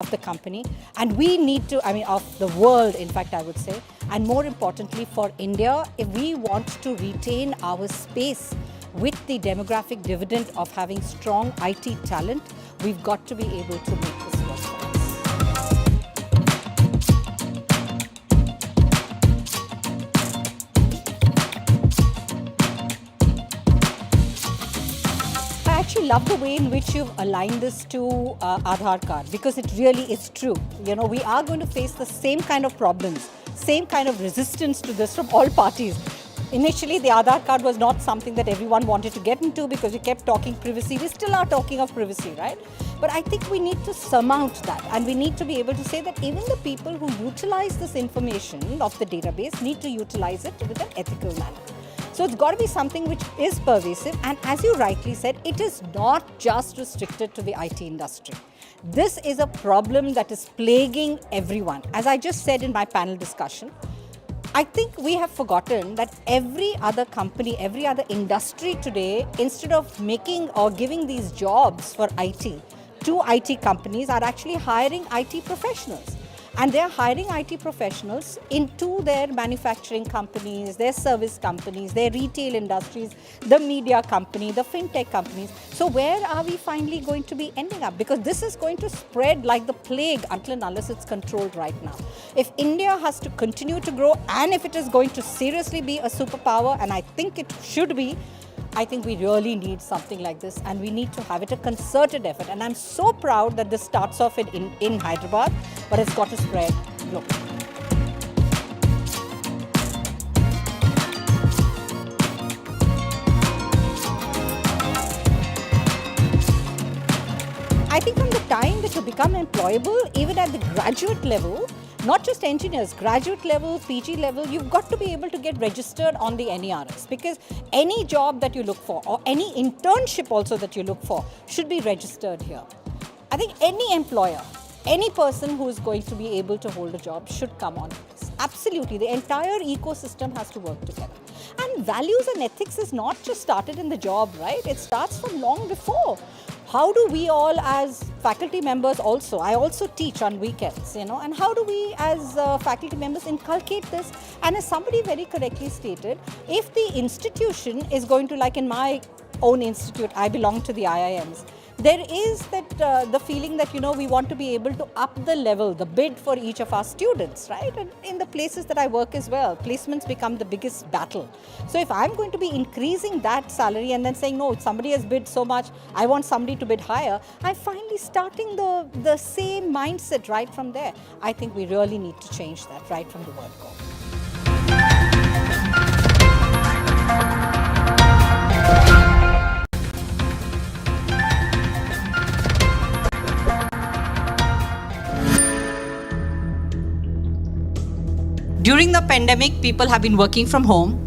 of the company, and we need to, of the world, in fact, I would say, and more importantly for India, if we want to retain our space with the demographic dividend of having strong IT talent, we've got to be able to make this work for us. I actually love the way in which you've aligned this to Aadhaar card, because it really is true. You know, we are going to face the same kind of problems, same kind of resistance to this from all parties. Initially, the Aadhaar card was not something that everyone wanted to get into because we kept talking privacy. We still are talking of privacy, right? But I think we need to surmount that, and we need to be able to say that even the people who utilize this information of the database need to utilize it with an ethical manner. So it's got to be something which is pervasive, and as you rightly said, it is not just restricted to the IT industry. This is a problem that is plaguing everyone. As I just said in my panel discussion, I think we have forgotten that every other company, every other industry today, instead of making or giving these jobs for IT to IT companies, are actually hiring IT professionals. And they're hiring IT professionals into their manufacturing companies, their service companies, their retail industries, the media company, the fintech companies. So where are we finally going to be ending up? Because this is going to spread like the plague until and unless it's controlled right now. If India has to continue to grow, and if it is going to seriously be a superpower, and I think it should be, I think we really need something like this, and we need to have it a concerted effort. And I'm so proud that this starts off in Hyderabad, but it's got to spread globally. I think from the time that you become employable, even at the graduate level, not just engineers, graduate level, PG level, you've got to be able to get registered on the NERS, because any job that you look for or any internship also that you look for should be registered here. I think any employer, any person who is going to be able to hold a job should come on this. Absolutely, the entire ecosystem has to work together. And values and ethics is not just started in the job, right? It starts from long before. How do we all as faculty members also, I also teach on weekends, and how do we as faculty members inculcate this? And as somebody very correctly stated, if the institution is going to, like in my own institute, I belong to the IIMs, there is that the feeling that, we want to be able to up the level, the bid for each of our students, right? And in the places that I work as well, placements become the biggest battle. So if I'm going to be increasing that salary and then saying, no, somebody has bid so much, I want somebody to bid higher, I'm finally starting the same mindset right from there. I think we really need to change that right from the word go. During the pandemic, people have been working from home.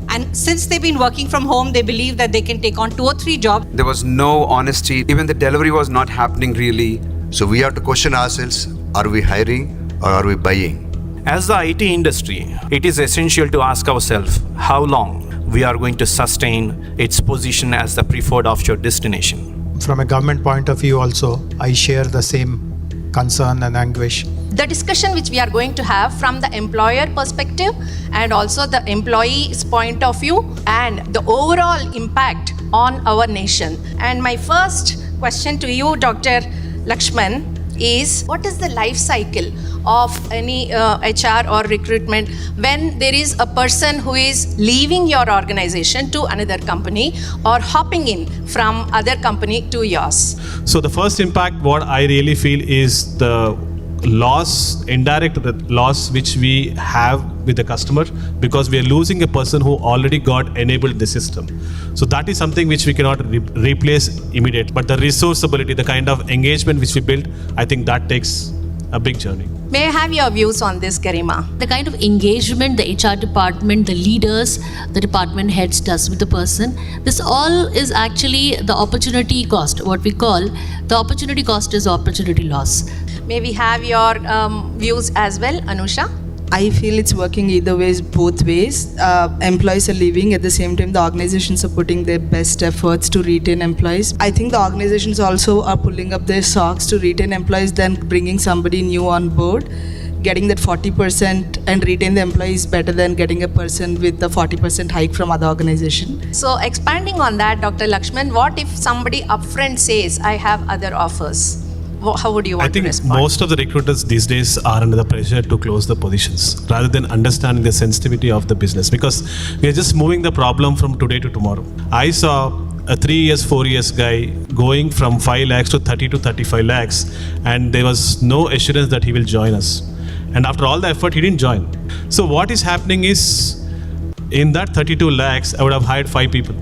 And since they've been working from home, they believe that they can take on 2 or 3 jobs. There was no honesty. Even the delivery was not happening really. So we have to question ourselves, are we hiring or are we buying? As the IT industry, it is essential to ask ourselves how long we are going to sustain its position as the preferred offshore destination. From a government point of view also, I share the same concern and anguish. The discussion which we are going to have from the employer perspective and also the employee's point of view and the overall impact on our nation. And my first question to you, Dr. Lakshman, is what is the life cycle of any HR or recruitment when there is a person who is leaving your organization to another company or hopping in from other company to yours? So the first impact, what I really feel is the loss, indirect loss which we have with the customer, because we are losing a person who already got enabled the system. So that is something which we cannot replace immediately. But the resourceability, the kind of engagement which we build, I think that takes a big journey. May I have your views on this, Garima? The kind of engagement the HR department, the leaders, the department heads does with the person, this all is actually the opportunity cost. What we call the opportunity cost is opportunity loss. May we have your views as well, Anusha? I feel it's working either ways, both ways. Employees are leaving. At the same time, the organizations are putting their best efforts to retain employees. I think the organizations also are pulling up their socks to retain employees than bringing somebody new on board. Getting that 40% and retain the employees better than getting a person with the 40% hike from other organization. So expanding on that, Dr. Lakshman, what if somebody upfront says, I have other offers? How would you want to respond? I think most of the recruiters these days are under the pressure to close the positions rather than understanding the sensitivity of the business, because we are just moving the problem from today to tomorrow. I saw a 3 years, 4 years guy going from 5 lakhs to 30 to 35 lakhs, and there was no assurance that he will join us. And after all the effort, he didn't join. So what is happening is, in that 32 lakhs, I would have hired 5 people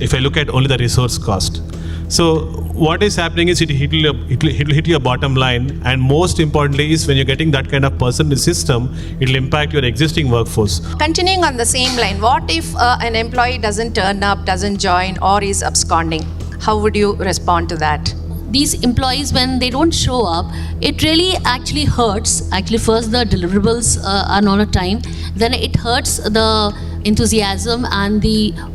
if I look at only the resource cost. So what is happening is it will hit your bottom line, and most importantly is when you're getting that kind of person in the system, it will impact your existing workforce. Continuing on the same line, what if an employee doesn't turn up, doesn't join, or is absconding? How would you respond to that? These employees, when they don't show up, it really actually hurts. Actually, first the deliverables are not on time, then it hurts the enthusiasm and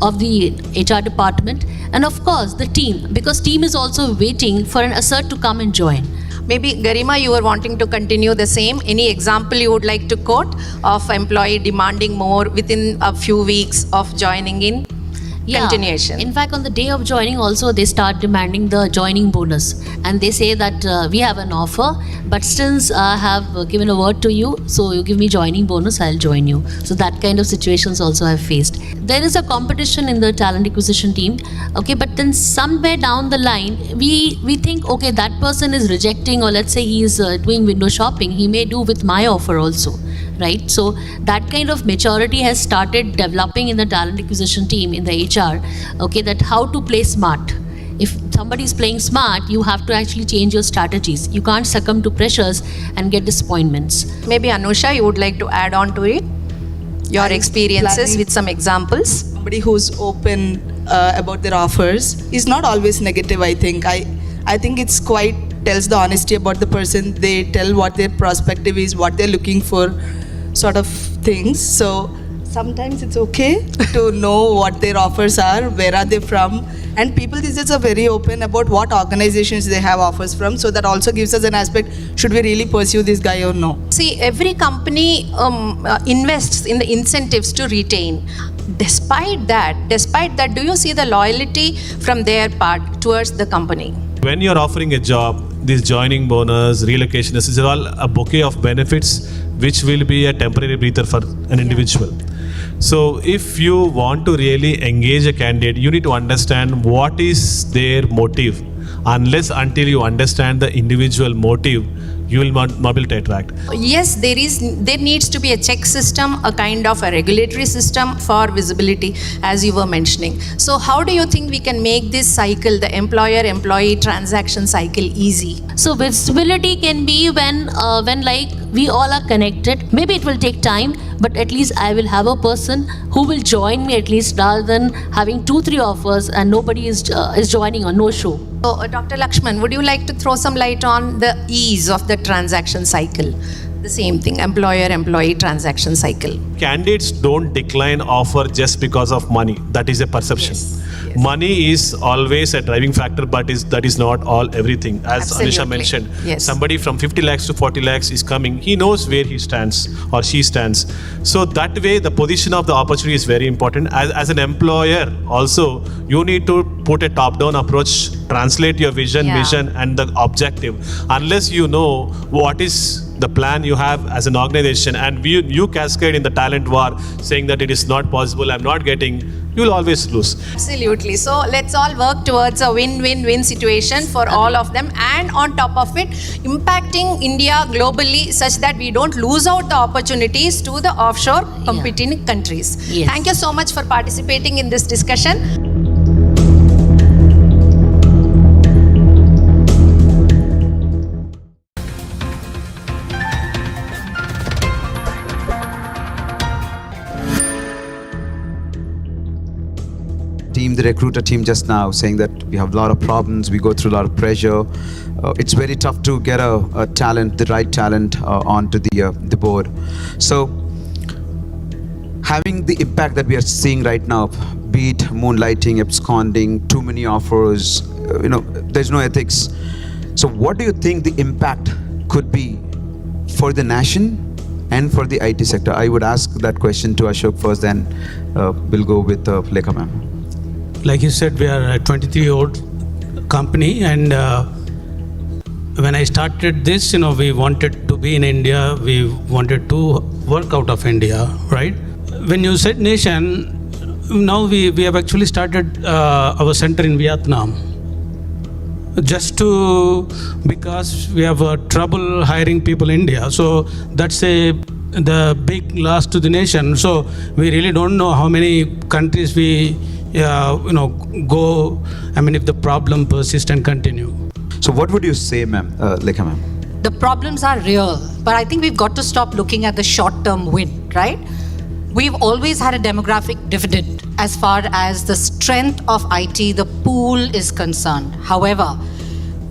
of the HR department, and of course the team, because team is also waiting for an assert to come and join. Maybe Garima, you were wanting to continue the same. Any example you would like to quote of employee demanding more within a few weeks of joining in? Continuation. In fact, on the day of joining also, they start demanding the joining bonus, and they say that we have an offer, but since I have given a word to you, so you give me joining bonus, I'll join you. So that kind of situations also I've faced. There is a competition in the talent acquisition team, okay, but then somewhere down the line, we think, okay, that person is rejecting, or let's say he is doing window shopping, he may do with my offer also. Right, so that kind of maturity has started developing in the talent acquisition team, in the HR, okay, that how to play smart. If somebody is playing smart, you have to actually change your strategies. You can't succumb to pressures and get disappointments. Maybe Anusha, you would like to add on to it? Your experiences with some examples? Somebody who's open about their offers is not always negative, I think. I think it's quite tells the honesty about the person. They tell what their perspective is, what they're looking for, sort of things. So sometimes it's okay to know what their offers are, where are they from, and people these days are very open about what organizations they have offers from. So that also gives us an aspect, should we really pursue this guy or no? See, every company invests in the incentives to retain. Despite that, do you see the loyalty from their part towards the company? When you're offering a job, this joining bonus, relocation, this is all a bouquet of benefits which will be a temporary breather for an individual. So if you want to really engage a candidate, you need to understand what is their motive. Until you understand the individual motive, you will not be able to attract. Yes, there needs to be a check system, a kind of a regulatory system for visibility, as you were mentioning. So how do you think we can make this cycle, the employer-employee transaction cycle, easy? So visibility can be when like we all are connected. Maybe it will take time, but at least I will have a person who will join me, at least, rather than having 2-3 offers and nobody is joining or no show. So, Dr. Lakshman, would you like to throw some light on the ease of the transaction cycle? The same thing, employer-employee transaction cycle. Candidates don't decline offer just because of money. That is a perception. Yes. Money is always a driving factor, but that is not everything. As Absolutely. Anisha mentioned, yes. Somebody from 50 lakhs to 40 lakhs is coming. He knows where he stands or she stands. So that way, the position of the opportunity is very important. As an employer, also, you need to put a top-down approach, translate your vision, mission, and the objective. Unless you know what is the plan you have as an organization, and you cascade in the talent war saying that it is not possible, I'm not getting, you will always lose. Absolutely. So let's all work towards a win-win-win situation for all of them, and on top of it, impacting India globally such that we don't lose out the opportunities to the offshore competing countries. Yes. Thank you so much for participating in this discussion. Team the recruiter team just now saying that we have a lot of problems, we go through a lot of pressure. It's very tough to get a talent, the right talent onto the board. So having the impact that we are seeing right now, be it moonlighting, absconding, too many offers, there's no ethics. So what do you think the impact could be for the nation and for the IT sector? I would ask that question to Ashok first, then we'll go with Lekha ma'am. Like you said, we are a 23-year-old company, and when I started this, we wanted to be in India, we wanted to work out of India, right? When you said nation, now we have actually started our center in Vietnam, because we have trouble hiring people in India. So that's the big loss to the nation. So we really don't know how many countries we go. If the problem persists and continue. So what would you say, ma'am, Lekha ma'am? The problems are real, but I think we've got to stop looking at the short-term win, right? We've always had a demographic dividend as far as the strength of IT, the pool is concerned. However,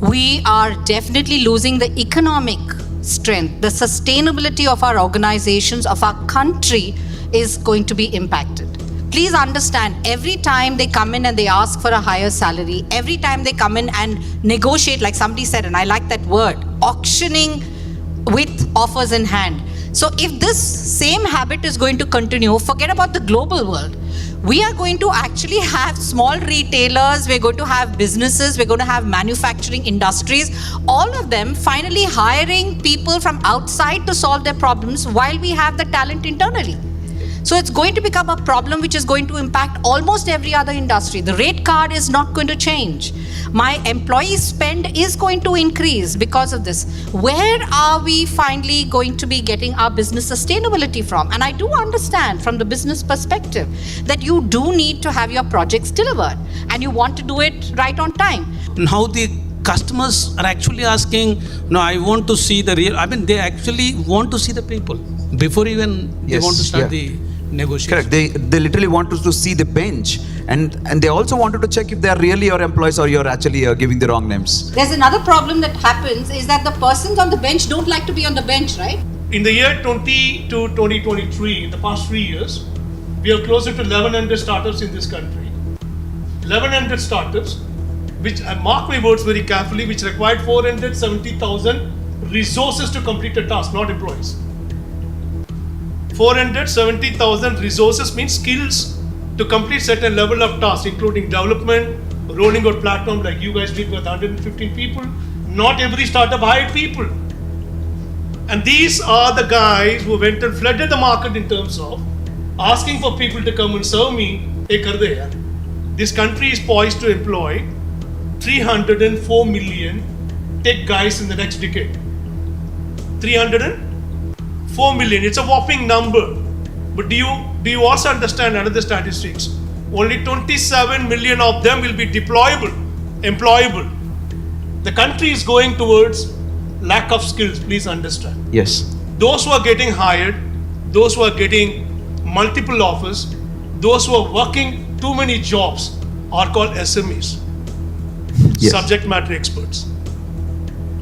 we are definitely losing the economic strength. The sustainability of our organizations, of our country is going to be impacted. Please understand, every time they come in and they ask for a higher salary, every time they come in and negotiate, like somebody said, and I like that word, auctioning with offers in hand. So if this same habit is going to continue, forget about the global world. We are going to actually have small retailers, we're going to have businesses, we're going to have manufacturing industries, all of them finally hiring people from outside to solve their problems while we have the talent internally. So it's going to become a problem which is going to impact almost every other industry. The rate card is not going to change. My employee spend is going to increase because of this. Where are we finally going to be getting our business sustainability from? And I do understand from the business perspective that you do need to have your projects delivered and you want to do it right on time. Now the customers are actually asking, no, I want to see the real, they actually want to see the people before even they want to start the negotiation. Correct. They literally want to see the bench, and they also wanted to check if they are really your employees or you're actually giving the wrong names. There's another problem that happens is that the persons on the bench don't like to be on the bench, right? In the year 20 to 2023, in the past 3 years, we have closer to 1,100 startups in this country. 1,100 startups, which mark my words very carefully, which required 470,000 resources to complete a task, not employees. 470,000 resources means skills to complete certain level of tasks, including development, rolling out platform like you guys did with 115 people. Not every startup hired people. And these are the guys who went and flooded the market in terms of asking for people to come and serve me. This country is poised to employ 304 million tech guys in the next decade. 304 million, it's a whopping number. But do you also understand another statistics? Only 27 million of them will be employable. The country is going towards lack of skills, please understand. Yes. Those who are getting hired, those who are getting multiple offers, those who are working too many jobs are called SMEs, Yes. subject matter experts.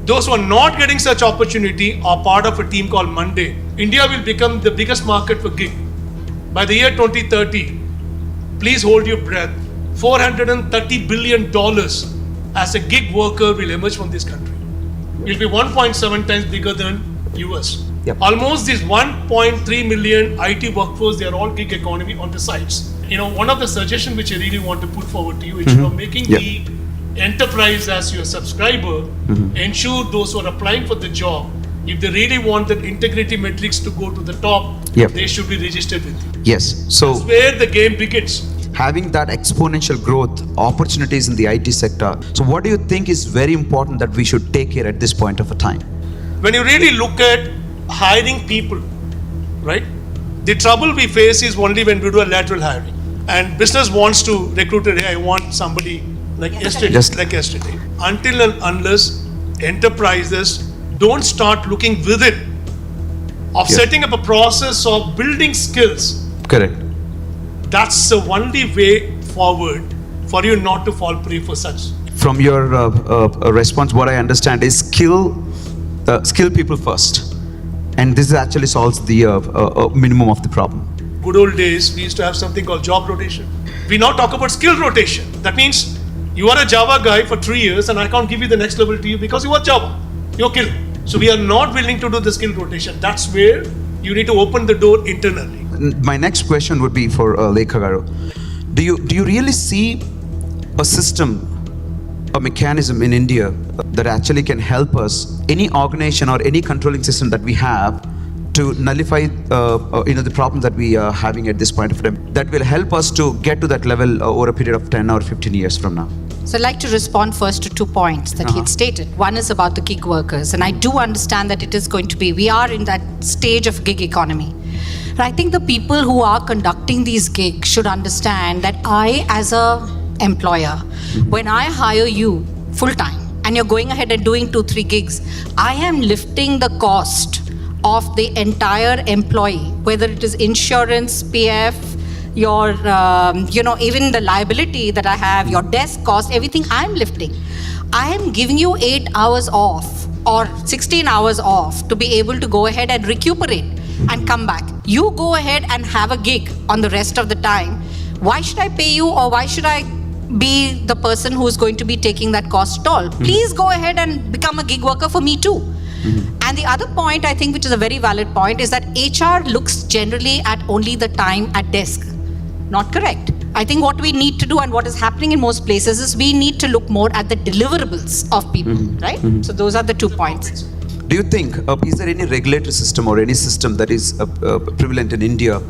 Those who are not getting such opportunity are part of a team called Monday. India will become the biggest market for gig. By the year 2030, please hold your breath, $430 billion as a gig worker will emerge from this country. It will be 1.7 times bigger than US. Yep. Almost this 1.3 million IT workforce, they are all gig economy on the sides. One of the suggestions which I really want to put forward to you is making Yep. the enterprise as your subscriber, ensure those who are applying for the job, if they really want that integrity metrics to go to the top, Yep. they should be registered with you. Yes. So That's where the game begins. having that exponential growth opportunities in the IT sector. So what do you think is very important that we should take care at this point of a time? When you really look at hiring people, right? The trouble we face is only when we do a lateral hiring. And business wants to recruit, hey, I want somebody like yesterday. Until and unless enterprises don't start looking within of setting up a process of building skills, Correct. that's the only way forward for you not to fall prey for such. From your response, what I understand is skill people first, and this actually solves the minimum of the problem. Good old days, we used to have something called job rotation. We now talk about skill rotation. That means you are a Java guy for 3 years and I can't give you the next level to you because you are Java. You're killed. So we are not willing to do the skill rotation. That's where you need to open the door internally. My next question would be for Lekha Garu. Do you really see a system, a mechanism in India that actually can help us, any organization or any controlling system that we have, to nullify the problem that we are having at this point of time, that will help us to get to that level over a period of 10 or 15 years from now? So I'd like to respond first to 2 points that he had stated. One is about the gig workers, and I do understand that it is going to be, we are in that stage of gig economy. And I think the people who are conducting these gigs should understand that I, as a employer, when I hire you full-time and you're going ahead and doing 2-3 gigs, I am lifting the cost of the entire employee, whether it is insurance, PF, your, even the liability that I have, your desk cost, everything I'm lifting. I am giving you 8 hours off or 16 hours off to be able to go ahead and recuperate and come back. You go ahead and have a gig on the rest of the time. Why should I pay you, or why should I be the person who is going to be taking that cost toll? Please go ahead and become a gig worker for me too. And the other point, I think, which is a very valid point, is that HR looks generally at only the time at desk. Not correct. I think what we need to do, and what is happening in most places, is we need to look more at the deliverables of people, right? So those are the 2 points. Do you think, is there any regulatory system or any system that is prevalent in India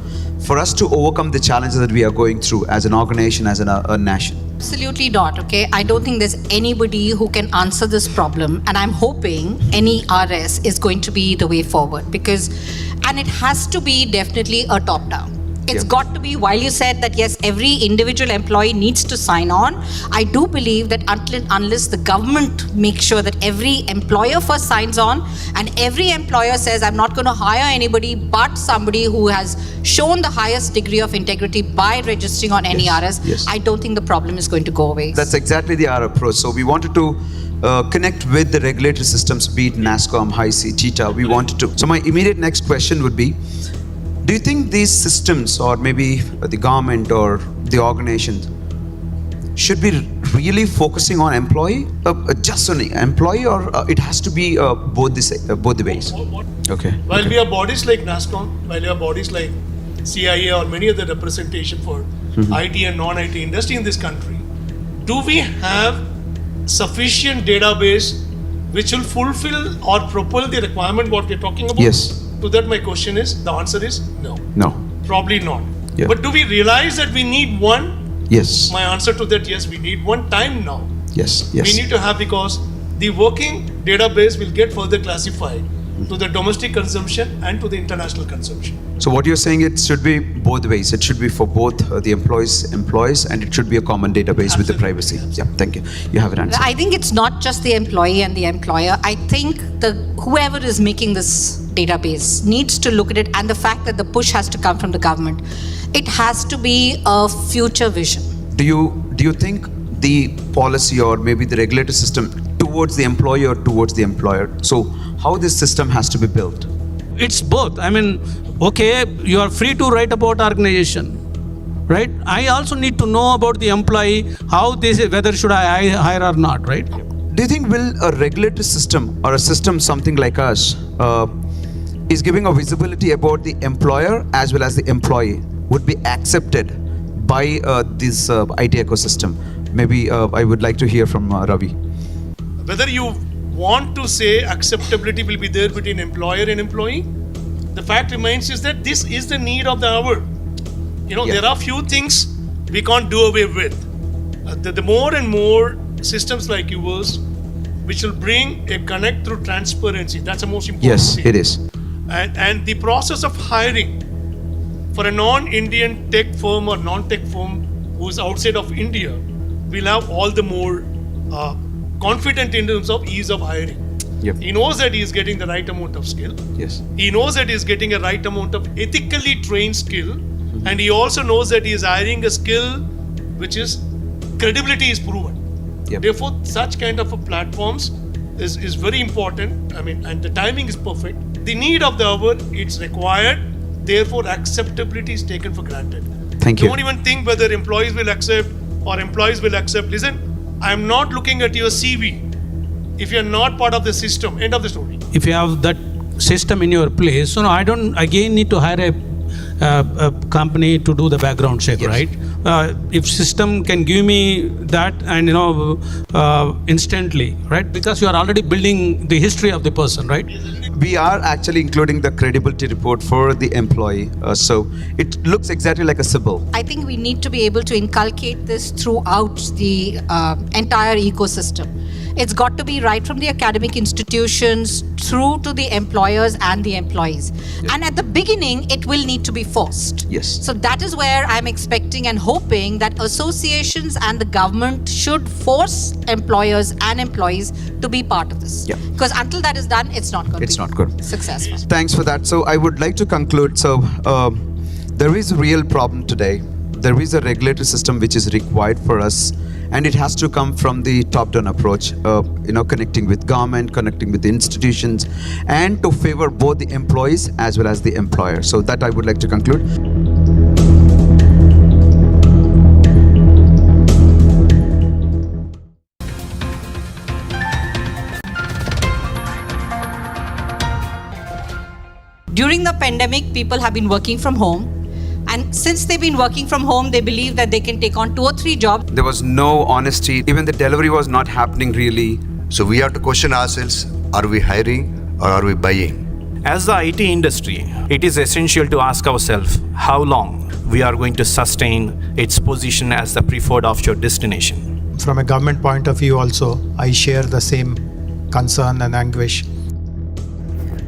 for us to overcome the challenges that we are going through as an organization, as a nation? Absolutely not, okay? I don't think there's anybody who can answer this problem, and I'm hoping any RS is going to be the way forward, and it has to be definitely a top-down. It's got to be, while you said that yes, every individual employee needs to sign on, I do believe that unless the government makes sure that every employer first signs on, and every employer says, I'm not going to hire anybody but somebody who has shown the highest degree of integrity by registering on NERS, I don't think the problem is going to go away. That's exactly our approach. So we wanted to connect with the regulatory systems, be it NASSCOM, HIC, TITA. We wanted to. So my immediate next question would be, do you think these systems, or maybe the government or the organizations, should be really focusing on employee, just on employee, or it has to be both the ways? Okay. While we have bodies like NASSCOM, while we have bodies like CIA or many other representation for IT and non-IT industry in this country, do we have sufficient database which will fulfill or propel the requirement what we're talking about? Yes. To that, my question is, the answer is no. No. Probably not. Yeah. But do we realize that we need one? Yes. My answer to that, yes, we need one time now. Yes. We need to have, because the working database will get further classified to the domestic consumption and to the international consumption. So what you're saying, it should be both ways. It should be for both the employees, and it should be a common database with the privacy. Yeah, thank you. You have an answer. I think it's not just the employee and the employer. I think whoever is making this database needs to look at it, and the fact that the push has to come from the government. It has to be a future vision. Do you think the policy or maybe the regulatory system towards the employee or towards the employer? So how this system has to be built? It's both. I mean, okay, you are free to write about organization, right? I also need to know about the employee, how they say, whether should I hire or not, right? Do you think will a regulatory system or a system something like us is giving a visibility about the employer as well as the employee would be accepted by this IT ecosystem? Maybe I would like to hear from Ravi. Whether you want to say acceptability will be there between employer and employee, the fact remains is that this is the need of the hour. There are few things we can't do away with. The more and more systems like yours, which will bring a connect through transparency, that's the most important thing. Yes, it is. And the process of hiring for a non-Indian tech firm or non-tech firm who's outside of India will have all the more confident in terms of ease of hiring. Yep. He knows that he is getting the right amount of skill. Yes. He knows that he is getting a right amount of ethically trained skill, and he also knows that he is hiring a skill which is credibility is proven. Yep. Therefore, such kind of a platforms is very important. I mean, and the timing is perfect. The need of the hour, it's required. Therefore, acceptability is taken for granted. Thank you. Don't even think whether employees will accept or employees will accept. Listen, I'm not looking at your CV. If you're not part of the system, end of the story. If you have that system in your place, so I don't again need to hire a company to do the background check, Yes. right? If system can give me that and instantly, right? Because you are already building the history of the person, right? We are actually including the credibility report for the employee. So it looks exactly like a sybil. I think we need to be able to inculcate this throughout the entire ecosystem. It's got to be right from the academic institutions through to the employers and the employees. And at the beginning, it will need to be forced. Yes. So that is where I'm expecting and hoping that associations and the government should force employers and employees to be part of this. Yeah. Because until that is done, it's not going It's to be not good. successful. Thanks for that. So I would like to conclude. So there is a real problem today. There is a regulatory system which is required for us, and it has to come from the top-down approach. Connecting with government, connecting with the institutions, and to favor both the employees as well as the employer. So that I would like to conclude. During the pandemic, people have been working from home. And since they've been working from home, they believe that they can take on 2 or 3 jobs. There was no honesty. Even the delivery was not happening really. So we have to question ourselves, are we hiring or are we buying? As the IT industry, it is essential to ask ourselves how long we are going to sustain its position as the preferred offshore destination. From a government point of view also, I share the same concern and anguish.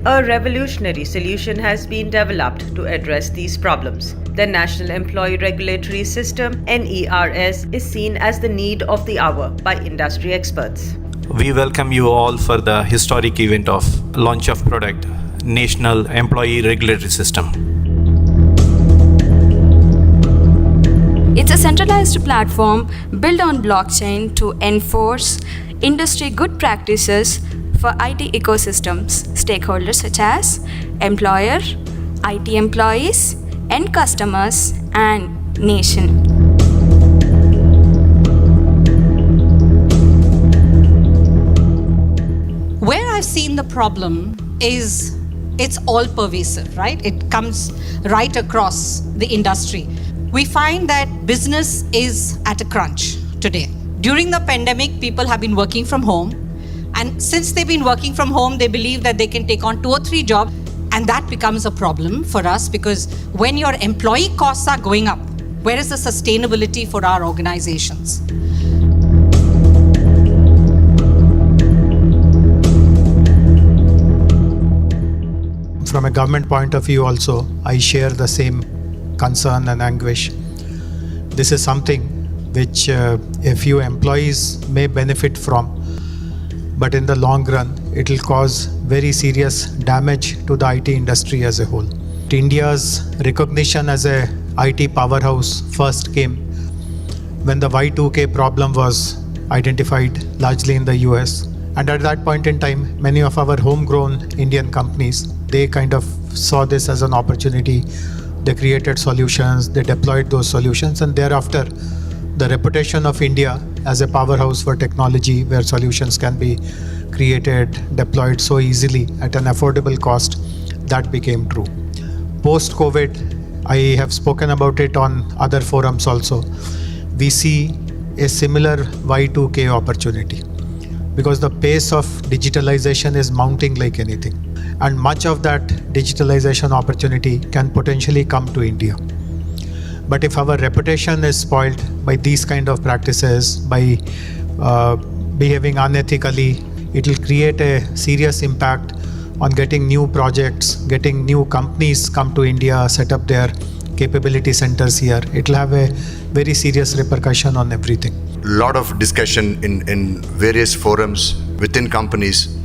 A revolutionary solution has been developed to address these problems. The National Employee Regulatory System, NERS, is seen as the need of the hour by industry experts. We welcome you all for the historic event of launch of product, National Employee Regulatory System. It's a centralized platform built on blockchain to enforce industry good practices for IT ecosystems, stakeholders such as employer, IT employees, end customers, and nation. Where I've seen the problem is it's all pervasive, right? It comes right across the industry. We find that business is at a crunch today. During the pandemic, people have been working from home. And since they've been working from home, they believe that they can take on 2 or 3 jobs. And that becomes a problem for us because when your employee costs are going up, where is the sustainability for our organizations? From a government point of view also, I share the same concern and anguish. This is something which a few employees may benefit from, but in the long run, it will cause very serious damage to the IT industry as a whole. India's recognition as a IT powerhouse first came when the Y2K problem was identified largely in the US. And at that point in time, many of our homegrown Indian companies, they kind of saw this as an opportunity. They created solutions, they deployed those solutions, and thereafter, the reputation of India as a powerhouse for technology where solutions can be created, deployed so easily at an affordable cost, that became true. Post-COVID, I have spoken about it on other forums also. We see a similar Y2K opportunity because the pace of digitalization is mounting like anything. And much of that digitalization opportunity can potentially come to India. But if our reputation is spoiled by these kind of practices, by behaving unethically, it will create a serious impact on getting new projects, getting new companies come to India, set up their capability centers here. It will have a very serious repercussion on everything. A lot of discussion in various forums within companies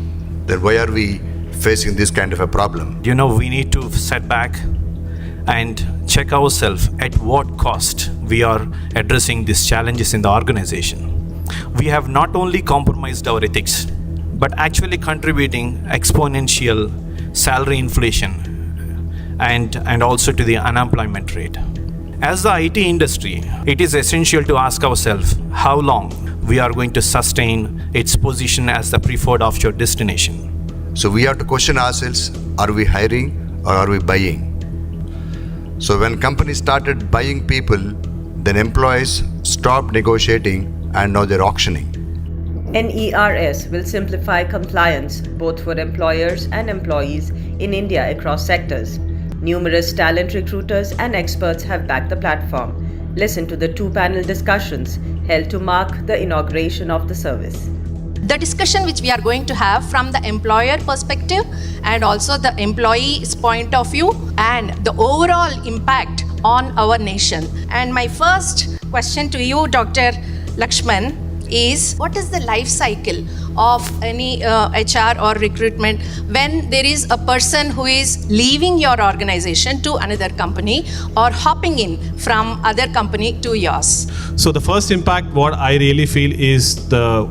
that why are we facing this kind of a problem? We need to set back and check ourselves at what cost we are addressing these challenges in the organization. We have not only compromised our ethics, but actually contributing exponential salary inflation and also to the unemployment rate. As the IT industry, it is essential to ask ourselves how long we are going to sustain its position as the preferred offshore destination. So we have to question ourselves, are we hiring or are we buying? So when companies started buying people, then employees stopped negotiating and now they're auctioning. NERS will simplify compliance both for employers and employees in India across sectors. Numerous talent recruiters and experts have backed the platform. Listen to the two-panel discussions held to mark the inauguration of the service. The discussion which we are going to have from the employer perspective and also the employee's point of view and the overall impact on our nation. And my first question to you, Dr. Lakshman, is what is the life cycle of any HR or recruitment when there is a person who is leaving your organization to another company or hopping in from other company to yours? So the first impact, what I really feel is the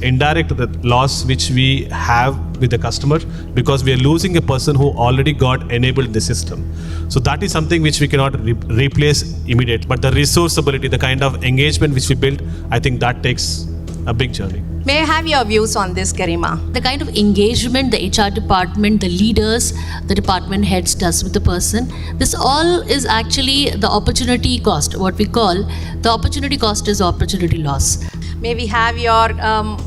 indirect loss which we have with the customer, because we are losing a person who already got enabled in the system. So that is something which we cannot replace immediately. But the resourceability, the kind of engagement which we build, I think that takes a big journey. May I have your views on this, Garima? The kind of engagement the HR department, the leaders, the department heads does with the person, this all is actually the opportunity cost. What we call the opportunity cost is opportunity loss. May we have your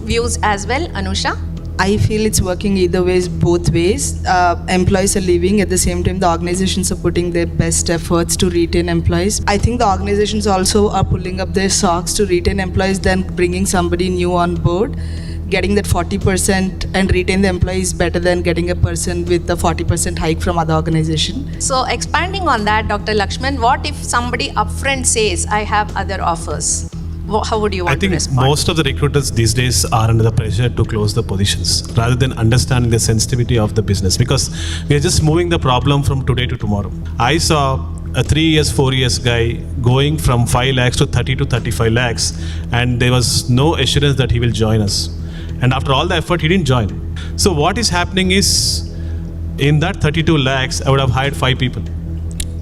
views as well, Anusha? I feel it's working either ways, both ways. Employees are leaving, at the same time the organizations are putting their best efforts to retain employees. I think the organizations also are pulling up their socks to retain employees than bringing somebody new on board. Getting that 40% and retain the employees better than getting a person with a 40% hike from other organization. So expanding on that, Dr. Lakshman, what if somebody upfront says, I have other offers? How would you want to respond? I think most of the recruiters these days are under the pressure to close the positions rather than understanding the sensitivity of the business, because we are just moving the problem from today to tomorrow. I saw a 3 years, 4 years guy going from 5 lakhs to 30 to 35 lakhs, and there was no assurance that he will join us. And after all the effort, he didn't join. So what is happening is, in that 32 lakhs, I would have hired 5 people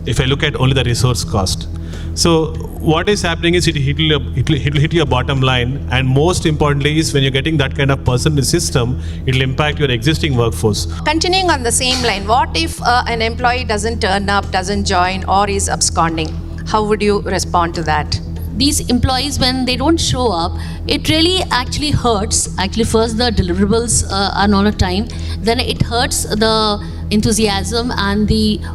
if I look at only the resource cost. So what is happening is it will hit your bottom line, and most importantly is when you're getting that kind of person in the system, it will impact your existing workforce. Continuing on the same line, what if an employee doesn't turn up, doesn't join, or is absconding? How would you respond to that? These employees, when they don't show up, it really actually hurts. Actually, first the deliverables are not on time, then it hurts the enthusiasm and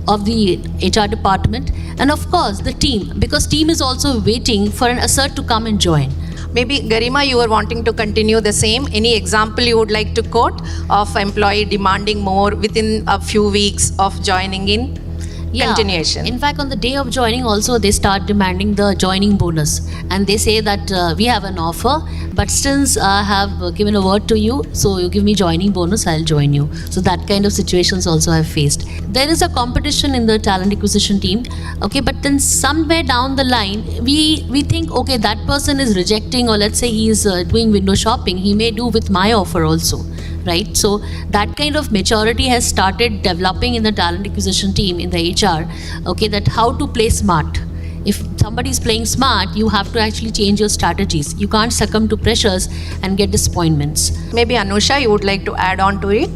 of the HR department, and of course the team, because team is also waiting for an assert to come and join. Maybe Garima, you were wanting to continue the same. Any example you would like to quote of employee demanding more within a few weeks of joining in? Yeah. Continuation. In fact, on the day of joining also, they start demanding the joining bonus. And they say that we have an offer, but since I have given a word to you, so you give me joining bonus, I'll join you. So that kind of situations also I've faced. There is a competition in the talent acquisition team, okay, but then somewhere down the line, we think, okay, that person is rejecting, or let's say he is doing window shopping, he may do with my offer also. Right? So that kind of maturity has started developing in the talent acquisition team, in the HR, okay, that how to play smart. If somebody is playing smart, you have to actually change your strategies. You can't succumb to pressures and get disappointments. Maybe Anusha, you would like to add on to it?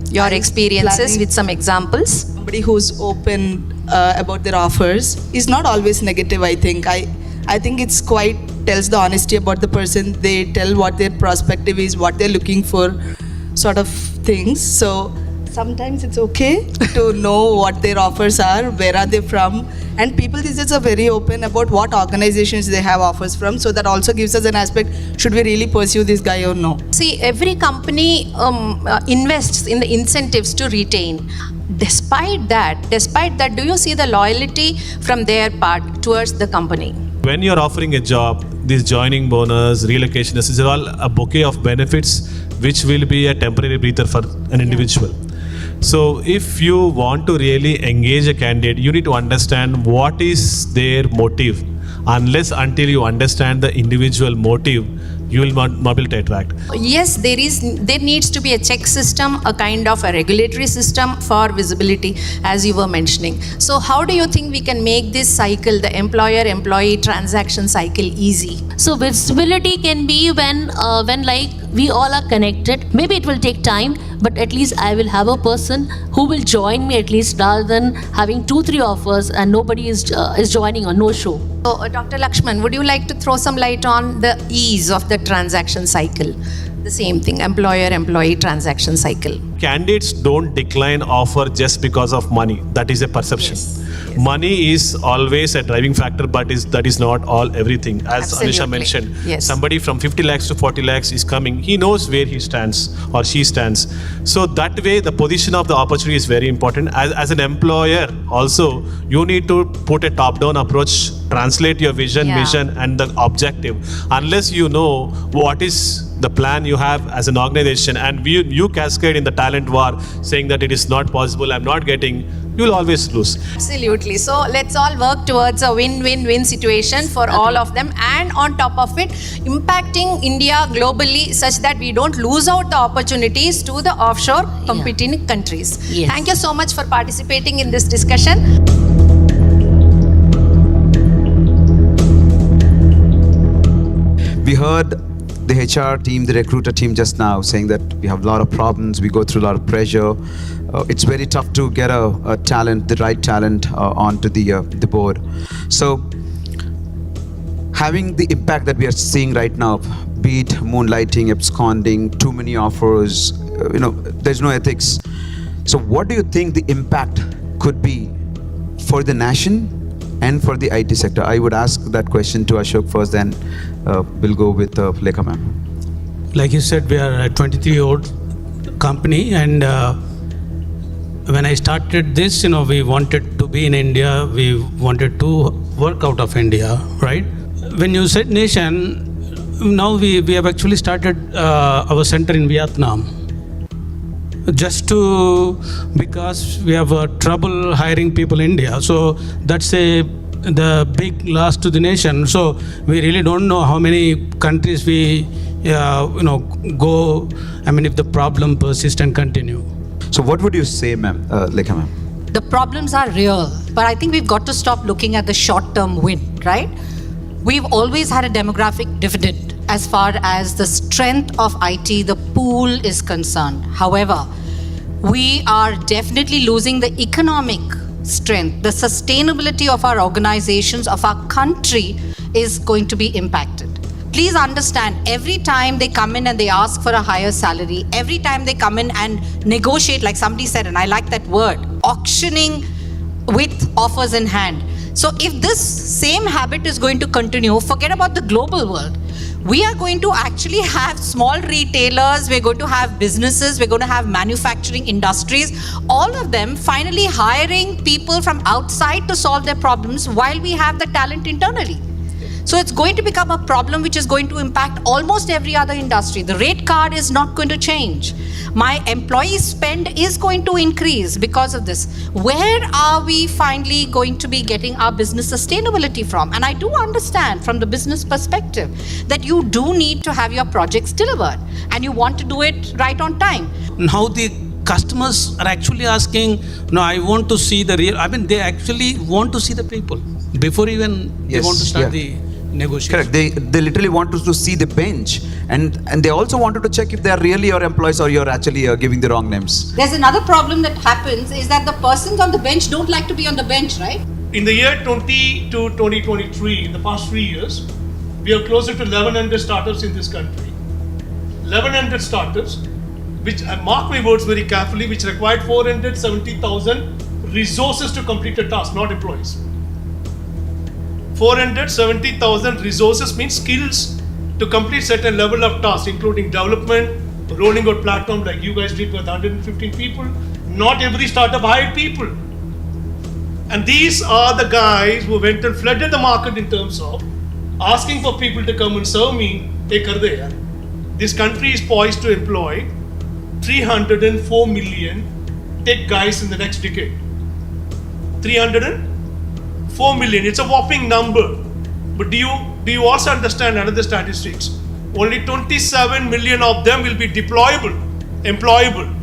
Your experiences with some examples? Somebody who's open about their offers is not always negative, I think. I think it's quite tells the honesty about the person. They tell what their perspective is, what they're looking for, sort of things. So sometimes it's okay to know what their offers are, where are they from, and people these days are very open about what organizations they have offers from. So that also gives us an aspect, should we really pursue this guy or no? See, every company invests in the incentives to retain. Despite that, do you see the loyalty from their part towards the company? When you're offering a job, this joining bonus, relocation, this is all a bouquet of benefits which will be a temporary breather for an individual. So if you want to really engage a candidate, you need to understand what is their motive. Until you understand the individual motive, you will not be able to attract. Yes, there needs to be a check system, a kind of a regulatory system for visibility, as you were mentioning. So how do you think we can make this cycle, the employer-employee transaction cycle, easy? So visibility can be when like we all are connected. Maybe it will take time, but at least I will have a person who will join me at least, rather than having 2-3 offers and nobody is joining or no show. So, Dr. Lakshman, would you like to throw some light on the ease of the transaction cycle? The same thing, employer-employee transaction cycle. Candidates don't decline offer just because of money. That is a perception. Yes. Money is always a driving factor, but that is not everything. As Absolutely. Anisha mentioned, Yes. somebody from 50 lakhs to 40 lakhs is coming. He knows where he stands or she stands. So that way, the position of the opportunity is very important. As an employer, also, you need to put a top-down approach, translate your vision and the objective. Unless you know what is the plan you have as an organization, and you cascade in the talent war saying that it is not possible, I'm not getting, you will always lose. Absolutely. So let's all work towards a win-win-win situation for all of them, and on top of it, impacting India globally such that we don't lose out the opportunities to the offshore competing countries. Yes. Thank you so much for participating in this discussion. We heard the HR team, the recruiter team just now saying that we have a lot of problems, we go through a lot of pressure. It's very tough to get a talent, the right talent onto the board. So having the impact that we are seeing right now, be it moonlighting, absconding, too many offers, there's no ethics. So what do you think the impact could be for the nation and for the IT sector? I would ask that question to Ashok first, then we'll go with Lekha ma'am. Like you said, we are a 23-year-old company, and when I started this, we wanted to be in India, we wanted to work out of India, right? When you said nation, now we have actually started our center in Vietnam. Because we have trouble hiring people in India. So that's the big loss to the nation. So we really don't know how many countries we go, if the problem persists and continue. So what would you say, ma'am, Lekha ma'am? The problems are real, but I think we've got to stop looking at the short-term win, right? We've always had a demographic dividend as far as the strength of IT, the pool is concerned. However, we are definitely losing the economic strength. The sustainability of our organizations, of our country is going to be impacted. Please understand, every time they come in and they ask for a higher salary, every time they come in and negotiate, like somebody said, and I like that word, auctioning with offers in hand. So if this same habit is going to continue, forget about the global world. We are going to actually have small retailers, we're going to have businesses, we're going to have manufacturing industries, all of them finally hiring people from outside to solve their problems while we have the talent internally. So it's going to become a problem which is going to impact almost every other industry. The rate card is not going to change. My employee spend is going to increase because of this. Where are we finally going to be getting our business sustainability from? And I do understand from the business perspective that you do need to have your projects delivered and you want to do it right on time. Now the customers are actually asking, no, I want to see the real, they actually want to see the people before even they want to start the negotiation. Correct. They literally want to see the bench, and they also wanted to check if they are really your employees or you're actually giving the wrong names. There's another problem that happens is that the persons on the bench don't like to be on the bench, right? In the year 20 to 2023, in the past 3 years, we are closer to 1,100 startups in this country. 1,100 startups, which, mark my words very carefully, which required 470,000 resources to complete a task, not employees. 470,000 resources means skills to complete certain level of tasks, including development, rolling out platform like you guys did with 115 people. Not every startup hired people. And these are the guys who went and flooded the market in terms of asking for people to come and serve me. This country is poised to employ 304 million tech guys in the next decade? 304 million. It's a whopping number. But do you also understand another statistics? Only 27 million of them will be deployable, employable.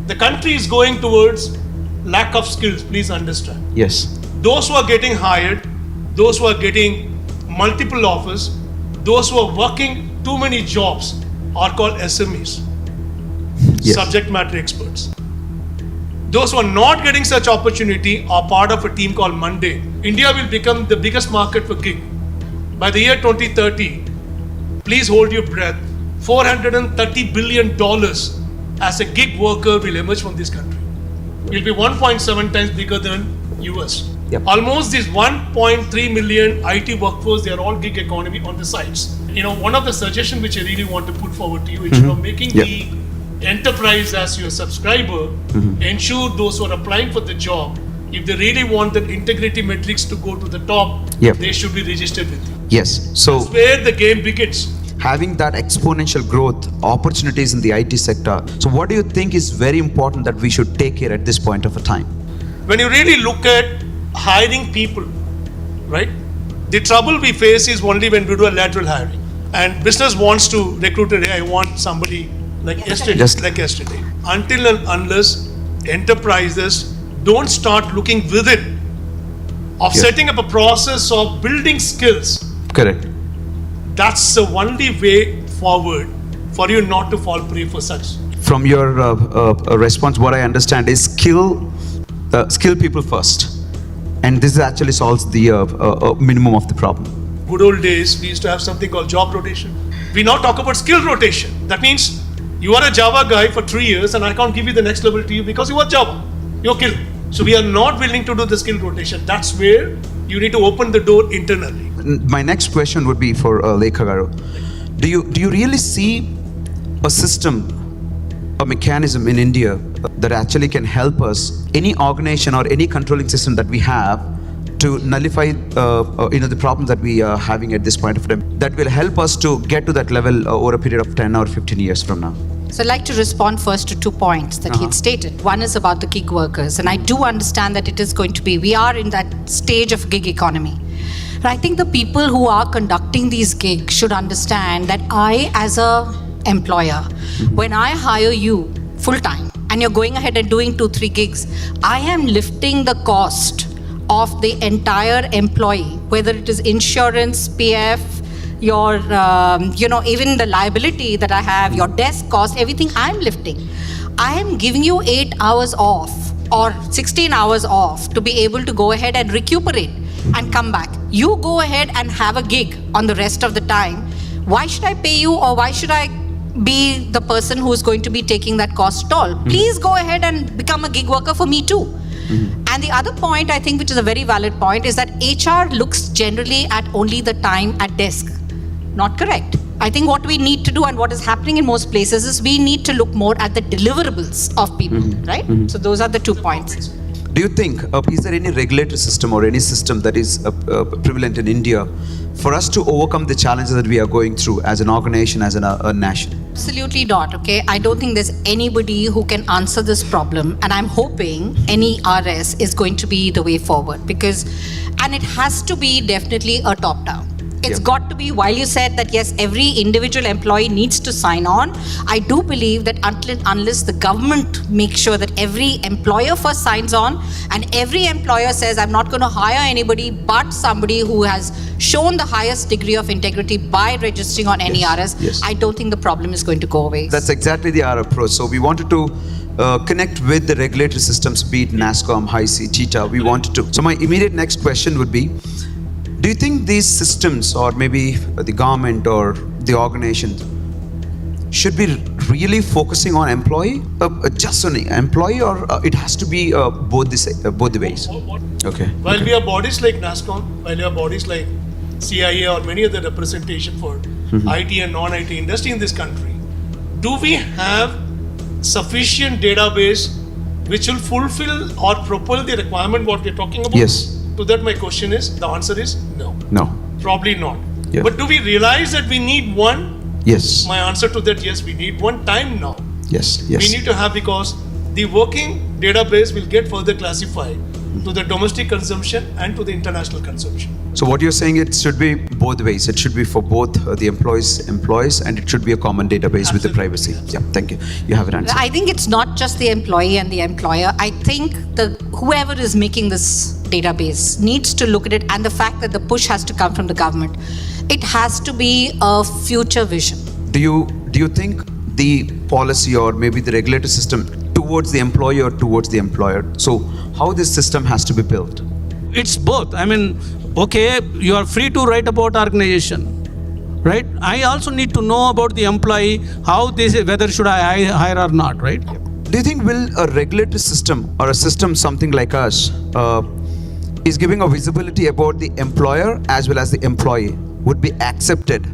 The country is going towards lack of skills, please understand. Yes. Those who are getting hired, those who are getting multiple offers, those who are working too many jobs are called SMEs, Yes. subject matter experts. Those who are not getting such opportunity are part of a team called Monday. India will become the biggest market for gig. By the year 2030, please hold your breath, $430 billion as a gig worker will emerge from this country. Will be 1.7 times bigger than US. Yep. Almost this 1.3 million IT workforce, they are all gig economy on the sites. You know, one of the suggestions which I really want to put forward to you, instead of making Yep. the enterprise as your subscriber, ensure those who are applying for the job, if they really want the integrity metrics to go to the top, Yep. they should be registered with you. Yes. So That's where the game begins. having that exponential growth, opportunities in the IT sector. So what do you think is very important that we should take care at this point of a time? When you really look at hiring people, right? The trouble we face is only when we do a lateral hiring. And business wants to recruit today, I want somebody like yesterday, like yesterday. Until and unless enterprises don't start looking within of Yeah. setting up a process of building skills, Correct. that's the only way forward for you not to fall prey for such. From your response, what I understand is skill people first. And this actually solves the minimum of the problem. Good old days, we used to have something called job rotation. We now talk about skill rotation. That means you are a Java guy for 3 years and I can't give you the next level to you because you are Java. You're killed. So we are not willing to do the skill rotation. That's where you need to open the door internally. My next question would be for Lekha Garu. Do you really see a system, a mechanism in India that actually can help us, any organization or any controlling system that we have, to nullify the problems that we are having at this point of time, that will help us to get to that level over a period of 10 or 15 years from now? So I'd like to respond first to 2 points that he had stated. One is about the gig workers, and I do understand that it is going to be, we are in that stage of gig economy. But I think the people who are conducting these gigs should understand that I, as a employer, when I hire you full-time and you're going ahead and doing 2-3 gigs, I am lifting the cost of the entire employee, whether it is insurance, PF, your, even the liability that I have, your desk cost, everything I'm lifting. I am giving you 8 hours off or 16 hours off to be able to go ahead and recuperate and come back. You go ahead and have a gig on the rest of the time. Why should I pay you, or why should I be the person who's going to be taking that cost toll? Please go ahead and become a gig worker for me too. And the other point, I think, which is a very valid point, is that HR looks generally at only the time at desk. Not correct. I think what we need to do, and what is happening in most places, is we need to look more at the deliverables of people, right? So those are the 2 points. Do you think, is there any regulatory system or any system that is prevalent in India for us to overcome the challenges that we are going through as an organization, as a nation? Absolutely not, okay? I don't think there's anybody who can answer this problem, and I'm hoping NERS is going to be the way forward, and it has to be definitely a top-down. It's got to be, while you said that yes, every individual employee needs to sign on, I do believe that unless the government makes sure that every employer first signs on, and every employer says, I'm not going to hire anybody but somebody who has shown the highest degree of integrity by registering on NERS, I don't think the problem is going to go away. That's exactly our approach. So we wanted to connect with the regulatory systems, be it NASSCOM, HIC, TITA, we wanted to. So my immediate next question would be, do you think these systems, or maybe the government or the organization, should be really focusing on employee, just on employee, or it has to be both the ways? Okay. While we have bodies like NASSCOM, while we have bodies like CIA or many other representation for IT and non-IT industry in this country, do we have sufficient database which will fulfill or propel the requirement what we are talking about? Yes. To that my question is, the answer is no. No. Probably not. Yeah. But do we realize that we need one? Yes. My answer to that, yes, we need one time now. Yes. We need to have, because the working database will get further classified to the domestic consumption and to the international consumption. So what you're saying, it should be both ways. It should be for both the employees, and it should be a common database with the privacy. Yeah, thank you. You have an answer. I think it's not just the employee and the employer. I think whoever is making this database needs to look at it, and the fact that the push has to come from the government. It has to be a future vision. Do you think the policy or maybe the regulatory system towards the employee or towards the employer? So how this system has to be built? It's both. I mean, okay, you are free to write about organization, right? I also need to know about the employee, how they say whether should I hire or not, right? Do you think will a regulatory system or a system something like us is giving a visibility about the employer as well as the employee would be accepted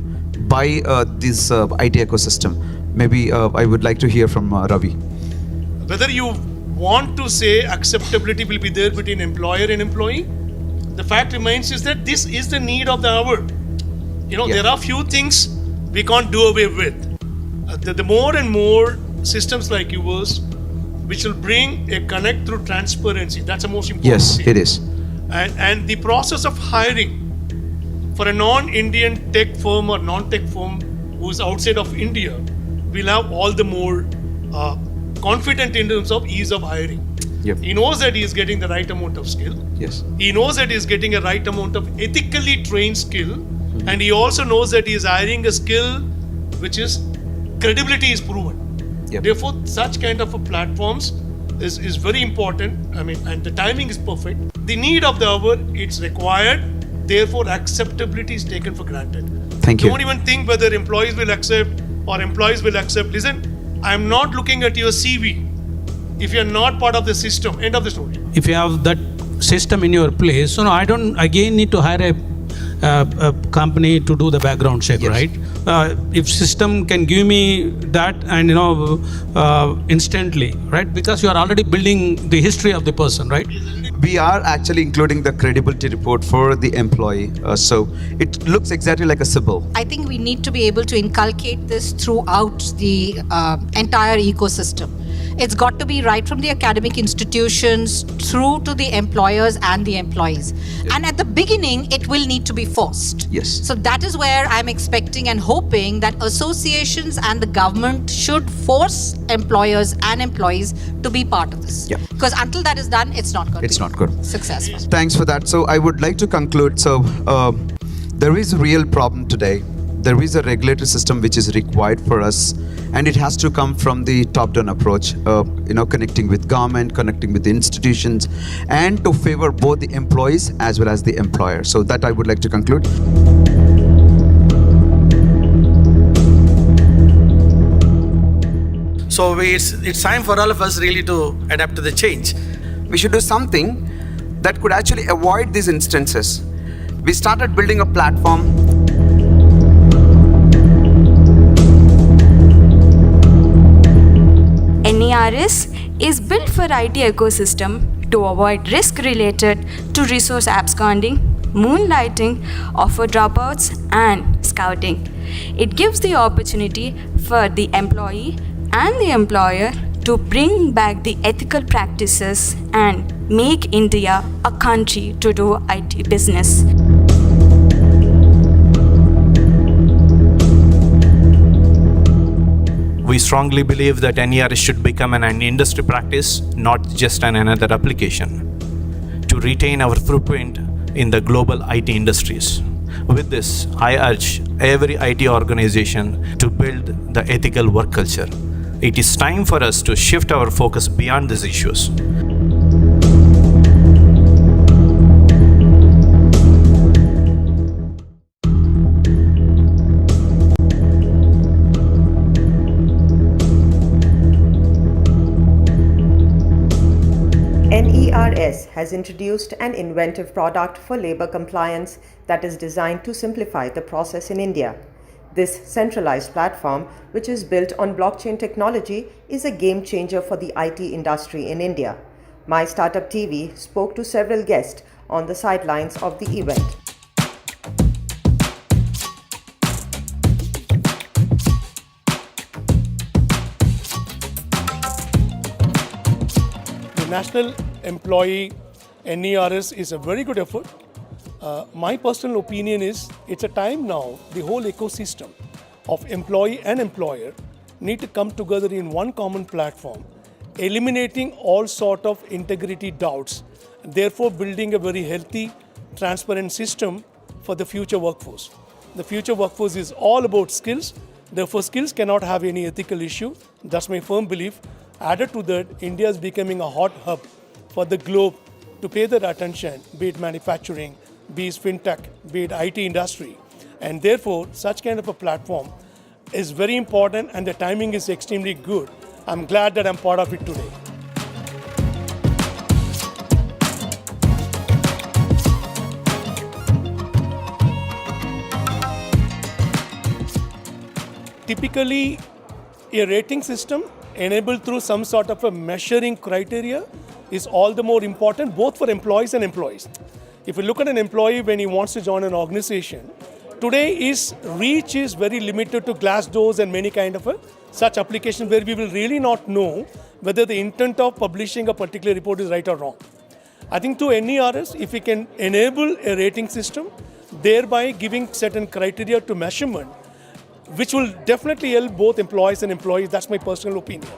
by this IT ecosystem? Maybe I would like to hear from Ravi. Whether you want to say acceptability will be there between employer and employee, the fact remains is that this is the need of the hour. There are few things we can't do away with. The more and more systems like yours, which will bring a connect through transparency, that's the most important Yes, thing. it is. And the process of hiring for a non-Indian tech firm or non-tech firm who's outside of India will have all the more confident in terms of ease of hiring. Yep. He knows that he is getting the right amount of skill. Yes. He knows that he is getting a right amount of ethically trained skill. And he also knows that he is hiring a skill which is credibility is proven. Yep. Therefore, such kind of a platforms is very important. I mean, and the timing is perfect. The need of the hour, it's required. Therefore, acceptability is taken for granted. Thank you. Don't even think whether employees will accept or employees will accept. Listen, I'm not looking at your CV. If you're not part of the system, end of the story. If you have that system in your place, so I don't again need to hire a company to do the background check, Yes. right? If system can give me that and instantly, right? Because you are already building the history of the person, right? We are actually including the credibility report for the employee. So it looks exactly like a sybil. I think we need to be able to inculcate this throughout the entire ecosystem. It's got to be right from the academic institutions through to the employers and the employees. And at the beginning, it will need to be forced. Yes. So that is where I'm expecting and hoping that associations and the government should force employers and employees to be part of this. Yeah. Because until that is done, it's not going to be good. successful. Thanks for that. So I would like to conclude. So there is a real problem today. There is a regulatory system which is required for us, and it has to come from the top-down approach, connecting with government, connecting with the institutions, and to favor both the employees as well as the employer. So that I would like to conclude. So it's time for all of us really to adapt to the change. We should do something that could actually avoid these instances. We started building a platform. NERS is built for IT ecosystem to avoid risk related to resource absconding, moonlighting, offer dropouts, and scouting. It gives the opportunity for the employee and the employer to bring back the ethical practices and make India a country to do IT business. We strongly believe that NERS should become an industry practice, not just another application, to retain our footprint in the global IT industries. With this, I urge every IT organization to build the ethical work culture. It is time for us to shift our focus beyond these issues. NERS has introduced an inventive product for labor compliance that is designed to simplify the process in India. This centralized platform, which is built on blockchain technology, is a game changer for the IT industry in India. mystartuptv spoke to several guests on the sidelines of the event. National Employee NERS is a very good effort. My personal opinion is it's a time now the whole ecosystem of employee and employer need to come together in one common platform, eliminating all sort of integrity doubts, therefore building a very healthy, transparent system for the future workforce. The future workforce is all about skills, therefore skills cannot have any ethical issue. That's my firm belief. Added to that, India is becoming a hot hub for the globe to pay their attention, be it manufacturing, be it fintech, be it IT industry. And therefore, such kind of a platform is very important and the timing is extremely good. I'm glad that I'm part of it today. Typically, a rating system enabled through some sort of a measuring criteria is all the more important, both for employees and employees. If you look at an employee when he wants to join an organization, today his reach is very limited to Glassdoors and many kind of such applications where we will really not know whether the intent of publishing a particular report is right or wrong. I think through NERS, if we can enable a rating system, thereby giving certain criteria to measurement, which will definitely help both employees and employees. That's my personal opinion.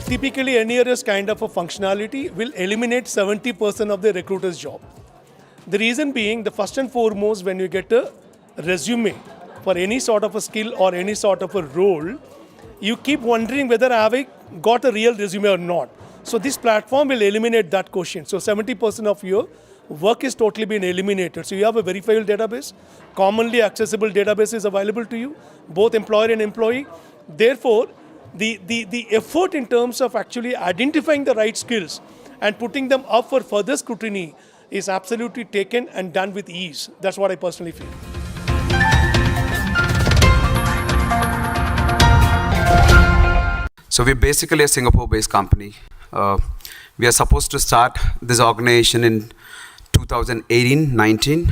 Typically, NERS kind of a functionality will eliminate 70% of the recruiter's job. The reason being, the first and foremost, when you get a resume for any sort of a skill or any sort of a role, you keep wondering whether have I got a real resume or not. So this platform will eliminate that question. So 70% of your work is totally been eliminated. So you have a verifiable database, commonly accessible database is available to you, both employer and employee. Therefore, the effort in terms of actually identifying the right skills and putting them up for further scrutiny is absolutely taken and done with ease. That's what I personally feel. So we're basically a Singapore-based company. We are supposed to start this organization in 2018-19.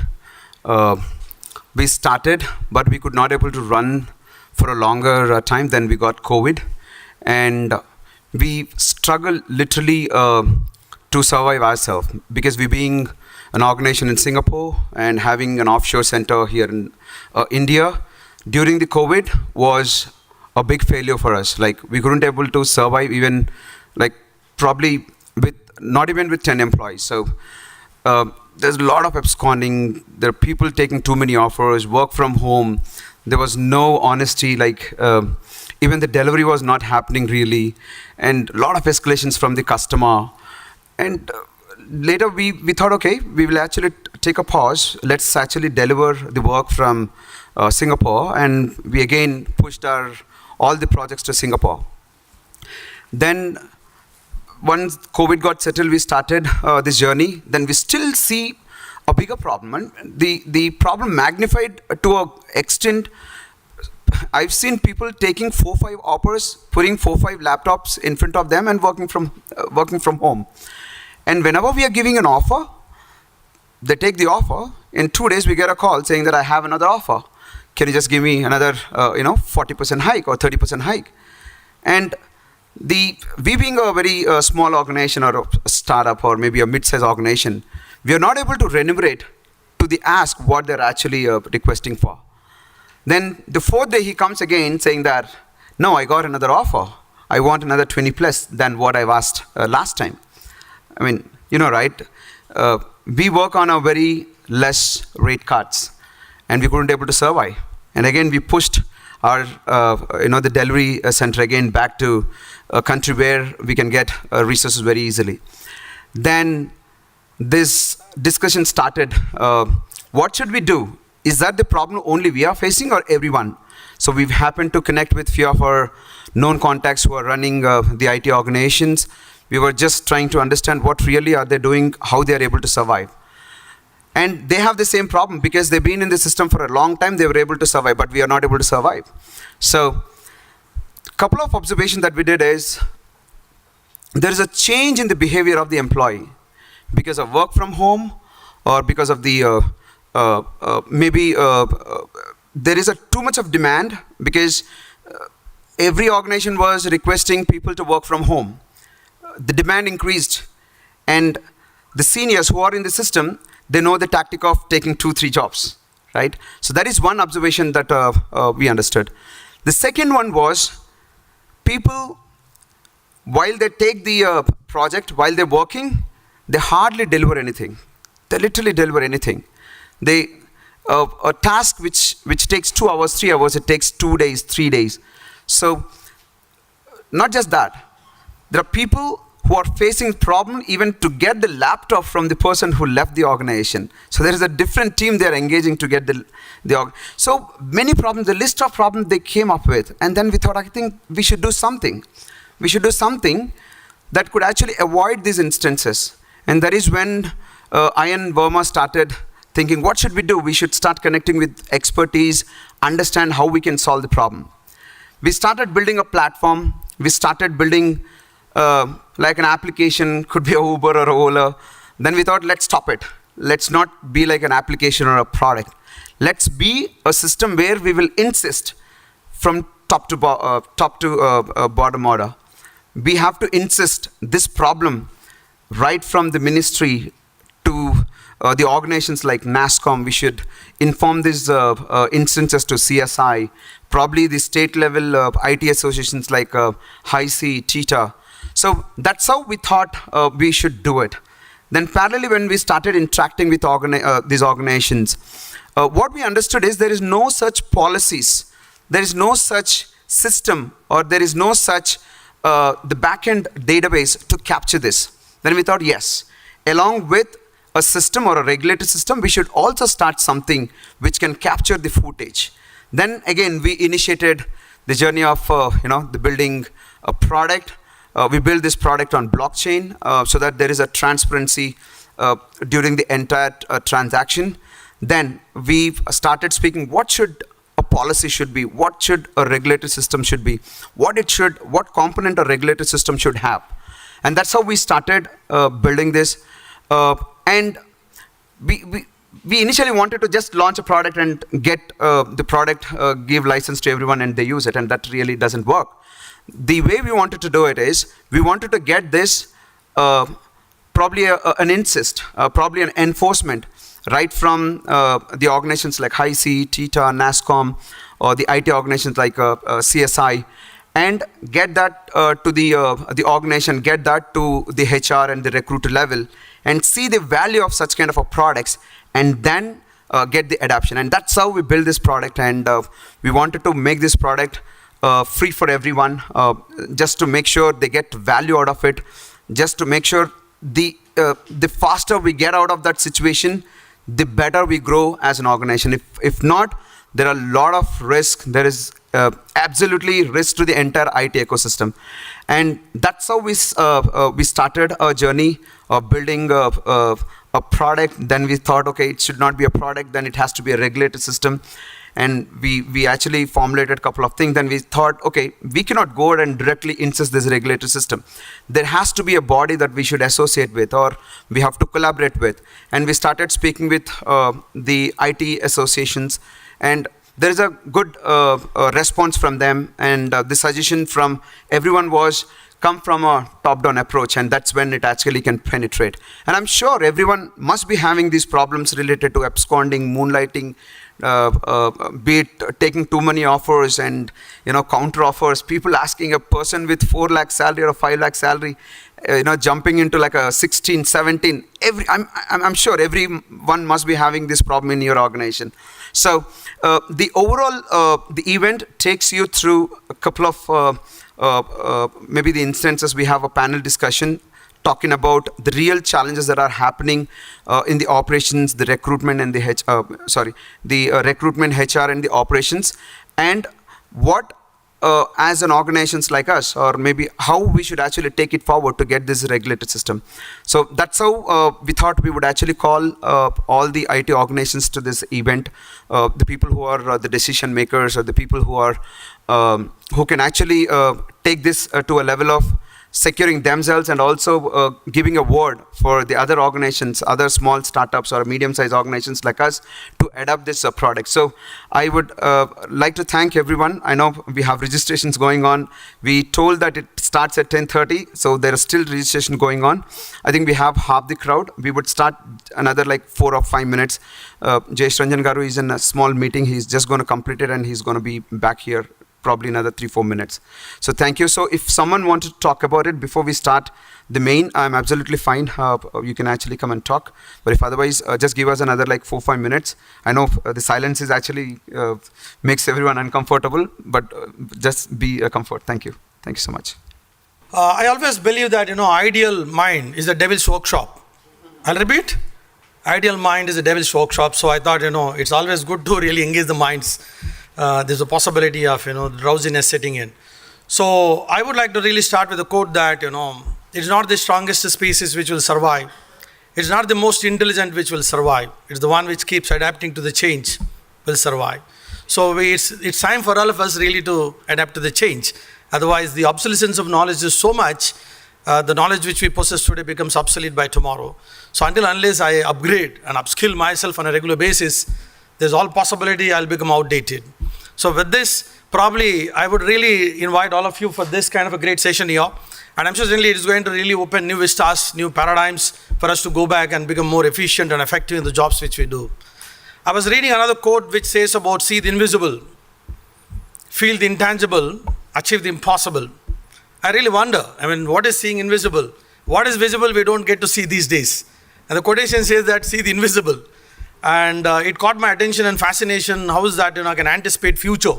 We started, but we could not able to run for a longer time. Then we got COVID, and we struggled literally to survive ourselves, because we being an organization in Singapore and having an offshore center here in India during the COVID was a big failure for us. Like, we couldn't able to survive even, like, probably with not even with 10 employees. So there's a lot of absconding. There are people taking too many offers, work from home. There was no honesty, like even the delivery was not happening really, and a lot of escalations from the customer. And later we thought, okay, we will actually take a pause. Let's actually deliver the work from Singapore, and we again pushed all the projects to Singapore. Then once COVID got settled, we started this journey. Then we still see a bigger problem, and the problem magnified to an extent. I've seen people taking 4-5 offers, putting 4-5 laptops in front of them and working from home. And whenever we are giving an offer, they take the offer. In 2 days, we get a call saying that I have another offer. Can you just give me another 40% hike or 30% hike? And we being a very small organization or a startup or maybe a mid-sized organization, we are not able to remunerate to the ask what they're actually requesting for. Then the 4th day he comes again saying that, no, I got another offer. I want another 20 plus than what I've asked last time. I mean, right? We work on a very less rate cards, and we couldn't able to survive. And again, we pushed our, the delivery center again back to a country where we can get resources very easily. Then this discussion started. What should we do? Is that the problem only we are facing or everyone? So we've happened to connect with few of our known contacts who are running the IT organizations. We were just trying to understand what really are they doing, how they are able to survive. And they have the same problem because they've been in the system for a long time. They were able to survive, but we are not able to survive. So a couple of observations that we did is there is a change in the behavior of the employee because of work from home or because of the maybe there is too much of demand because every organization was requesting people to work from home. The demand increased, and the seniors who are in the system, they know the tactic of taking 2-3 jobs, right? So that is one observation that we understood. The second one was people, while they take the project, while they're working, they hardly deliver anything. They literally deliver anything. They a task which takes 2 hours, 3 hours, it takes 2 days, 3 days. So not just that, there are people who are facing problem even to get the laptop from the person who left the organization. So there is a different team they are engaging to get so many problems, the list of problems they came up with, and then we thought, I think we should do something. We should do something that could actually avoid these instances. And that is when Ian Verma started thinking, what should we do? We should start connecting with expertise, understand how we can solve the problem. We started building a platform. We started building like an application, could be a Uber or a Ola. Then we thought, let's stop it. Let's not be like an application or a product. Let's be a system where we will insist from top to bottom order. We have to insist this problem right from the ministry to the organizations like NASSCOM. We should inform these instances to CSI, probably the state level IT associations like HIC, TITA. So that's how we thought we should do it. Then parallelly, when we started interacting with these organizations, what we understood is there is no such policies, there is no such system, or there is no such the backend database to capture this. Then we thought, yes, along with a system or a regulated system, we should also start something which can capture the footage. Then again, we initiated the journey of the building a product. We built this product on blockchain so that there is a transparency during the entire transaction. Then we started speaking, what should a policy should be, what should a regulated system should be, what component a regulated system should have. And that's how we started building this. And we initially wanted to just launch a product and get the product, give license to everyone and they use it, and that really doesn't work. The way we wanted to do it is, we wanted to get this probably an insist, probably an enforcement, right from the organizations like HIC, TITA, NASSCOM, or the IT organizations like CSI, and get that to the organization, get that to the HR and the recruiter level, and see the value of such kind of a products, and then get the adoption. And that's how we build this product, and we wanted to make this product free for everyone, just to make sure they get value out of it, just to make sure the faster we get out of that situation, the better we grow as an organization. If not, there are a lot of risk. There is absolutely risk to the entire IT ecosystem. And that's how we started our journey of building a product. Then we thought, okay, it should not be a product, then it has to be a regulated system. And we actually formulated a couple of things. Then we thought, okay, we cannot go and directly insist this regulated system. There has to be a body that we should associate with, or we have to collaborate with. And we started speaking with the IT associations, and there is a good response from them. And the suggestion from everyone was, come from a top-down approach, and that's when it actually can penetrate. And I'm sure everyone must be having these problems related to absconding, moonlighting, be it taking too many offers and counter offers, people asking a person with 4 lakh salary or 5 lakh salary, jumping into like a 16, 17. I'm sure everyone must be having this problem in your organization. So the overall the event takes you through a couple of maybe the instances. We have a panel discussion talking about the real challenges that are happening in the operations, the recruitment and the recruitment, HR and the operations, and what as an organizations like us, or maybe how we should actually take it forward to get this regulated system. So that's how we thought we would actually call all the IT organizations to this event, the people who are the decision makers, or the people who are who can actually take this to a level of securing themselves and also giving a word for the other organizations, other small startups or medium-sized organizations like us to adopt this product. So I would like to thank everyone. I know we have registrations going on. We told that it starts at 10:30, so there is still registration going on. I think we have half the crowd. We would start another like 4 or 5 minutes. Jayesh Ranjan Garu is in a small meeting. He's just going to complete it and he's going to be back here probably another 3-4 minutes. So thank you. So if someone wanted to talk about it before we start the main, I'm absolutely fine. You can actually come and talk. But if otherwise, just give us another like 4-5 minutes. I know the silence is actually makes everyone uncomfortable, but just be a comfort. Thank you. Thank you so much. I always believe that, ideal mind is the devil's workshop. I'll repeat. Ideal mind is the devil's workshop. So I thought, it's always good to really engage the minds. There's a possibility of, drowsiness setting in. So I would like to really start with a quote that, it's not the strongest species which will survive. It's not the most intelligent which will survive. It's the one which keeps adapting to the change will survive. So it's time for all of us really to adapt to the change. Otherwise, the obsolescence of knowledge is so much, the knowledge which we possess today becomes obsolete by tomorrow. So unless I upgrade and upskill myself on a regular basis, there's all possibility I'll become outdated. So with this, probably I would really invite all of you for this kind of a great session here. And I'm sure certainly it is going to really open new vistas, new paradigms for us to go back and become more efficient and effective in the jobs which we do. I was reading another quote which says about see the invisible, feel the intangible, achieve the impossible. I really wonder, what is seeing invisible? What is visible we don't get to see these days? And the quotation says that see the invisible. And it caught my attention and fascination. How is that, I can anticipate future.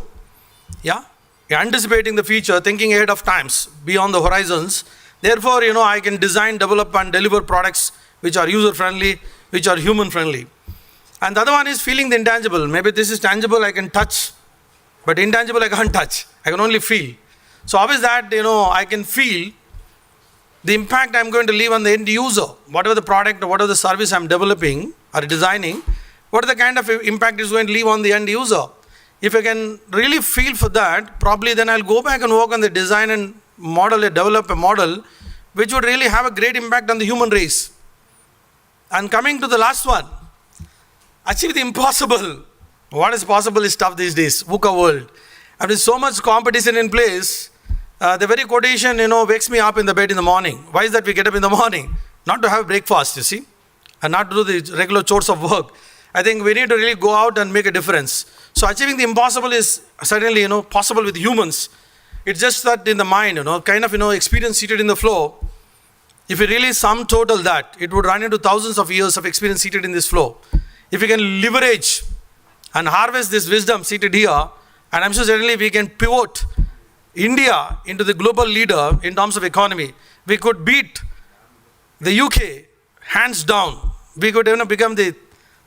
Yeah? Anticipating the future, thinking ahead of times, beyond the horizons. Therefore, I can design, develop and deliver products which are user-friendly, which are human-friendly. And the other one is feeling the intangible. Maybe this is tangible, I can touch. But intangible, I can't touch. I can only feel. So how is that, I can feel the impact I'm going to leave on the end user. Whatever the product or whatever the service I'm developing or designing, what is the kind of impact it's going to leave on the end user? If I can really feel for that, probably then I'll go back and work on the design and develop a model which would really have a great impact on the human race. And coming to the last one, achieve the impossible. What is possible is tough these days, VUCA world. And with so much competition in place, the very quotation, wakes me up in the bed in the morning. Why is that we get up in the morning? Not to have breakfast, you see, and not to do the regular chores of work. I think we need to really go out and make a difference. So achieving the impossible is certainly, possible with humans. It's just that in the mind, experience seated in the flow. If you really sum total that, it would run into thousands of years of experience seated in this flow. If you can leverage and harvest this wisdom seated here, and I'm sure certainly we can pivot India into the global leader in terms of economy. We could beat the UK hands down. We could become the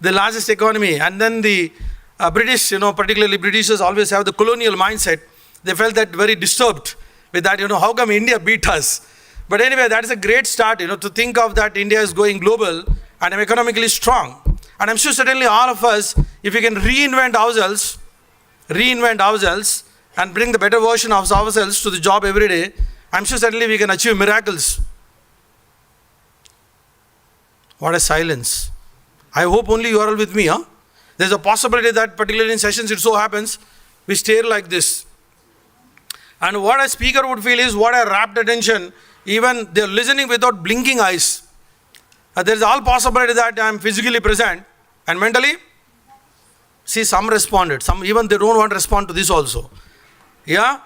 largest economy. And then the British, particularly Britishers always have the colonial mindset. They felt that very disturbed with that, how come India beat us? But anyway, that is a great start, to think of that India is going global and I'm economically strong. And I'm sure certainly all of us, if we can reinvent ourselves and bring the better version of ourselves to the job every day, I'm sure certainly we can achieve miracles. What a silence. I hope only you are all with me. There's a possibility that particularly in sessions it so happens, we stare like this. And what a speaker would feel is what a rapt attention, even they're listening without blinking eyes. There's all possibility that I'm physically present and mentally, see some responded, some even they don't want to respond to this also. Yeah,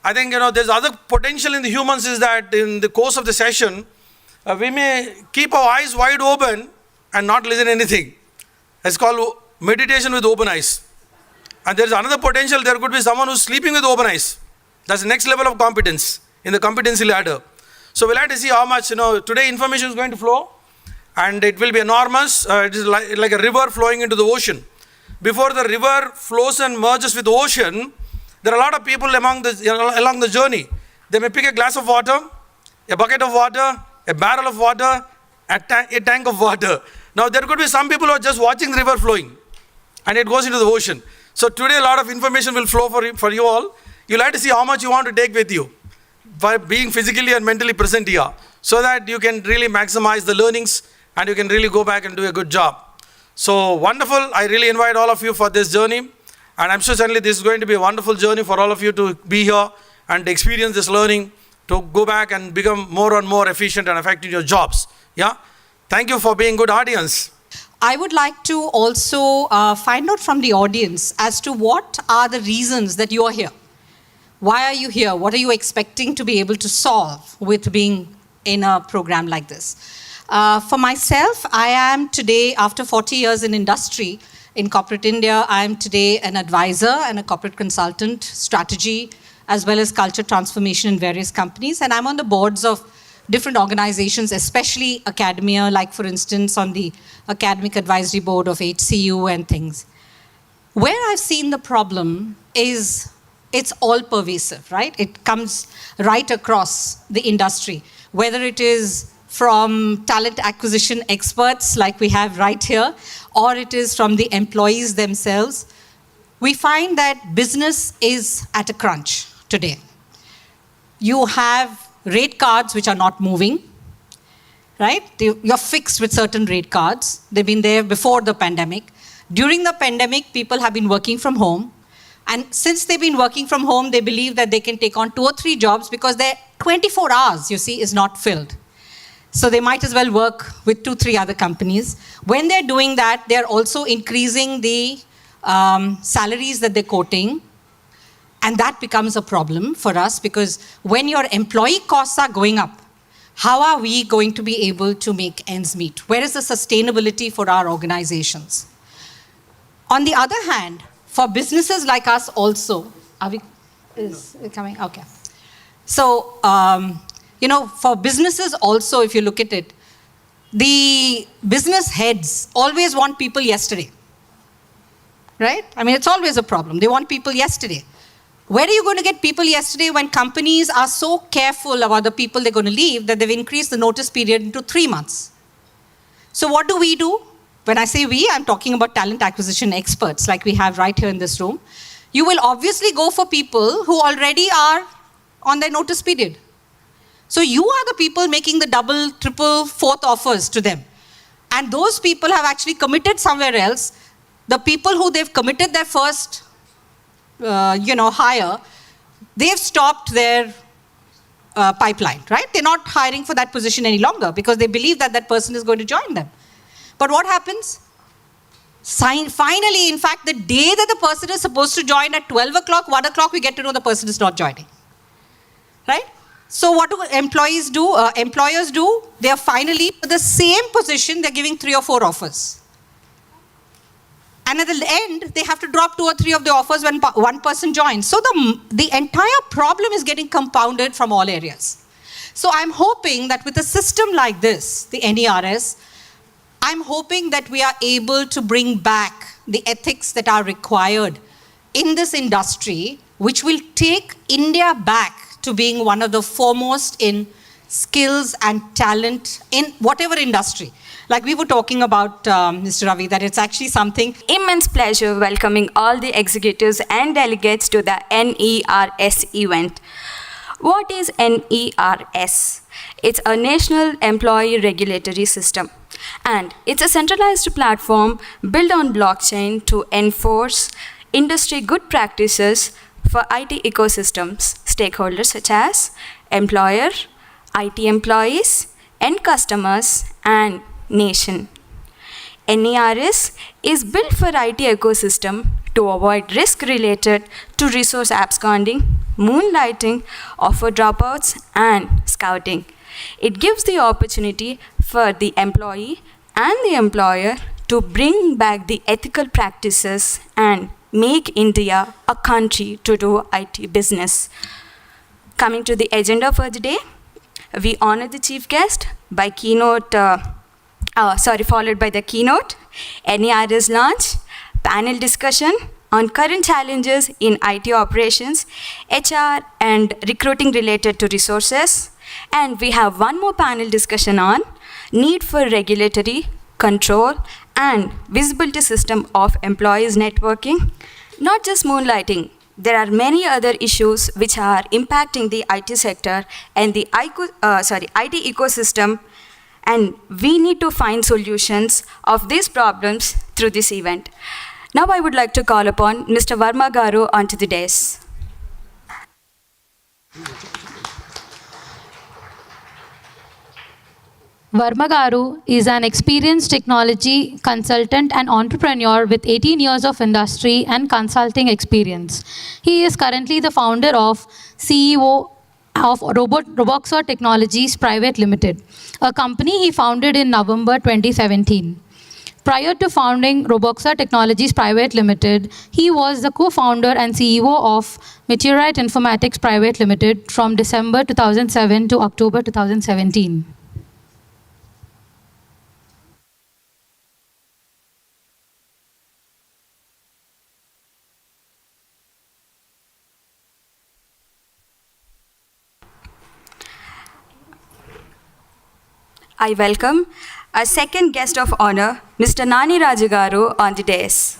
I think there's other potential in the humans is that in the course of the session, we may keep our eyes wide open and not listen to anything. It's called meditation with open eyes. And there's another potential, there could be someone who's sleeping with open eyes. That's the next level of competence in the competency ladder. So we'll have to see how much, today information is going to flow and it will be enormous. It is like a river flowing into the ocean. Before the river flows and merges with the ocean, there are a lot of people along the journey. They may pick a glass of water, a bucket of water, a barrel of water, a tank of water. Now there could be some people who are just watching the river flowing and it goes into the ocean. So today a lot of information will flow for you all. You'll have to see how much you want to take with you. by being physically and mentally present here, so that you can really maximize the learnings and you can really go back and do a good job. So wonderful. I really invite all of you for this journey, and I'm sure certainly this is going to be a wonderful journey for all of you to be here and experience this learning, to go back and become more and more efficient and effective in your jobs. Yeah. Thank you for being good audience. I would like to also find out from the audience as to what are the reasons that you are here. Why are you here? What are you expecting to be able to solve with being in a program like this? For myself, I am today, after 40 years in industry, in corporate India, I am today an advisor and a corporate consultant, strategy, as well as culture transformation in various companies. And I'm on the boards of different organizations, especially academia, like for instance, on the academic advisory board of HCU and things. Where I've seen the problem is it's all pervasive, right? It comes right across the industry, whether it is from talent acquisition experts like we have right here, or it is from the employees themselves. We find that business is at a crunch today. You have rate cards which are not moving, right? You're fixed with certain rate cards. They've been there before the pandemic. During the pandemic, people have been working from home. And since they've been working from home, they believe that they can take on 2 or 3 jobs because their 24 hours, you see, is not filled. So they might as well work with 2, 3 other companies. When they're doing that, they're also increasing the salaries that they're quoting. And that becomes a problem for us, because when your employee costs are going up, how are we going to be able to make ends meet? Where is the sustainability for our organizations? On the other hand, for businesses like us also, is it coming? Okay. So, for businesses also, if you look at it, the business heads always want people yesterday, right? I mean, it's always a problem. They want people yesterday. Where are you going to get people yesterday when companies are so careful about the people they're going to leave that they've increased the notice period into 3 months? So what do we do? When I say we, I'm talking about talent acquisition experts like we have right here in this room. You will obviously go for people who already are on their notice period. So you are the people making the double, triple, fourth offers to them. And those people have actually committed somewhere else. The people who they've committed their first hire, they've stopped their pipeline, right? They're not hiring for that position any longer because they believe that that person is going to join them. But what happens? Finally, in fact, the day that the person is supposed to join at 12 o'clock, 1 o'clock, we get to know the person is not joining, right? So what do employers do? They are finally, for the same position, they're giving 3 or 4 offers. And at the end, they have to drop 2 or 3 of the offers when one person joins. So the entire problem is getting compounded from all areas. So I'm hoping that with a system like this, the NERS, I'm hoping that we are able to bring back the ethics that are required in this industry, which will take India back to being one of the foremost in skills and talent in whatever industry. Like we were talking about, Mr. Ravi, that it's actually something. Immense pleasure welcoming all the executives and delegates to the NERS event. What is NERS? It's a National Employee Regulatory System, and it's a centralized platform built on blockchain to enforce industry good practices for IT ecosystems, stakeholders such as employer, IT employees, end customers, and nation. NERS is built for IT ecosystem to avoid risk related to resource absconding, moonlighting, offer dropouts, and scouting. It gives the opportunity for the employee and the employer to bring back the ethical practices and make India a country to do IT business. Coming to the agenda for the day, we honor the chief guest by followed by the keynote, NERS launch, panel discussion on current challenges in IT operations, HR and recruiting related to resources. And we have one more panel discussion on need for regulatory control and visibility system of employees networking. Not just moonlighting, There are many other issues which are impacting the IT sector and the IT ecosystem, and we need to find solutions of these problems through this event. Now I would like to call upon Mr. Varma Garu onto the dais. Varma Garu is an experienced technology consultant and entrepreneur with 18 years of industry and consulting experience. He is currently the founder of CEO of Roboxer Technologies Private Limited, a company he founded in November 2017. Prior to founding Roboxer Technologies Private Limited, he was the co-founder and CEO of Meteorite Informatics Private Limited from December 2007 to October 2017. I welcome our second guest of honor, Mr. Nani Rajagaru, on the dais.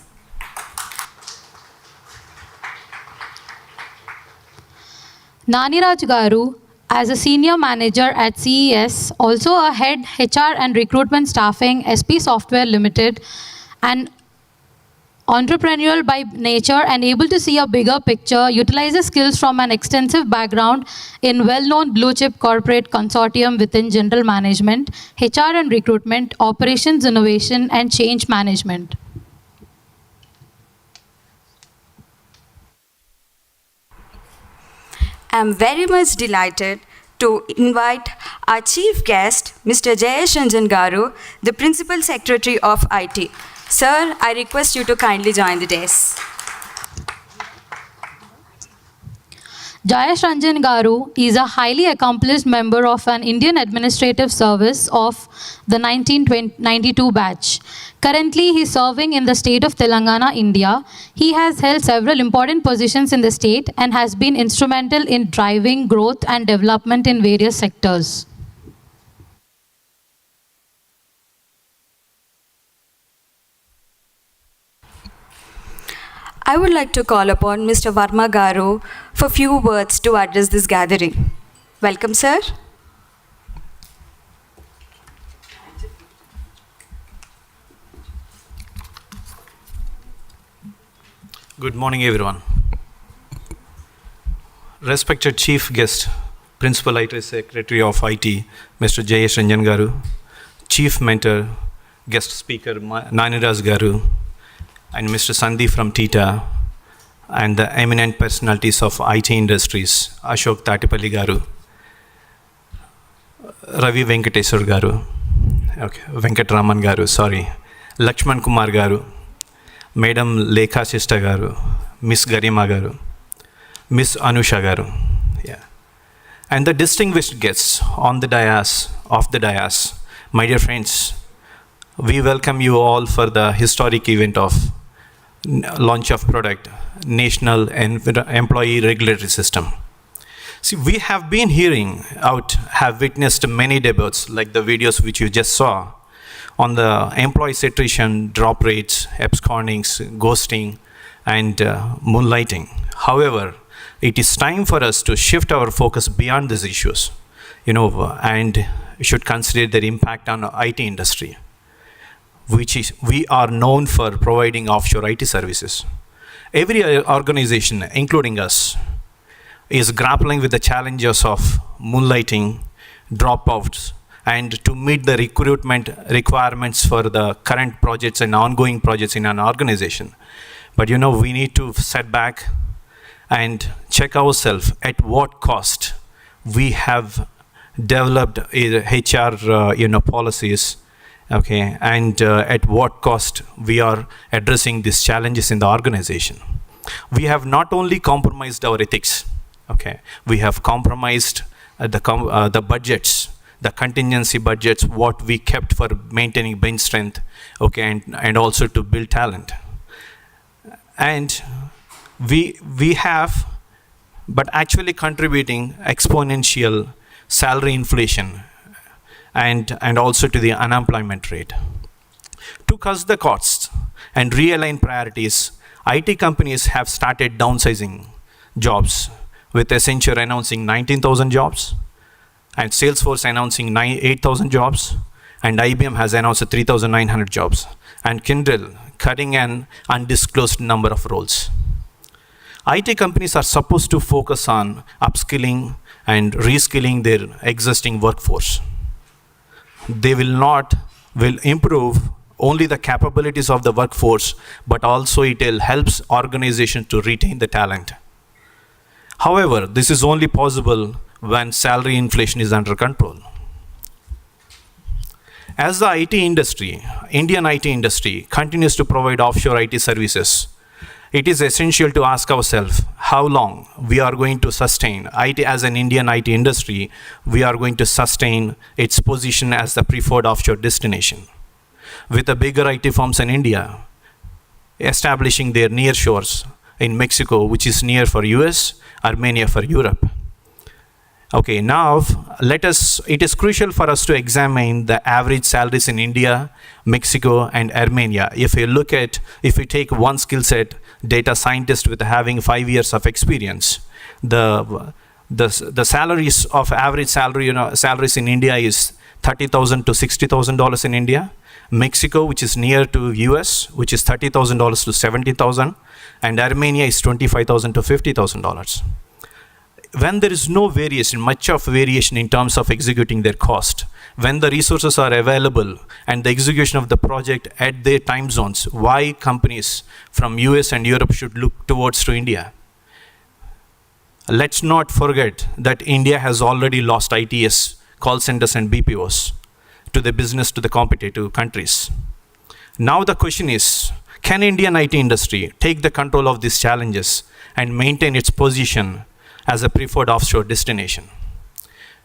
Nani Garu, as a senior manager at CES, also a head HR and recruitment staffing SP Software Limited, and entrepreneurial by nature and able to see a bigger picture, utilizes skills from an extensive background in well-known blue-chip corporate consortium within general management, HR and recruitment, operations innovation, and change management. I'm very much delighted to invite our chief guest, Mr. Jayesh Ranjan Garu, the Principal Secretary of IT. Sir, I request you to kindly join the dais. Jayesh Ranjan Garu is a highly accomplished member of an Indian Administrative Service of the 1992 batch. Currently, he is serving in the state of Telangana, India. He has held several important positions in the state and has been instrumental in driving growth and development in various sectors. I would like to call upon Mr. Varma Garu for few words to address this gathering. Welcome, sir. Good morning, everyone. Respected Chief Guest, Principal IT Secretary of IT, Mr. Jayesh Ranjan Garu, Chief Mentor, Guest Speaker Naniraj Garu, and Mr. Sandeep from TITA, and the eminent personalities of IT industries, Ashok Tatipalli Garu, Ravi Venkateswar Garu, Venkatraman Garu, Lakshman Kumar Garu, Madam Lekha Sista Garu, Miss Garima Garu, Miss Anusha Garu, and the distinguished guests on the dais, my dear friends, we welcome you all for the historic event of launch of product, National Employee Regulatory System. See, we have been have witnessed many debates like the videos which you just saw on the employee attrition, drop rates, abscondings, ghosting, and moonlighting. However, it is time for us to shift our focus beyond these issues, and should consider their impact on the IT industry, which is we are known for providing offshore IT services. Every organization, including us, is grappling with the challenges of moonlighting, dropouts, and to meet the recruitment requirements for the current projects and ongoing projects in an organization. But we need to set back and check ourselves at what cost we have developed HR policies, and at what cost we are addressing these challenges in the organization. We have not only compromised our ethics, we have compromised the budgets, the contingency budgets, what we kept for maintaining bench strength, and also to build talent. And we have, but actually contributing exponential salary inflation and also to the unemployment rate. To cut the costs and realign priorities, IT companies have started downsizing jobs, with Accenture announcing 19,000 jobs, and Salesforce announcing 8,000 jobs, and IBM has announced 3,900 jobs, and Kyndryl cutting an undisclosed number of roles. IT companies are supposed to focus on upskilling and reskilling their existing workforce. They will improve only the capabilities of the workforce, but also it helps organizations to retain the talent. However, this is only possible when salary inflation is under control. As the Indian IT industry continues to provide offshore IT services, it is essential to ask ourselves how long we are going to sustain IT as an Indian IT industry. We are going to sustain its position as the preferred offshore destination, with the bigger IT firms in India establishing their near shores in Mexico, which is near for US, Armenia for Europe. Okay, now it is crucial for us to examine the average salaries in India, Mexico, and Armenia. If we take one skill set, data scientist with having 5 years of experience, the salaries of average salary, salaries in India is $30,000 to $60,000 in India. Mexico, which is near to US, which is $30,000 to $70,000, and Armenia is $25,000 to $50,000. When there is no variation, much of variation in terms of executing their cost, when the resources are available and the execution of the project at their time zones, why companies from US and Europe should look towards to India? Let's not forget that India has already lost ITS, call centers and BPOs to the competitive countries. Now the question is, can Indian IT industry take the control of these challenges and maintain its position as a preferred offshore destination?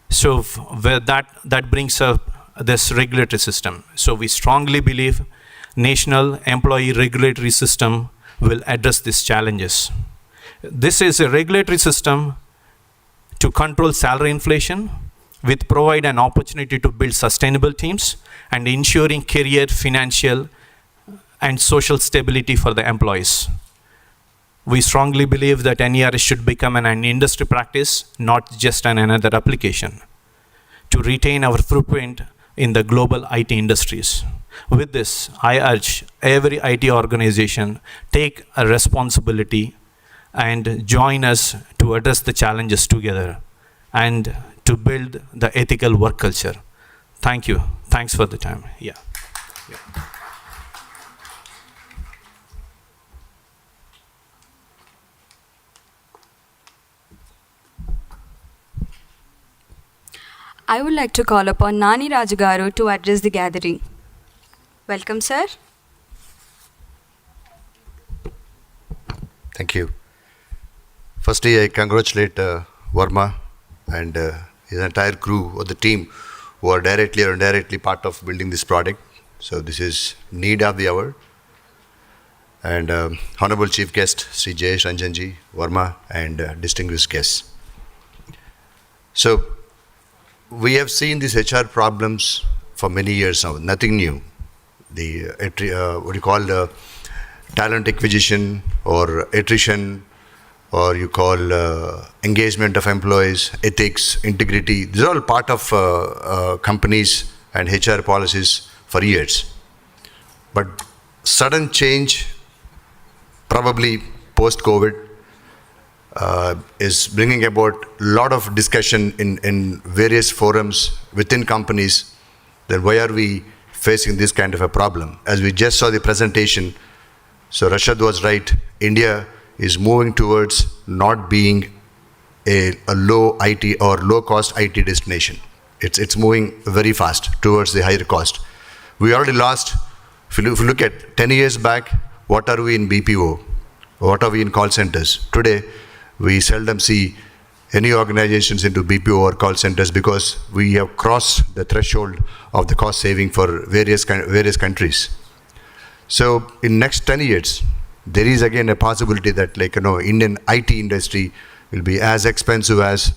So that brings up this regulatory system. So we strongly believe national employee regulatory system will address these challenges. This is a regulatory system to control salary inflation, with provide an opportunity to build sustainable teams and ensuring career, financial, and social stability for the employees. We strongly believe that NERS should become an industry practice, not just another application, to retain our footprint in the global IT industries. With this, I urge every IT organization take a responsibility and join us to address the challenges together and to build the ethical work culture. Thank you. Thanks for the time. Yeah. I would like to call upon Nani Rajagaru to address the gathering. Welcome, sir. Thank you. Firstly, I congratulate Verma and his entire crew or the team who are directly or indirectly part of building this product. So this is need of the hour. And Honorable Chief Guest, Sri Jayesh Ranjanji, Verma, and distinguished guests. So we have seen these HR problems for many years now, nothing new. The talent acquisition or attrition, or you call engagement of employees, ethics, integrity. These are all part of companies and HR policies for years. But sudden change, probably post-COVID, is bringing about a lot of discussion in various forums within companies. Then why are we facing this kind of a problem? As we just saw the presentation, so Rashad was right, India is moving towards not being a low IT or low cost IT destination. It's moving very fast towards the higher cost. We already lost, if you look at 10 years back, what are we in BPO? What are we in call centers? Today, we seldom see any organizations into BPO or call centers because we have crossed the threshold of the cost saving for various countries. So in next 10 years, there is again a possibility that Indian IT industry will be as expensive as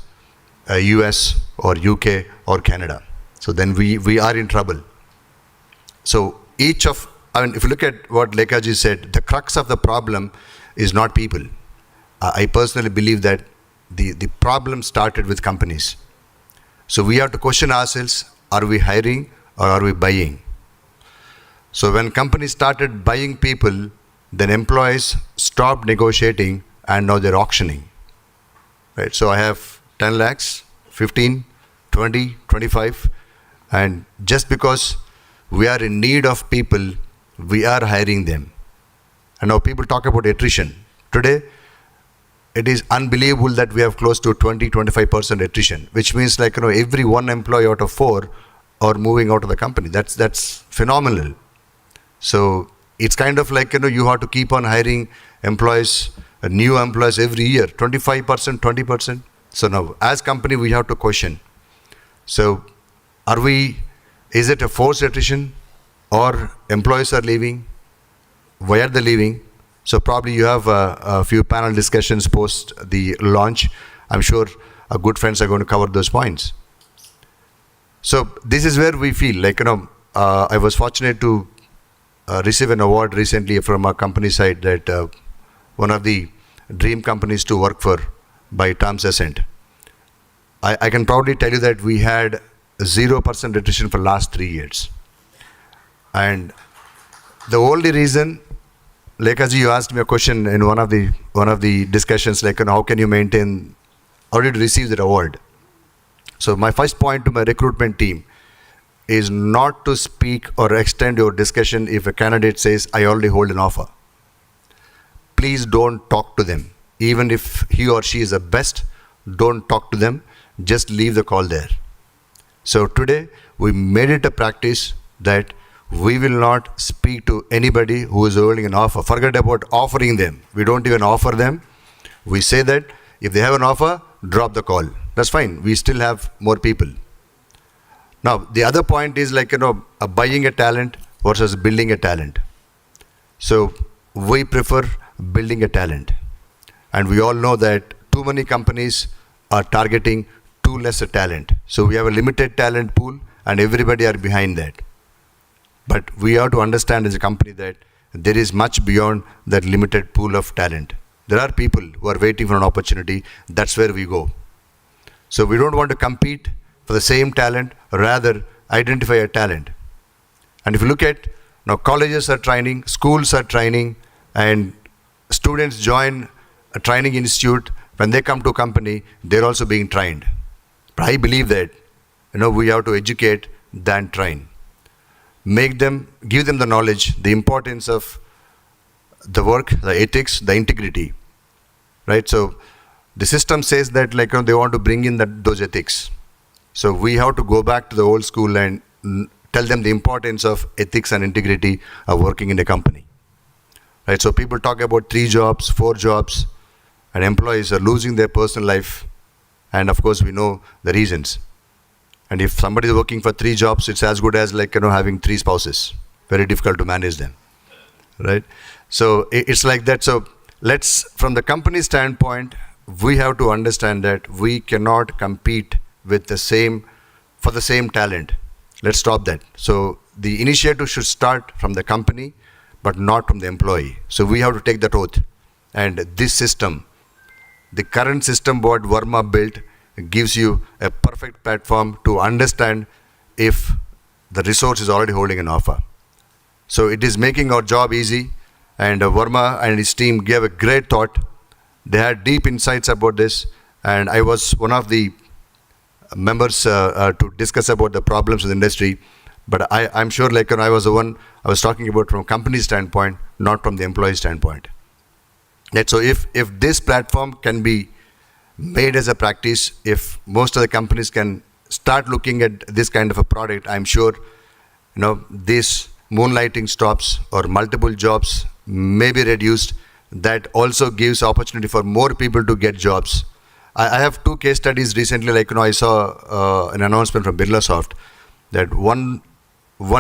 US or UK or Canada. So then we are in trouble. So each of I mean, if you look at what Lekhaji said, the crux of the problem is not people. I personally believe that the problem started with companies. So we have to question ourselves, are we hiring or are we buying? So when companies started buying people, then employees stopped negotiating and now they're auctioning. Right? So I have 10 lakhs, 15, 20, 25, and just because we are in need of people, we are hiring them. And now people talk about attrition. Today, it is unbelievable that we have close to 20-25% attrition, which means every one employee out of 4 are moving out of the company. That's phenomenal. So it's kind of you have to keep on hiring employees, new employees every year, 25%, 20%. So now as company we have to question. So is it a forced attrition or employees are leaving? Why are they leaving? So probably you have a few panel discussions post the launch. I'm sure our good friends are going to cover those points. So this is where we feel I was fortunate to receive an award recently from our company side that one of the dream companies to work for by Tom's Ascent. I can proudly tell you that we had 0% attrition for last 3 years. And the only reason, Lekhaji, you asked me a question in one of the discussions, how can you maintain, how did you receive that award? So my first point to my recruitment team is not to speak or extend your discussion if a candidate says, I already hold an offer. Please don't talk to them. Even if he or she is the best, don't talk to them. Just leave the call there. So today, we made it a practice that we will not speak to anybody who is holding an offer. Forget about offering them. We don't even offer them. We say that if they have an offer, drop the call. That's fine. We still have more people. Now, the other point is buying a talent versus building a talent. So we prefer building a talent. And we all know that too many companies are targeting too less a talent. So we have a limited talent pool and everybody are behind that. But we have to understand as a company that there is much beyond that limited pool of talent. There are people who are waiting for an opportunity. That's where we go. So we don't want to compete for the same talent, rather identify a talent. And if you look at now, colleges are training, schools are training, and students join a training institute. When they come to a company, they're also being trained. But I believe that we have to educate than train. Give them the knowledge, the importance of the work, the ethics, the integrity, right? So the system says that they want to bring in those ethics. So we have to go back to the old school and tell them the importance of ethics and integrity of working in a company, right? So people talk about 3 jobs, 4 jobs, and employees are losing their personal life. And of course, we know the reasons. And if somebody is working for 3 jobs, it's as good as having 3 spouses. Very difficult to manage them, right? So it's like that. So from the company standpoint, we have to understand that we cannot compete with for the same talent. Let's stop that. So the initiative should start from the company, but not from the employee. So we have to take that oath. And this system, the current system what Verma built, gives you a perfect platform to understand if the resource is already holding an offer. So it is making our job easy, and Verma and his team gave a great thought. They had deep insights about this, and I was one of the members to discuss about the problems of the industry. But I'm sure I was the one I was talking about from company standpoint, not from the employee standpoint. So if this platform can be made as a practice, if most of the companies can start looking at this kind of a product, I'm sure this moonlighting stops or multiple jobs may be reduced. That also gives opportunity for more people to get jobs. I have 2 case studies recently. I saw an announcement from Birlasoft that one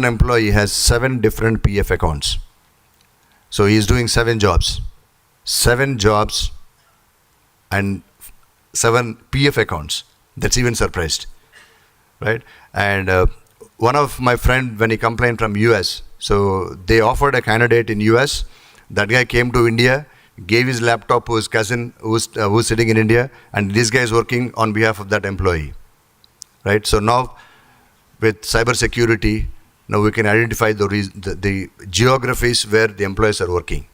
employee has 7 different PF accounts. So he is doing 7 jobs. 7 jobs and 7 PF accounts. That's even surprised, right? And one of my friend, when he complained from US, so they offered a candidate in US. That guy came to India, gave his laptop to his cousin who's sitting in India, and this guy is working on behalf of that employee, right? So now with cyber security, now we can identify the geographies where the employees are working.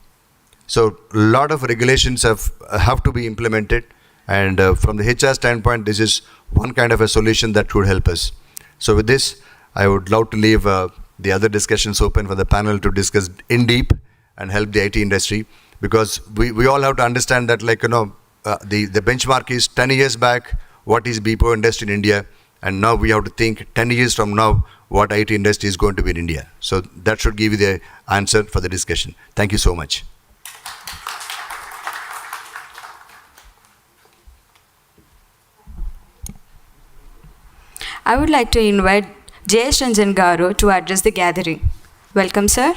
So a lot of regulations have to be implemented, and from the HR standpoint, this is one kind of a solution that would help us. So with this, I would love to leave the other discussions open for the panel to discuss in deep and help the IT industry, because we all have to understand that, like, the benchmark is 10 years back, what is BPO industry in India, and now we have to think 10 years from now what IT industry is going to be in India. So that should give you the answer for the discussion. Thank you so much. I would like to invite Jayesh Ranjan Garu to address the gathering. Welcome, sir.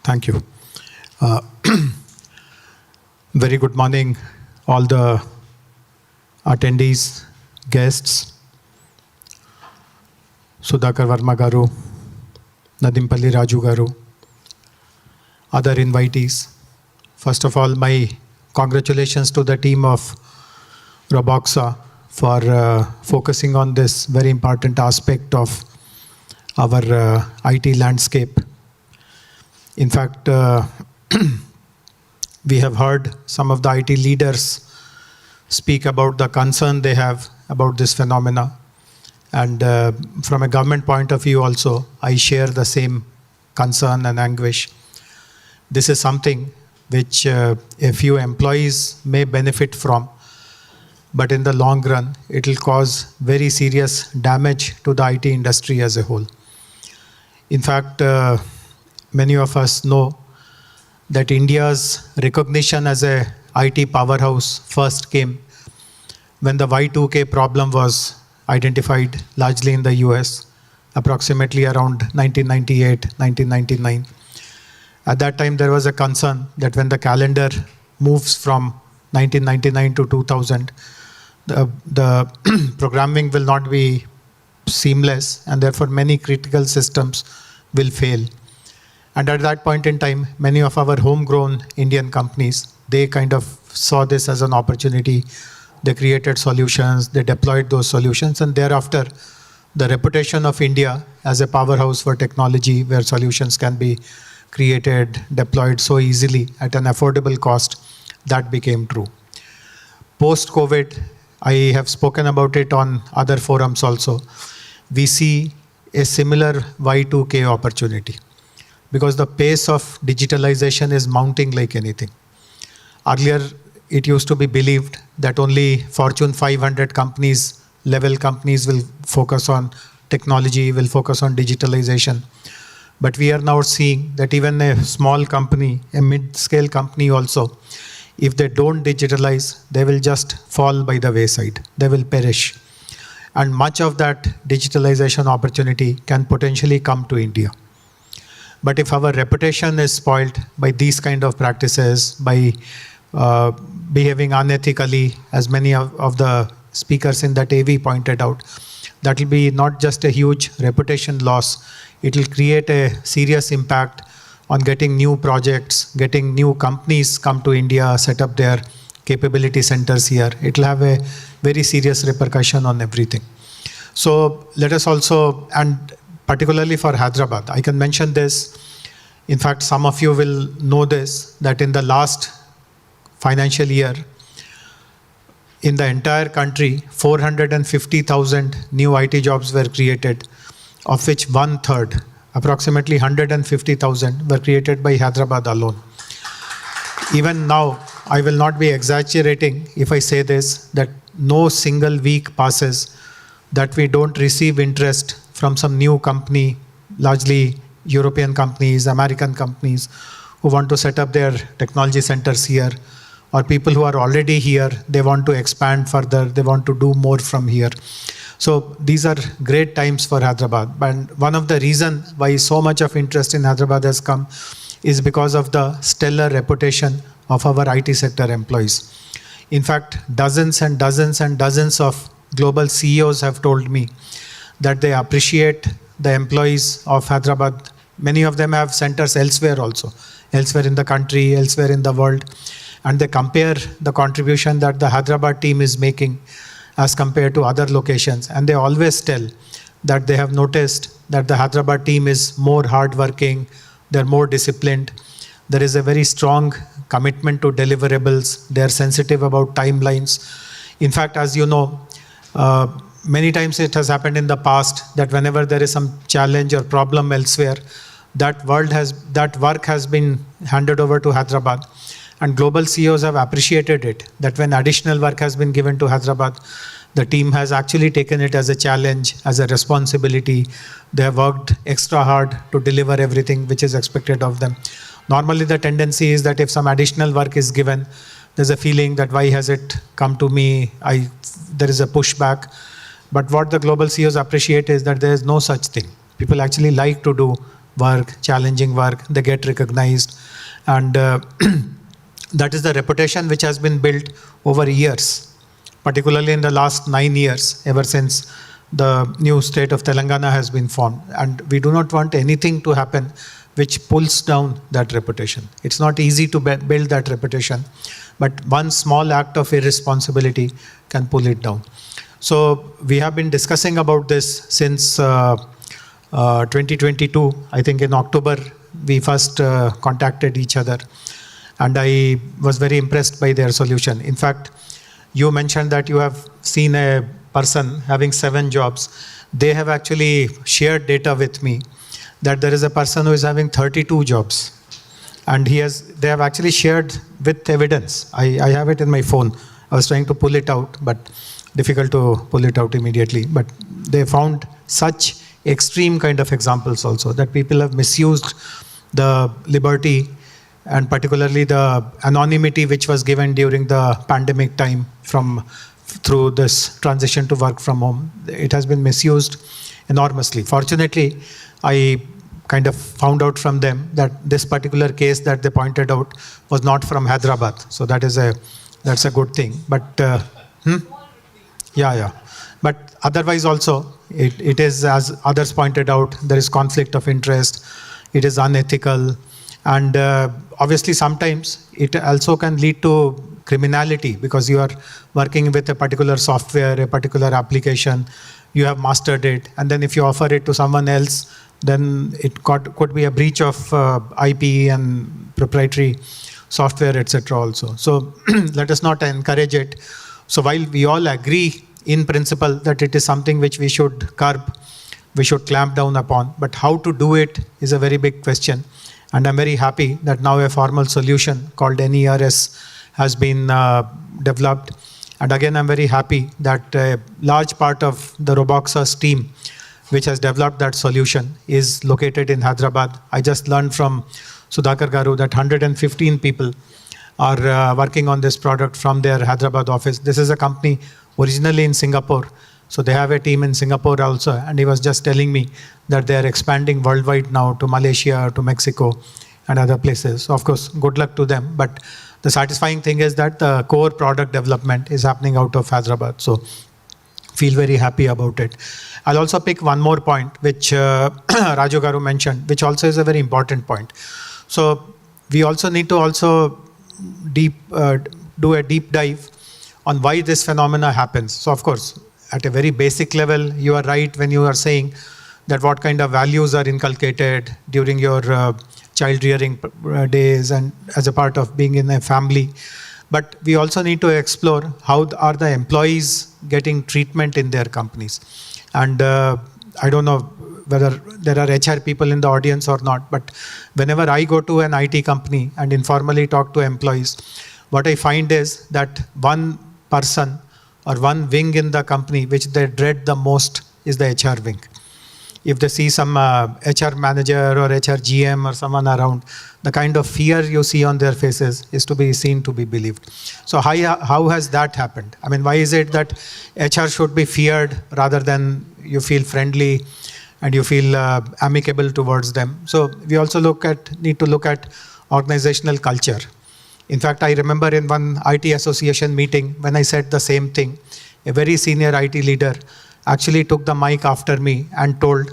Thank you. Very good morning, all the attendees, guests, Sudhakar Verma Garu, Nadimpalli Raju Garu, other invitees. First of all, my congratulations to the team of Roboxa for focusing on this very important aspect of our IT landscape. In fact, we have heard some of the IT leaders speak about the concern they have about this phenomena. And from a government point of view also, I share the same concern and anguish. This is something which a few employees may benefit from, but in the long run, it will cause very serious damage to the IT industry as a whole. In fact, many of us know that India's recognition as a IT powerhouse first came when the Y2K problem was identified largely in the US, approximately around 1998, 1999. At that time, there was a concern that when the calendar moves from 1999 to 2000, the programming will not be seamless, and therefore many critical systems will fail. And at that point in time, many of our homegrown Indian companies, they kind of saw this as an opportunity. They created solutions, they deployed those solutions, and thereafter, the reputation of India as a powerhouse for technology where solutions can be created, deployed so easily at an affordable cost, that became true. Post-COVID, I have spoken about it on other forums also. We see a similar Y2K opportunity, because the pace of digitalization is mounting like anything. Earlier, it used to be believed that only Fortune 500 companies, level companies will focus on technology, will focus on digitalization. But we are now seeing that even a small company, a mid-scale company also, if they don't digitalize, they will just fall by the wayside. They will perish. And much of that digitalization opportunity can potentially come to India. But if our reputation is spoiled by these kind of practices, by behaving unethically, as many of the speakers in that AV pointed out, that will be not just a huge reputation loss, it will create a serious impact on getting new projects, getting new companies come to India, set up their capability centers here. It will have a very serious repercussion on everything. So let us also, and particularly for Hyderabad, I can mention this. In fact, some of you will know this, that in the last financial year, in the entire country, 450,000 new IT jobs were created, of which 1/3, approximately 150,000, were created by Hyderabad alone. Even now, I will not be exaggerating if I say this, that no single week passes that we don't receive interest from some new company, largely European companies, American companies, who want to set up their technology centers here, or people who are already here, they want to expand further, they want to do more from here. So these are great times for Hyderabad. And one of the reasons why so much of interest in Hyderabad has come is because of the stellar reputation of our IT sector employees. In fact, dozens and dozens and dozens of global CEOs have told me that they appreciate the employees of Hyderabad. Many of them have centers elsewhere also, elsewhere in the country, elsewhere in the world. And they compare the contribution that the Hyderabad team is making as compared to other locations. And they always tell that they have noticed that the Hyderabad team is more hardworking, they're more disciplined. There is a very strong commitment to deliverables. They are sensitive about timelines. In fact, as you know, many times it has happened in the past that whenever there is some challenge or problem elsewhere, that work has been handed over to Hyderabad. And global CEOs have appreciated it, that when additional work has been given to Hyderabad, the team has actually taken it as a challenge, as a responsibility. They have worked extra hard to deliver everything which is expected of them. Normally the tendency is that if some additional work is given, there's a feeling that why has it come to me? There is a pushback. But what the global CEOs appreciate is that there is no such thing. People actually like to do work, challenging work, they get recognized. And that is the reputation which has been built over years, particularly in the last 9 years, ever since the new state of Telangana has been formed. And we do not want anything to happen which pulls down that reputation. It's not easy to build that reputation, but one small act of irresponsibility can pull it down. So we have been discussing about this since 2022. I think in October, we first contacted each other. And I was very impressed by their solution. In fact, you mentioned that you have seen a person having 7 jobs. They have actually shared data with me that there is a person who is having 32 jobs. And they have actually shared with evidence. I have it in my phone. I was trying to pull it out, but difficult to pull it out immediately. But they found such extreme kind of examples also, that people have misused the liberty and particularly the anonymity which was given during the pandemic time through this transition to work from home. It has been misused enormously. Fortunately, I kind of found out from them that this particular case that they pointed out was not from Hyderabad. So that's a good thing. But yeah. But otherwise also, it is, as others pointed out, there is conflict of interest. It is unethical. And obviously, sometimes it also can lead to criminality because you are working with a particular software, a particular application, you have mastered it, and then if you offer it to someone else, then it could be a breach of IP and proprietary software, etc. also. So let us not encourage it. So while we all agree in principle that it is something which we should curb, we should clamp down upon, but how to do it is a very big question. And I'm very happy that now a formal solution called NERS has been developed. And again, I'm very happy that a large part of the Roboxers team, which has developed that solution, is located in Hyderabad. I just learned from Sudhakar Garu that 115 people are working on this product from their Hyderabad office. This is a company originally in Singapore. So they have a team in Singapore also, and he was just telling me that they are expanding worldwide now to Malaysia, to Mexico, and other places. So of course, good luck to them. But the satisfying thing is that the core product development is happening out of Hyderabad. So feel very happy about it. I'll also pick one more point, which Raju Garu mentioned, which also is a very important point. So we also need to do a deep dive on why this phenomena happens. So of course, at a very basic level, you are right when you are saying that what kind of values are inculcated during your child rearing days and as a part of being in a family. But we also need to explore how are the employees getting treatment in their companies. And I don't know whether there are HR people in the audience or not, but whenever I go to an IT company and informally talk to employees, what I find is that one person or one wing in the company which they dread the most is the HR wing. if they see some HR manager or HR GM or someone around, the kind of fear you see on their faces is to be seen to be believed. So how has that happened? I mean, why is it that HR should be feared rather than you feel friendly and you feel amicable towards them? So we also need to look at organizational culture. In fact, I remember in one IT association meeting when I said the same thing, a very senior IT leader actually took the mic after me and told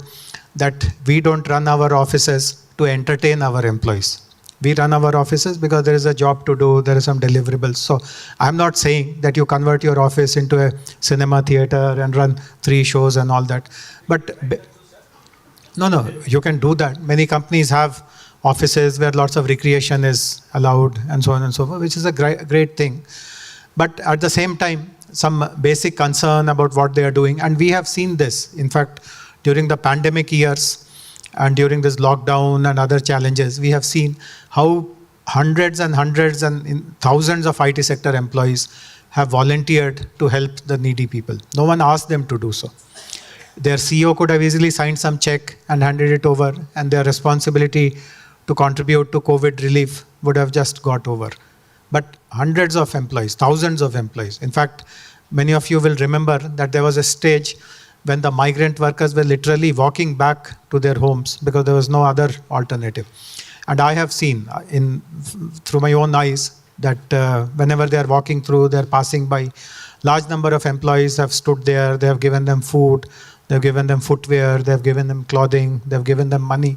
that we don't run our offices to entertain our employees. We run our offices because there is a job to do, there are some deliverables. So I'm not saying that you convert your office into a cinema theater and run 3 shows and all that. But no, you can do that. Many companies have offices where lots of recreation is allowed and so on and so forth, which is a great thing. But at the same time, some basic concern about what they are doing. And we have seen this. In fact, during the pandemic years and during this lockdown and other challenges, we have seen how hundreds and thousands of IT sector employees have volunteered to help the needy people. No one asked them to do so. Their CEO could have easily signed some check and handed it over, and their responsibility to contribute to COVID relief would have just got over. But hundreds of employees, thousands of employees. In fact, many of you will remember that there was a stage when the migrant workers were literally walking back to their homes because there was no other alternative. And I have seen through my own eyes that whenever they are walking through, they are passing by, large number of employees have stood there, they have given them food, they have given them footwear, they have given them clothing, they have given them money,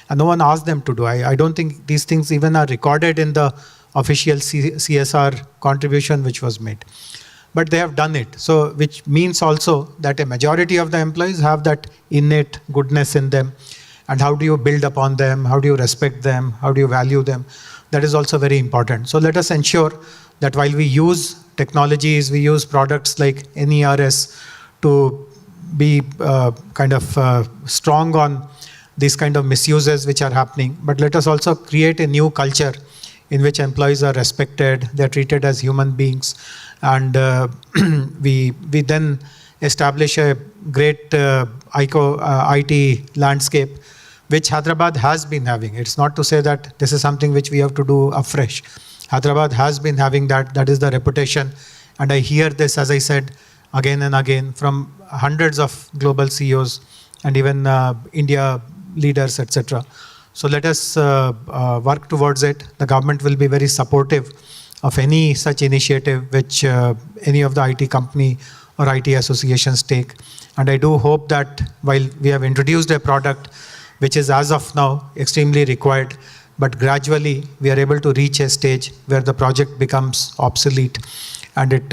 and no one asked them to do. I don't think these things even are recorded in the official CSR contribution which was made. But they have done it. So, which means also that a majority of the employees have that innate goodness in them. And how do you build upon them? How do you respect them? How do you value them? That is also very important. So let us ensure that while we use technologies, we use products like NERS to be strong on these kind of misuses which are happening. But let us also create a new culture in which employees are respected, they're treated as human beings, and we then establish a great IT landscape, which Hyderabad has been having. It's not to say that this is something which we have to do afresh. Hyderabad has been having that is the reputation, and I hear this, as I said, again and again from hundreds of global CEOs and even India leaders, etc. So let us work towards it. The government will be very supportive of any such initiative which any of the IT company or IT associations take. And I do hope that while we have introduced a product which is as of now extremely required, but gradually we are able to reach a stage where the project becomes obsolete and it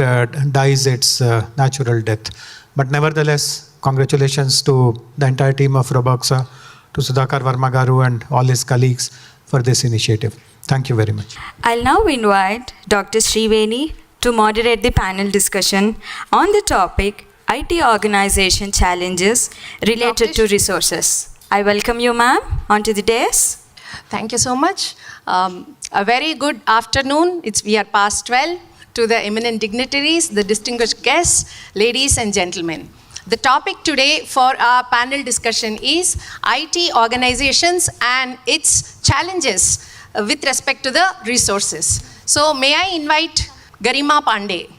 dies its natural death. But nevertheless, congratulations to the entire team of Roboxa, to Sudhakar Varma Garu and all his colleagues for this initiative. Thank you very much. I'll now invite Dr. Sriveni to moderate the panel discussion on the topic IT organization challenges related to resources. I welcome you, ma'am, onto the dais. Thank you so much. A very good afternoon. We are past 12 to the eminent dignitaries, the distinguished guests, ladies and gentlemen. The topic today for our panel discussion is IT organizations and its challenges with respect to the resources. So may I invite Garima Pandey.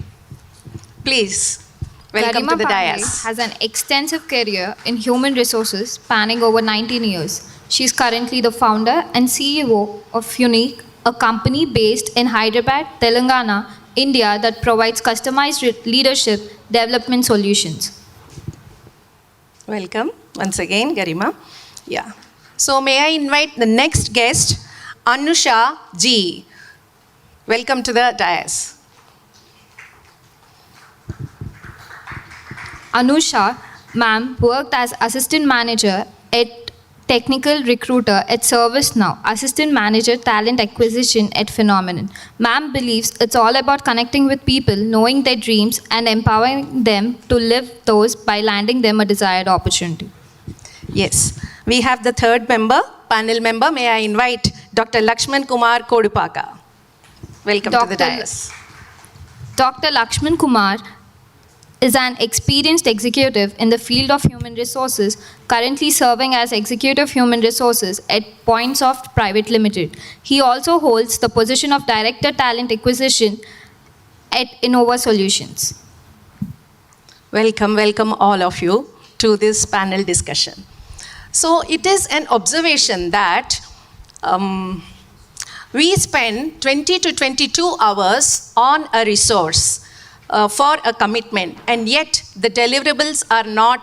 Please, welcome to the dais. Has an extensive career in human resources spanning over 19 years. She is currently the founder and CEO of Unique, a company based in Hyderabad, Telangana, India that provides customized leadership development solutions. Welcome once again, Garima. Yeah. So may I invite the next guest, Anusha G. Welcome to the dais. Anusha, ma'am, worked as assistant manager at technical recruiter at ServiceNow, assistant manager talent acquisition at Phenomenon. Ma'am believes it's all about connecting with people, knowing their dreams, and empowering them to live those by landing them a desired opportunity. Yes. We have the third member, panel member. May I invite Dr. Lakshman Kumar Kodupaka. Welcome to the dais. Dr. Lakshman Kumar is an experienced executive in the field of human resources, currently serving as Executive Human Resources at PointSoft Private Limited. He also holds the position of Director Talent Acquisition at Innova Solutions. Welcome all of you to this panel discussion. So it is an observation that we spend 20 to 22 hours on a resource for a commitment, and yet the deliverables are not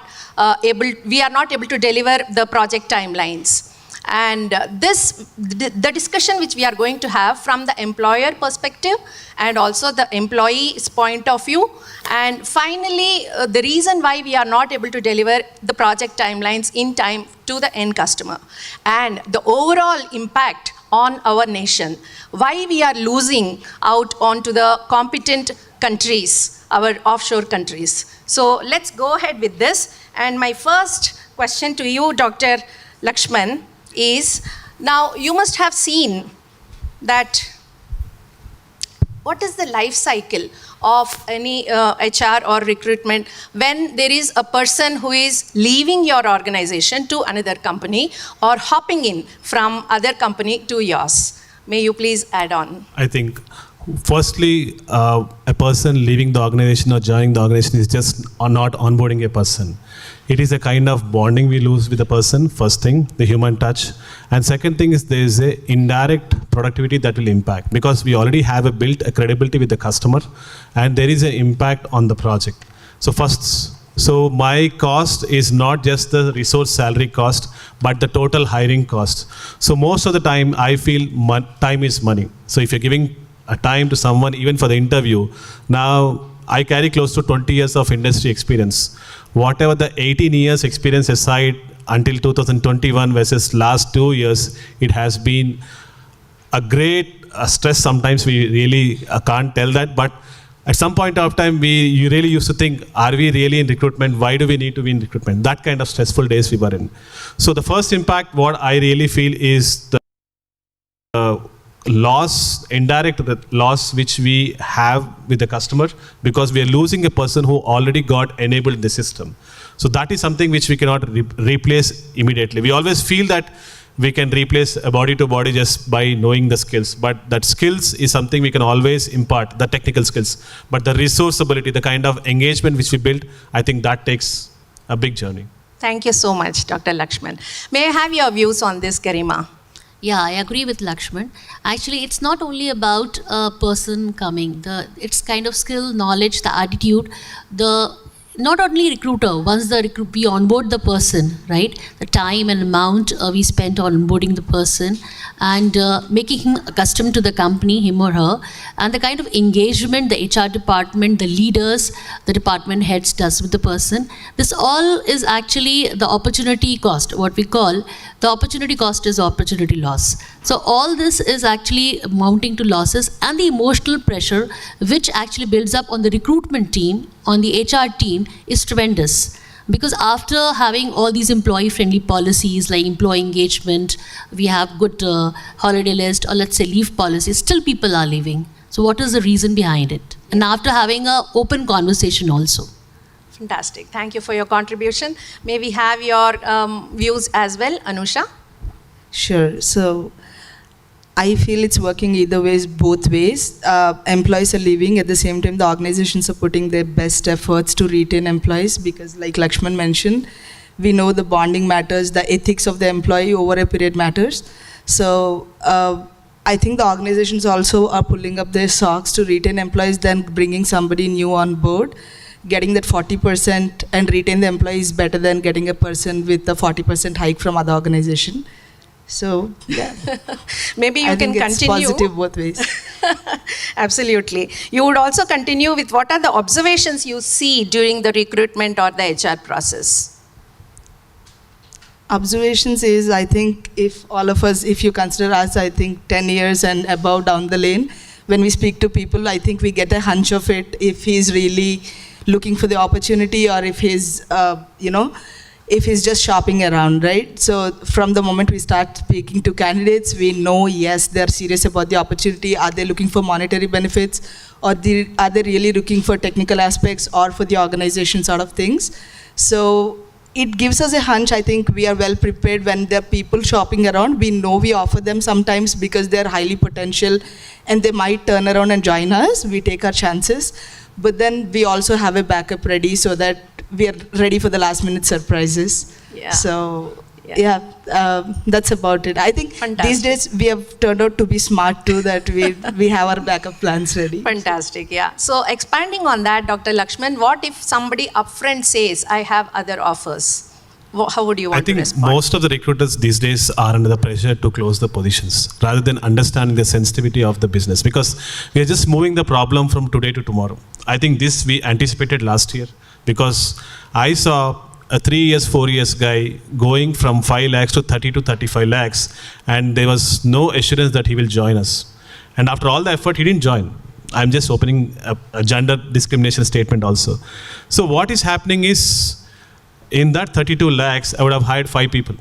we are not able to deliver the project timelines. And the discussion which we are going to have from the employer perspective and also the employee's point of view, and finally the reason why we are not able to deliver the project timelines in time to the end customer, and the overall impact on our nation, why we are losing out onto the competent countries, our offshore countries. So let's go ahead with this. And my first question to you, Dr. Lakshman, is, now you must have seen that what is the life cycle of any HR or recruitment when there is a person who is leaving your organization to another company or hopping in from other company to yours. May you please add on? I think firstly, a person leaving the organization or joining the organization is just not onboarding a person. It is a kind of bonding we lose with the person, first thing, the human touch. And second thing is there is a indirect productivity that will impact, because we already have built a credibility with the customer and there is an impact on the project. So my cost is not just the resource salary cost, but the total hiring cost. So most of the time I feel time is money. So if you're giving a time to someone, even for the interview, now I carry close to 20 years of industry experience. Whatever the 18 years experience aside until 2021 versus last 2 years, it has been a great stress. Sometimes we really can't tell that, but at some point of time, you really used to think, are we really in recruitment? Why do we need to be in recruitment? That kind of stressful days we were in. So the first impact, what I really feel is the indirect loss which we have with the customer, because we are losing a person who already got enabled in the system. So that is something which we cannot replace immediately. We always feel that we can replace a body to body just by knowing the skills, but that skills is something we can always impart, the technical skills. But the resource ability, the kind of engagement which we build, I think that takes a big journey. Thank you so much, Dr. Lakshman. May I have your views on this, Garima? Yeah, I agree with Lakshman. Actually, it's not only about a person coming. It's kind of skill, knowledge, the attitude, not only recruiter, once we onboard the person, right? The time and amount we spent on onboarding the person and making him accustomed to the company, him or her, and the kind of engagement the HR department, the leaders, the department heads does with the person. This all is actually the opportunity cost, what we call the opportunity cost is opportunity loss. So all this is actually mounting to losses, and the emotional pressure which actually builds up on the recruitment team, on the HR team, is tremendous. Because after having all these employee-friendly policies like employee engagement, we have good holiday list, or let's say leave policies, still people are leaving. So what is the reason behind it? And after having an open conversation also. Fantastic. Thank you for your contribution. May we have your views as well, Anusha? Sure. So I feel it's working either ways, both ways. Employees are leaving. At the same time, the organizations are putting their best efforts to retain employees, because like Lakshman mentioned, we know the bonding matters, the ethics of the employee over a period matters. So I think the organizations also are pulling up their socks to retain employees than bringing somebody new on board. Getting that 40% and retain the employee is better than getting a person with a 40% hike from other organization. So, yeah. Maybe you can continue. It's positive both ways. Absolutely. You would also continue with what are the observations you see during the recruitment or the HR process? Observations is, I think, if all of us, if you consider us, I think 10 years and above down the lane, when we speak to people, I think we get a hunch of it if he's really looking for the opportunity, or if he's, if he's just shopping around, right? So from the moment we start speaking to candidates, we know, yes, they're serious about the opportunity. Are they looking for monetary benefits, or are they really looking for technical aspects or for the organization sort of things. So it gives us a hunch. I think we are well prepared when there are people shopping around. We know we offer them sometimes because they're highly potential and they might turn around and join us. We take our chances. But then we also have a backup ready so that we are ready for the last minute surprises. Yeah. So that's about it. I think these days we have turned out to be smart too, that we have our backup plans ready. Fantastic, yeah. So expanding on that, Dr. Lakshman, what if somebody upfront says, I have other offers? How would you want to respond? I think most of the recruiters these days are under the pressure to close the positions rather than understanding the sensitivity of the business, because we are just moving the problem from today to tomorrow. I think this we anticipated last year, because I saw a 3 years, 4 years guy going from 5 lakhs to 30 to 35 lakhs, and there was no assurance that he will join us. And after all the effort, he didn't join. I'm just opening a gender discrimination statement also. So what is happening is, in that 32 lakhs, I would have hired 5 people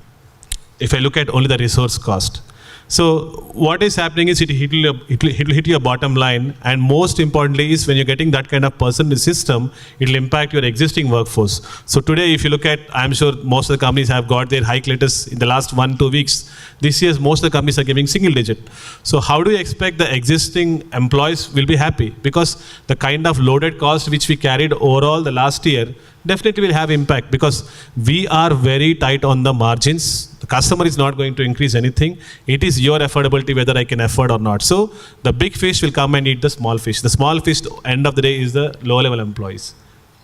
if I look at only the resource cost. So what is happening is it will hit your bottom line, and most importantly is when you're getting that kind of person in the system, it will impact your existing workforce. So today, if you look at, I'm sure most of the companies have got their hike letters in the last 1-2 weeks. This year, most of the companies are giving single digit. So how do you expect the existing employees will be happy? Because the kind of loaded cost which we carried overall the last year definitely will have impact, because we are very tight on the margins. The customer is not going to increase anything. It is your affordability whether I can afford or not. So the big fish will come and eat the small fish. The small fish, end of the day, is the low level employees.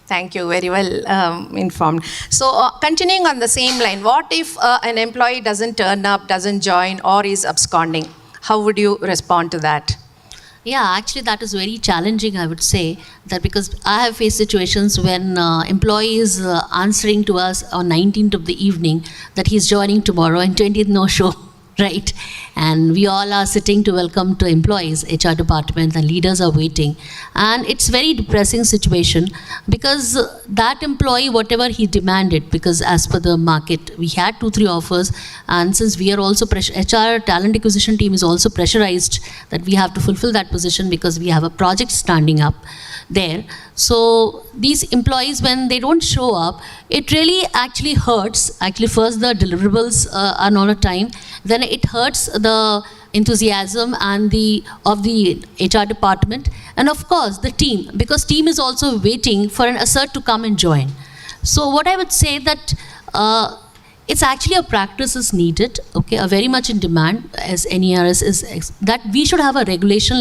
Thank you, very well informed. So continuing on the same line, what if an employee doesn't turn up, doesn't join, or is absconding? How would you respond to that? Yeah, actually that is very challenging, I would say, that because I have faced situations when employee is answering to us on 19th of the evening that he's joining tomorrow, and 20th no show, right? And we all are sitting to welcome to employees, HR department, and leaders are waiting. And it's very depressing situation, because that employee, whatever he demanded, because as per the market, we had 2-3 offers, and since we are also HR talent acquisition team is also pressurized that we have to fulfill that position because we have a project standing up there. So these employees, when they don't show up, it really actually hurts. Actually, first the deliverables are not on time, then it hurts the enthusiasm and of the HR department, and of course the team, because team is also waiting for an assert to come and join. So what I would say that it's actually a practice is needed, okay, very much in demand as NERS is that we should have a regulation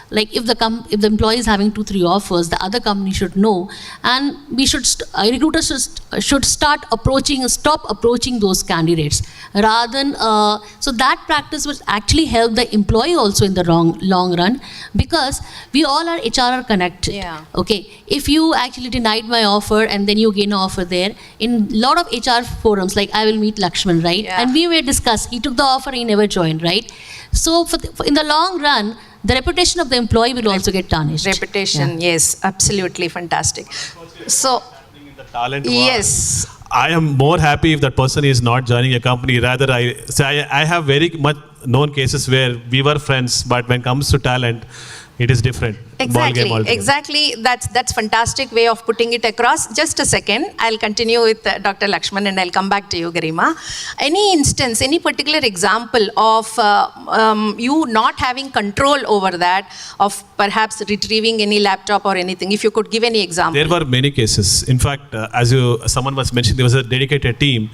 like if the employee is having 2-3 offers, the other company should know, and we should recruiters should stop approaching those candidates rather than so that practice would actually help the employee also in the long run, because we all are HR connected. Yeah. Okay, if you actually denied my offer and then you gain an offer there, in a lot of HR forums, like I will meet Lakshman, right? Yeah. And we will discuss, he took the offer, he never joined, right? So in the long run, the reputation of the employee will also get tarnished. Reputation, yes, absolutely fantastic. So, Talent yes. I am more happy if that person is not joining a company. Rather, I have very much known cases where we were friends, but when it comes to talent, it is different. Exactly. That's fantastic way of putting it across. Just a second, I'll continue with Dr. Lakshman and I'll come back to you, Garima. Any instance, any particular example of you not having control over that, of perhaps retrieving any laptop or anything? If you could give any example. There were many cases. In fact, as someone was mentioning, there was a dedicated team.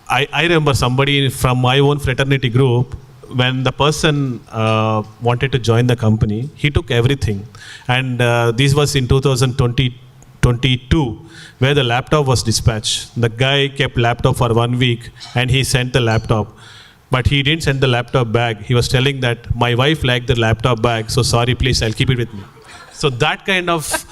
I remember somebody from my own fraternity group. When the person wanted to join the company, he took everything. And this was in 2022, where the laptop was dispatched. The guy kept laptop for 1 week and he sent the laptop. But he didn't send the laptop back. He was telling that my wife liked the laptop back, so sorry, please, I'll keep it with me. So that kind of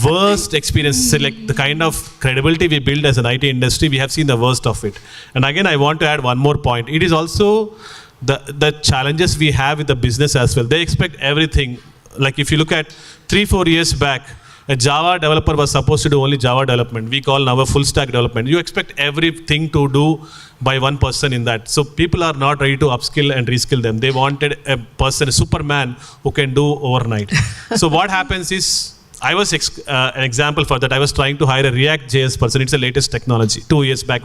worst experience, like the kind of credibility we build as an IT industry, we have seen the worst of it. And again, I want to add one more point. It is also the challenges we have with the business as well. They expect everything. Like if you look at 3-4 years back, a Java developer was supposed to do only Java development. We call now a full stack development. You expect everything to do by one person in that. So people are not ready to upskill and reskill them. They wanted a person, a Superman who can do overnight. So what happens is, I was an example for that. I was trying to hire a React.js person. It's the latest technology, 2 years back.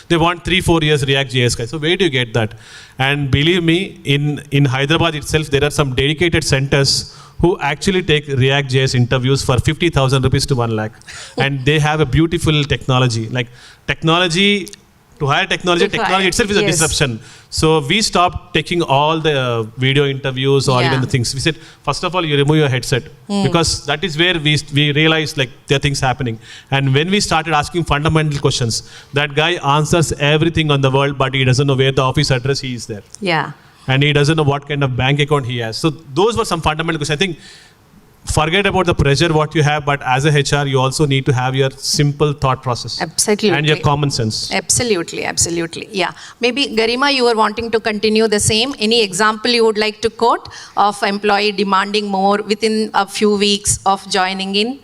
They want 3-4 years React.js guy. So where do you get that? And believe me, in Hyderabad itself, there are some dedicated centers who actually take React.js interviews for 50,000 rupees to 1 lakh. And they have a beautiful technology. Like technology, to hire technology itself is a disruption. So we stopped taking all the video interviews or even the things. We said, first of all, you remove your headset because that is where we realized like there are things happening. And when we started asking fundamental questions, that guy answers everything on the world, but he doesn't know where the office address he is there. Yeah. And he doesn't know what kind of bank account he has. So those were some fundamental questions. I think forget about the pressure what you have, but as a HR, you also need to have your simple thought process. Absolutely. And your common sense. Absolutely, absolutely. Yeah. Maybe Garima, you were wanting to continue the same. Any example you would like to quote of employee demanding more within a few weeks of joining in?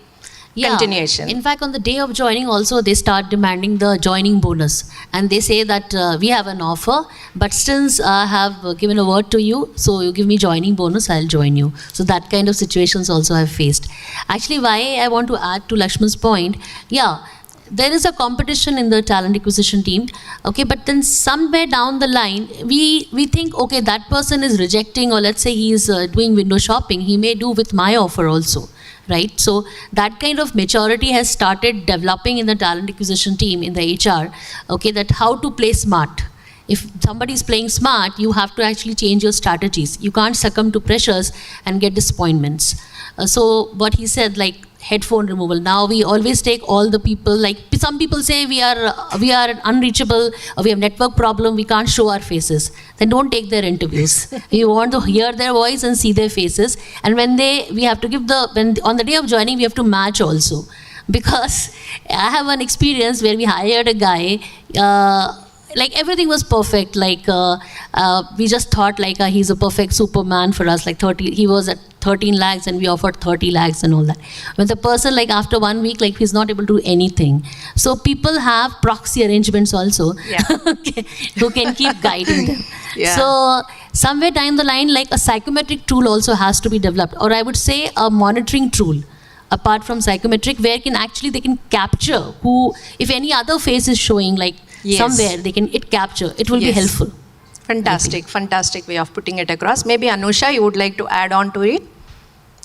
Continuation. In fact, on the day of joining also, they start demanding the joining bonus. And they say that we have an offer, but since I have given a word to you, so you give me joining bonus, I'll join you. So that kind of situations also I've faced. Actually, why I want to add to Lakshman's point, there is a competition in the talent acquisition team, okay, but then somewhere down the line, we think, okay, that person is rejecting, or let's say he is doing window shopping, he may do with my offer also. Right, so that kind of maturity has started developing in the talent acquisition team in the HR. Okay, that how to play smart. If somebody is playing smart, you have to actually change your strategies. You can't succumb to pressures and get disappointments. So what he said, like headphone removal. Now we always take all the people, like some people say we are unreachable, or we have network problem, we can't show our faces. Then don't take their interviews. You want to hear their voice and see their faces. And when we have to give on the day of joining, we have to match also. Because I have an experience where we hired a guy, like everything was perfect, like we just thought like he's a perfect Superman for us, like he was at 13 lakhs and we offered 30 lakhs and all that. When the person, like after 1 week, like he's not able to do anything. So people have proxy arrangements also, who can keep guiding them. So somewhere down the line, like a psychometric tool also has to be developed, or I would say a monitoring tool apart from psychometric, where they can capture who, if any other face is showing, like somewhere it capture, it will be helpful. Fantastic way of putting it across. Maybe Anusha, you would like to add on to it?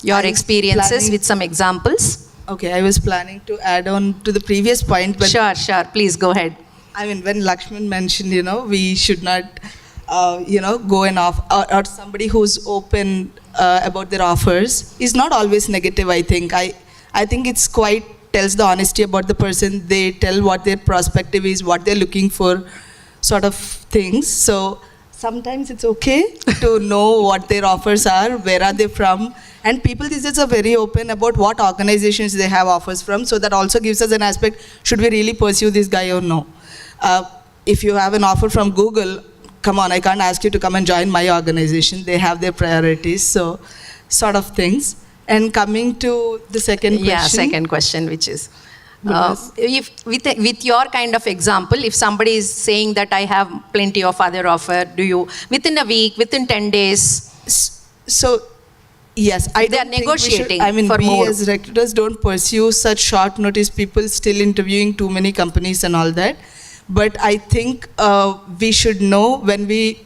Your experiences with some examples. Okay, I was planning to add on to the previous point. But sure, please go ahead. I mean, when Lakshman mentioned, we should not, go and off, or somebody who's open about their offers is not always negative, I think. I think it's quite tells the honesty about the person. They tell what their perspective is, what they're looking for, sort of things. So sometimes it's okay to know what their offers are, where are they from. And people these days are very open about what organizations they have offers from. So that also gives us an aspect, should we really pursue this guy or no? If you have an offer from Google, come on, I can't ask you to come and join my organization. They have their priorities, so sort of things. And coming to the second question. Yeah, second question, which is, if with your kind of example, if somebody is saying that I have plenty of other offer, do you, within a week, within 10 days? So, yes, they are negotiating for we more. As recruiters don't pursue such short notice people still interviewing too many companies and all that. But I think we should know when we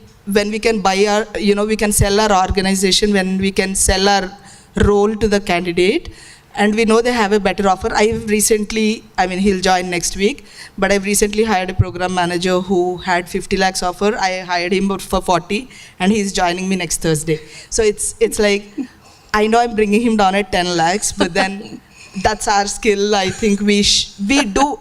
can buy our, we can sell our organization, when we can sell our role to the candidate, and we know they have a better offer. I've recently, he'll join next week, but I've recently hired a program manager who had 50 lakhs offer. I hired him for 40, and he's joining me next Thursday. So it's like, I know I'm bringing him down at 10 lakhs, but then that's our skill. I think we do,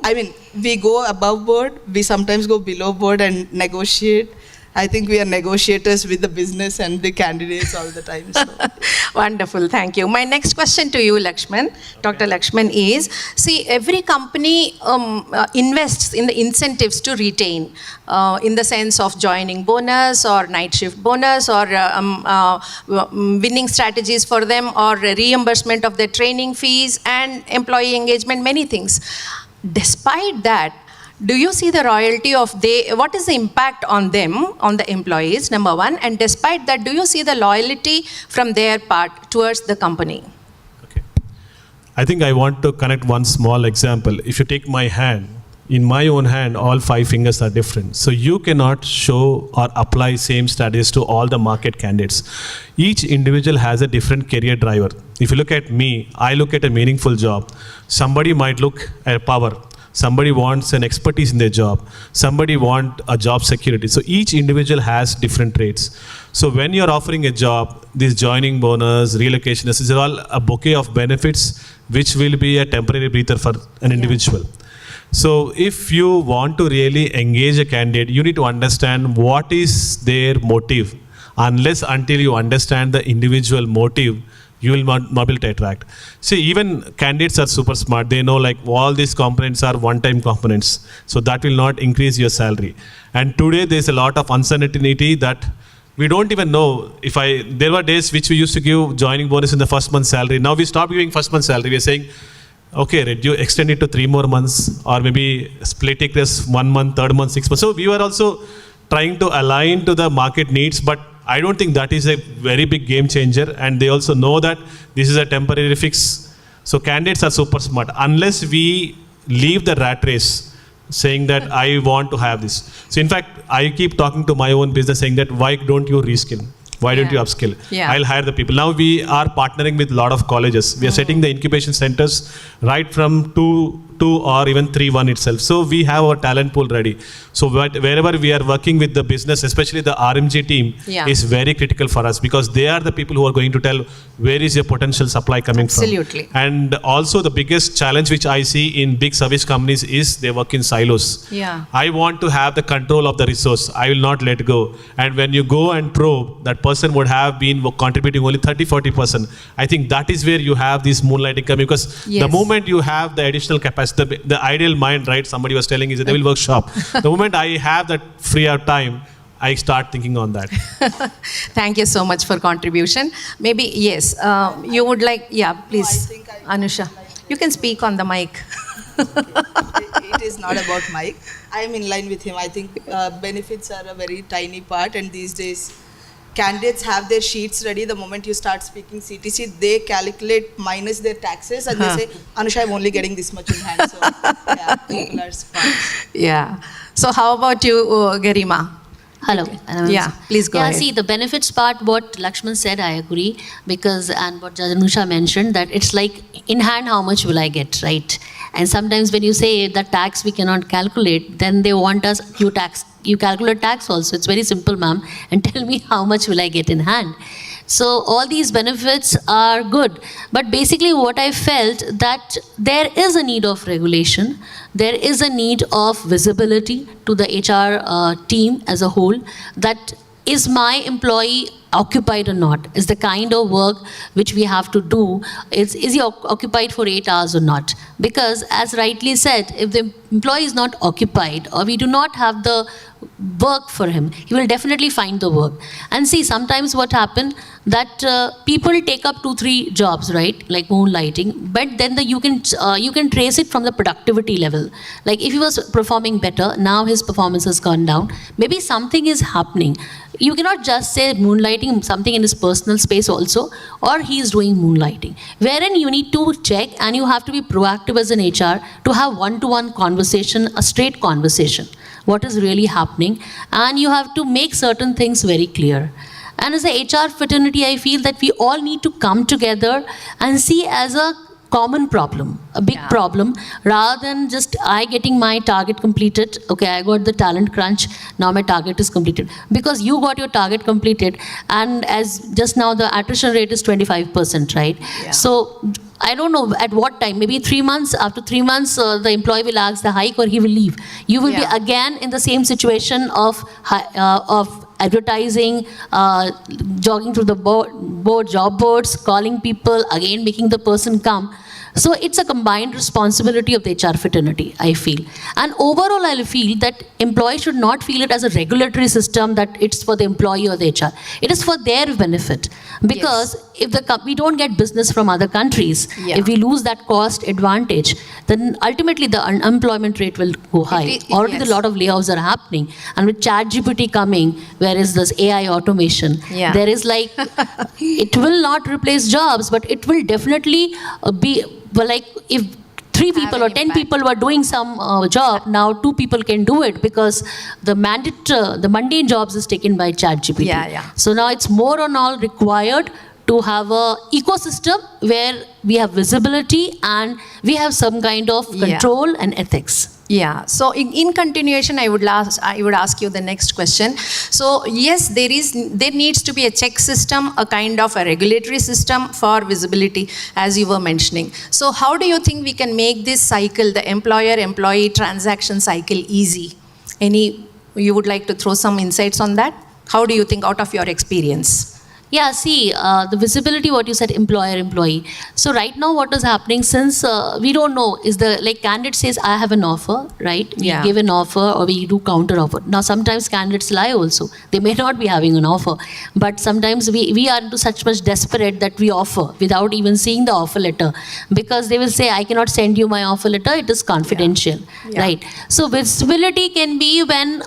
we go above board, we sometimes go below board and negotiate. I think we are negotiators with the business and the candidates all the time. So. Wonderful, thank you. My next question to you, Lakshman, Dr. Lakshman, is, see, every company invests in the incentives to retain, in the sense of joining bonus or night shift bonus or winning strategies for them or reimbursement of their training fees and employee engagement, many things. Despite that, do you see the royalty of what is the impact on them, on the employees, number one, and despite that, do you see the loyalty from their part towards the company? I think I want to connect one small example. If you take my hand, in my own hand, all 5 fingers are different. So you cannot show or apply same strategies to all the market candidates. Each individual has a different career driver. If you look at me, I look at a meaningful job. Somebody might look at power. Somebody wants an expertise in their job. Somebody wants a job security. So each individual has different traits. So when you're offering a job, this joining bonus, relocation, this is all a bouquet of benefits which will be a temporary breather for an individual. So if you want to really engage a candidate, you need to understand what is their motive. Until you understand the individual motive, you will not be able to attract. See, even candidates are super smart. They know like all these components are one-time components. So that will not increase your salary. And today there's a lot of uncertainty that we don't even know there were days which we used to give joining bonus in the first month's salary. Now we stopped giving first month's salary. We're saying, okay, extend it to 3 more months or maybe split it as 1 month, 3rd month, 6 months. So we were also trying to align to the market needs, but I don't think that is a very big game changer, and they also know that this is a temporary fix. So candidates are super smart. Unless we leave the rat race saying that I want to have this. So in fact, I keep talking to my own business saying that why don't you reskill? Why don't you upskill? I'll hire the people. Now we are partnering with a lot of colleges. We are setting the incubation centers right from 2 or even 3-1 itself. So we have our talent pool ready. So wherever we are working with the business, especially the RMG team, is very critical for us because they are the people who are going to tell where is your potential supply coming from. Absolutely. And also the biggest challenge which I see in big service companies is they work in silos. I want to have the control of the resource. I will not let go. And when you go and probe, that person would have been contributing only 30-40%. I think that is where you have this moonlighting coming because the moment you have the additional capacity, the ideal mind, right? Somebody was telling is a devil workshop. The moment I have that free out time, I start thinking on that. Thank you so much for contribution. Maybe, yes, you would like, please, Anusha. You can speak on the mic. It is not about Mike. I am in line with him. I think benefits are a very tiny part, and these days candidates have their sheets ready. The moment you start speaking CTC, they calculate minus their taxes and they say, Anusha, I'm only getting this much in hand. So, people are smart. So, how about you, Garima? Hello. Please go ahead. See, the benefits part, what Lakshman said, I agree. Because, and what Anusha mentioned, that it's like, in hand, how much will I get, right? And sometimes when you say that tax we cannot calculate, then they want us, you calculate tax also. It's very simple, ma'am. And tell me how much will I get in hand. So all these benefits are good. But basically what I felt that there is a need of regulation. There is a need of visibility to the HR team as a whole. That is my employee occupied or not? Is the kind of work which we have to do, is he occupied for 8 hours or not? Because as rightly said, if the employee is not occupied or we do not have the work for him, he will definitely find the work. And see, sometimes what happens that people take up 2-3 jobs, right? Like moonlighting, but then you can trace it from the productivity level. Like if he was performing better, now his performance has gone down. Maybe something is happening. You cannot just say moonlighting something in his personal space also, or he is doing moonlighting. Wherein you need to check and you have to be proactive as an HR to have one-to-one conversation, a straight conversation. What is really happening, and you have to make certain things very clear. And as a HR fraternity, I feel that we all need to come together and see as a common problem, a big problem, rather than just I getting my target completed. Okay, I got the talent crunch, now my target is completed. Because you got your target completed, and as just now the attrition rate is 25%, right? So I don't know at what time, maybe 3 months, after 3 months, the employee will ask the hike or he will leave. You will be again in the same situation of advertising, jogging through the job boards, calling people, again making the person come. So it's a combined responsibility of the HR fraternity, I feel. And overall, I feel that employees should not feel it as a regulatory system that it's for the employee or the HR. It is for their benefit. Because if we don't get business from other countries, if we lose that cost advantage, then ultimately the unemployment rate will go high. Already a lot of layoffs are happening. And with ChatGPT coming, where is this AI automation? There is like, it will not replace jobs, but it will definitely be, well, like if 3 people or 10 people were doing some job, now 2 people can do it because the mundane jobs is taken by ChatGPT. So now it's more and all required to have a ecosystem where we have visibility and we have some kind of control and ethics. Yeah. So in continuation, I would ask you the next question. So yes, there needs to be a check system, a kind of a regulatory system for visibility, as you were mentioning. So how do you think we can make this cycle, the employer-employee transaction cycle, easy? You would like to throw some insights on that? How do you think, out of your experience? Yeah, see, the visibility, what you said, employer-employee. So right now what is happening, since we don't know, is like candidate says, I have an offer, right? We give an offer or we do counter offer. Now sometimes candidates lie also. They may not be having an offer. But sometimes we are into such much desperate that we offer without even seeing the offer letter. Because they will say, I cannot send you my offer letter, it is confidential, right? So visibility can be when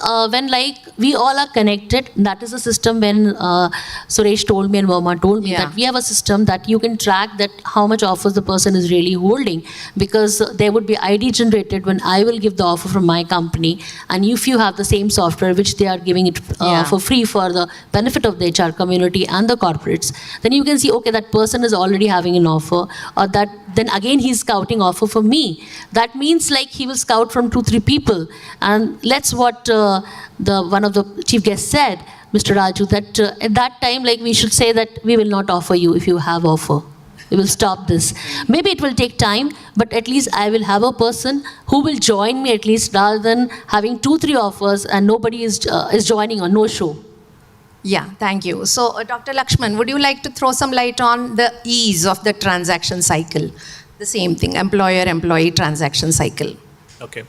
like we all are connected. That is a system when Suresh told me and Verma told me that we have a system that you can track that how much offers the person is really holding, because there would be ID generated when I will give the offer from my company, and if you have the same software which they are giving it for free for the benefit of the HR community and the corporates, then you can see, okay, that person is already having an offer, or that then again he's scouting offer for me. That means like he will scout from 2-3 people, and let's what one of the chief guests said, Mr. Raju, that at that time, like we should say that we will not offer you if you have offer. We will stop this. Maybe it will take time, but at least I will have a person who will join me at least, rather than having 2-3 offers and nobody is joining or no show. Yeah, thank you. So Dr. Lakshman, would you like to throw some light on the ease of the transaction cycle? The same thing, employer-employee transaction cycle. Okay.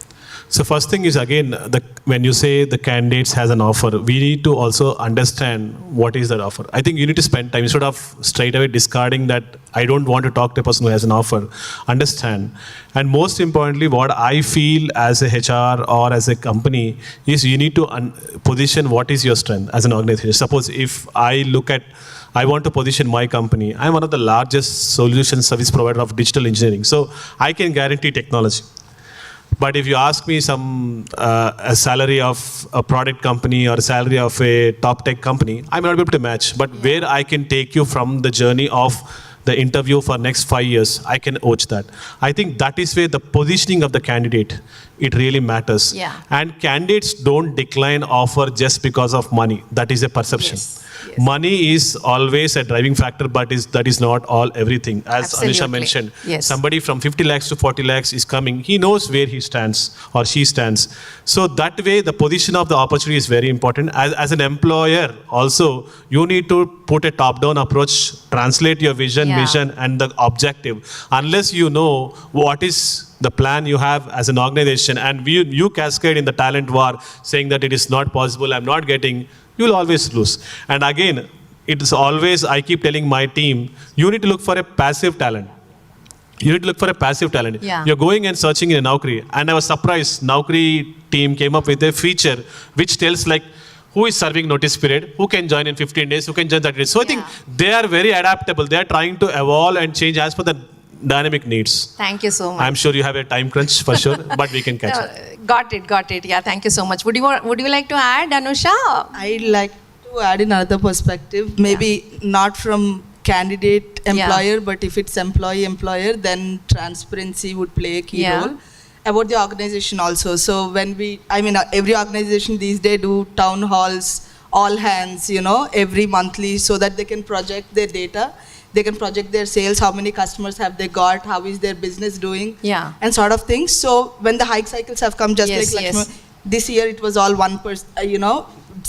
So first thing is, again, when you say the candidates has an offer, we need to also understand what is that offer. I think you need to spend time instead of straight away discarding that I don't want to talk to a person who has an offer. Understand. And most importantly, what I feel as a HR or as a company is you need to position what is your strength as an organization. Suppose if I want to position my company, I'm one of the largest solution service provider of digital engineering. So I can guarantee technology. But if you ask me a salary of a product company or a salary of a top tech company, I'm not able to match. But where I can take you from the journey of the interview for next 5 years, I can urge that. I think that is where the positioning of the candidate, it really matters. And candidates don't decline offer just because of money. That is a perception. Money is always a driving factor, but that is not everything. As Anisha mentioned, somebody from 50 lakhs to 40 lakhs is coming. He knows where he stands or she stands. So that way, the position of the opportunity is very important. As an employer, also, you need to put a top-down approach, translate your vision, mission, and the objective. Unless you know what is the plan you have as an organization, and you cascade in the talent war, saying that it is not possible, I'm not getting, you will always lose. And again, it is always, I keep telling my team, you need to look for a passive talent. You need to look for a passive talent. You're going and searching in a Naukri. And I was surprised, Naukri team came up with a feature which tells like, who is serving notice period, who can join in 15 days, who can join 30 days. So I think they are very adaptable. They are trying to evolve and change as per the dynamic needs. Thank you so much. I'm sure you have a time crunch for sure, but we can catch up. Got it. Yeah, thank you so much. Would you like to add, Anusha? I'd like to add another perspective, maybe not from candidate employer, but if it's employee employer, then transparency would play a key role. About the organization also. So every organization these days do town halls, all hands, every monthly, so that they can project their data. They can project their sales, how many customers have they got, how is their business doing, and sort of things. So when the hike cycles have come, just like Lakshman, this year it was all 1%,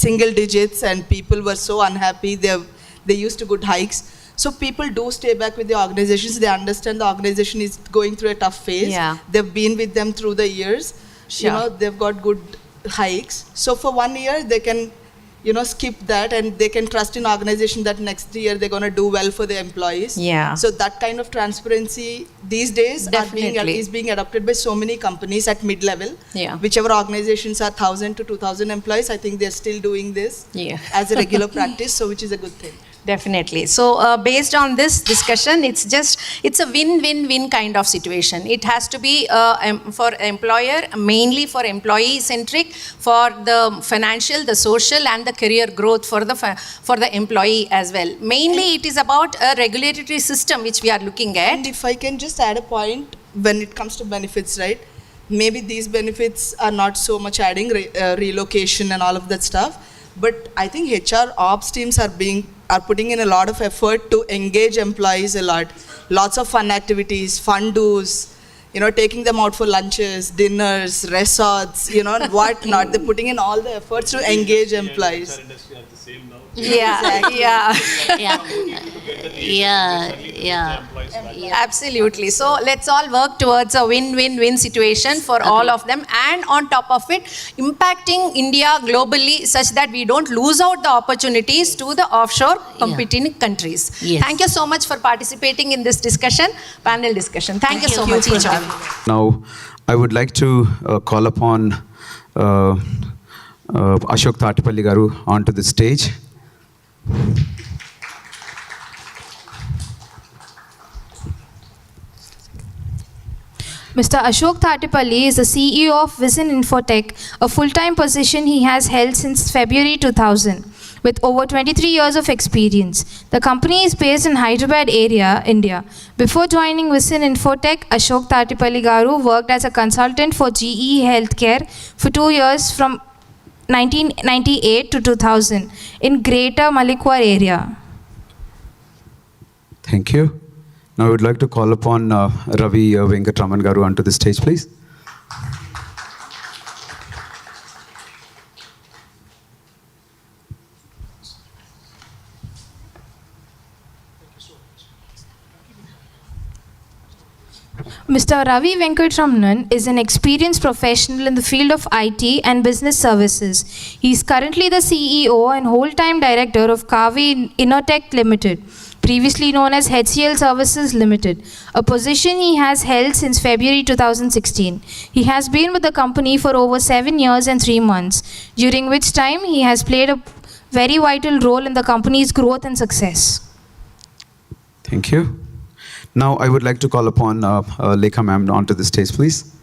single digits and people were so unhappy. They used to good hikes. So people do stay back with the organizations. They understand the organization is going through a tough phase. Yeah. They've been with them through the years. Sure. You know, they've got good hikes. So for 1 year, they can, you know, skip that and they can trust in organization that next year they're going to do well for the employees. Yeah. So that kind of transparency these days Definitely. is being adopted by so many companies at mid-level. Yeah. Whichever organizations are 1,000 to 2,000 employees, I think they're still doing this as a regular practice, so which is a good thing. Definitely. So based on this discussion, it's a win-win-win kind of situation. It has to be for employer, mainly for employee-centric, for the financial, the social, and the career growth for the employee as well. Mainly, it is about a regulatory system which we are looking at. And if I can just add a point, when it comes to benefits, right? Maybe these benefits are not so much adding relocation and all of that stuff, but I think HR ops teams are putting in a lot of effort to engage employees a lot. Lots of fun activities, fun do's, you know, taking them out for lunches, dinners, resorts, you know, whatnot. They're putting in all the efforts to engage employees. Yeah. Absolutely. So let's all work towards a win-win-win situation for all of them, and on top of it, impacting India globally such that we don't lose out the opportunities to the offshore competing countries. Yes. Thank you so much for participating in this discussion, panel discussion. Thank you so much, each of you. Now, I would like to call upon Ashok Tatipalli garu onto the stage. Mr. Ashok Tatipalli is the CEO of Vision Infotech, a full-time position he has held since February 2000, with over 23 years of experience. The company is based in Hyderabad area, India. Before joining Vision Infotech, Ashok Tatipalli garu worked as a consultant for GE Healthcare for 2 years from 1998 to 2000 in Greater Malikwar area. Thank you. Now I would like to call upon Ravi Venkatraman garu onto the stage, please. Mr. Ravi Venkatramanan is an experienced professional in the field of IT and business services. He is currently the CEO and whole-time director of Kavi Innotech Limited, previously known as HCL Services Limited, a position he has held since February 2016. He has been with the company for over 7 years and 3 months, during which time he has played a very vital role in the company's growth and success. Thank you. Now I would like to call upon Lekha ma'am onto the stage, please.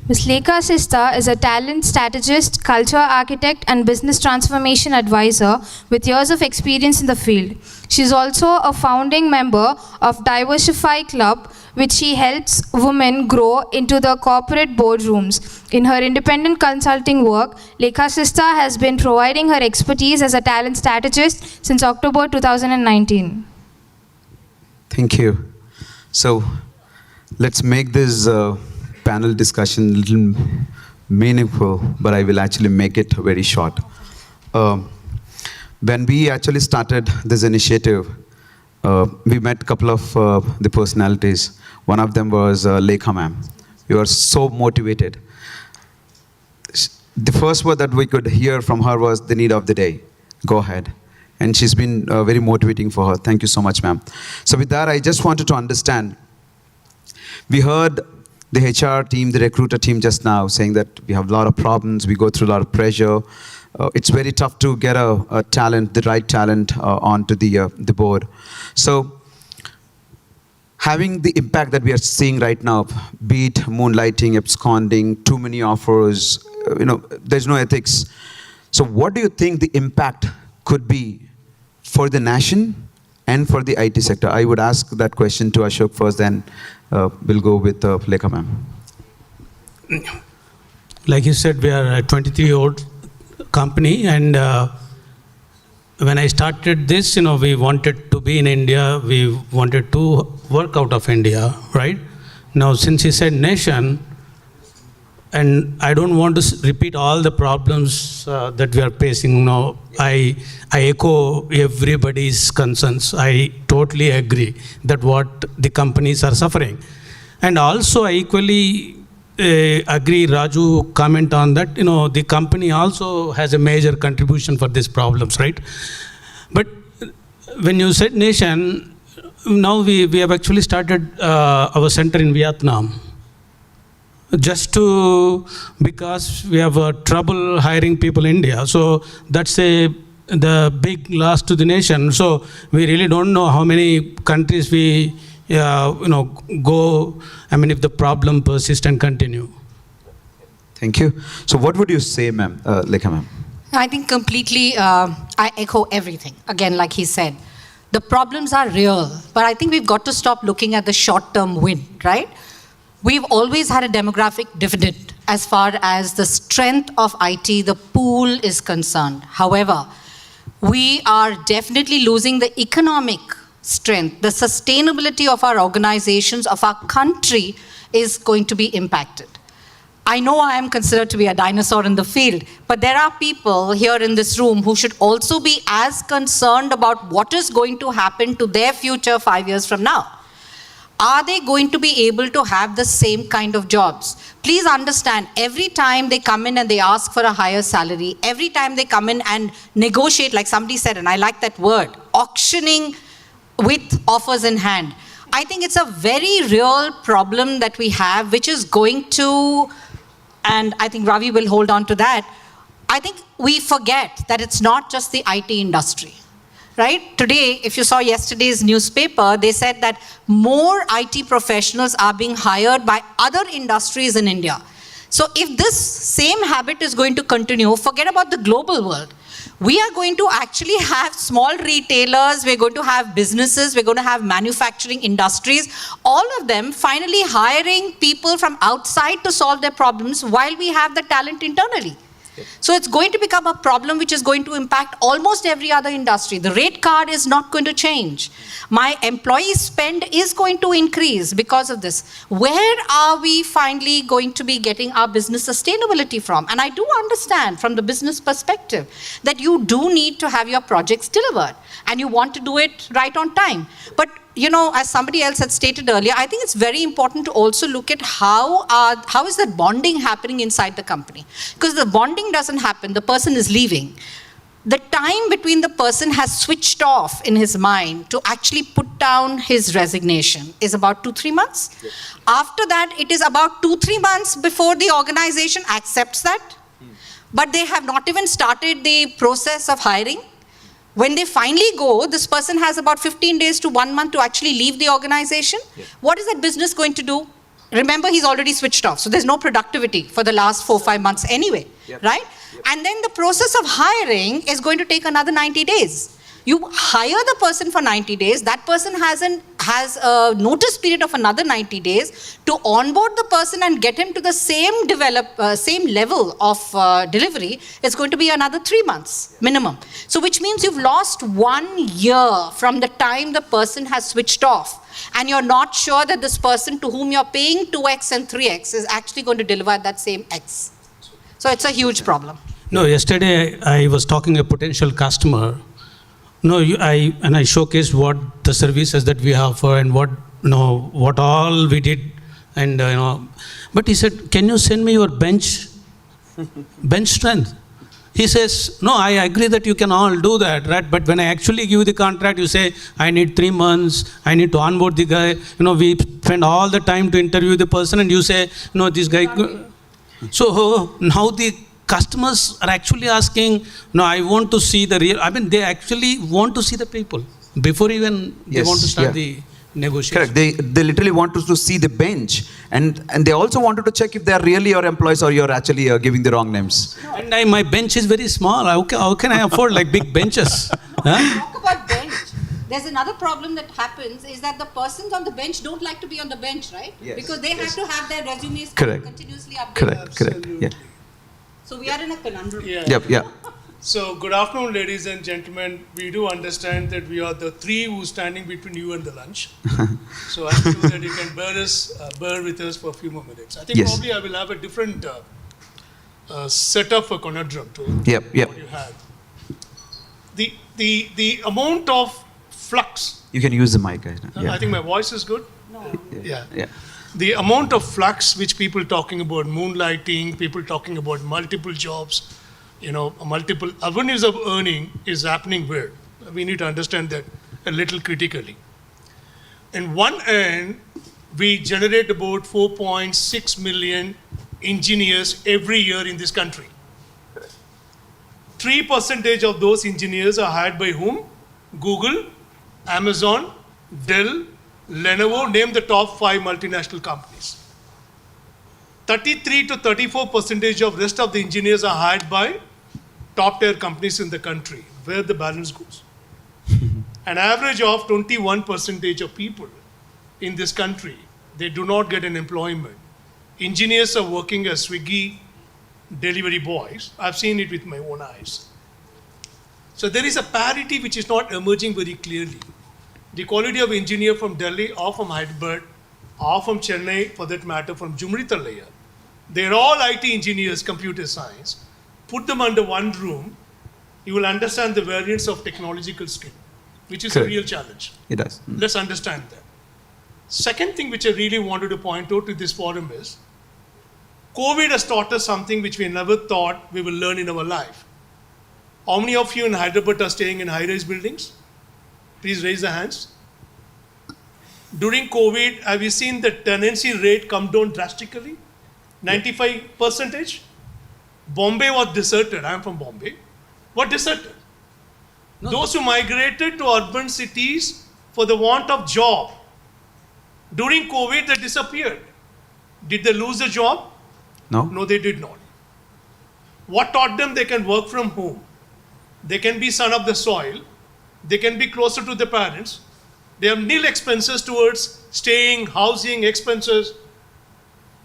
Ms. Lekha Sista is a talent strategist, culture architect, and business transformation advisor with years of experience in the field. She is also a founding member of Diversify Club, which she helps women grow into the corporate boardrooms. In her independent consulting work, Lekha Sista has been providing her expertise as a talent strategist since October 2019. Thank you. So let's make this panel discussion a little meaningful, but I will actually make it very short. When we actually started this initiative, we met a couple of the personalities. One of them was Lekha ma'am. We were so motivated. The first word that we could hear from her was the need of the day. Go ahead. And she's been very motivating for her. Thank you so much, ma'am. So with that, I just wanted to understand. We heard the HR team, the recruiter team just now saying that we have a lot of problems, we go through a lot of pressure. It's very tough to get a talent, the right talent onto the board. So having the impact that we are seeing right now, be it moonlighting, absconding, too many offers, there's no ethics. So what do you think the impact could be for the nation and for the IT sector? I would ask that question to Ashok first, then we'll go with Lekha ma'am. Like you said, we are a 23-year-old company, and when I started this, we wanted to be in India, we wanted to work out of India, right? Now, since he said nation, and I don't want to repeat all the problems that we are facing now. I echo everybody's concerns. I totally agree that what the companies are suffering. And also I equally agree Raju comment on that, the company also has a major contribution for these problems, right? But when you said nation, now we have actually started our center in Vietnam. Just because we have trouble hiring people in India. So that's the big loss to the nation. So we really don't know how many countries we go, if the problem persists and continue. Thank you. So what would you say, ma'am, Lekha ma'am? I think completely, I echo everything. Again, like he said, the problems are real, but I think we've got to stop looking at the short-term win, right? We've always had a demographic dividend as far as the strength of IT, the pool is concerned. However, we are definitely losing the economic strength. The sustainability of our organizations, of our country is going to be impacted. I know I am considered to be a dinosaur in the field, but there are people here in this room who should also be as concerned about what is going to happen to their future 5 years from now. Are they going to be able to have the same kind of jobs? Please understand, every time they come in and they ask for a higher salary, every time they come in and negotiate, like somebody said, and I like that word, auctioning with offers in hand. I think it's a very real problem that we have, which is going to, and I think Ravi will hold on to that, I think we forget that it's not just the IT industry. Right? Today, if you saw yesterday's newspaper, they said that more IT professionals are being hired by other industries in India. So if this same habit is going to continue, forget about the global world. We are going to actually have small retailers, we're going to have businesses, we're going to have manufacturing industries, all of them finally hiring people from outside to solve their problems while we have the talent internally. So it's going to become a problem which is going to impact almost every other industry. The rate card is not going to change. My employee spend is going to increase because of this. Where are we finally going to be getting our business sustainability from? And I do understand from the business perspective that you do need to have your projects delivered and you want to do it right on time. But as somebody else had stated earlier, I think it's very important to also look at how is that bonding happening inside the company. Because the bonding doesn't happen, the person is leaving. The time between the person has switched off in his mind to actually put down his resignation is about 2-3 months. Yes. After that, it is about 2-3 months before the organization accepts that. But they have not even started the process of hiring. When they finally go, this person has about 15 days to 1 month to actually leave the organization. Yeah. What is that business going to do? Remember, he's already switched off. So there's no productivity for the last 4-5 months anyway, right? Yep. And then the process of hiring is going to take another 90 days. You hire the person for 90 days, that person has a notice period of another 90 days to onboard the person and get him to the same level of delivery. It's going to be another 3 months minimum. So which means you've lost 1 year from the time the person has switched off. And you're not sure that this person to whom you're paying 2x and 3x is actually going to deliver that same x. So it's a huge problem. No, yesterday I was talking to a potential customer. No, I showcased what the services that we offer and what all we did, and But he said, "Can you send me your bench strength?" He says, "No, I agree that you can all do that, right? But when I actually give you the contract, you say I need 3 months, I need to onboard the guy. We spend all the time to interview the person, and you say, no, this guy." So now the customers are actually asking, "No, I want to see the real." They actually want to see the people before even they want to start the negotiation. Correct. They literally want to see the bench, and they also wanted to check if they are really your employees or you're actually giving the wrong names. And my bench is very small. How can I afford big benches? Talk about bench. There's another problem that happens is that the persons on the bench don't like to be on the bench, right? Yes. Because they have to have their resumes Correct. continuously updated. Correct. Yeah. So we are in a conundrum. Yeah. So, good afternoon, ladies and gentlemen. We do understand that we are the three who are standing between you and the lunch. So, I'm sure that you can bear with us for a few more minutes. I think Yes. probably I will have a different setup for conundrum to Yep. what you have. The amount of flux. You can use the mic, guys. I think my voice is good. Yeah. Yeah. The amount of flux which people talking about moonlighting, people talking about multiple jobs, multiple avenues of earning is happening where? We need to understand that a little critically. In one end, we generate about 4.6 million engineers every year in this country. 3% of those engineers are hired by whom? Google, Amazon, Dell, Lenovo, name the top 5 multinational companies. 33 to 34% of rest of the engineers are hired by top tier companies in the country. Where the balance goes? An average of 21% of people in this country, they do not get an employment. Engineers are working as Swiggy delivery boys. I've seen it with my own eyes. So there is a parity which is not emerging very clearly. The quality of engineer from Delhi or from Hyderabad or from Chennai, for that matter, from Jumritalaya, they're all IT engineers, computer science. Put them under one room, you will understand the variance of technological skill, which is Correct. a real challenge. It does. Let's understand that. Second thing which I really wanted to point out to this forum is, COVID has taught us something which we never thought we will learn in our life. How many of you in Hyderabad are staying in high-rise buildings? Please raise the hands. During COVID, have you seen the tenancy rate come down drastically? 95%? Bombay was deserted. I am from Bombay. What deserted? Those who migrated to urban cities for the want of job. During COVID, they disappeared. Did they lose a job? No? No, they did not. What taught them? They can work from home. They can be son of the soil. They can be closer to the parents. They have nil expenses towards staying, housing, expenses,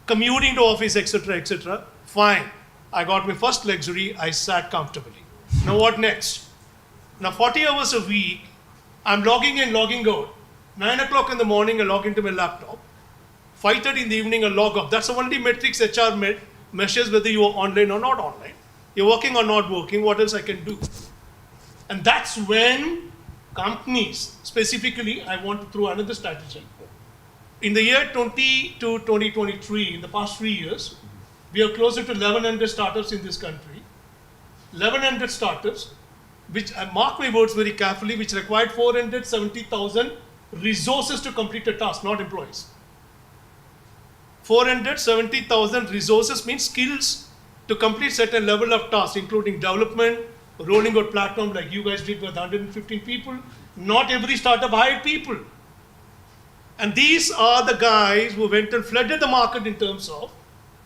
commuting to office, etc., etc. Fine. I got my first luxury. I sat comfortably. Now what next? Now 40 hours a week, I'm logging in, logging out. 9 o'clock in the morning, I log into my laptop. 5:30 in the evening, I log off. That's the only metrics HR measures whether you are online or not online. You're working or not working, what else I can do? And that's when companies, specifically, I want to throw another strategy. In the year 20 to 2023, in the past 3 years, we are closer to 1,100 startups in this country. 1,100 startups, which, mark my words very carefully, which required 470,000 resources to complete a task, not employees. 470,000 resources means skills to complete certain level of tasks, including development, rolling out platform like you guys did with 115 people. Not every startup hired people. And these are the guys who went and flooded the market in terms of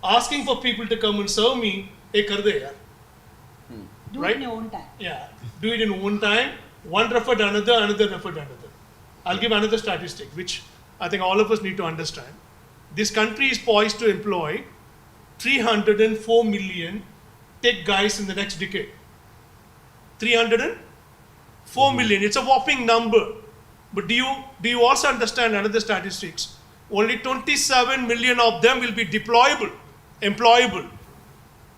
asking for people to come and serve me, hey, kar de yaar. Do Right? it in your own time. Yeah, do it in one time. One referred another, another referred another. I'll give another statistic, which I think all of us need to understand. This country is poised to employ 304 million tech guys in the next decade. 304 million. It's a whopping number. But do you also understand another statistics? Only 27 million of them will be deployable, employable.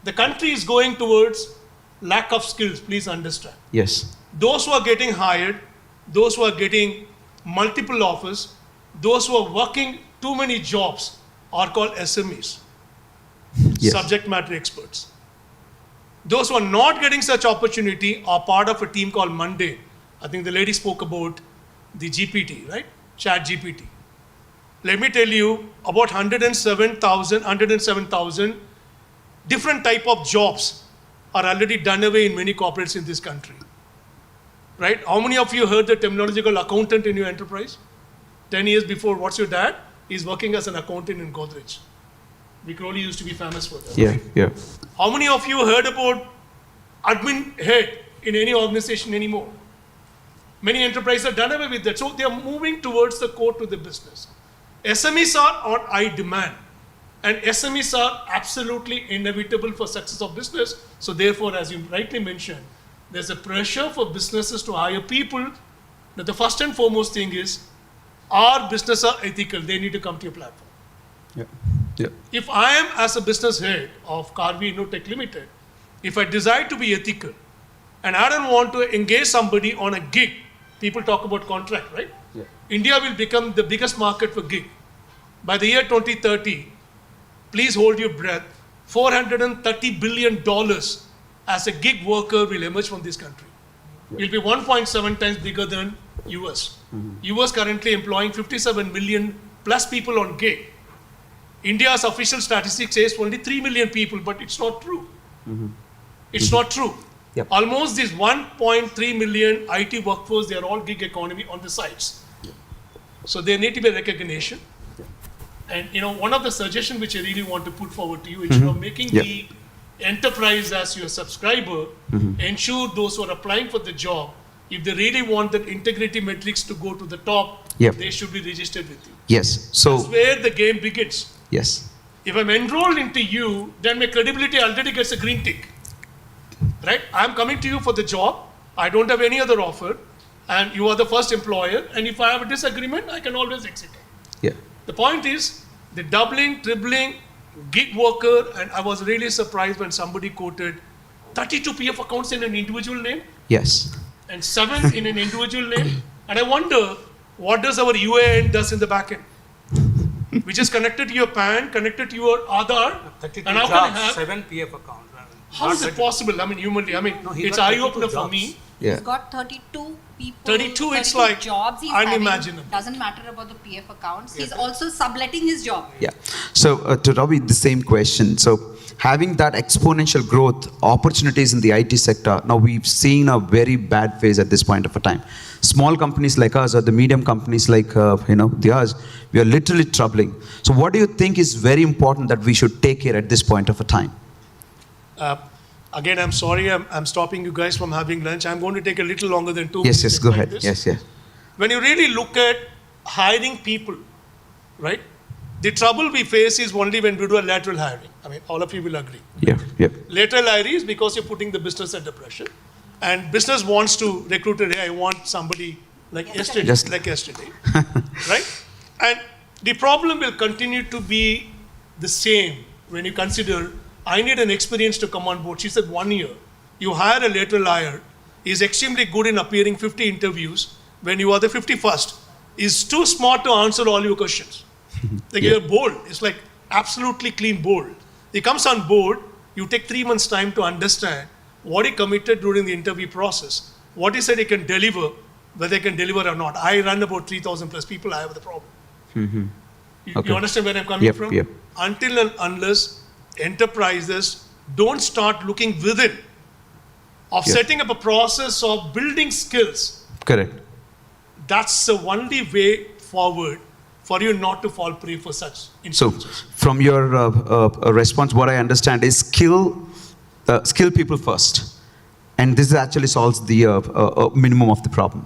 The country is going towards lack of skills, please understand. Yes. Those who are getting hired, those who are getting multiple offers, those who are working too many jobs are called SMEs, Yes. subject matter experts. Those who are not getting such opportunity are part of a team called Monday. I think the lady spoke about the GPT, right? Chat GPT. Let me tell you, about 107,000 different type of jobs are already done away in many corporates in this country. Right? How many of you heard the terminology called accountant in your enterprise? 10 years before, what's your dad? He's working as an accountant in Godrej. We Crowley used to be famous for that. Yeah, yeah. How many of you heard about admin head in any organization anymore? Many enterprises are done away with that. So they are moving towards the core to the business. SMEs are on high demand. And SMEs are absolutely inevitable for success of business. So therefore, as you rightly mentioned, there's a pressure for businesses to hire people. Now, the first and foremost thing is, our businesses are ethical. They need to come to your platform. Yeah. Yeah. If I am, as a business head of Carvi InnoTech Limited, if I decide to be ethical and I don't want to engage somebody on a gig, people talk about contract, right? Yeah. India will become the biggest market for gig. By the year 2030, please hold your breath, $430 billion as a gig worker will emerge from this country. Will be 1.7 times bigger than US. US currently employing 57 million plus people on gig. India's official statistics says only 3 million people, but it's not true. It's not true. Yep. Almost this 1.3 million IT workforce, they are all gig economy on the sites. So there need to be recognition. And one of the suggestions which I really want to put forward to you, instead of making the enterprise as your subscriber, ensure those who are applying for the job, if they really want that integrity metrics to go to the top, they should be registered with you. Yes. So that's where the game begins. yes. If I'm enrolled into you, then my credibility already gets a green tick. Right? I'm coming to you for the job. I don't have any other offer. And you are the first employer. And if I have a disagreement, I can always exit. Yeah. The point is, the doubling, tripling, gig worker, and I was really surprised when somebody quoted 32 PF accounts in an individual name Yes. and 7 in an individual name. And I wonder, what does our UAN does in the back end? Which is connected to your PAN, connected to your Aadhaar. 32 and how jobs, can I have 7 PF accounts. How is it possible? I mean, humanly, it's eye-opener for me. Yeah. He's got 32 people, 32, it's like jobs he's unimaginable. having. Doesn't matter about the PF accounts. He's also subletting his job. Yeah. So to Ravi, the same question. So having that exponential growth opportunities in the IT sector, now we've seen a very bad phase at this point of a time. Small companies like us or the medium companies like the ours, we are literally troubling. So what do you think is very important that we should take care at this point of a time? Again, I'm sorry, I'm stopping you guys from having lunch. I'm going to take a little longer than 2 minutes. Yes, go like ahead. this. Yes. When you really look at hiring people, right? The trouble we face is only when we do a lateral hiring. I mean, all of you will agree. Yeah. Lateral hiring is because you're putting the business under pressure. And business wants to recruit, hey, I want somebody like yesterday. Right? And the problem will continue to be the same when you consider, I need an experience to come on board. She said 1 year. You hire a lateral hire, is extremely good in appearing 50 interviews. When you are the 51st, is too smart to answer all your questions. Like you're bold. It's like absolutely clean bold. He comes on board, you take 3 months time to understand what he committed during the interview process, what he said he can deliver, whether he can deliver or not. I run about 3,000 plus people, I have the problem. You understand where I'm coming from? Yep. Until and unless enterprises don't start looking within of setting up a process of building skills. Correct. That's the only way forward for you not to fall prey for such instances. So from your response, what I understand is skill people first. And this actually solves the minimum of the problem.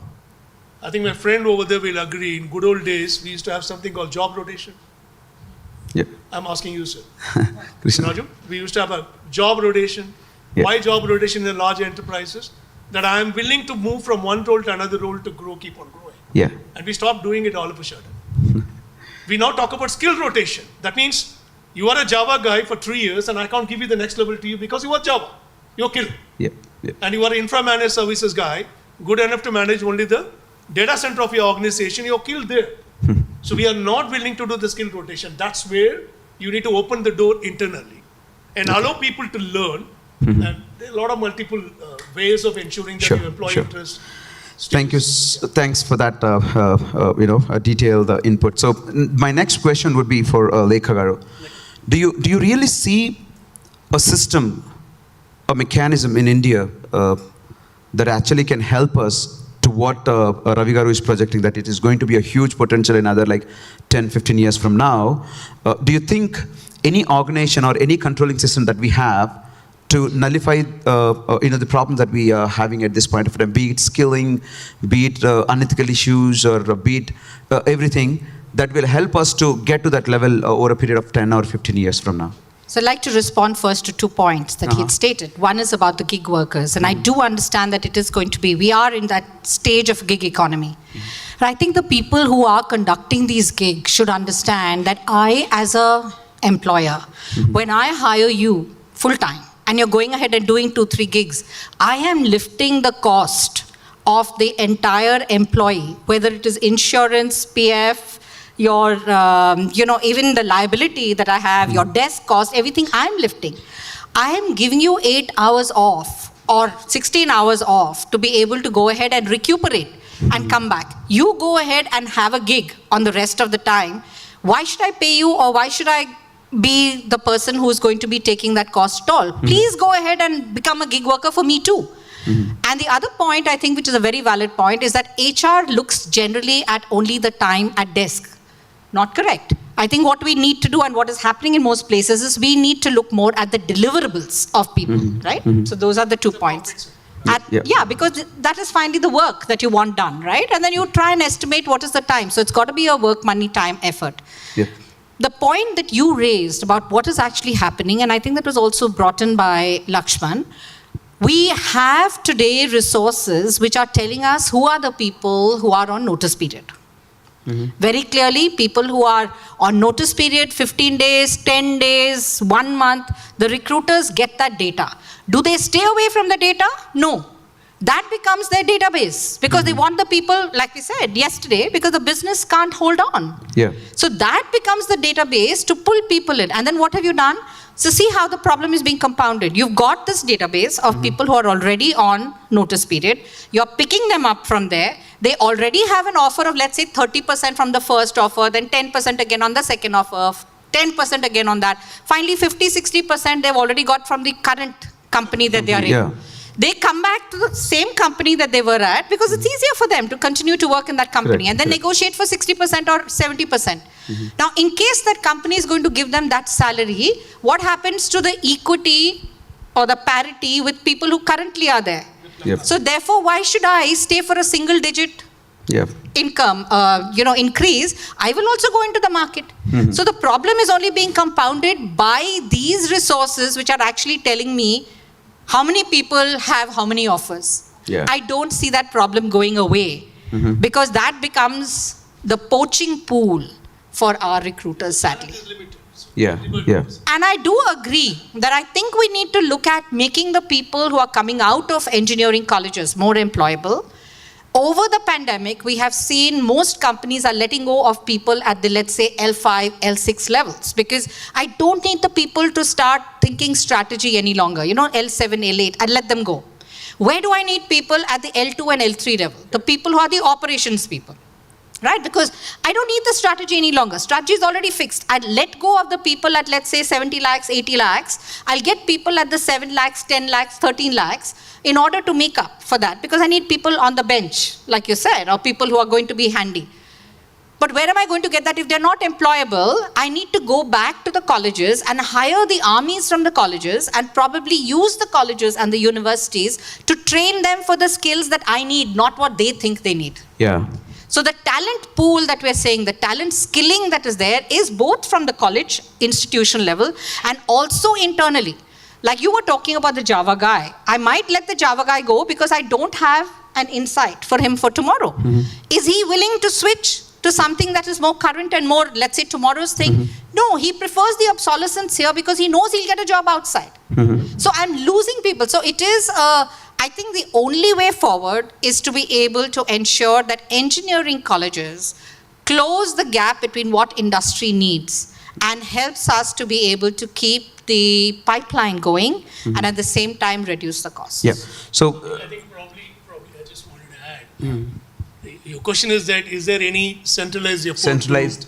I think my friend over there will agree. In good old days, we used to have something called job rotation. Yeah. I'm asking you, sir. Krishna. Raju, we used to have a job rotation. Yeah. Why job rotation in the large enterprises? That I am willing to move from one role to another role to grow, keep on growing. Yeah. And we stopped doing it all of a sudden. We now talk about skill rotation. That means you are a Java guy for 3 years and I can't give you the next level to you because you are Java. You're killed. Yeah. And you are an infra managed services guy, good enough to manage only the data center of your organization, you're killed there. So we are not willing to do the skill rotation. That's where you need to open the door internally and allow people to learn. And there are a lot of multiple ways of ensuring that you employ interest. Thank you. Thanks for that, detailed input. So my next question would be for Lekha Garu. Do you really see a system, a mechanism in India that actually can help us to what Ravi Garu is projecting, that it is going to be a huge potential in another 10, 15 years from now? Do you think any organization or any controlling system that we have to nullify the problems that we are having at this point of time, be it skilling, be it unethical issues, or be it everything that will help us to get to that level over a period of 10 or 15 years from now? So I'd like to respond first to 2 points that he had stated. One is about the gig workers, and I do understand that it is going to be, we are in that stage of gig economy. But I think the people who are conducting these gigs should understand that I, as a employer, when I hire you full-time, and you're going ahead and doing 2-3 gigs, I am lifting the cost of the entire employee, whether it is insurance, PF, your, even the liability that I have, your desk cost, everything I'm lifting. I am giving you 8 hours off or 16 hours off to be able to go ahead and recuperate and come back. You go ahead and have a gig on the rest of the time. Why should I pay you, or why should I be the person who's going to be taking that cost toll? Please go ahead and become a gig worker for me too. And the other point, I think, which is a very valid point, is that HR looks generally at only the time at desk. Not correct. I think what we need to do, and what is happening in most places, is we need to look more at the deliverables of people, right? So those are the 2 points. Yeah, because that is finally the work that you want done, right? And then you try and estimate what is the time. So it's got to be a work, money, time, effort. The point that you raised about what is actually happening, and I think that was also brought in by Lakshman, we have today resources which are telling us who are the people who are on notice period. Very clearly, people who are on notice period, 15 days, 10 days, 1 month, the recruiters get that data. Do they stay away from the data? No. That becomes their database, because they want the people, like we said yesterday, because the business can't hold on. So that becomes the database to pull people in. And then what have you done? So see how the problem is being compounded. You've got this database of people who are already on notice period. You're picking them up from there. They already have an offer of, let's say, 30% from the first offer, then 10% again on the second offer, 10% again on that. Finally, 50-60% they've already got from the current company that they are in. They come back to the same company that they were at, because it's easier for them to continue to work in that company, and then negotiate for 60% or 70%. Now, in case that company is going to give them that salary, what happens to the equity or the parity with people who currently are there? So therefore, why should I stay for a single digit income increase? I will also go into the market. So the problem is only being compounded by these resources, which are actually telling me how many people have how many offers. I don't see that problem going away, because that becomes the poaching pool for our recruiters, sadly. And I do agree that I think we need to look at making the people who are coming out of engineering colleges more employable. Over the pandemic, we have seen most companies are letting go of people at the, let's say, L5, L6 levels, because I don't need the people to start thinking strategy any longer. L7, L8, I let them go. Where do I need people at the L2 and L3 level? The people who are the operations people. Right? Because I don't need the strategy any longer. Strategy is already fixed. I let go of the people at, let's say, 70 lakhs, 80 lakhs. I'll get people at the 7 lakhs, 10 lakhs, 13 lakhs in order to make up for that. Because I need people on the bench, like you said, or people who are going to be handy. But where am I going to get that? If they're not employable, I need to go back to the colleges and hire the armies from the colleges, and probably use the colleges and the universities to train them for the skills that I need, not what they think they need. So the talent pool that we're saying, the talent skilling that is there, is both from the college institution level and also internally. Like you were talking about the Java guy. I might let the Java guy go because I don't have an insight for him for tomorrow. Is he willing to switch to something that is more current and more, let's say, tomorrow's thing? No, he prefers the obsolescence here because he knows he'll get a job outside. So I'm losing people. So it is I think the only way forward is to be able to ensure that engineering colleges close the gap between what industry needs and helps us to be able to keep the pipeline going and at the same time reduce the costs. So I think probably I just wanted to add. Your question is that is there any centralized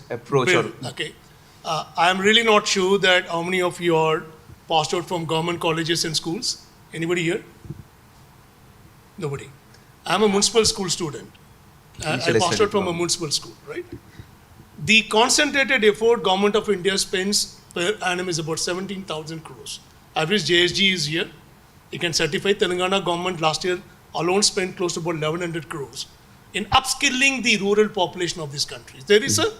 approach? Okay. I'm really not sure that how many of you are passed out from government colleges and schools. Anybody here? Nobody. I'm a municipal school student. I passed out from a municipal school, right? The concentrated effort Government of India spends per annum is about 17,000 crores. Average JSG is here. You can certify Telangana government last year alone spent close to about 1,100 crores in upskilling the rural population of this country. There is a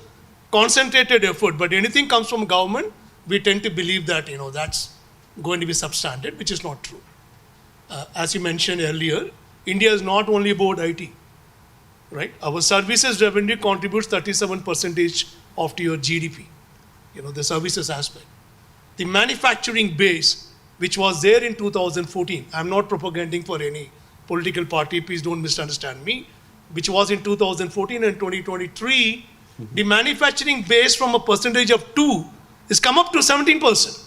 concentrated effort, but anything comes from government, we tend to believe that, that's going to be substandard, which is not true. As you mentioned earlier, India is not only about IT, right? Our services revenue contributes 37% of to your GDP, the services aspect. The manufacturing base, which was there in 2014, I'm not propaganding for any political party, please don't misunderstand me, which was in 2014 and 2023, the manufacturing base from a percentage of 2 is come up to 17%.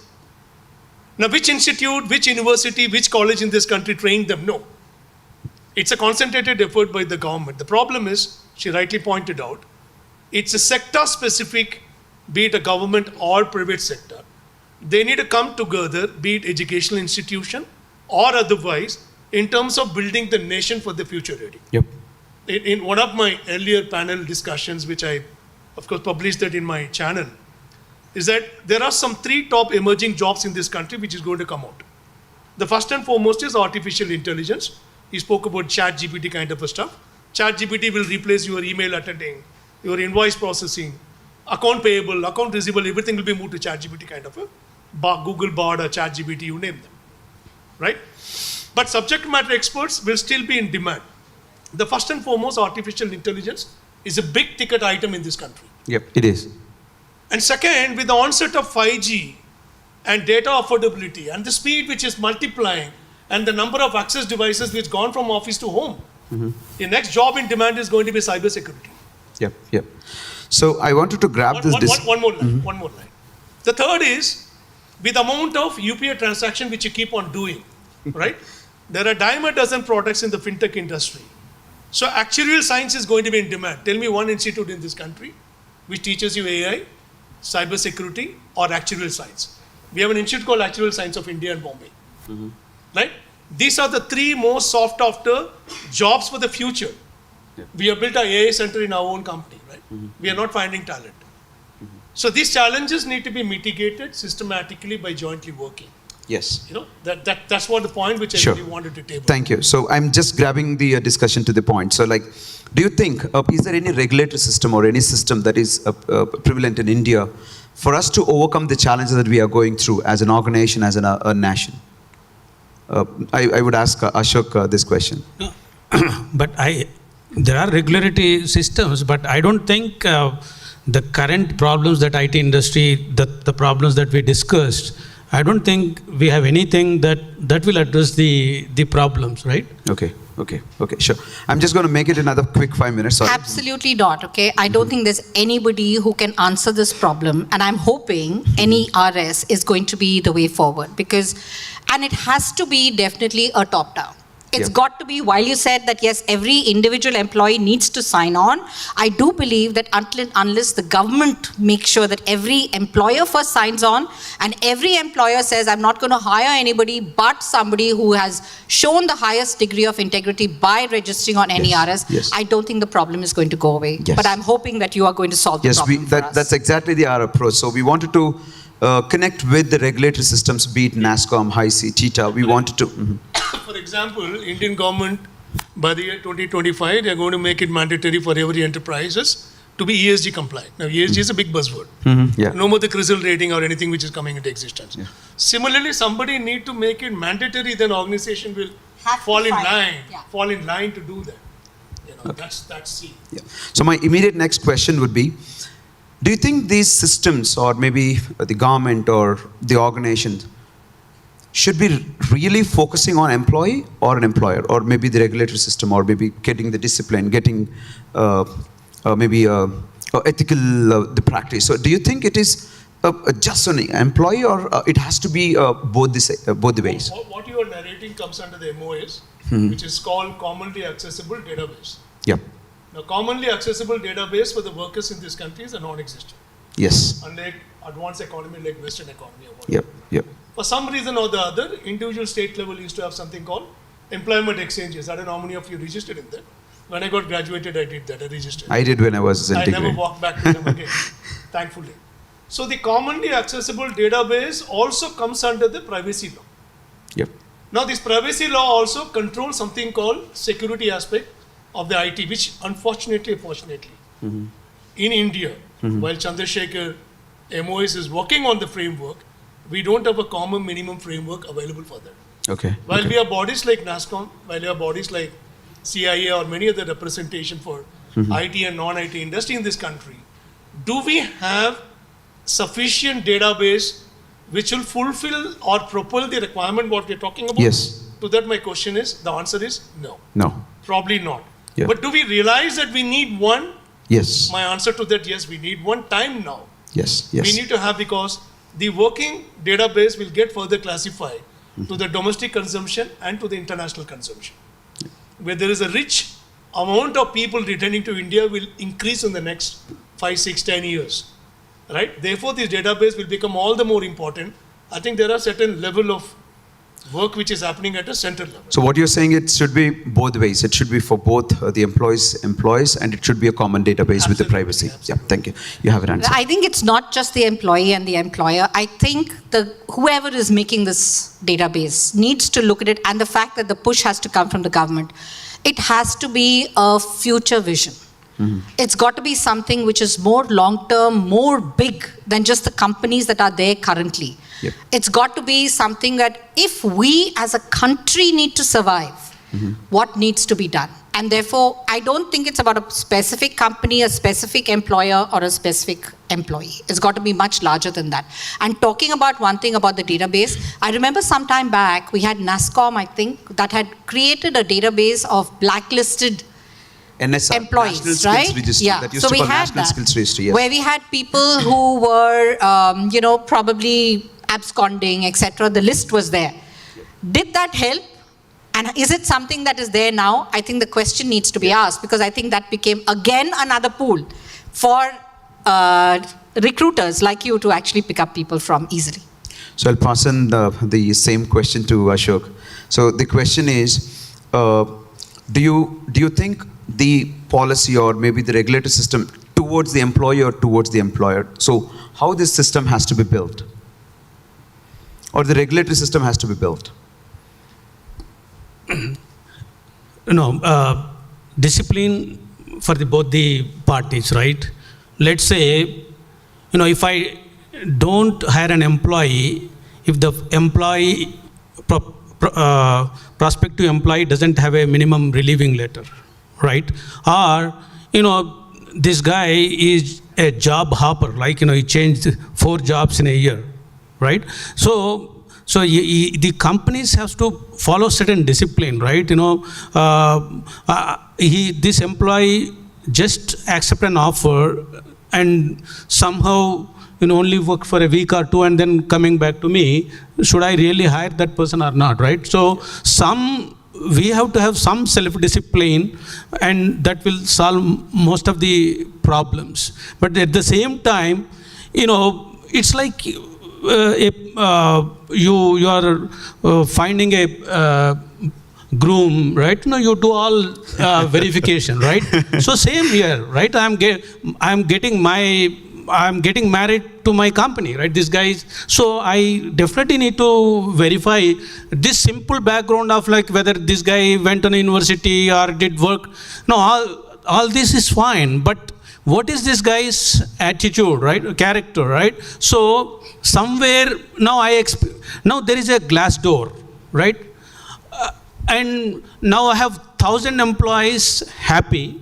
Now, which institute, which university, which college in this country trained them? No. It's a concentrated effort by the government. The problem is, she rightly pointed out, it's a sector-specific, be it a government or private sector. They need to come together, be it educational institution or otherwise, in terms of building the nation for the future ready. Yep. In one of my earlier panel discussions, which I, of course, published that in my channel, is that there are some 3 top emerging jobs in this country which is going to come out. The first and foremost is artificial intelligence. He spoke about ChatGPT kind of a stuff. ChatGPT will replace your email attending, your invoice processing, account payable, account receivable, everything will be moved to ChatGPT kind of a Google Bard or ChatGPT, you name them, right? But subject matter experts will still be in demand. The first and foremost, artificial intelligence is a big ticket item in this country. Yep, it is. And second, with the onset of 5G and data affordability and the speed which is multiplying and the number of access devices which gone from office to home, the next job in demand is going to be cybersecurity. Yep, yep. So I wanted to grab One more line. The third is, with the amount of UPI transaction which you keep on doing, right? There are dime a dozen products in the fintech industry. So actuarial science is going to be in demand. Tell me one institute in this country which teaches you AI, cybersecurity, or actuarial science. We have an institute called Actuarial Science of India and Bombay. Right? These are the 3 most sought after jobs for the future. We have built our AI center in our own company, right? We are not finding talent. So these challenges need to be mitigated systematically by jointly working. Yes. That's what the point which I really wanted to table. Thank you. So I'm just grabbing the discussion to the point. So do you think, is there any regulatory system or any system that is prevalent in India for us to overcome the challenges that we are going through as an organization, as a nation? I would ask Ashok this question. But there are regulatory systems, but I don't think the current problems that IT industry, the problems that we discussed, I don't think we have anything that will address the problems, right? Okay, sure. I'm just going to make it another quick 5 minutes. Sorry. Absolutely not, okay? I don't think there's anybody who can answer this problem, and I'm hoping NERS is going to be the way forward, and it has to be definitely a top-down. It's got to be, while you said that yes, every individual employee needs to sign on, I do believe that unless the government makes sure that every employer first signs on and every employer says, I'm not going to hire anybody but somebody who has shown the highest degree of integrity by registering on NERS, I don't think the problem is going to go away. But I'm hoping that you are going to solve the problem for us. That's exactly our approach. So we wanted to connect with the regulatory systems, be it NASSCOM, HIC, TITA. We wanted to... For example, Indian government, by the year 2025, they are going to make it mandatory for every enterprises to be ESG compliant. Now, ESG is a big buzzword. No more the CRISIL rating or anything which is coming into existence. Similarly, somebody need to make it mandatory, then organization will fall in line to do that. That's C. So my immediate next question would be, do you think these systems, or maybe the government or the organizations, should be really focusing on employee or an employer, or maybe the regulatory system, or maybe getting the discipline, getting maybe ethical the practice? So do you think it is just an employee, or it has to be both the ways? What you are narrating comes under the MOS, which is called Commonly Accessible Database. Now, commonly accessible database for the workers in this country is a non-existent. Unlike advanced economy like Western economy or whatever. For some reason or the other, individual state level used to have something called employment exchanges. I don't know how many of you registered in that. When I got graduated, I did that. I registered. I did when I was in degree. I never walked back to them again, thankfully. So the commonly accessible database also comes under the privacy law. Now, this privacy law also controls something called security aspect of the IT, which unfortunately, in India, while Chandrasekhar MOS is working on the framework, we don't have a common minimum framework available for that. Okay. While we have bodies like NASSCOM, while we have bodies like CIA or many other representation for IT and non-IT industry in this country, do we have sufficient database which will fulfill or propel the requirement what we're talking about? Yes. To that my question is, the answer is no. No. Probably not. Yeah. But do we realize that we need one? Yes. My answer to that, yes, we need one time now. Yes. Yes. We need to have, because the working database will get further classified to the domestic consumption and to the international consumption. Where there is a rich amount of people returning to India will increase in the next 5, 6, 10 years. Right? Therefore, this database will become all the more important. I think there are certain level of work which is happening at a central level. So what you're saying, it should be both ways. It should be for both the employees, and it should be a common database with the privacy. Yeah, thank you. You have an answer. I think it's not just the employee and the employer. I think whoever is making this database needs to look at it, and the fact that the push has to come from the government. It has to be a future vision. It's got to be something which is more long-term, more big than just the companies that are there currently. Yep. It's got to be something that if we as a country need to survive, what needs to be done? And therefore, I don't think it's about a specific company, a specific employer, or a specific employee. It's got to be much larger than that. And talking about one thing about the database, I remember some time back, we had NASSCOM, I think, that had created a database of blacklisted NSR, employees, National Skills right? Register. Yeah. That used So to we call had National that, Skills Register, yes. where we had people who were, probably absconding, etc. The list was there. Did that help? And is it something that is there now? I think the question needs to be asked, because I think that became again another pool for recruiters like you to actually pick up people from easily. So I'll pass on the same question to Ashok. So the question is, do you think the policy or maybe the regulatory system towards the employee or towards the employer, so how this system has to be built? Or the regulatory system has to be built? Discipline for both the parties, right? Let's say, if I don't hire an employee, if the employee, prospective employee doesn't have a minimum relieving letter, right? Or, this guy is a job hopper, like, he changed 4 jobs in a year, right? So the companies have to follow certain discipline, right? This employee just accept an offer and somehow only work for a week or 2 and then coming back to me. Should I really hire that person or not, right? So we have to have some self-discipline, and that will solve most of the problems. But at the same time, it's like you are finding a groom, right? You do all verification, right? So same here, right? I'm getting married to my company, right? This guy is, so I definitely need to verify this simple background of like whether this guy went on a university or did work. No, all this is fine, but what is this guy's attitude, right? Character, right? So somewhere now there is a glass door, right? And now I have 1,000 employees happy,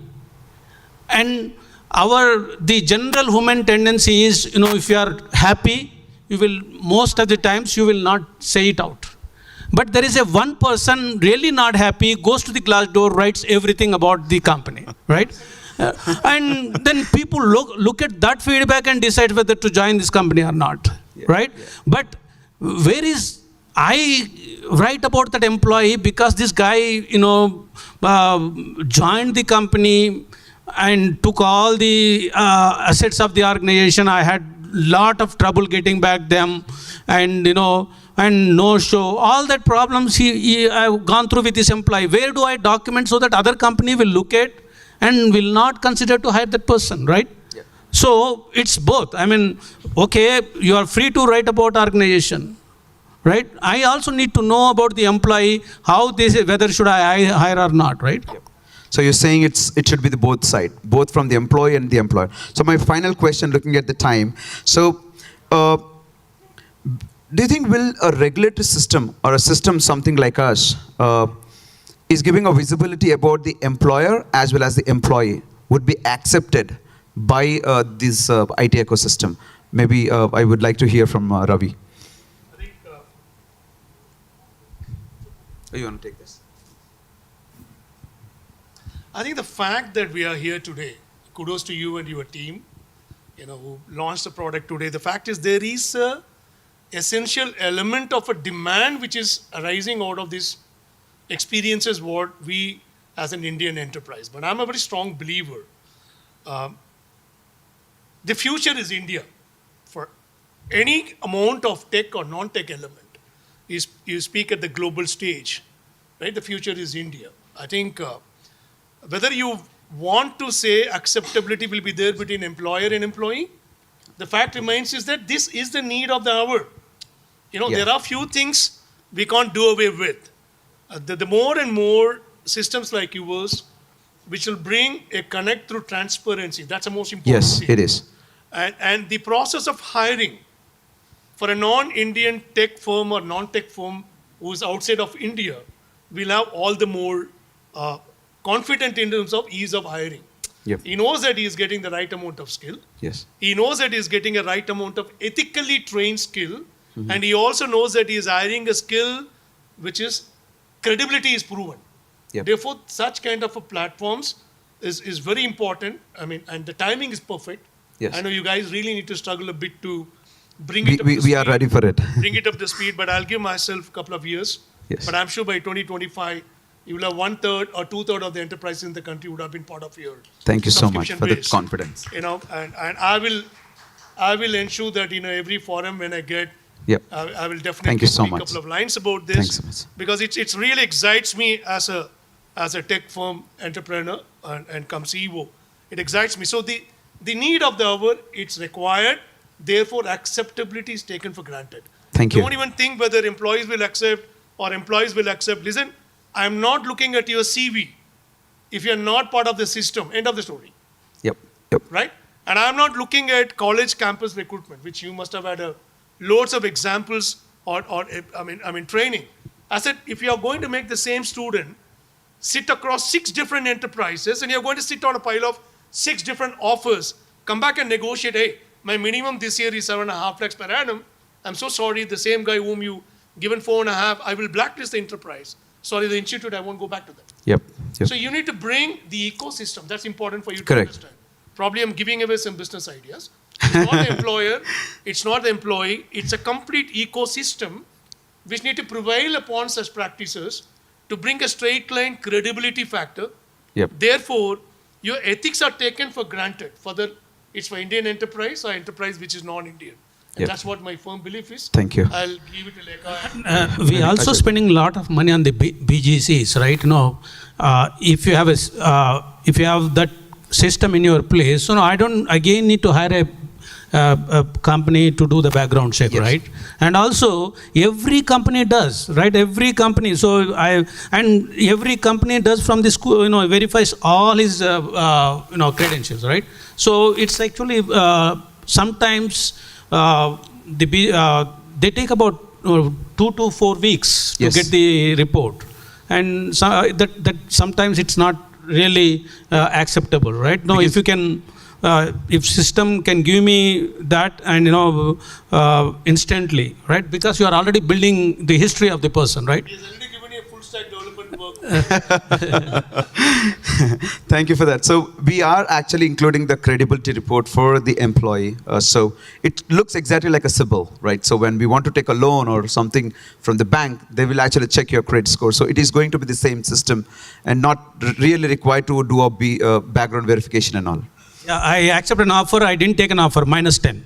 and the general human tendency is, if you are happy, most of the times you will not say it out. But there is one person really not happy, goes to the glass door, writes everything about the company, right? And then people look at that feedback and decide whether to join this company or not, right? But where is I write about that employee because this guy, joined the company and took all the assets of the organization. I had lot of trouble getting back them, and and no show, all that problems I've gone through with this employee. Where do I document so that other company will look at and will not consider to hire that person, right? Yeah. So it's both. I mean, okay, you are free to write about organization, right? I also need to know about the employee, how they say whether should I hire or not, right? Yeah. So you're saying it should be the both side, both from the employee and the employer. So my final question, looking at the time, so do you think will a regulatory system or a system something like us is giving a visibility about the employer as well as the employee would be accepted by this IT ecosystem? Maybe I would like to hear from Ravi. I think, You want to take this? I think the fact that we are here today, kudos to you and your team, who launched the product today. The fact is there is a essential element of a demand which is arising out of these experiences what we as an Indian enterprise. But I'm a very strong believer. The future is India. For any amount of tech or non-tech element, you speak at the global stage, right? The future is India. I think whether you want to say acceptability will be there between employer and employee, the fact remains is that this is the need of the hour. There are few things we can't do away with. The more and more systems like yours, which will bring a connect through transparency, that's the most important Yes, thing. it is. And the process of hiring for a non-Indian tech firm or non-tech firm who is outside of India will have all the more confident in terms of ease of hiring. Yep. He knows that he is getting the right amount of skill. Yes. He knows that he is getting a right amount of ethically trained skill. And he also knows that he is hiring a skill which is credibility is proven. Yep. Therefore, such kind of a platforms is very important. I mean, and the timing is perfect. Yes. I know you guys really need to struggle a bit to bring it up to We speed. are ready for it. Bring it up to speed, but I'll give myself a couple of years. Yes. But I'm sure by 2025, you will have 1/3 or 2/3 of the enterprises in the country would have been part of your Thank you so much subscription for the base. confidence. And I will ensure that every forum when I get, Yep. I will definitely Thank you so speak a much. couple of lines about this. Thanks so much. Because it really excites me as a tech firm entrepreneur and come CEO. It excites me. So the need of the hour, it's required. Therefore, acceptability is taken for granted. Thank you. Don't even think whether employees will accept or employees will accept. Listen, I'm not looking at your CV. If you're not part of the system, end of the story. Yep. Yep. Right? And I'm not looking at college campus recruitment, which you must have had loads of examples or training. I said, if you are going to make the same student sit across 6 different enterprises and you're going to sit on a pile of 6 different offers, come back and negotiate, hey, my minimum this year is 7.5 lakhs per annum. I'm so sorry, the same guy whom you given 4.5, I will blacklist the enterprise. Sorry, the institute, I won't go back to them. Yep. So you need to bring the ecosystem. That's important for you to Correct. understand. Probably I'm giving away some business ideas. It's not the employer, it's not the employee, it's a complete ecosystem which need to prevail upon such practices to bring a straight line credibility factor. Yep. Therefore, your ethics are taken for granted, whether it's for Indian enterprise or enterprise which is non-Indian. And Yep. that's what my firm belief is. Thank you. I'll give it to Lekha. We also spending a lot of money on the BGCs, right? If you have if you have that system in your place, I don't again need to hire a company to do the background check, Yes. right? And also every company does, right? Every company. And every company does from the school, verifies all his credentials, right? So it's actually sometimes they take about 2 to 4 weeks to Yes. get the report, and so that sometimes it's not really acceptable, right? No, if you can, if system can give me that and instantly, right? Because you are already building the history of the person, right? He's already given you a full stack development work. Thank you for that. So we are actually including the credibility report for the employee. So it looks exactly like a CIBIL, right? So when we want to take a loan or something from the bank, they will actually check your credit score. So it is going to be the same system and not really required to do a background verification and all. Yeah, I accept an offer. I didn't take an offer. -10.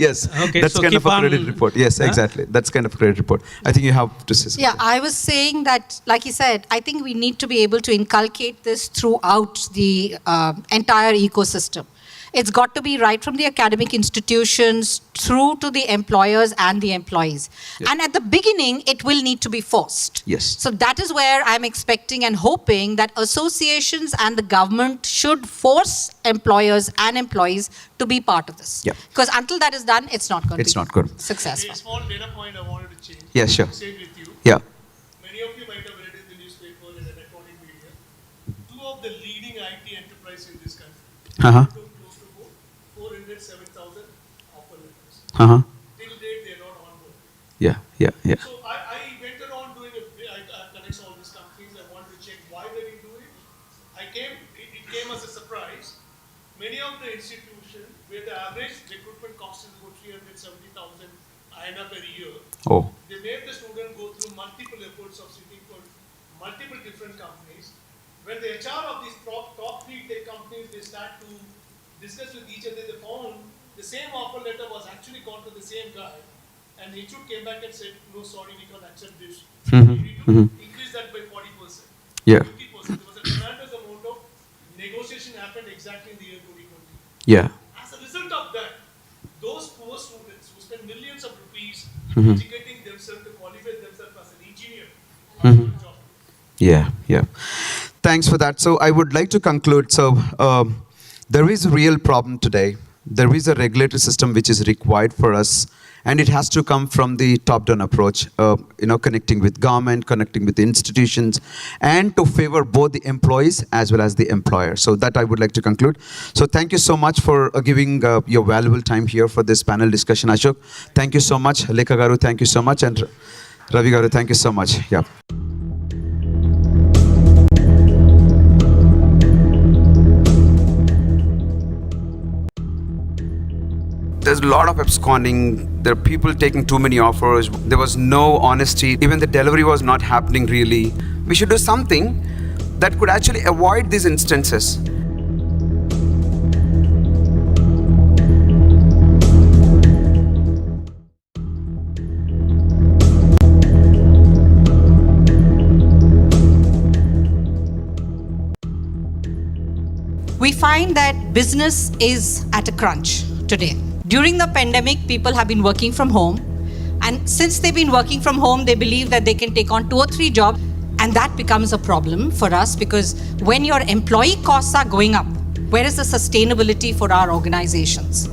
Yes, Okay, that's so kind of keep a credit on- report. Yes, Huh? exactly. That's kind of credit report. I think you have to say something. Yeah, I was saying that, like you said, I think we need to be able to inculcate this throughout the entire ecosystem. It's got to be right from the academic institutions through to the employers and the employees. Yes. And at the beginning, it will need to be forced. Yes. So that is where I'm expecting and hoping that associations and the government should force employers and employees to be part of this. Yeah. Because until that is done, it's not going It's to be not good. successful. A small data point I wanted to change. Yeah, sure. Share with you. Yeah. Many of you might have read in the newspaper and electronic media. Two of the leading IT enterprises in this country Uh-huh. took close to about 407,000 offer letters. Uh-huh. Till date, they are not on board. Yeah, yeah, yeah. So I went around doing I connect all these companies. I wanted to check why they didn't do it. It came as a surprise. Many of the institutions where the average recruitment cost is about 370,000 INR per year. Oh. They made the student go through multiple efforts of sitting for multiple different companies. When the HR of these top three tech companies, they start to discuss with each other, they found the same offer letter was actually gone to the same guy. And the institute came back and said, no, sorry, we can't accept this. Mhm, We need to mhm. increase that by 40%. Yeah. 50%. There was a tremendous amount of negotiation happened exactly in the year 2020. Yeah. As a result of that, those poor students who spend millions of rupees Mhm. educating themselves to qualify themselves as an engineer, Mhm. Yeah, yeah. Thanks for that. So I would like to conclude. So there is a real problem today. There is a regulatory system which is required for us, and it has to come from the top-down approach. Connecting with government, connecting with institutions, and to favor both the employees as well as the employer. So that I would like to conclude. So thank you so much for giving your valuable time here for this panel discussion, Ashok. Thank you so much, Lekha Garu. Thank you so much, and Ravi Garu. Thank you so much. Yeah. There's a lot of absconding. There are people taking too many offers. There was no honesty. Even the delivery was not happening really. We should do something that could actually avoid these instances. We find that business is at a crunch today. During the pandemic, people have been working from home. And since they've been working from home, they believe that they can take on 2 or 3 jobs. And that becomes a problem for us because when your employee costs are going up, where is the sustainability for our organizations?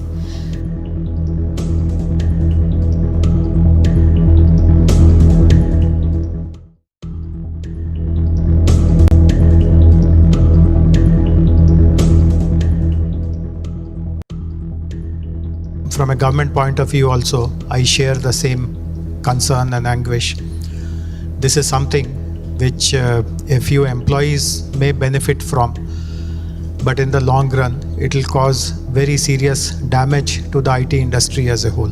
From a government point of view also, I share the same concern and anguish. This is something which a few employees may benefit from, but in the long run, it will cause very serious damage to the IT industry as a whole.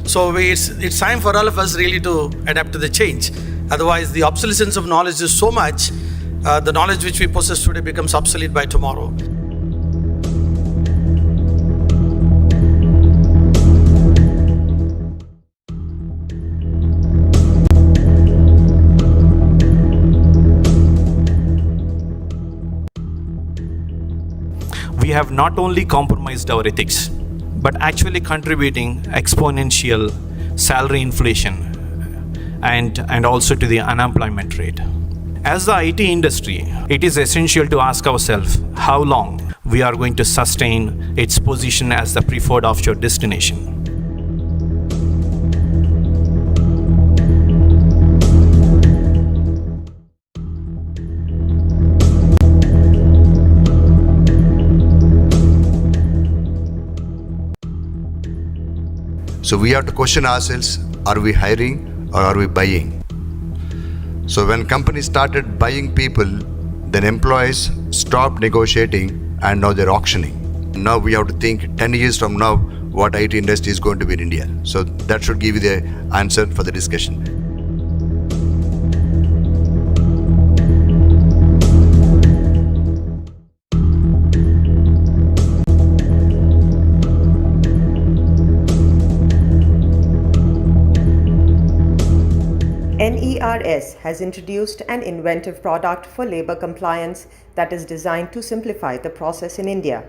So it's time for all of us really to adapt to the change. Otherwise, the obsolescence of knowledge is so much, the knowledge which we possess today becomes obsolete by tomorrow. We have not only compromised our ethics, but actually contributing exponential salary inflation and also to the unemployment rate. As the IT industry, it is essential to ask ourselves how long we are going to sustain its position as the preferred offshore destination. So we have to question ourselves, are we hiring or are we buying? So when companies started buying people, then employees stopped negotiating and now they're auctioning. Now we have to think 10 years from now what IT industry is going to be in India. So that should give you the answer for the discussion. NERS has introduced an inventive product for labor compliance that is designed to simplify the process in India.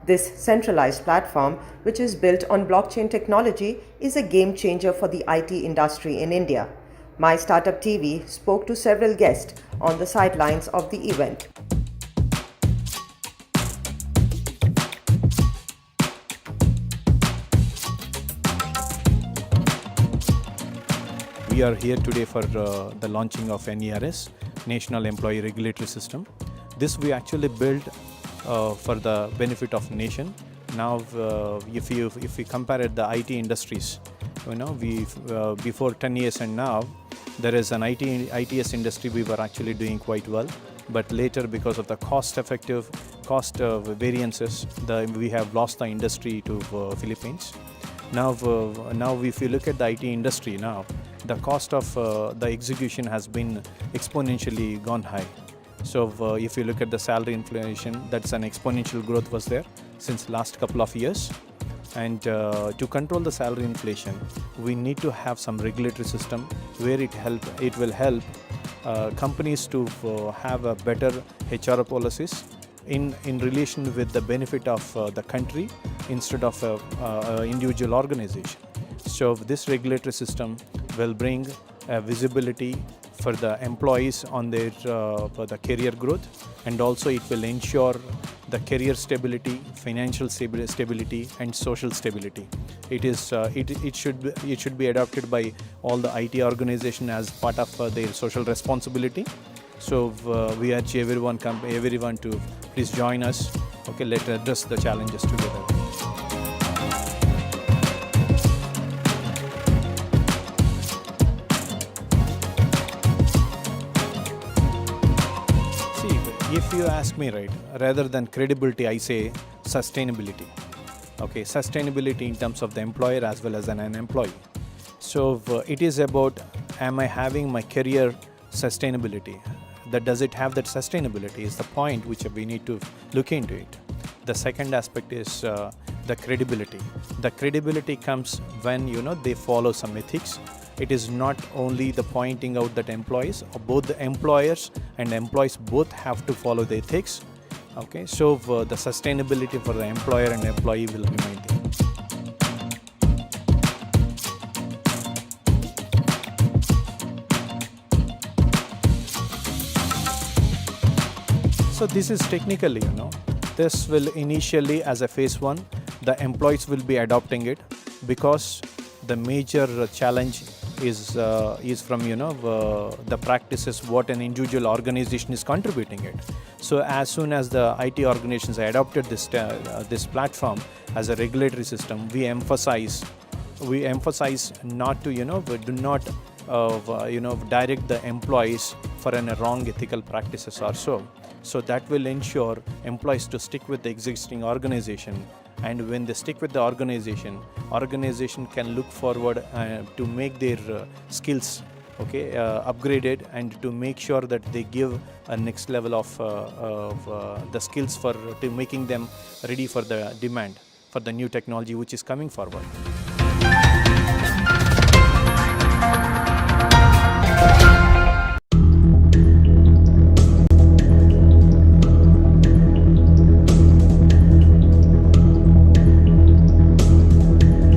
This centralized platform, which is built on blockchain technology, is a game changer for the IT industry in India. mystartuptv spoke to several guests on the sidelines of the event. We are here today for the launching of NERS, National Employee Regulatory System. This we actually built for the benefit of nation. Now, if we compare it, the IT industries, we before 10 years and now, there is an ITS industry we were actually doing quite well. But later, because of the cost variances, we have lost the industry to Philippines. Now, if you look at the IT industry now, the cost of the execution has been exponentially gone high. So if you look at the salary inflation, that's an exponential growth was there since last couple of years. And to control the salary inflation, we need to have some regulatory system where it will help companies to have a better HR policies in relation with the benefit of the country instead of individual organization. So this regulatory system will bring visibility for the employees on their for the career growth, and also it will ensure the career stability, financial stability, and social stability. It should be adopted by all the IT organization as part of their social responsibility. So we urge everyone to please join us. Okay, let's address the challenges together. If you ask me, right, rather than credibility, I say sustainability. Okay, sustainability in terms of the employer as well as an employee. So it is about, am I having my career sustainability? Does it have that sustainability is the point which we need to look into it. The second aspect is the credibility. The credibility comes when they follow some ethics. It is not only the pointing out that employees, both the employers and employees both have to follow the ethics. Okay, so the sustainability for the employer and employee will be maintained. So this is technically, this will initially as a phase 1, the employees will be adopting it because the major challenge is from the practices what an individual organization is contributing it. So as soon as the IT organizations adopted this platform as a regulatory system, we emphasize not to do not direct the employees for a wrong ethical practices or so. So that will ensure employees to stick with the existing organization. And when they stick with the organization can look forward to make their skills upgraded, and to make sure that they give a next level of the skills to making them ready for the demand for the new technology which is coming forward.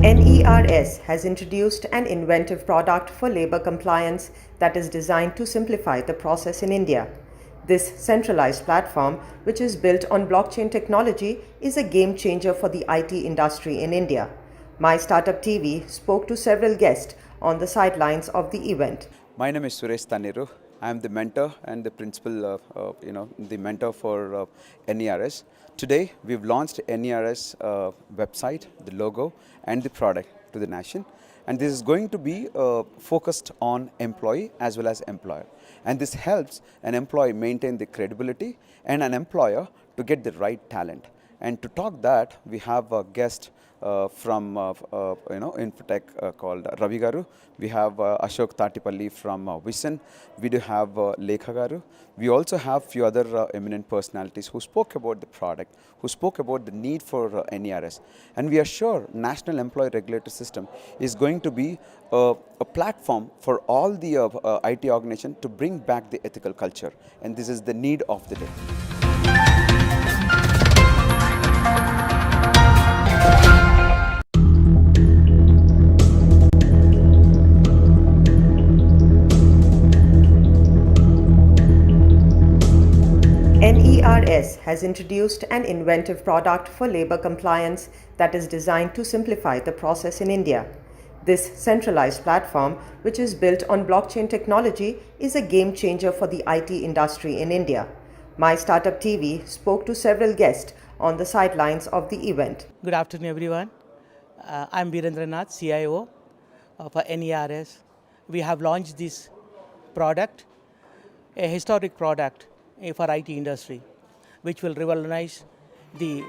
NERS has introduced an inventive product for labor compliance that is designed to simplify the process in India. This centralized platform, which is built on blockchain technology, is a game changer for the IT industry in India. mystartuptv spoke to several guests on the sidelines of the event. My name is Suresh Taniru. I am the mentor and the principal, the mentor for NERS. Today, we've launched NERS website, the logo, and the product to the nation. And this is going to be focused on employee as well as employer. And this helps an employee maintain the credibility and an employer to get the right talent. And to talk that, we have a guest from Infotech called Ravi Garu. We have Ashok Tatipalli from Vision. We do have Lekha Garu. We also have few other eminent personalities who spoke about the product, who spoke about the need for NERS. And we are sure National Employee Regulatory System is going to be a platform for all the IT organization to bring back the ethical culture. And this is the need of the day. NERS has introduced an inventive product for labor compliance that is designed to simplify the process in India. This centralized platform, which is built on blockchain technology, is a game changer for the IT industry in India. mystartuptv spoke to several guests on the sidelines of the event. Good afternoon, everyone. I'm Virendranath, CIO for NERS. We have launched this product, a historic product for IT industry, which will revolutionize the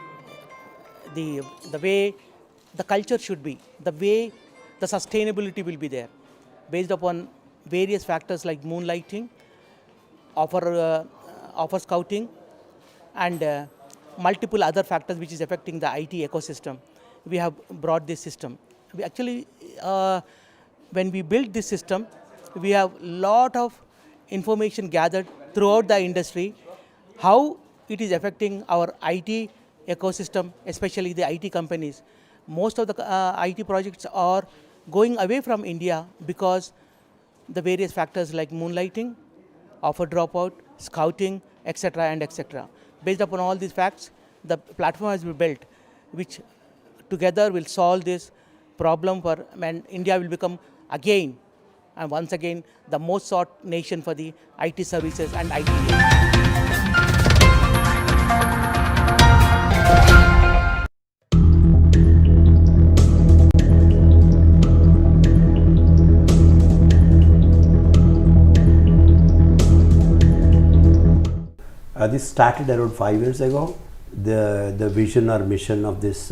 way the culture should be, the way the sustainability will be there, based upon various factors like moonlighting, offer scouting, and multiple other factors which is affecting the IT ecosystem. We have brought this system. We actually, when we built this system, we have lot of information gathered throughout the industry, how it is affecting our IT ecosystem, especially the IT companies. Most of the IT projects are going away from India because the various factors like moonlighting, offer dropout, scouting, etc. and etc. Based upon all these facts, the platform has been built, which together will solve this problem and India will become again and once again the most sought nation for the IT services and IT. This started around 5 years ago. The vision or mission of this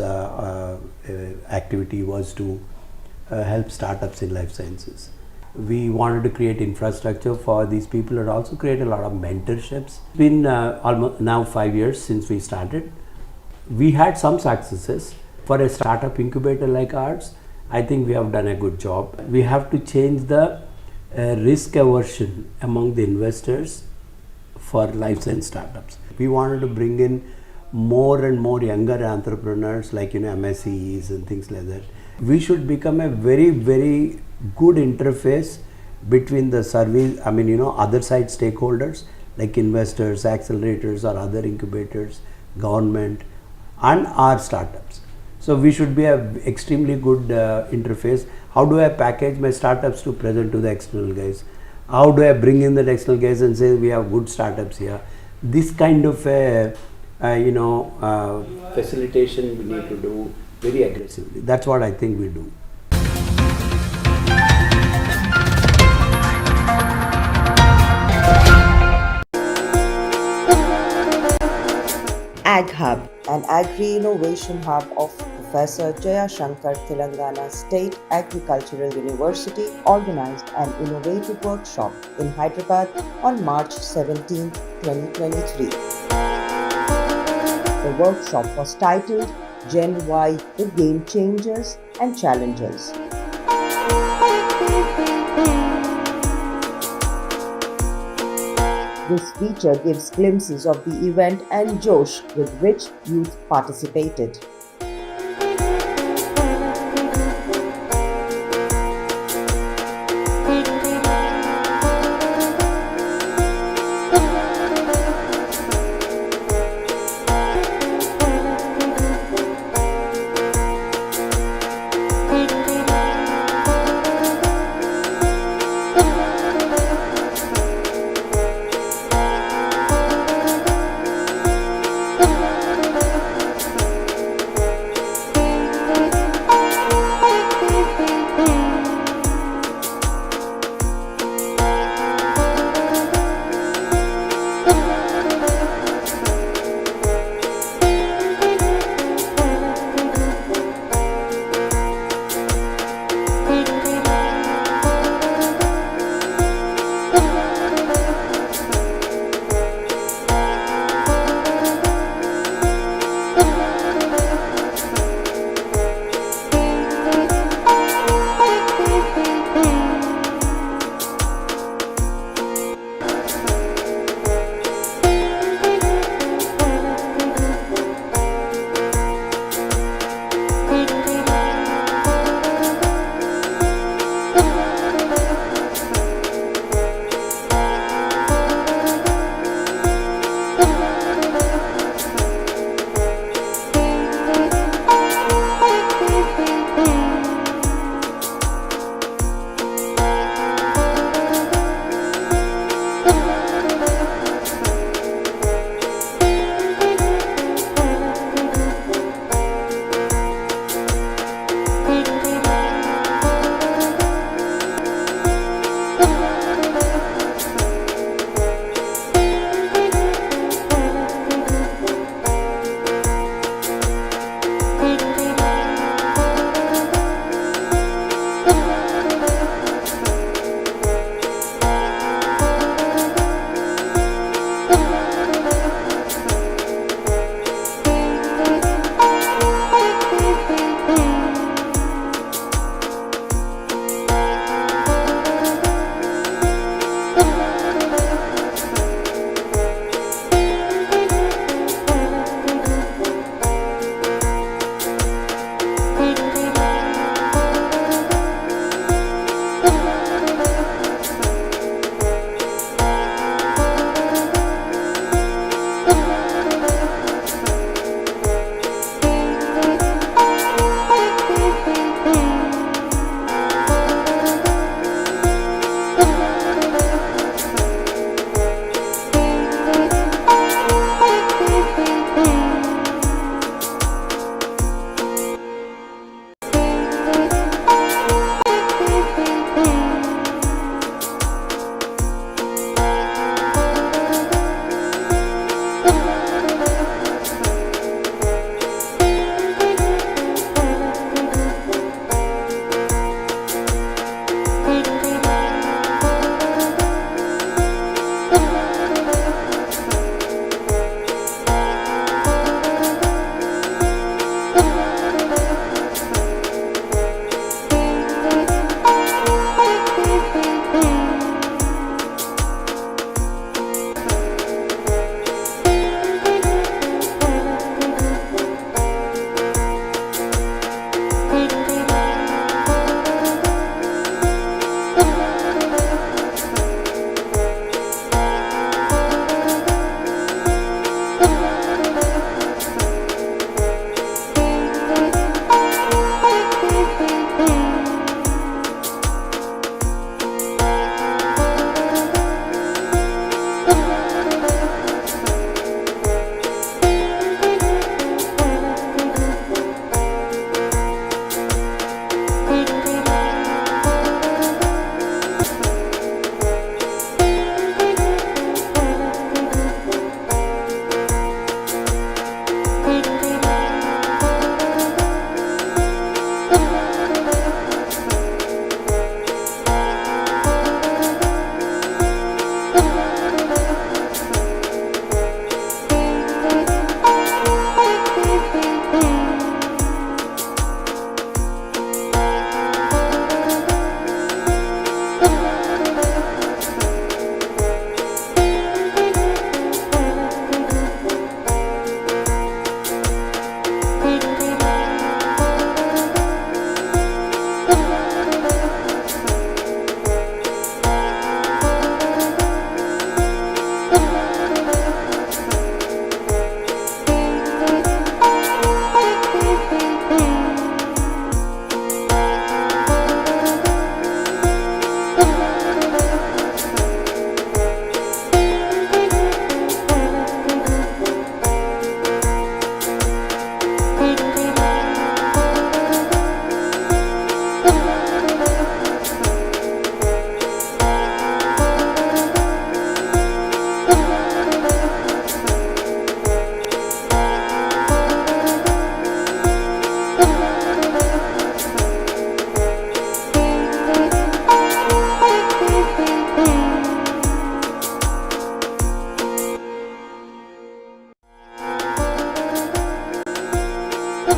activity was to help startups in life sciences. We wanted to create infrastructure for these people and also create a lot of mentorships. It's been almost now 5 years since we started. We had some successes. For a startup incubator like ours, I think we have done a good job. We have to change the risk aversion among the investors for life science startups. We wanted to bring in more and more younger entrepreneurs like MSCs and things like that. We should become a very, very good interface between the service, other side stakeholders like investors, accelerators or other incubators, government and our startups. So we should be an extremely good interface. How do I package my startups to present to the external guys? How do I bring in the external guys and say we have good startups here? This kind of facilitation we need to do very aggressively. That's what I think we do. Ag Hub, an agri-innovation hub of Professor Jaya Shankar Telangana State Agricultural University, organized an innovative workshop in Hyderabad on March 17, 2023. The workshop was titled Gen Y, the Game Changers and Challengers. This feature gives glimpses of the event and josh with which youth participated.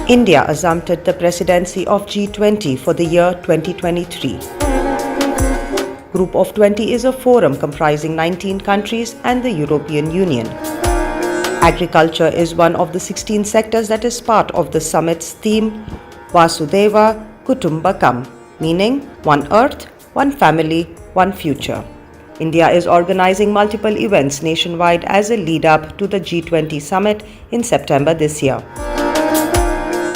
India assumed the presidency of G20 for the year 2023. Group of 20 is a forum comprising 19 countries and the European Union. Agriculture is one of the 16 sectors that is part of the summit's theme Vasudhaiva Kutumbakam, meaning one earth, one family, one future. India is organizing multiple events nationwide as a lead-up to the G20 summit in September this year.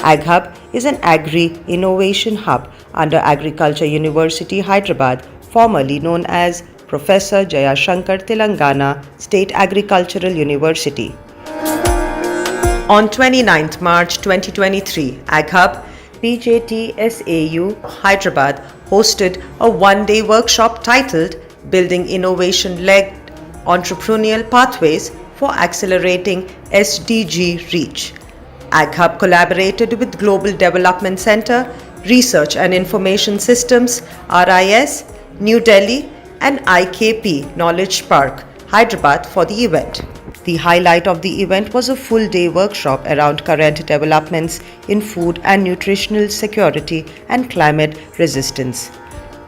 AgHub is an agri-innovation hub under Agriculture University, Hyderabad, formerly known as Professor Jayashankar Telangana State Agricultural University. On 29th March 2023, AgHub PJTSAU Hyderabad hosted a one-day workshop titled Building Innovation-Led Entrepreneurial Pathways for Accelerating SDG Reach. AgHub collaborated with Global Development Center, Research and Information Systems, RIS, New Delhi and IKP Knowledge Park, Hyderabad for the event. The highlight of the event was a full-day workshop around current developments in food and nutritional security and climate resistance.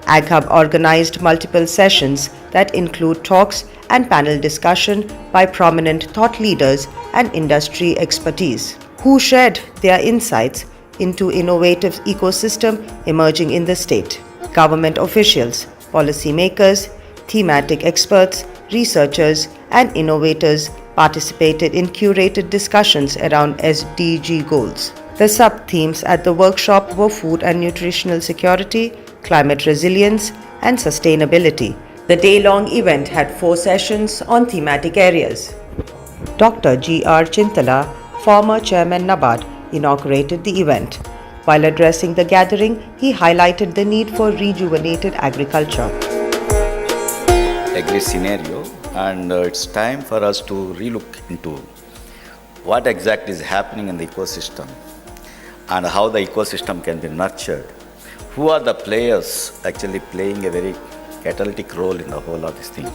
AgHub organized multiple sessions that include talks and panel discussion by prominent thought leaders and industry expertise, who shared their insights into innovative ecosystem emerging in the state. Government officials, policymakers, thematic experts, researchers, and innovators participated in curated discussions around SDG goals. The sub-themes at the workshop were food and nutritional security, climate resilience, and sustainability. The day-long event had 4 sessions on thematic areas. Dr. G.R. Chintala, former chairman NABARD, inaugurated the event. While addressing the gathering, he highlighted the need for rejuvenated agriculture. Agri scenario, and it's time for us to relook into what exactly is happening in the ecosystem and how the ecosystem can be nurtured. Who are the players actually playing a very catalytic role in the whole of this thing,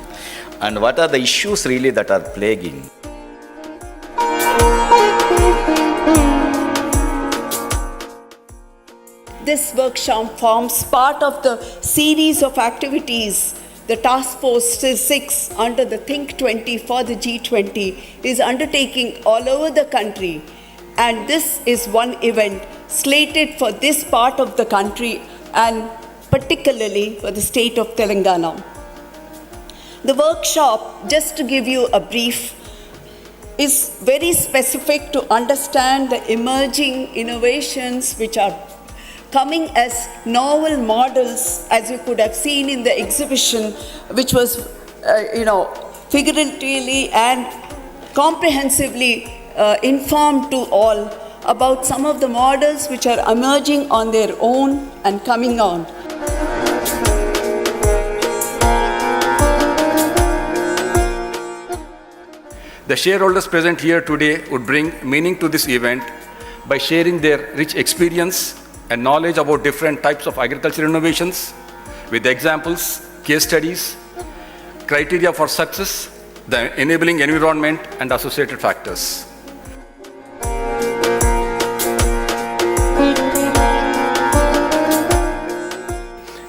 and what are the issues really that are plaguing. This workshop forms part of the series of activities the Task Force 6 under the Think 20 for the G20 is undertaking all over the country, and this is one event slated for this part of the country and particularly for the state of Telangana. The workshop, just to give you a brief, is very specific to understand the emerging innovations which are coming as novel models, as you could have seen in the exhibition, which was, figuratively and comprehensively informed to all about some of the models which are emerging on their own and coming on. The shareholders present here today would bring meaning to this event by sharing their rich experience and knowledge about different types of agricultural innovations with examples, case studies, criteria for success, the enabling environment, and associated factors.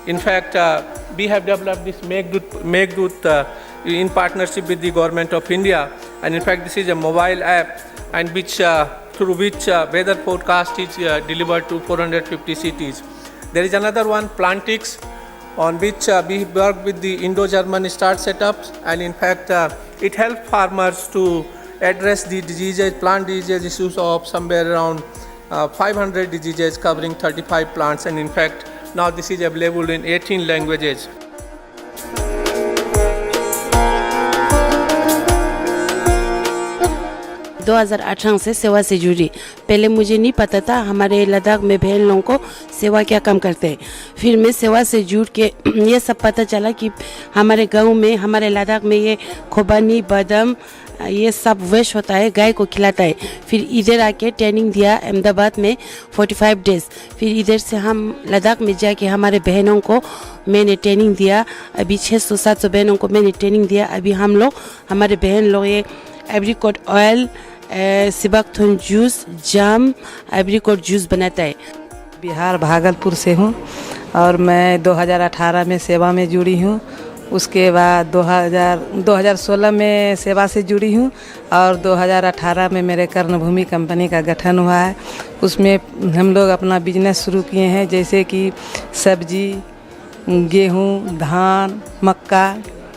In fact, we have developed this Meghdut in partnership with the Government of India, and in fact this is a mobile app and through which weather forecast is delivered to 450 cities. There is another one, Plantix, on which we work with the Indo-German start setups, and in fact it helps farmers to address the diseases, plant disease issues of somewhere around 500 diseases covering 35 plants, and in fact now this is available in 18 languages. दो 2018 से सेवा से जुड़ी। पहले मुझे नहीं पता था हमारे लद्दाख में बहन लोगों को सेवा क्या काम करते हैं। फिर मैं सेवा से जुड़ के ये सब पता चला कि हमारे गांव में, हमारे लद्दाख में ये खुबानी, बादाम, ये सब वेस्ट होता है, गाय को खिलाता है। फिर इधर आके ट्रेनिंग दिया अहमदाबाद में 45 डेज़। फिर इधर से हम लद्दाख में जाके हमारे बहनों को मैंने ट्रेनिंग दिया। अभी 600-700 बहनों को मैंने ट्रेनिंग दिया। अभी हम लोग, हमारे बहन लोग ये एप्रिकॉट ऑयल, सिबकथुन जूस, जाम, एप्रिकॉट जूस बनाता है। बिहार भागलपुर से हूँ और मैं 2018 में सेवा में जुड़ी हूँ। उसके बाद 2016 में सेवा से जुड़ी हूँ और 2018 में मेरे कर्णभूमि कंपनी का गठन हुआ है। उसमें हम लोग अपना बिजनेस शुरू किए हैं, जैसे कि सब्जी, गेहूँ, धान, मक्का।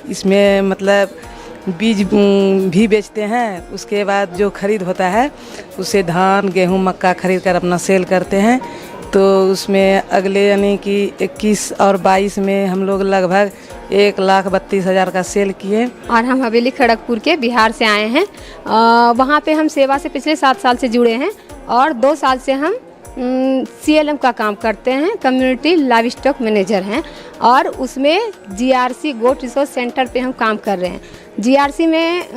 इसमें मतलब बीज भी बेचते हैं। उसके बाद जो खरीद होता है उसे धान, गेहूँ, मक्का खरीद कर अपना सेल करते हैं। तो उसमें अगले यानी कि 21 और 22 में हम लोग लगभग 1,32,000 का सेल किए। और हम हवेली खड़गपुर के बिहार से आए हैं। वहाँ पे हम सेवा से पिछले 7 साल से जुड़े हैं और 2 साल से हम CLM का काम करते हैं, कम्युनिटी लाइव स्टॉक मैनेजर हैं। और उसमें GRC गोट रिसोर्स सेंटर पे हम काम कर रहे हैं। GRC में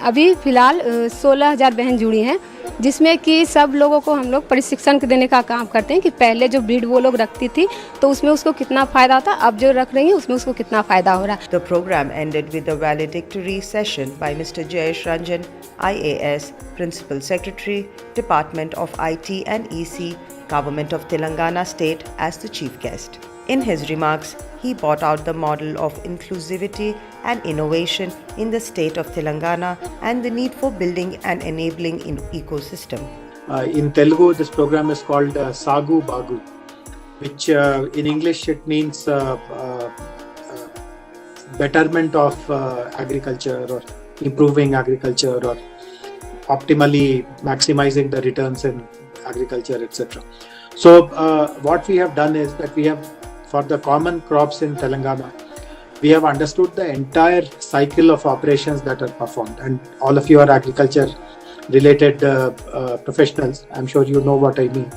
अभी फ़िलहाल 16,000 बहन जुड़ी हैं, जिसमें कि सब लोगों को हम लोग प्रशिक्षण देने का काम करते हैं कि पहले जो ब्रीड वो लोग रखती थी तो उसमें उसको कितना फ़ायदा था, अब जो रख रही है उसमें उसको कितना फ़ायदा हो रहा है। The program ended with a valedictory session by Mr. Jayesh Ranjan, IAS, Principal Secretary, Department of IT and EC, Government of Telangana State, as the chief guest. In his remarks, he brought out the model of inclusivity and innovation in the state of Telangana and the need for building an enabling ecosystem. In Telugu, this program is called Sagu Bagu, which in English it means betterment of agriculture or improving agriculture or optimally maximizing the returns in agriculture, etc. So what we have done is that we have, for the common crops in Telangana, we have understood the entire cycle of operations that are performed, and all of you are agriculture related professionals. I'm sure you know what I mean.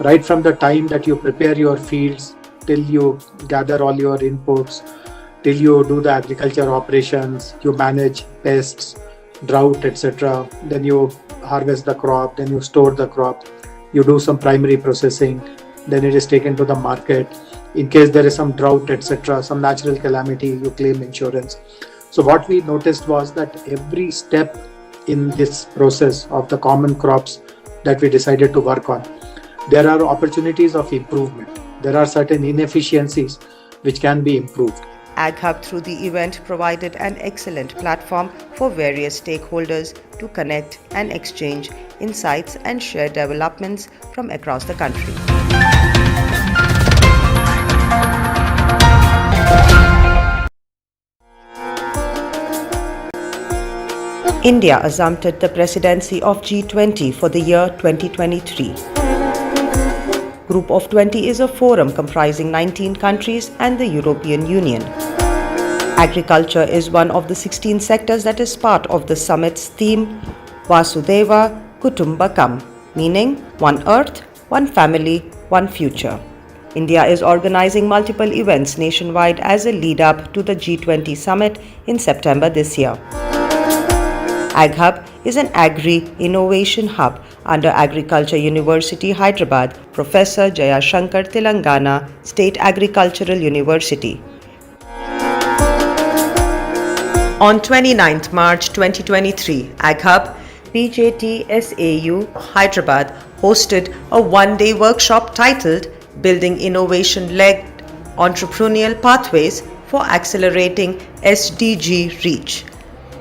Right from the time that you prepare your fields till you gather all your inputs, till you do the agriculture operations, you manage pests, drought, etc. Then you harvest the crop, then you store the crop, you do some primary processing, then it is taken to the market. In case there is some drought, etc., some natural calamity, you claim insurance. So what we noticed was that every step in this process of the common crops that we decided to work on, there are opportunities of improvement. There are certain inefficiencies which can be improved. AgHub through the event provided an excellent platform for various stakeholders to connect and exchange insights and share developments from across the country. India assumed the presidency of G20 for the year 2023. Group of 20 is a forum comprising 19 countries and the European Union. Agriculture is one of the 16 sectors that is part of the summit's theme Vasudhaiva Kutumbakam, meaning one earth, one family, one future. India is organizing multiple events nationwide as a lead-up to the G20 summit in September this year. AgHub is an agri-innovation hub under Agriculture University, Hyderabad, Professor Jayashankar, Telangana State Agricultural University. On 29th March 2023, AgHub, PJTSAU, Hyderabad hosted a one-day workshop titled Building Innovation-Led Entrepreneurial Pathways for Accelerating SDG Reach.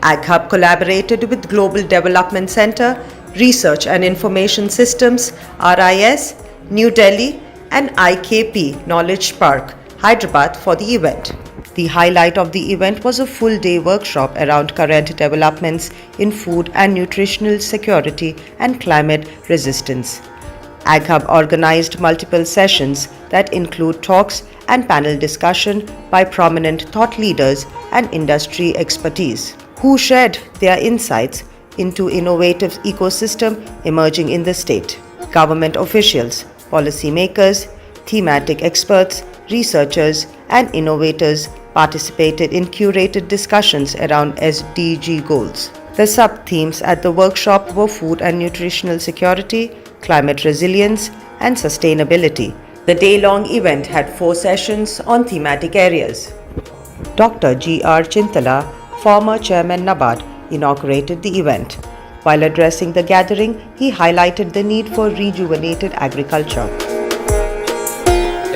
AgHub collaborated with Global Development Center, Research and Information Systems, RIS, New Delhi and IKP Knowledge Park, Hyderabad for the event. The highlight of the event was a full-day workshop around current developments in food and nutritional security and climate resistance. AgHub organized multiple sessions that include talks and panel discussion by prominent thought leaders and industry expertise, who shared their insights into innovative ecosystem emerging in the state. Government officials, policymakers, thematic experts, researchers, and innovators participated in curated discussions around SDG goals. The sub-themes at the workshop were food and nutritional security, climate resilience, and sustainability. The day-long event had 4 sessions on thematic areas. Dr. G.R. Chintala, former Chairman NABARD, inaugurated the event. While addressing the gathering, he highlighted the need for rejuvenated agriculture.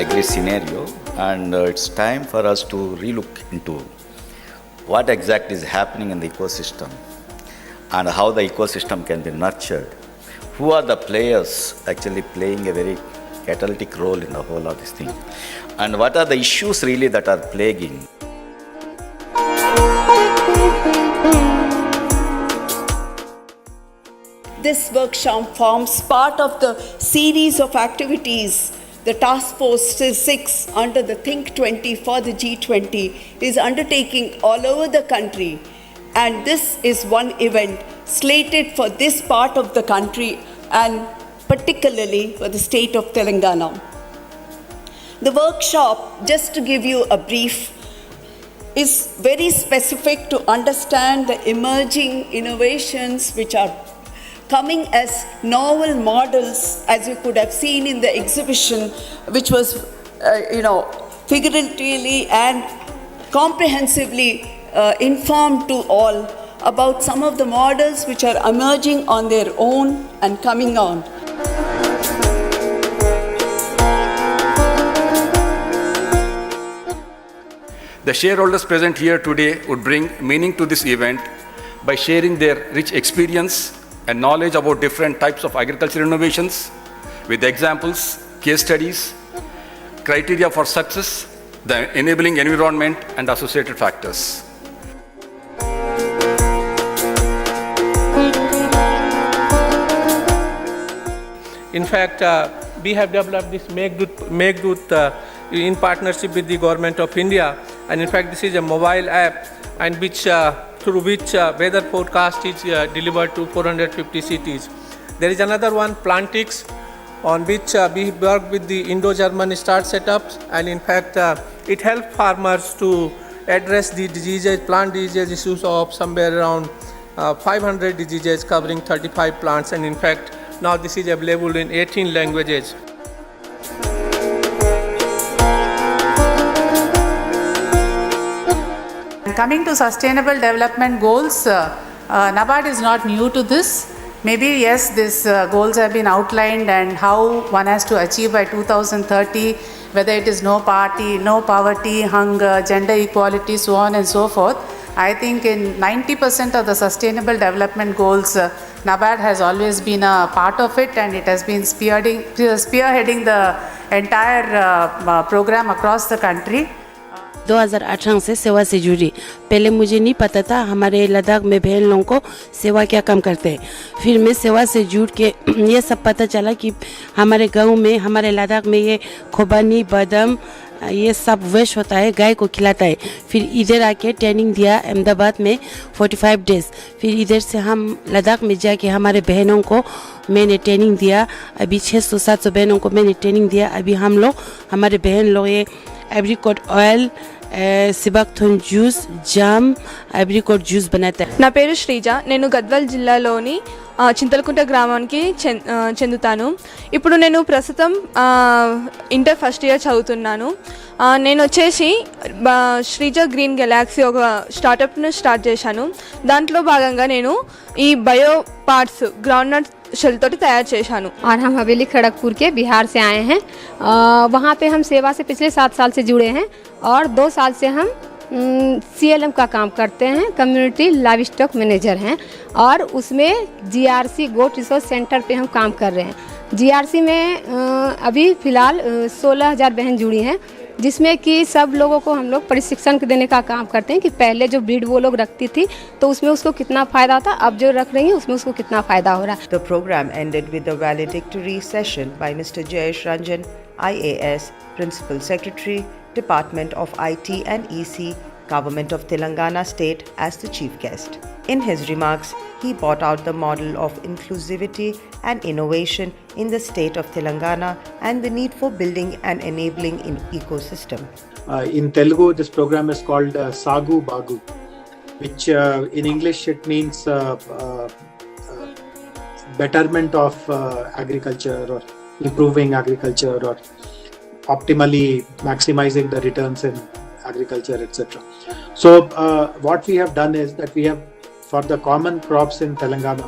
Agri scenario, and it's time for us to relook into what exactly is happening in the ecosystem and how the ecosystem can be nurtured. Who are the players actually playing a very catalytic role in the whole of this thing, and what are the issues really that are plaguing. This workshop forms part of the series of activities the Task Force 6 under the Think 20 for the G20 is undertaking all over the country, and this is one event slated for this part of the country and particularly for the state of Telangana. The workshop, just to give you a brief, is very specific to understand the emerging innovations which are coming as novel models, as you could have seen in the exhibition, which was, figuratively and comprehensively informed to all about some of the models which are emerging on their own and coming on. The shareholders present here today would bring meaning to this event by sharing their rich experience and knowledge about different types of agricultural innovations with examples, case studies, criteria for success, the enabling environment, and associated factors. In fact, we have developed this Meghdut in partnership with the Government of India, and in fact this is a mobile app and through which weather forecast is delivered to 450 cities. There is another one, Plantix, on which we work with the Indo-German start setups, and in fact it helps farmers to address the diseases, plant disease issues of somewhere around 500 diseases covering 35 plants, and in fact now this is available in 18 languages. Coming to sustainable development goals, NABARD is not new to this. Maybe yes, these goals have been outlined and how one has to achieve by 2030, whether it is no poverty, hunger, gender equality, so on and so forth. I think in 90% of the sustainable development goals, NABARD has always been a part of it, and it has been spearheading the entire program across the country. 2018 से सेवा से जुड़ी। पहले मुझे नहीं पता था हमारे लद्दाख में बहन लोगों को सेवा क्या काम करते हैं। फिर मैं सेवा से जुड़ के ये सब पता चला कि हमारे गांव में, हमारे लद्दाख में ये खुबानी, बादाम, ये सब वेस्ट होता है, गाय को खिलाता है। फिर इधर आके ट्रेनिंग दिया अहमदाबाद में 45 डेज। फिर इधर से हम लद्दाख में जाके हमारे बहनों को मैंने ट्रेनिंग दिया। अभी 600-700 बहनों को मैंने ट्रेनिंग दिया। अभी हम लोग, हमारे बहन लोग ये एब्रिकॉट ऑयल, సిబాక్థోన్ జ్యూస్, జామ్, అబ్రికోట్ జ్యూస్ बनाता है। నా పేరు శ్రీజ, నేను గద్వాల్ జిల్లాలోని చింతలకుంట గ్రామానికి చెందుతాను। ఇప్పుడు నేను ప్రస్తుతం ఇంటర్ ఫస్ట్ ఇయర్ చదువుతున్నాను। నేను వచ్చేసి శ్రీజ గ్రీన్ గెలాక్సీ ఒక స్టార్టప్ను స్టార్ట్ చేశాను। దాంట్లో భాగంగా నేను ఈ బయో పార్ట్స్ ग्राउंडनट शेल तोटी तैयार చేశాను। और हम हवेली खड़गपुर के बिहार से आए हैं। वहाँ पे हम सेवा से पिछले 7 साल से जुड़े हैं और 2 साल से हम CLM का काम करते हैं, कम्युनिटी लाइव स्टॉक मैनेजर हैं, और उसमें GRC गोट रिसोर्स सेंटर पे हम काम कर रहे हैं। GRC में अभी फ़िलहाल 16,000 बहन जुड़ी हैं, जिसमें कि सब लोगों को हम लोग प्रशिक्षण देने का काम करते हैं कि पहले जो ब्रीड वो लोग रखती थी तो उसमें उसको कितना फ़ायदा था, अब जो रख रही हैं उसमें उसको कितना फ़ायदा हो रहा है। The program ended with a valedictory session by Mr. Jayesh Ranjan, IAS, Principal Secretary, Department of IT and EC, Government of Telangana State, as the chief guest. In his remarks, he brought out the model of inclusivity and innovation in the state of Telangana and the need for building and enabling an ecosystem. In Telugu, this program is called Sagu Bagu, which in English it means betterment of agriculture, or improving agriculture, or optimally maximizing the returns in agriculture, etc. So what we have done is that we have, for the common crops in Telangana,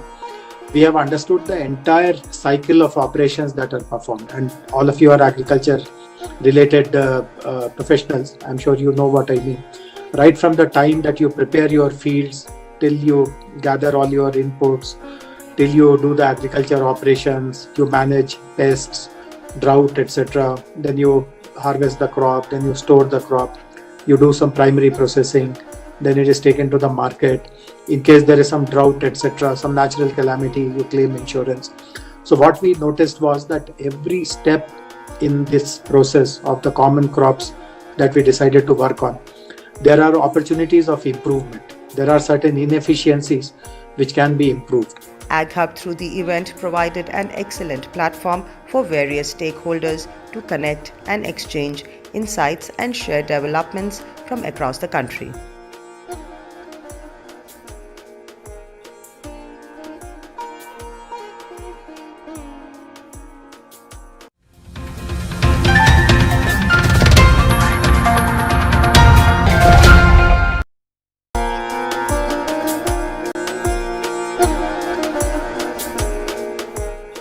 we have understood the entire cycle of operations that are performed, and all of you are agriculture related professionals. I'm sure you know what I mean. Right from the time that you prepare your fields till you gather all your inputs, till you do the agriculture operations, you manage pests, drought, etc. Then you harvest the crop, then you store the crop, you do some primary processing, then it is taken to the market. In case there is some drought, etc., some natural calamity, you claim insurance. So what we noticed was that every step in this process of the common crops that we decided to work on, there are opportunities of improvement. There are certain inefficiencies which can be improved. AgHub through the event provided an excellent platform for various stakeholders to connect and exchange insights and share developments from across the country.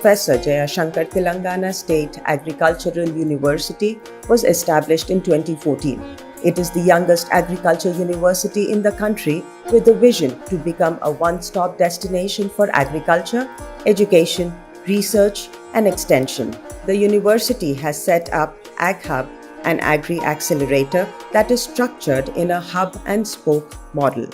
Professor Jayashankar Telangana State Agricultural University was established in 2014. It is the youngest agriculture university in the country with the vision to become a one-stop destination for agriculture, education, research and extension. The university has set up AgHub, an agri-accelerator that is structured in a hub and spoke model.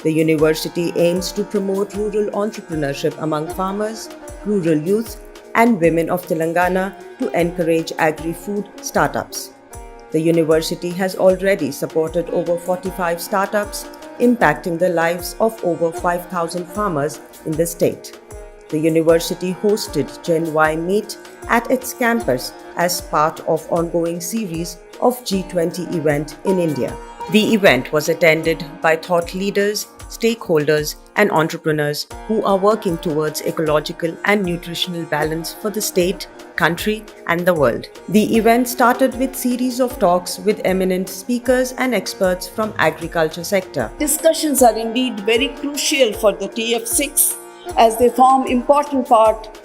The university aims to promote rural entrepreneurship among farmers, rural youth and women of Telangana to encourage agri-food startups. The university has already supported over 45 startups, impacting the lives of over 5,000 farmers in the state. The university hosted Gen Y Meet at its campus as part of ongoing series of G20 event in India. The event was attended by thought leaders, stakeholders and entrepreneurs who are working towards ecological and nutritional balance for the state, country and the world. The event started with series of talks with eminent speakers and experts from agriculture sector. Discussions are indeed very crucial for the TF6 as they form important part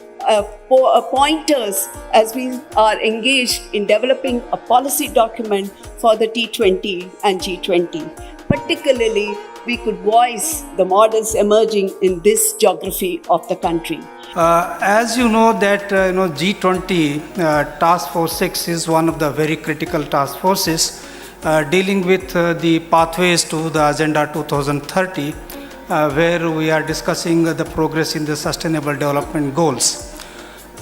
pointers as we are engaged in developing a policy document for the T20 and G20. Particularly, we could voice the models emerging in this geography of the country. As you know that G20 Task Force 6 is one of the very critical task forces dealing with the pathways to the Agenda 2030 where we are discussing the progress in the Sustainable Development Goals.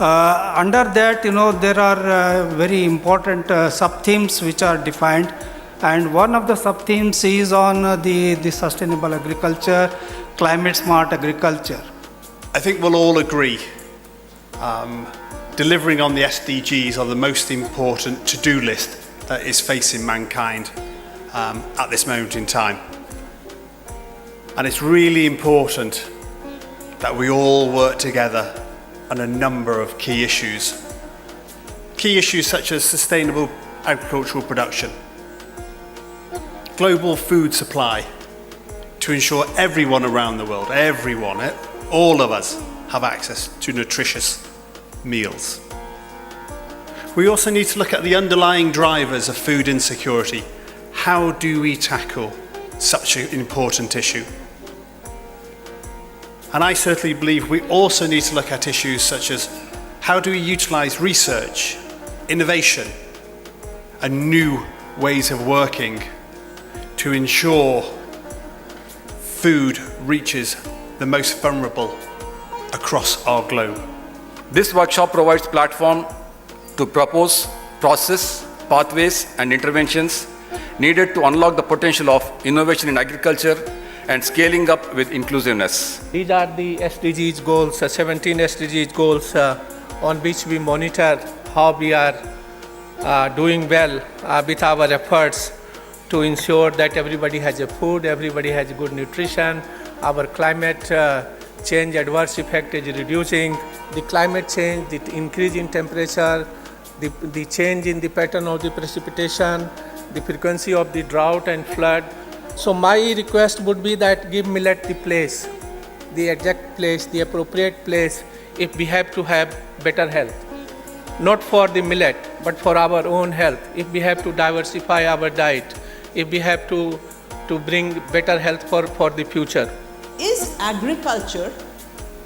Under that, there are very important sub-themes which are defined, and one of the sub-themes is on the sustainable agriculture, climate smart agriculture. I think we'll all agree delivering on the SDGs are the most important to-do list that is facing mankind at this moment in time. And it's really important that we all work together on a number of key issues. Key issues such as sustainable agricultural production, global food supply to ensure everyone around the world, all of us have access to nutritious meals. We also need to look at the underlying drivers of food insecurity. How do we tackle such an important issue? And I certainly believe we also need to look at issues such as how do we utilize research, innovation, and new ways of working to ensure food reaches the most vulnerable across our globe. This workshop provides platform to propose process, pathways and interventions needed to unlock the potential of innovation in agriculture and scaling up with inclusiveness. These are the SDGs goals, 17 SDGs goals on which we monitor how we are doing well with our efforts to ensure that everybody has a food, everybody has good nutrition, our climate change adverse effect is reducing, the climate change, the increase in temperature, the change in the pattern of the precipitation, the frequency of the drought and flood. So my request would be that give millet the place the exact place, the appropriate place, if we have to have better health. Not for the millet, but for our own health. If we have to diversify our diet, if we have to bring better health for the future. Is agriculture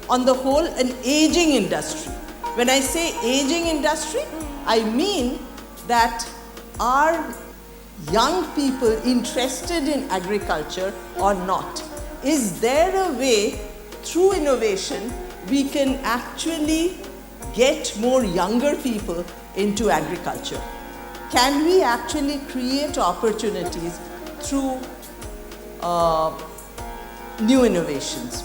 on the whole an aging industry? When I say aging industry, I mean that are young people interested in agriculture or not? Is there a way through innovation we can actually get more younger people into agriculture? Can we actually create opportunities through new innovations?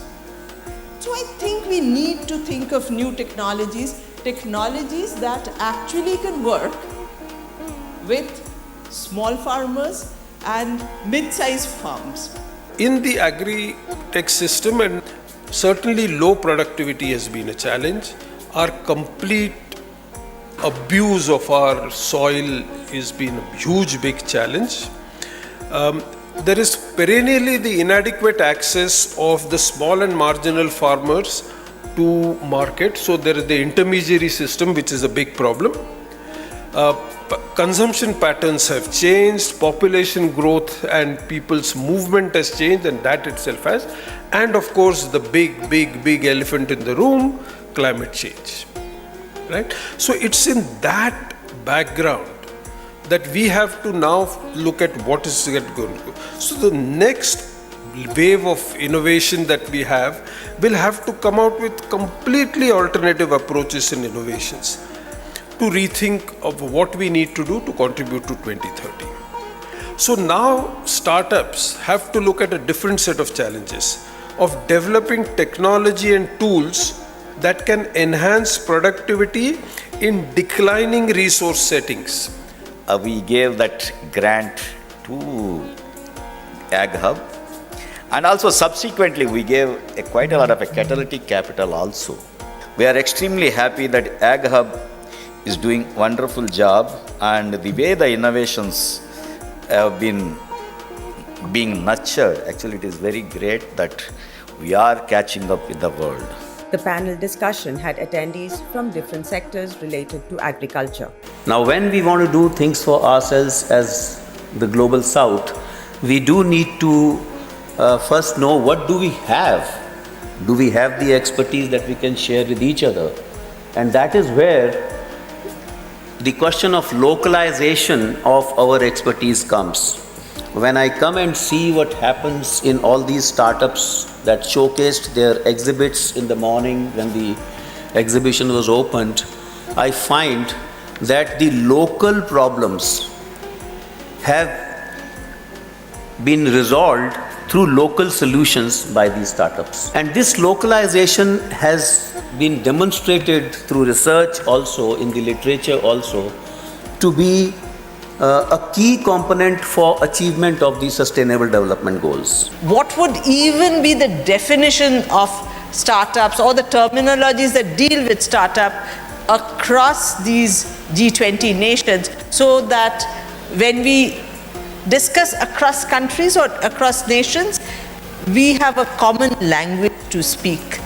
So I think we need to think of new technologies that actually can work with small farmers and mid-sized farms. In the agri-tech system, and certainly low productivity has been a challenge. Our complete abuse of our soil has been a huge, big challenge. There is perennially the inadequate access of the small and marginal farmers to market. So there is the intermediary system, which is a big problem. Consumption patterns have changed, population growth and people's movement has changed, and that itself has. And of course, the big elephant in the room, climate change. Right? So it's in that background that we have to now look at what is going to go. So the next wave of innovation that we have will have to come out with completely alternative approaches and innovations to rethink of what we need to do to contribute to 2030. So now startups have to look at a different set of challenges of developing technology and tools that can enhance productivity in declining resource settings. We gave that grant to Ag Hub, and also subsequently we gave quite a lot of catalytic capital also. We are extremely happy that Ag Hub is doing a wonderful job, and the way the innovations have been being nurtured, actually it is very great that we are catching up with the world. The panel discussion had attendees from different sectors related to agriculture. Now, when we want to do things for ourselves as the global south, we do need to first know what do we have. Do we have the expertise that we can share with each other? And that is where the question of localization of our expertise comes. When I come and see what happens in all these startups that showcased their exhibits in the morning when the exhibition was opened, I find that the local problems have been resolved through local solutions by these startups. And this localization has been demonstrated through research also, in the literature also, to be a key component for achievement of the Sustainable Development Goals. What would even be the definition of startups or the terminologies that deal with startup across these G20 nations, so that when we discuss across countries or across nations, we have a common language to speak.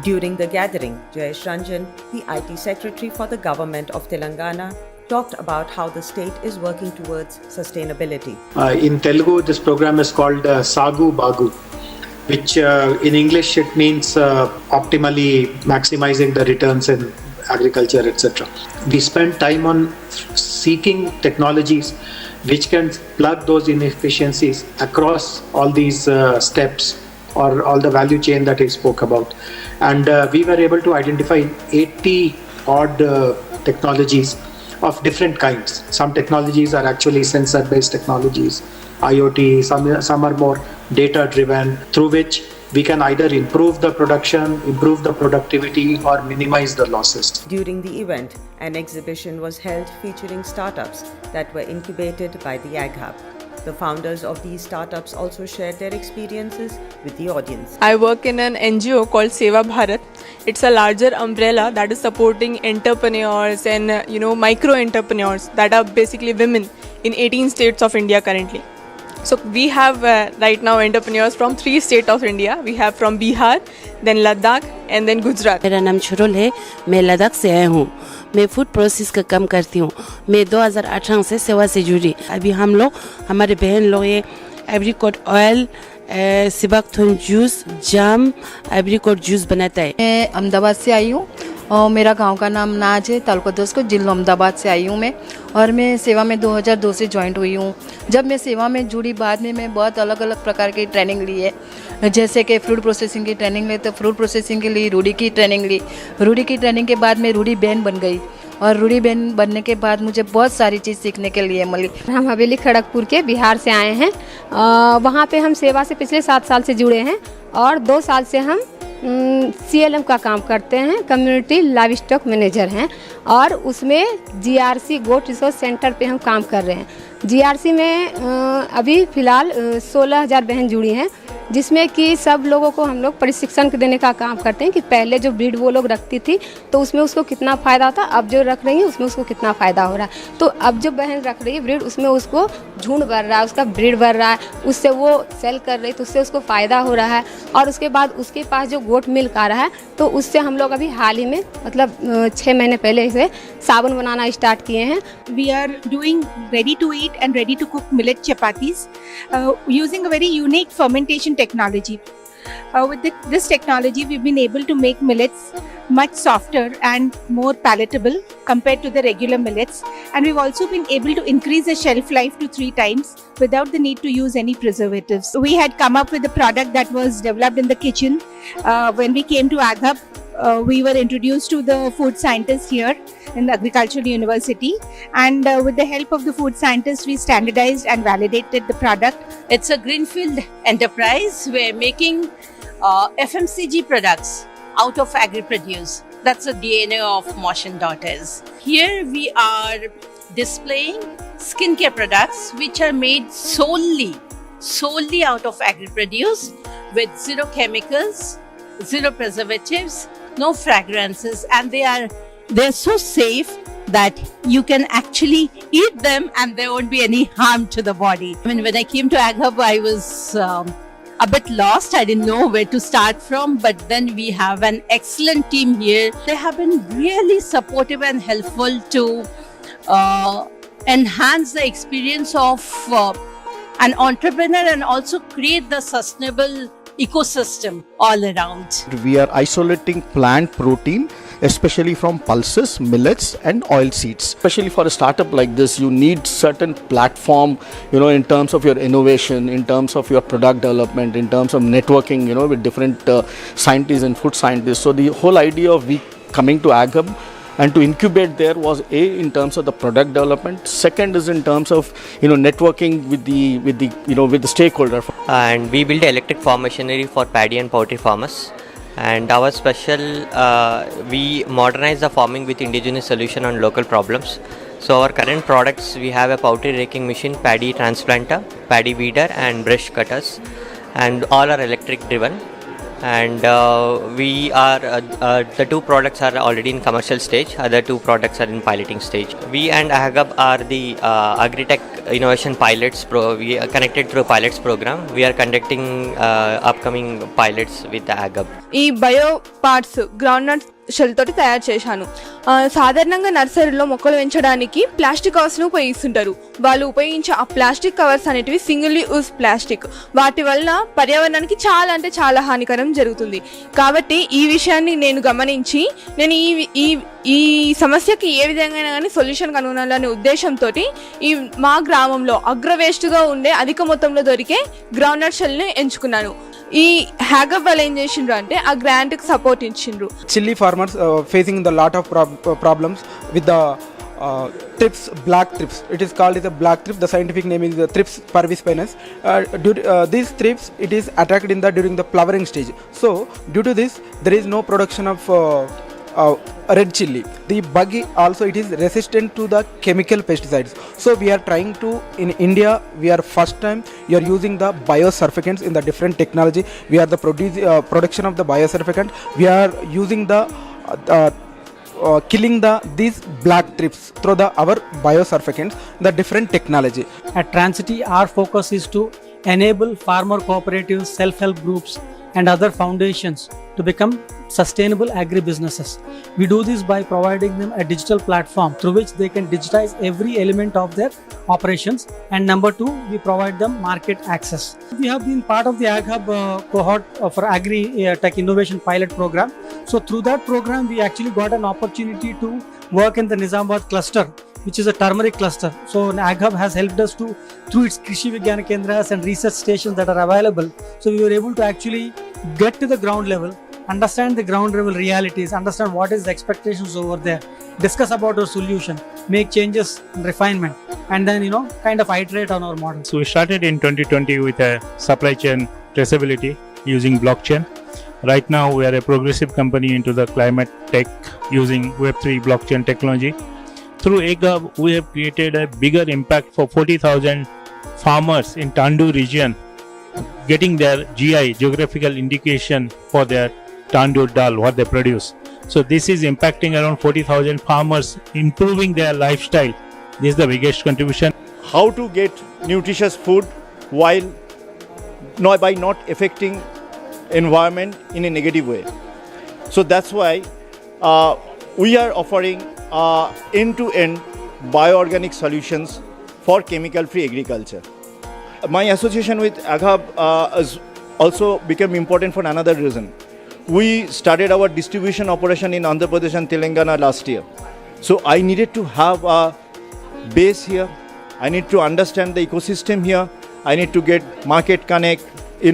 During the gathering, Jayesh Ranjan, the IT Secretary for the Government of Telangana, talked about how the state is working towards sustainability. In Telugu, this program is called Sagu Bagu, which in English it means optimally maximizing the returns in agriculture, etc. We spend time on seeking technologies which can plug those inefficiencies across all these steps or all the value chain that I spoke about. And we were able to identify 80 odd technologies of different kinds. Some technologies are actually sensor-based technologies, IoT, some are more data-driven, through which we can either improve the production, improve the productivity, or minimize the losses. During the event, an exhibition was held featuring startups that were incubated by the Ag Hub. The founders of these startups also shared their experiences with the audience. I work in an NGO called Seva Bharat. It's a larger umbrella that is supporting entrepreneurs and micro entrepreneurs that are basically women in 18 states of India currently. So we have right now entrepreneurs from 3 states of India. We have from Bihar, then Ladakh and then Gujarat. मेरा नाम छुरुल है, मैं लद्दाख से आया हूँ। मैं food process का काम करती हूँ। मैं 2018 से सेवा से जुड़ी। अभी हम लोग हमारे बहन लोग ये एप्रिकॉट ऑयल, सिबाकथुन जूस, जाम, एप्रिकॉट जूस बनाता है। मैं अहमदाबाद से आई हूँ और मेरा गांव का नाम नाज है, तालुका दोस्त जिला अहमदाबाद से आई हूँ मैं। और मैं सेवा में 2002 से ज्वाइंट हुई हूँ। जब मैं सेवा में जुड़ी बाद में मैं बहुत अलग अलग प्रकार की ट्रेनिंग ली है, जैसे कि फूड प्रोसेसिंग की ट्रेनिंग ली, तो फूड प्रोसेसिंग के लिए रूढ़ी की ट्रेनिंग ली। रूढ़ी की ट्रेनिंग के बाद मैं रूढ़ी बहन बन गई और रूढ़ी बहन बनने के बाद मुझे बहुत सारी चीज़ सीखने के लिए मिली। हम हवेली खड़गपुर के बिहार से आए हैं। वहाँ पे हम सेवा से पिछले 7 साल से जुड़े हैं और 2 साल से हम CLM का काम करते हैं, कम्युनिटी लाइव स्टॉक मैनेजर हैं और उसमें GRC गोट रिसोर्स सेंटर पे हम काम कर रहे हैं। GRC में अभी फ़िलहाल 16,000 बहन जुड़ी हैं, जिसमें कि सब लोगों को हम लोग प्रशिक्षण देने का काम करते हैं कि पहले जो ब्रीड वो लोग रखती थी तो उसमें उसको कितना फ़ायदा था, अब जो रख रही है उसमें उसको कितना फ़ायदा हो रहा है। तो अब जो बहन रख रही है ब्रीड, उसमें उसको झुंड बढ़ रहा है, उसका ब्रीड बढ़ रहा है, उससे वो सेल कर रही है तो उससे उसको फ़ायदा हो रहा है। और उसके बाद उसके पास जो गोट मिल्क आ रहा है तो उससे हम लोग अभी हाल ही में मतलब 6 महीने पहले से साबुन बनाना स्टार्ट किए हैं। We are doing ready to eat and ready to cook millet chapatis using a very unique fermentation technology. With this technology, we've been able to make millets much softer and more palatable compared to the regular millets. And we've also been able to increase the shelf life to 3 times without the need to use any preservatives. We had come up with a product that was developed in the kitchen. When we came to Aghab, we were introduced to the food scientists here in the Agricultural University, and with the help of the food scientists, we standardized and validated the product. It's a greenfield enterprise. We're making FMCG products out of agri-produce. That's the DNA of Mosh and Daughters. Here we are displaying skincare products which are made solely out of agri-produce with zero chemicals, zero preservatives, no fragrances, and they're so safe that you can actually eat them and there won't be any harm to the body. I mean, when I came to Aghab, I was a bit lost. I didn't know where to start from, but then we have an excellent team here. They have been really supportive and helpful to enhance the experience of an entrepreneur and also create the sustainable ecosystem all around. We are isolating plant protein, especially from pulses, millets and oil seeds. Especially for a startup like this, you need certain platform, in terms of your innovation, in terms of your product development, in terms of networking, with different scientists and food scientists. So the whole idea of we coming to Aghab and to incubate there was in terms of the product development. Second is in terms of networking with the stakeholder. And we build electric farm machinery for paddy and poultry farmers. And our special, we modernize the farming with indigenous solution on local problems. So our current products, we have a poultry raking machine, paddy transplanter, paddy weeder and brush cutters, and all are electric driven. And we are the 2 products are already in commercial stage. Other 2 products are in piloting stage. We and Aghab are the Agritech Innovation Pilots. We are connected through a pilots program. We are conducting upcoming pilots with the Aghab. ఈ bio parts groundnut shell తోటి తయారు చేశాను. సాధారణంగా నర్సరీలో మొక్కలు పెంచడానికి plastic కవర్స్ను ఉపయోగిస్తుంటారు. వాళ్ళు ఉపయోగించే ఆ ప్లాస్టిక్ కవర్స్ అనేటివి సింగిల్ యూజ్ ప్లాస్టిక్. వాటి వల్ల పర్యావరణానికి చాలా అంటే చాలా హానికరం జరుగుతుంది. కాబట్టి ఈ విషయాన్ని నేను గమనించి నేను ఈ సమస్యకి ఏ విధంగా కానీ సొల్యూషన్ కనుగొనాలనే ఉద్దేశంతో ఈ మా గ్రామంలో అగ్రవేస్ట్గా ఉండే అధిక మొత్తంలో దొరికే గ్రౌండ్నట్ షెల్ని ఎంచుకున్నాను. ఈ హ్యాగప్ వాళ్ళు ఏం చేసిండ్రు అంటే ఆ గ్రాంట్కి సపోర్ట్ ఇచ్చిండ్రు. Chili farmers facing the lot of problems with the trips, black trips. It is called as a black trip. The scientific name is Thrips parvispinus. These thrips, it is attacked during the flowering stage. So due to this, there is no production of red chili. The bug also, it is resistant to the chemical pesticides. So we are trying to, in India, we are first time you are using the biosurfactants in the different technology. We are the production of the biosurfactant. We are using the killing these black thrips through our biosurfactants, the different technology. At Transity, our focus is to enable farmer cooperatives, self-help groups and other foundations to become sustainable agri-businesses. We do this by providing them a digital platform through which they can digitize every element of their operations. And number two, we provide them market access. We have been part of the AgHub cohort for Agri-Tech Innovation Pilot Program. So through that program, we actually got an opportunity to work in the Nizamabad cluster, which is a turmeric cluster. So AgHub has helped us to, through its Krishi Vigyana Kendras and research stations that are available. So we were able to actually get to the ground level, understand the ground level realities, understand what is the expectations over there, discuss about our solution, make changes and refinement, and then kind of iterate on our model. So we started in 2020 with a supply chain traceability using blockchain. Right now we are a progressive company into the climate tech using Web3 blockchain technology. Through AgHub, we have created a bigger impact for 40,000 farmers in Tandu region, getting their GI, geographical indication for their Tandu dal, what they produce. So this is impacting around 40,000 farmers, improving their lifestyle. This is the biggest contribution. How to get nutritious food while by not affecting environment in a negative way. So that's why we are offering end-to-end bioorganic solutions for chemical-free agriculture. My association with AgHub has also become important for another reason. We started our distribution operation in Andhra Pradesh and Telangana last year. So I needed to have a base here. I need to understand the ecosystem here. I need to get market connect,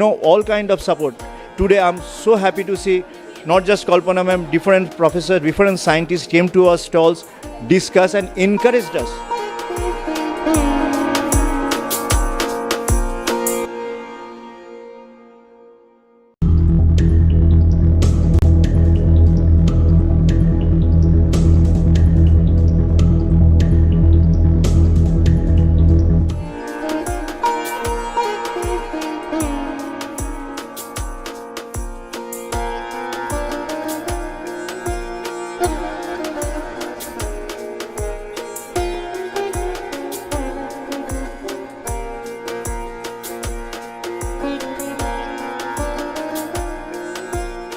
all kind of support. Today I'm so happy to see not just Kalpana ma'am, different professors, different scientists came to our stalls, discussed and encouraged us.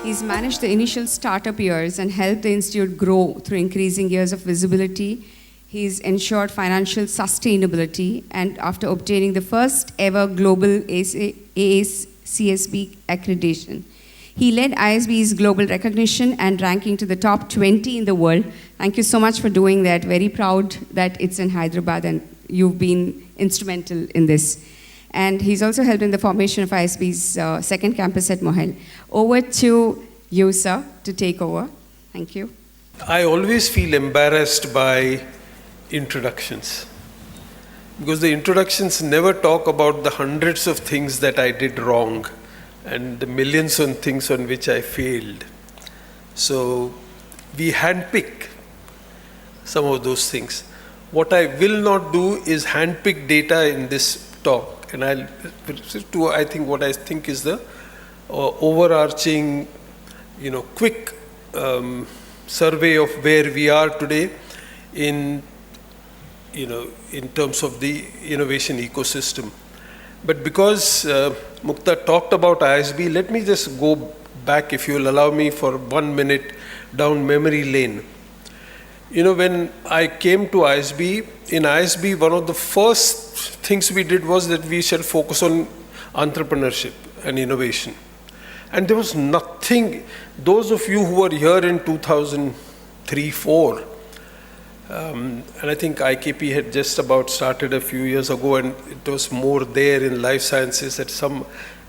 He's managed the initial startup years and helped the institute grow through increasing years of visibility. He's ensured financial sustainability, and after obtaining the first ever global AACSB accreditation. He led ISB's global recognition and ranking to the top 20 in the world. Thank you so much for doing that. Very proud that it's in Hyderabad and you've been instrumental in this. And he's also helped in the formation of ISB's second campus at Mohel. Over to you, sir, to take over. Thank you. I always feel embarrassed by introductions, because the introductions never talk about the hundreds of things that I did wrong and the millions of things on which I failed. So we handpick some of those things. What I will not do is handpick data in this talk. And I'll to I think what I think is the overarching, quick survey of where we are today in terms of the innovation ecosystem. But because Mukta talked about ISB, let me just go back, if you'll allow me, for 1 minute down memory lane. When I came to ISB, in ISB, one of the first things we did was that we should focus on entrepreneurship and innovation. And there was nothing, those of you who were here in 2003-04, and I think IKP had just about started a few years ago, and it was more there in life sciences.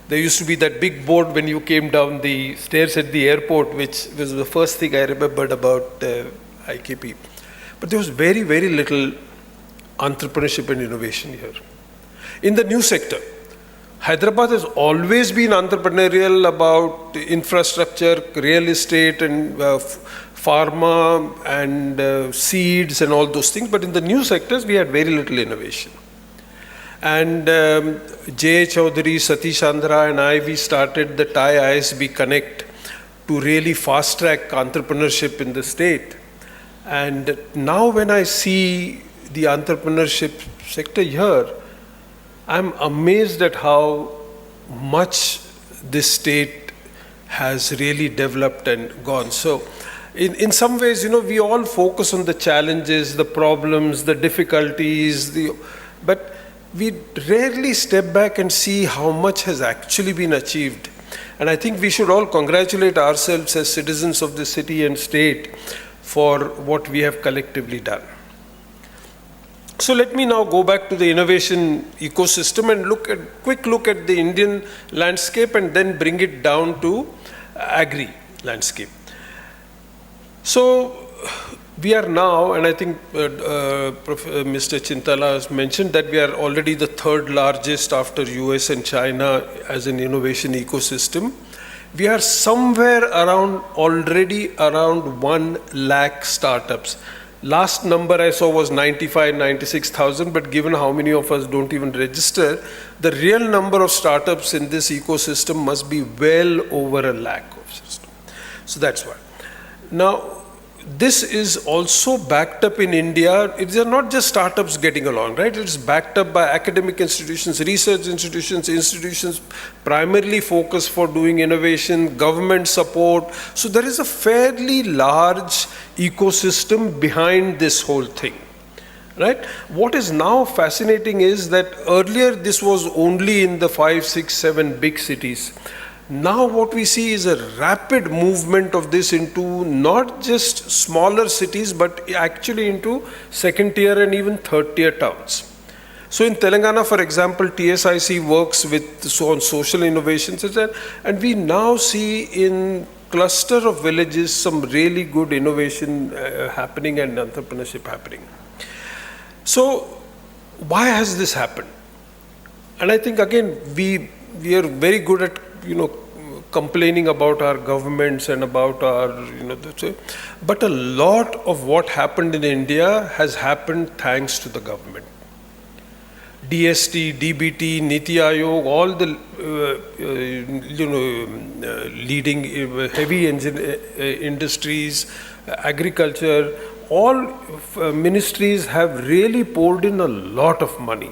There used to be that big board when you came down the stairs at the airport, which was the first thing I remembered about IKP. But there was very, very little entrepreneurship and innovation here. In the new sector, Hyderabad has always been entrepreneurial about infrastructure, real estate and pharma and seeds and all those things. But in the new sectors, we had very little innovation. And Jay Chaudhary, Satish Andhra and I, we started the TIE ISB Connect to really fast track entrepreneurship in the state. And now when I see the entrepreneurship sector here, I'm amazed at how much this state has really developed and gone. So in some ways, we all focus on the challenges, the problems, the difficulties, but we rarely step back and see how much has actually been achieved. And I think we should all congratulate ourselves as citizens of the city and state for what we have collectively done. So let me now go back to the innovation ecosystem and quick look at the Indian landscape and then bring it down to agri landscape. So we are now, and I think Mr. Chintala has mentioned that we are already the third largest after US and China as an innovation ecosystem. We are somewhere already around 1 lakh startups. Last number I saw was 96,000, but given how many of us don't even register, the real number of startups in this ecosystem must be well over 1 lakh of systems. So that's why. Now, this is also backed up in India. It's not just startups getting along, right? It's backed up by academic institutions, research institutions primarily focused for doing innovation, government support. So there is a fairly large ecosystem behind this whole thing, right? What is now fascinating is that earlier this was only in the 5, 6, 7 big cities. Now what we see is a rapid movement of this into not just smaller cities, but actually into second tier and even third tier towns. So in Telangana, for example, TSIC works on social innovations, and we now see in cluster of villages some really good innovation happening and entrepreneurship happening. So why has this happened? And I think again, we are very good at complaining about our governments and about our, but a lot of what happened in India has happened thanks to the government. DST, DBT, Niti Aayog, all the, leading heavy industries, agriculture, all ministries have really poured in a lot of money,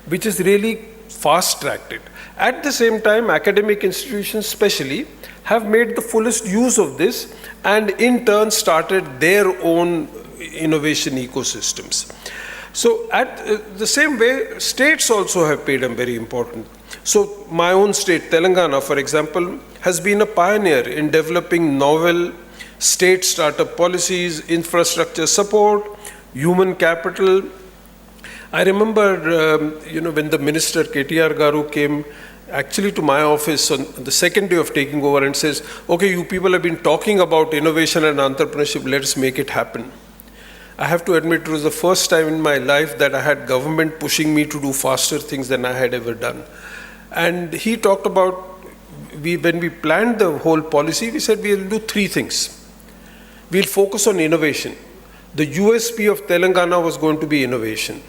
which has really fast-tracked it. At the same time, academic institutions especially have made the fullest use of this and in turn started their own innovation ecosystems. So at the same way, states also have played a very important. So my own state, Telangana, for example, has been a pioneer in developing novel state startup policies, infrastructure support, human capital. I remember, when the minister KTR Garu came actually to my office on the second day of taking over and says, okay, you people have been talking about innovation and entrepreneurship, let's make it happen. I have to admit, it was the first time in my life that I had government pushing me to do faster things than I had ever done. And he talked about, when we planned the whole policy, we said we'll do 3 things. We'll focus on innovation. The USP of Telangana was going to be innovation.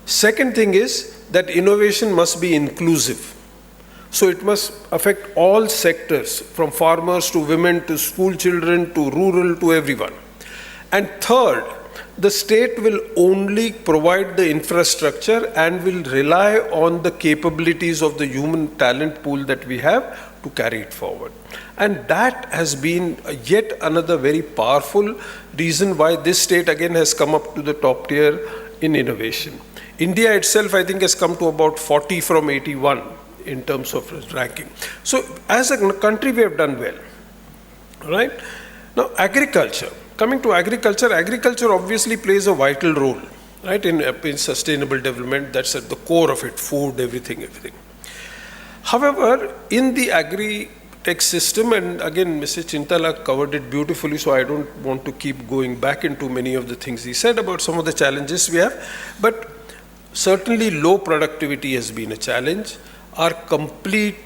Second thing is that innovation must be inclusive. So it must affect all sectors, from farmers to women to school children to rural to everyone. And third, the state will only provide the infrastructure and will rely on the capabilities of the human talent pool that we have to carry it forward. And that has been yet another very powerful reason why this state again has come up to the top tier in innovation. India itself, I think, has come to about 40 from 81 in terms of ranking. So as a country, we have done well, right? Now, agriculture. Coming to agriculture, agriculture obviously plays a vital role, right, in sustainable development. That's at the core of it, food, everything. However, in the agri-tech system, and again, Mr. Chintala covered it beautifully, so I don't want to keep going back into many of the things he said about some of the challenges we have, but certainly low productivity has been a challenge. Our complete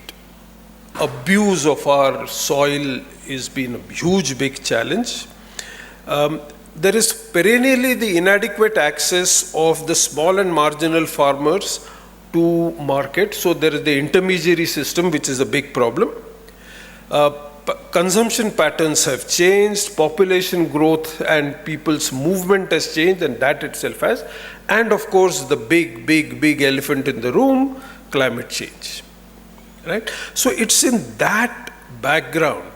abuse of our soil has been a huge, big challenge. There is perennially the inadequate access of the small and marginal farmers to market. So there is the intermediary system, which is a big problem. consumption patterns have changed, population growth and people's movement has changed, and that itself has. And of course, the big elephant in the room, climate change. Right? So it's in that background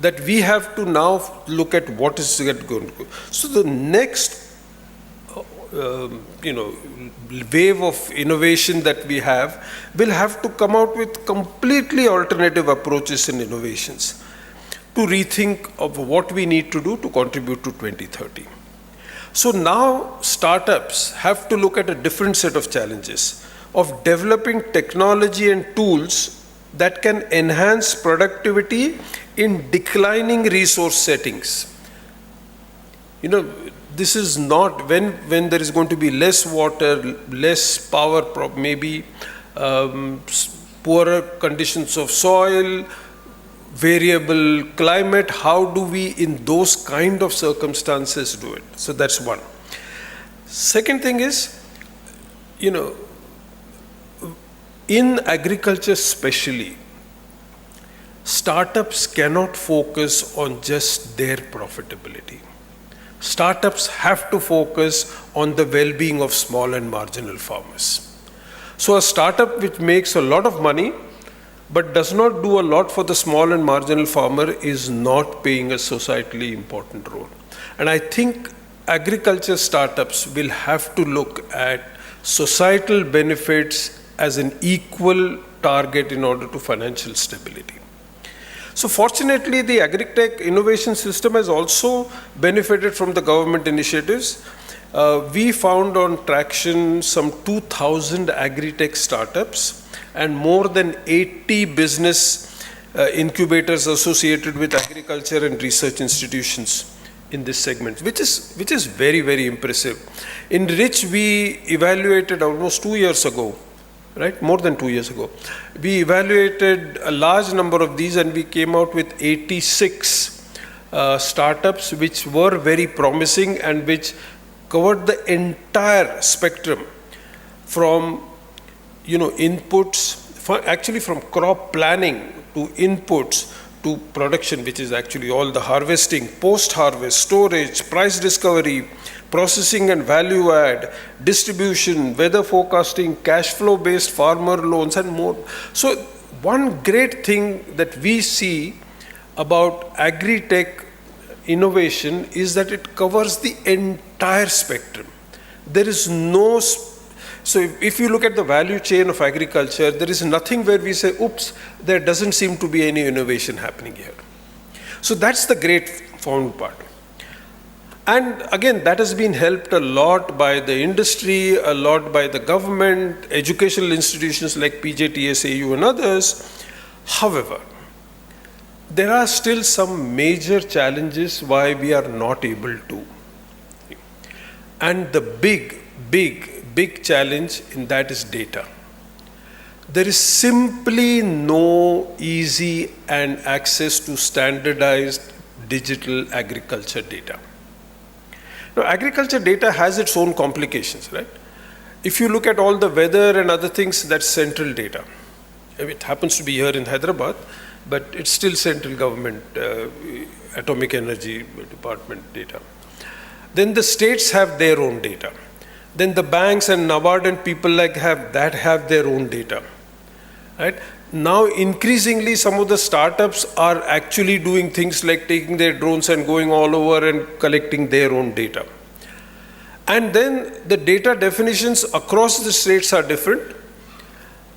that we have to now look at what is going to go. So the next wave of innovation that we have will have to come out with completely alternative approaches and innovations to rethink of what we need to do to contribute to 2030. So now startups have to look at a different set of challenges of developing technology and tools that can enhance productivity in declining resource settings. This is not when there is going to be less water, less power, maybe poorer conditions of soil, variable climate. How do we in those kind of circumstances do it? So that's one. Second thing is, in agriculture especially, startups cannot focus on just their profitability. Startups have to focus on the well-being of small and marginal farmers. So a startup which makes a lot of money but does not do a lot for the small and marginal farmer is not playing a societally important role. And I think agriculture startups will have to look at societal benefits as an equal target in order to financial stability. So fortunately, the agri-tech innovation system has also benefited from the government initiatives. We found on Traction some 2,000 agri-tech startups and more than 80 business incubators associated with agriculture and research institutions in this segment, which is very, very impressive. In which we evaluated almost 2 years ago, right, more than 2 years ago, we evaluated a large number of these and we came out with 86 startups which were very promising and which covered the entire spectrum from inputs, actually from crop planning to inputs to production, which is actually all the harvesting, post-harvest, storage, price discovery, processing and value add, distribution, weather forecasting, cash flow based farmer loans and more. So one great thing that we see about agri-tech innovation is that it covers the entire spectrum. There is no, so if you look at the value chain of agriculture, there is nothing where we say, oops, there doesn't seem to be any innovation happening here. So that's the great found part. And again, that has been helped a lot by the industry, a lot by the government, educational institutions like PJTSAU and others. However, there are still some major challenges why we are not able to. And the big challenge in that is data. There is simply no easy and access to standardized digital agriculture data. Now, agriculture data has its own complications, right? If you look at all the weather and other things, that's central data. It happens to be here in Hyderabad, but it's still central government, atomic energy department data. Then the states have their own data. Then the banks and NABARD and people like have their own data, right? Now, increasingly, some of the startups are actually doing things like taking their drones and going all over and collecting their own data. And then the data definitions across the states are different.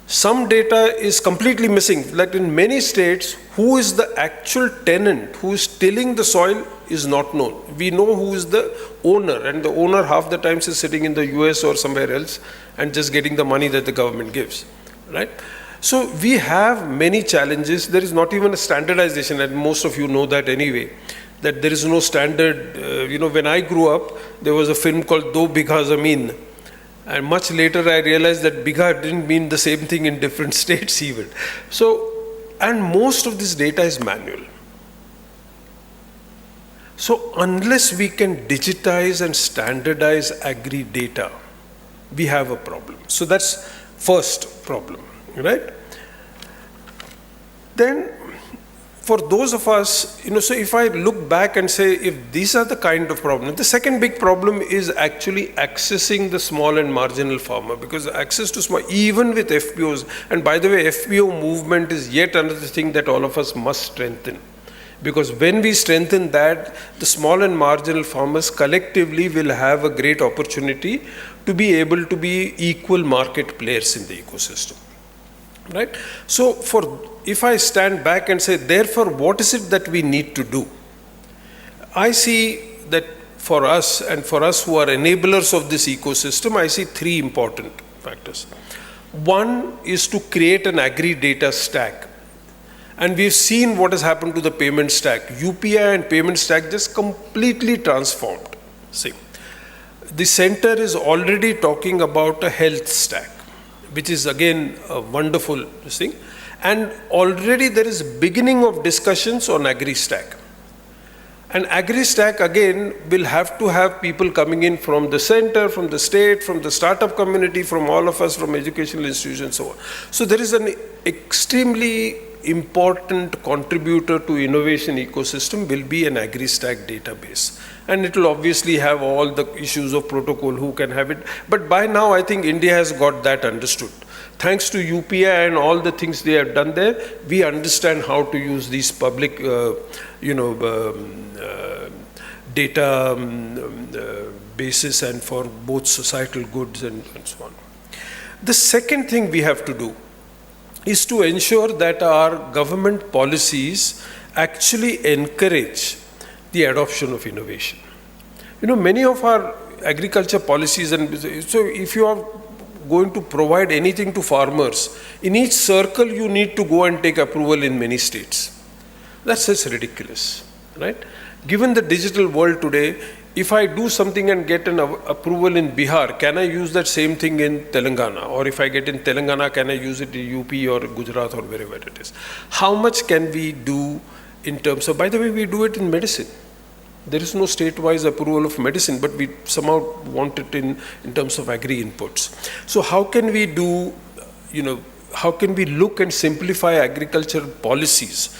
Some data is completely missing. Like in many states, who is the actual tenant who is tilling the soil is not known. We know who is the owner, and the owner half the times is sitting in the US or somewhere else and just getting the money that the government gives, right? So we have many challenges. There is not even a standardization, and most of you know that anyway, that there is no standard. When I grew up, there was a film called Do Bigha Zameen. And much later I realized that bigha didn't mean the same thing in different states even. So, and most of this data is manual. So unless we can digitize and standardize agri data, we have a problem. So that's first problem, right? Then for those of us, so if I look back and say, if these are the kind of problems, the second big problem is actually accessing the small and marginal farmer, because access to small, even with FPOs, and by the way, FPO movement is yet another thing that all of us must strengthen. Because when we strengthen that, the small and marginal farmers collectively will have a great opportunity to be able to be equal market players in the ecosystem. Right? So if I stand back and say, therefore, what is it that we need to do? I see that for us, and for us who are enablers of this ecosystem, I see three important factors. One is to create an agri-data stack. And we've seen what has happened to the payment stack. UPI and payment stack just completely transformed. See, the center is already talking about a health stack, which is again a wonderful thing. And already there is beginning of discussions on agri-stack. And agri-stack again will have to have people coming in from the center, from the state, from the startup community, from all of us, from educational institutions and so on. So there is an extremely important contributor to innovation ecosystem will be an agri-stack database. And it will obviously have all the issues of protocol, who can have it. But by now, I think India has got that understood. Thanks to UPI and all the things they have done there, we understand how to use these public, data basis and for both societal goods and so on. The second thing we have to do is to ensure that our government policies actually encourage the adoption of innovation. Many of our agriculture policies, and so if you are going to provide anything to farmers, in each circle you need to go and take approval in many states. That's just ridiculous, right? Given the digital world today, if I do something and get an approval in Bihar, can I use that same thing in Telangana? Or if I get in Telangana, can I use it in UP or Gujarat or wherever it is? How much can we do in terms of, by the way, we do it in medicine. There is no state-wise approval of medicine, but we somehow want it in terms of agri inputs. So how can we do, how can we look and simplify agriculture policies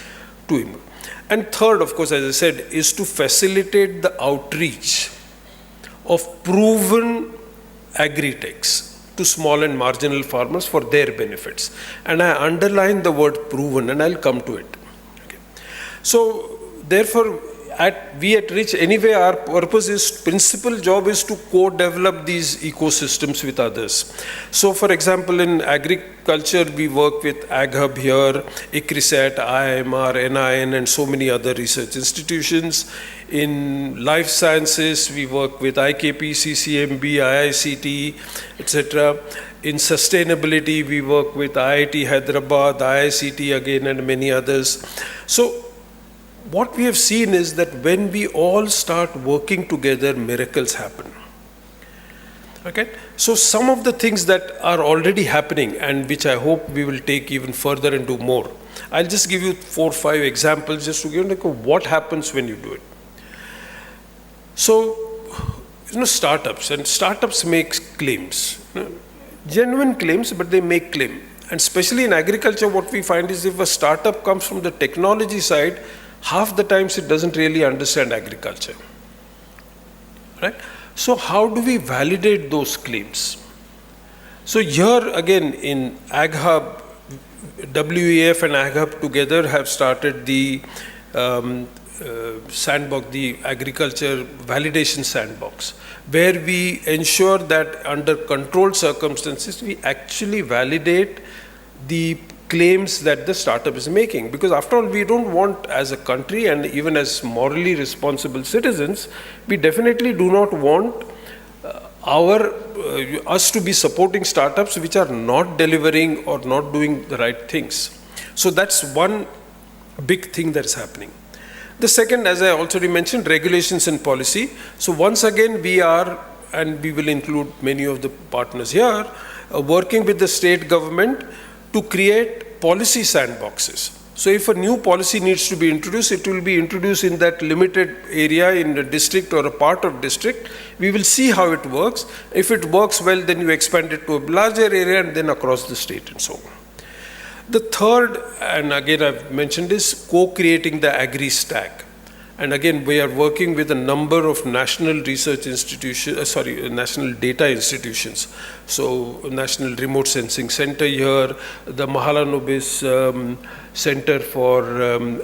to him? And third, of course, as I said, is to facilitate the outreach of proven agri-techs to small and marginal farmers for their benefits. And I underline the word proven, and I'll come to it. Okay. So, therefore, we at Rich, anyway, our principal job is to co-develop these ecosystems with others. So, for example, in agriculture, we work with AgHub here, ICRISAT, IIMR, NIN, and so many other research institutions. In life sciences, we work with IKP, CCMB, IICT, etc. In sustainability, we work with IIT Hyderabad, IICT again, and many others. So, what we have seen is that when we all start working together, miracles happen. Okay? So some of the things that are already happening and which I hope we will take even further and do more. I'll just give you 4 or 5 examples just to give you what happens when you do it. So, startups, and startups make claims. Genuine claims, but they make claim. And especially in agriculture, what we find is if a startup comes from the technology side, half the times it doesn't really understand agriculture, right? So how do we validate those claims? So here again in AgHub, WEF and AgHub together have started the sandbox, the agriculture validation sandbox, where we ensure that under controlled circumstances, we actually validate the claims that the startup is making. Because after all, we don't want, as a country and even as morally responsible citizens, we definitely do not want us to be supporting startups which are not delivering or not doing the right things. So that's one big thing that's happening. The second, as I already mentioned, regulations and policy. So once again, we are, and we will include many of the partners here, working with the state government to create policy sandboxes. So if a new policy needs to be introduced, it will be introduced in that limited area in a district or a part of district. We will see how it works. If it works well, then you expand it to a larger area and then across the state and so on. The third, and again I've mentioned, is co-creating the agri-stack. And again, we are working with a number of national research institutions, national data institutions. So, National Remote Sensing Center here, the Mahalanobis Center for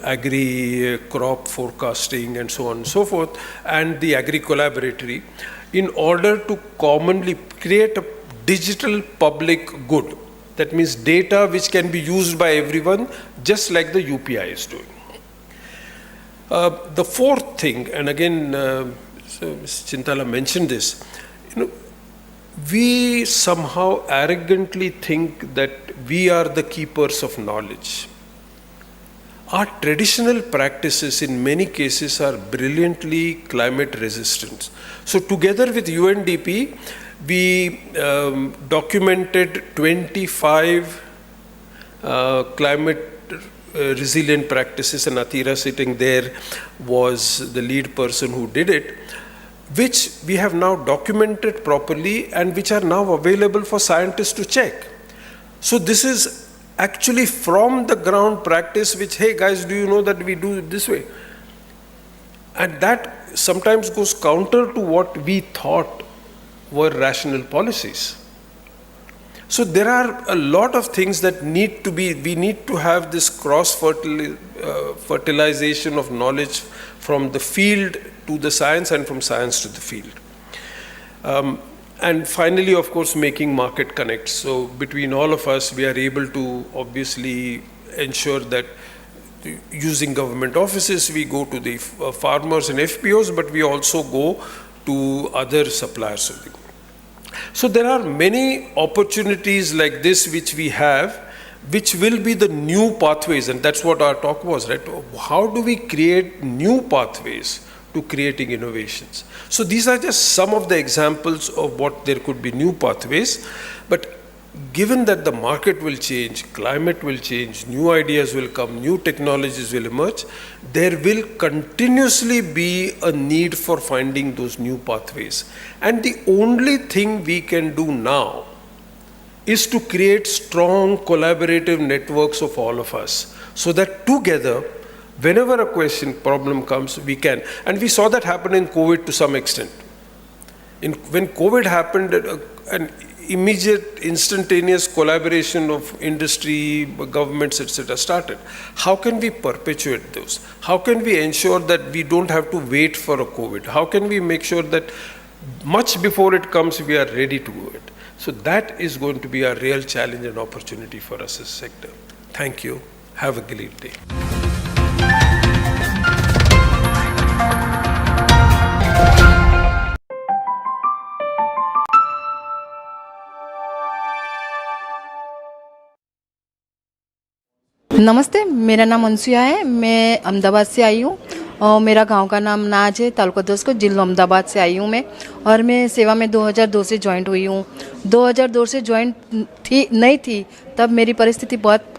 Agri-Crop Forecasting and so on and so forth, and the Agri-Collaboratory, in order to commonly create a digital public good. That means data which can be used by everyone, just like the UPI is doing. The fourth thing, and again, Ms. Chintala mentioned this, we somehow arrogantly think that we are the keepers of knowledge. Our traditional practices in many cases are brilliantly climate resistant. So together with UNDP, we documented 25 climate resilient practices, and Atira sitting there was the lead person who did it, which we have now documented properly and which are now available for scientists to check. So this is actually from the ground practice which, hey guys, do you know that we do it this way? And that sometimes goes counter to what we thought were rational policies. So there are a lot of things that need to be, we need to have this fertilization of knowledge from the field to the science and from science to the field. And finally, of course, making market connect. So between all of us, we are able to obviously ensure that using government offices, we go to the farmers and FPOs, but we also go to other suppliers of the goods. So there are many opportunities like this which we have, which will be the new pathways, and that's what our talk was, right? How do we create new pathways to creating innovations? So these are just some of the examples of what there could be new pathways, but given that the market will change, climate will change, new ideas will come, new technologies will emerge, there will continuously be a need for finding those new pathways. And the only thing we can do now is to create strong collaborative networks of all of us, so that together, whenever a problem comes, we can. And we saw that happen in COVID to some extent. When COVID happened, an immediate, instantaneous collaboration of industry, governments, etc. started. How can we perpetuate those? How can we ensure that we don't have to wait for a COVID? How can we make sure that much before it comes, we are ready to do it? So that is going to be a real challenge and opportunity for us as a sector. Thank you. Have a great day. नमस्ते, मेरा नाम अंशुया है। मैं अहमदाबाद से आई हूँ और मेरा गांव का नाम नाज है, तालुका दोस्त जिला अहमदाबाद से आई हूँ मैं। और मैं सेवा में 2002 से ज्वाइंट हुई हूँ। 2002 से ज्वाइंट नहीं थी तब मेरी परिस्थिति बहुत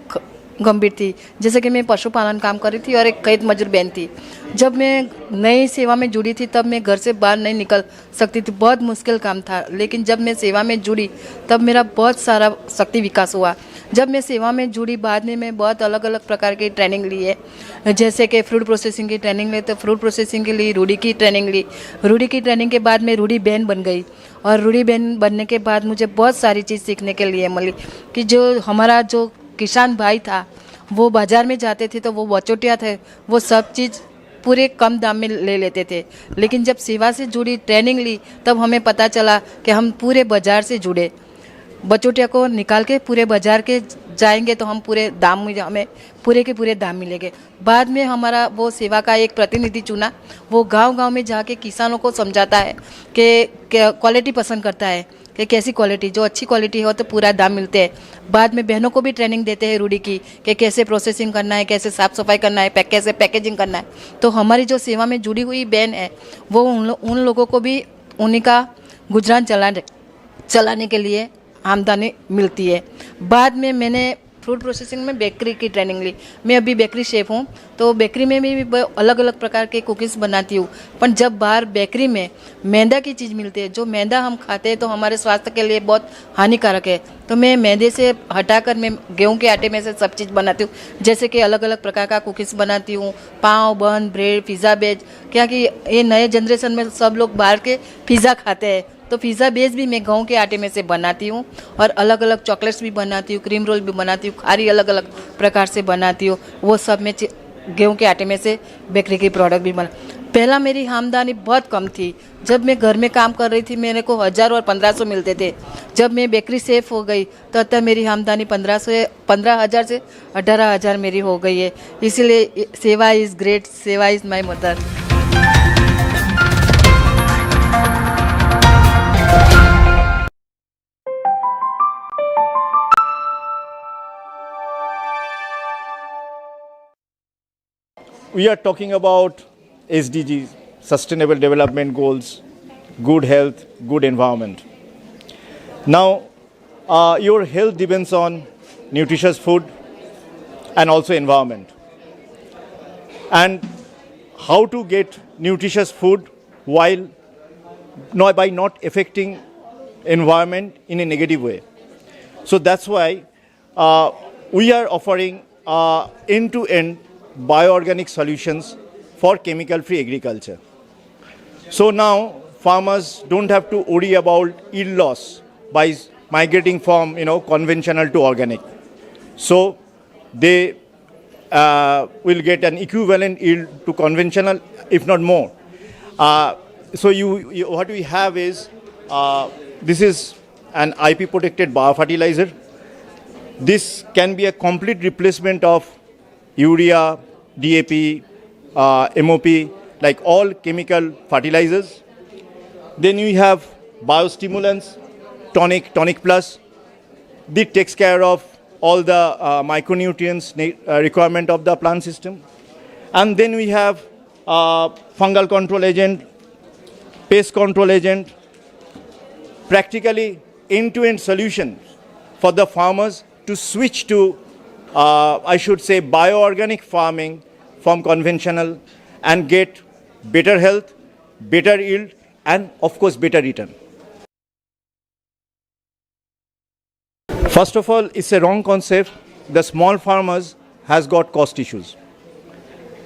गंभीर थी। जैसे कि मैं पशुपालन काम कर रही थी और एक कैद मजदूर बहन थी। जब मैं नई सेवा में जुड़ी थी तब मैं घर से बाहर नहीं निकल सकती थी, बहुत मुश्किल काम था। लेकिन जब मैं सेवा में जुड़ी तब मेरा बहुत सारा शक्ति विकास हुआ। जब मैं सेवा में जुड़ी बाद में मैं बहुत अलग अलग प्रकार की ट्रेनिंग ली है। जैसे कि फूड प्रोसेसिंग की ट्रेनिंग ली, तो फूड प्रोसेसिंग के लिए रूढ़ी की ट्रेनिंग ली। रूढ़ी की ट्रेनिंग के बाद मैं रूढ़ी बहन बन गई और रूढ़ी बहन बनने के बाद मुझे बहुत सारी चीज़ सीखने के लिए मिली कि जो हमारा जो किसान भाई था वो बाज़ार में जाते थे तो वो बचौटिया थे, वो सब चीज़ पूरे कम दाम में ले लेते थे। लेकिन जब सेवा से जुड़ी ट्रेनिंग ली तब हमें पता चला कि हम पूरे बाज़ार से जुड़े, बचौटिया को निकाल के पूरे बाज़ार के जाएंगे तो हम पूरे दाम में हमें पूरे के पूरे दाम मिलेंगे। बाद में हमारा वो सेवा का एक प्रतिनिधि चुना, वो गांव-गांव में जाके किसानों को समझाता है कि क्वालिटी पसंद करता है कि कैसी क्वालिटी, जो अच्छी क्वालिटी हो तो पूरा दाम मिलते हैं। बाद में बहनों को भी ट्रेनिंग देते हैं रूढ़ी की कि कैसे प्रोसेसिंग करना है, कैसे साफ़ सफाई करना है, कैसे पैकेजिंग करना है। तो हमारी जो सेवा में जुड़ी हुई बहन है वो उन लोगों को भी उन्हीं का गुजरान चलाने के लिए आमदनी मिलती है। बाद में मैंने फूड प्रोसेसिंग में बेकरी की ट्रेनिंग ली। मैं अभी बेकरी शेफ़ हूँ तो बेकरी में भी अलग अलग प्रकार के कुकीज़ बनाती हूँ। पर जब बाहर बेकरी में मैदा की चीज़ मिलती है, जो मैदा हम खाते हैं तो हमारे स्वास्थ्य के लिए बहुत हानिकारक है, तो मैं मैदे से हटाकर मैं गेहूं के आटे में से सब चीज़ बनाती हूँ। जैसे कि अलग अलग प्रकार का कुकीज़ बनाती हूँ, पाव, बन, ब्रेड, पिज़्ज़ा बेज। क्या कि ये नए जनरेशन में सब लोग बाहर के पिज़्ज़ा खाते हैं, तो पिज़्ज़ा बेस भी मैं गेहूं के आटे में से बनाती हूँ। और अलग अलग चॉकलेट्स भी बनाती हूँ, क्रीम रोल भी बनाती हूँ, खारी अलग अलग प्रकार से बनाती हूँ। वो सब मैं गेहूं के आटे में से बेकरी की प्रोडक्ट भी बना। पहला मेरी आमदनी बहुत कम थी। जब मैं घर में काम कर रही थी मेरे को 1000 और 1500 मिलते थे। जब मैं बेकरी सेफ हो गई तो तब मेरी आमदनी 15,000 से 18,000 मेरी हो गई है। इसीलिए सेवा इज़ ग्रेट, सेवा is my mother. We are talking about SDGs, Sustainable Development Goals, good health, good environment. Now, your health depends on nutritious food and also environment. And how to get nutritious food while by not affecting environment in a negative way. So that's why we are offering end-to-end bioorganic solutions for chemical-free agriculture. So now farmers don't have to worry about yield loss by migrating from conventional to organic. So they will get an equivalent yield to conventional, if not more. So what we have is this is an IP protected biofertilizer. This can be a complete replacement of urea, DAP, MOP, like all chemical fertilizers. Then we have biostimulants, tonic plus. This takes care of all the micronutrients requirement of the plant system. And then we have fungal control agent, pest control agent, practically end-to-end solution for the farmers to switch to, I should say, bioorganic farming from conventional and get better health, better yield, and of course better return. First of all, it's a wrong concept. The small farmers has got cost issues.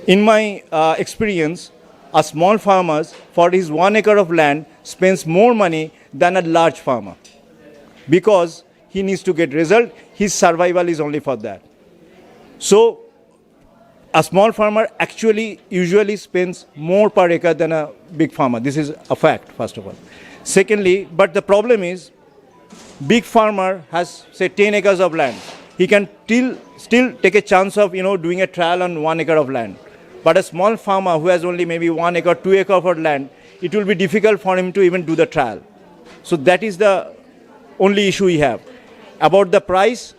In my experience, a small farmer for his 1 acre of land spends more money than a large farmer because he needs to get result. His survival is only for that. So a small farmer actually usually spends more per acre than a big farmer. This is a fact, first of all. Secondly, but the problem is, big farmer has say 10 acres of land. He can still take a chance of doing a trial on 1 acre of land. But a small farmer who has only maybe 1 acre, 2 acre of land, it will be difficult for him to even do the trial. So that is the only issue we have. About the price,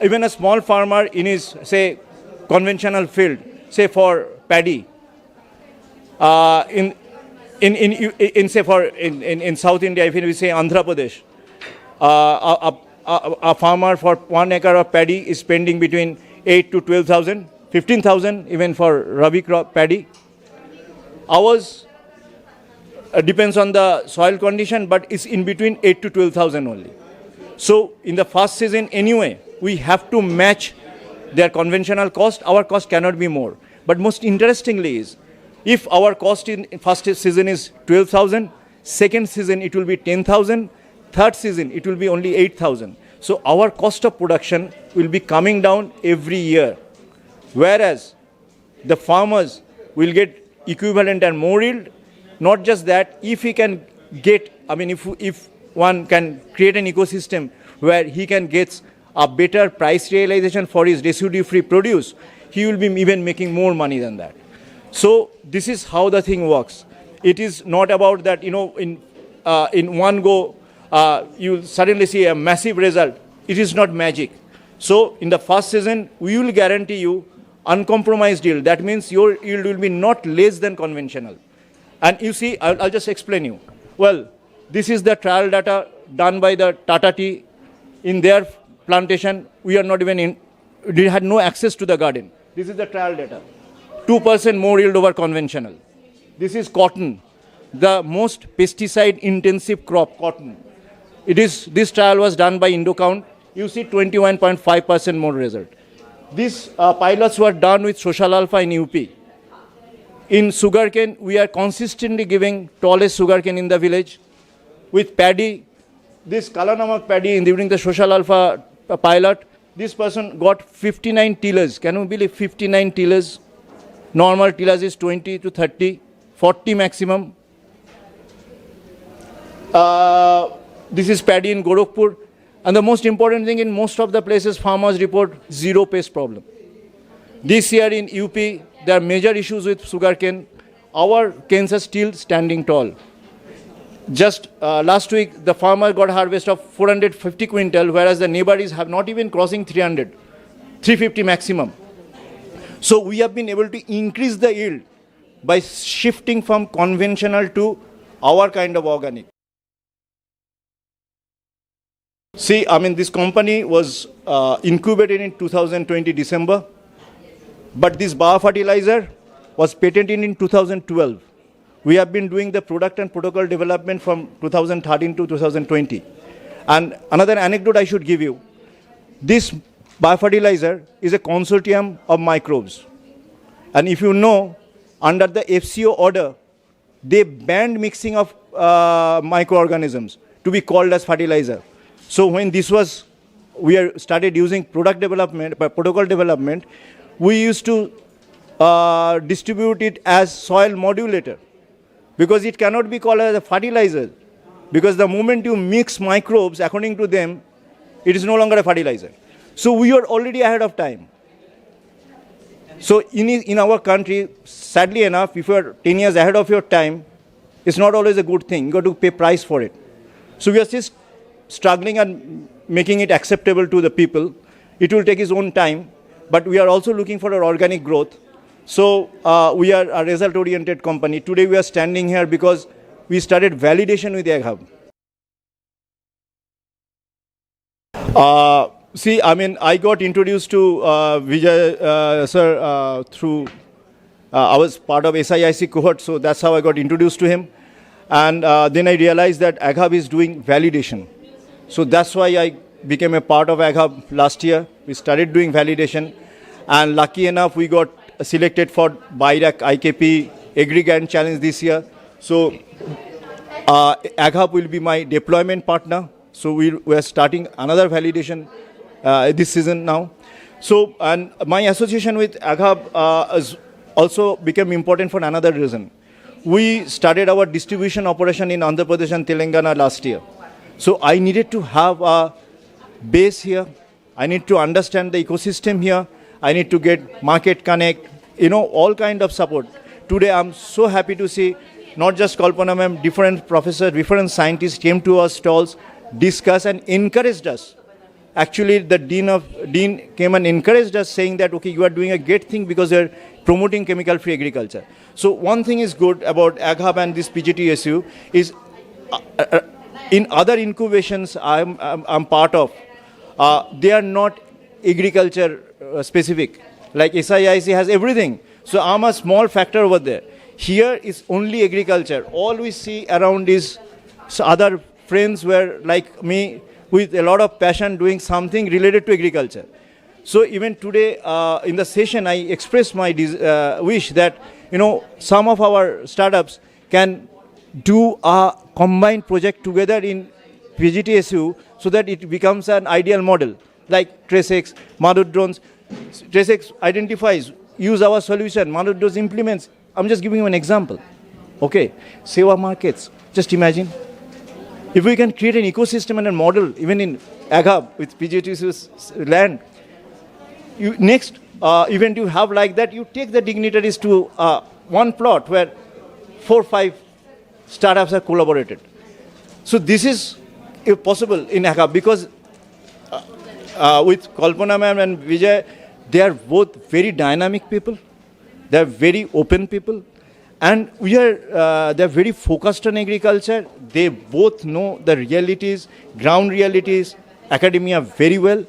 even a small farmer in his say conventional field, say for paddy, in South India, if we say Andhra Pradesh, a farmer for 1 acre of paddy is spending between 8 to 12,000, 15,000 even for rabi crop paddy. Ours depends on the soil condition, but it's in between 8 to 12,000 only. So in the first season anyway, we have to match their conventional cost. Our cost cannot be more. But most interestingly is, if our cost in first season is 12,000, second season it will be 10,000, third season it will be only 8,000. So our cost of production will be coming down every year. Whereas the farmers will get equivalent and more yield. Not just that, if he can get, if one can create an ecosystem where he can get a better price realization for his residue-free produce, he will be even making more money than that. So this is how the thing works. It is not about that, in one go, you suddenly see a massive result. It is not magic. So in the first season, we will guarantee you uncompromised yield. That means your yield will be not less than conventional. And you see, I'll just explain you. Well, this is the trial data done by the Tata Tea in their plantation. We are not even we had no access to the garden. This is the trial data. 2% more yield over conventional. This is cotton, the most pesticide intensive crop, cotton. This trial was done by Indocount. You see 21.5% more result. These pilots were done with social alpha in UP. In sugarcane, we are consistently giving tallest sugarcane in the village. With paddy, this Kala Namak paddy during the social alpha pilot, this person got 59 tillers. Can you believe 59 tillers? Normal tillers is 20 to 30, 40 maximum. This is paddy in Gorakhpur. And the most important thing, in most of the places, farmers report zero pest problem. This year in UP, there are major issues with sugarcane. Our canes are still standing tall. Just last week, the farmer got harvest of 450 quintal, whereas the neighbors have not even crossing 300, 350 maximum. So we have been able to increase the yield by shifting from conventional to our kind of organic. See, I mean, this company was incubated in 2020 December, but this biofertilizer was patented in 2012. We have been doing the product and protocol development from 2013 to 2020. And another anecdote I should give you, this biofertilizer is a consortium of microbes. And if you know, under the FCO order, they banned mixing of microorganisms to be called as fertilizer. So when we started using product development, protocol development, we used to distribute it as soil modulator, because it cannot be called as a fertilizer, because the moment you mix microbes, according to them, it is no longer a fertilizer. So we are already ahead of time. So in our country, sadly enough, if you are 10 years ahead of your time, it's not always a good thing. You got to pay price for it. So we are just struggling and making it acceptable to the people. It will take its own time, but we are also looking for our organic growth. So we are a result-oriented company. Today we are standing here because we started validation with AgHub. See, I mean, I got introduced to Vijay sir through, I was part of SIIC cohort, so that's how I got introduced to him. And then I realized that AgHub is doing validation. So that's why I became a part of AgHub last year. We started doing validation. And lucky enough, we got selected for BIRAC IKP Agri-Grand Challenge this year. So AgHub will be my deployment partner. So we are starting another validation this season now. So, and my association with AgHub has also become important for another reason. We started our distribution operation in Andhra Pradesh and Telangana last year. So I needed to have a base here. I need to understand the ecosystem here. I need to get market connect, all kind of support. Today I'm so happy to see not just Kalpana ma'am, different professors, different scientists came to our stalls, discussed and encouraged us. Actually, the dean came and encouraged us, saying that, okay, you are doing a great thing because you're promoting chemical-free agriculture. So one thing is good about AgHub and this PGTSU is in other incubations I'm part of, they are not agriculture specific. Like SIIC has everything. So I'm a small factor over there. Here is only agriculture. All we see around is other friends were like me with a lot of passion doing something related to agriculture. So even today in the session, I expressed my wish that, some of our startups can do a combined project together in PGTSU so that it becomes an ideal model. Like TraceX, Madhur Drones. TraceX identifies, use our solution, Madhur Drones implements. I'm just giving you an example. Okay, Seva markets. Just imagine. If we can create an ecosystem and a model, even in AgHub with PGTSU's land, next event you have like that, you take the dignitaries to one plot where 4 or 5 startups have collaborated. So this is possible in AgHub because with Kalpana ma'am and Vijay, they are both very dynamic people. They are very open people. And they're very focused on agriculture. They both know the realities, ground realities, academia very well.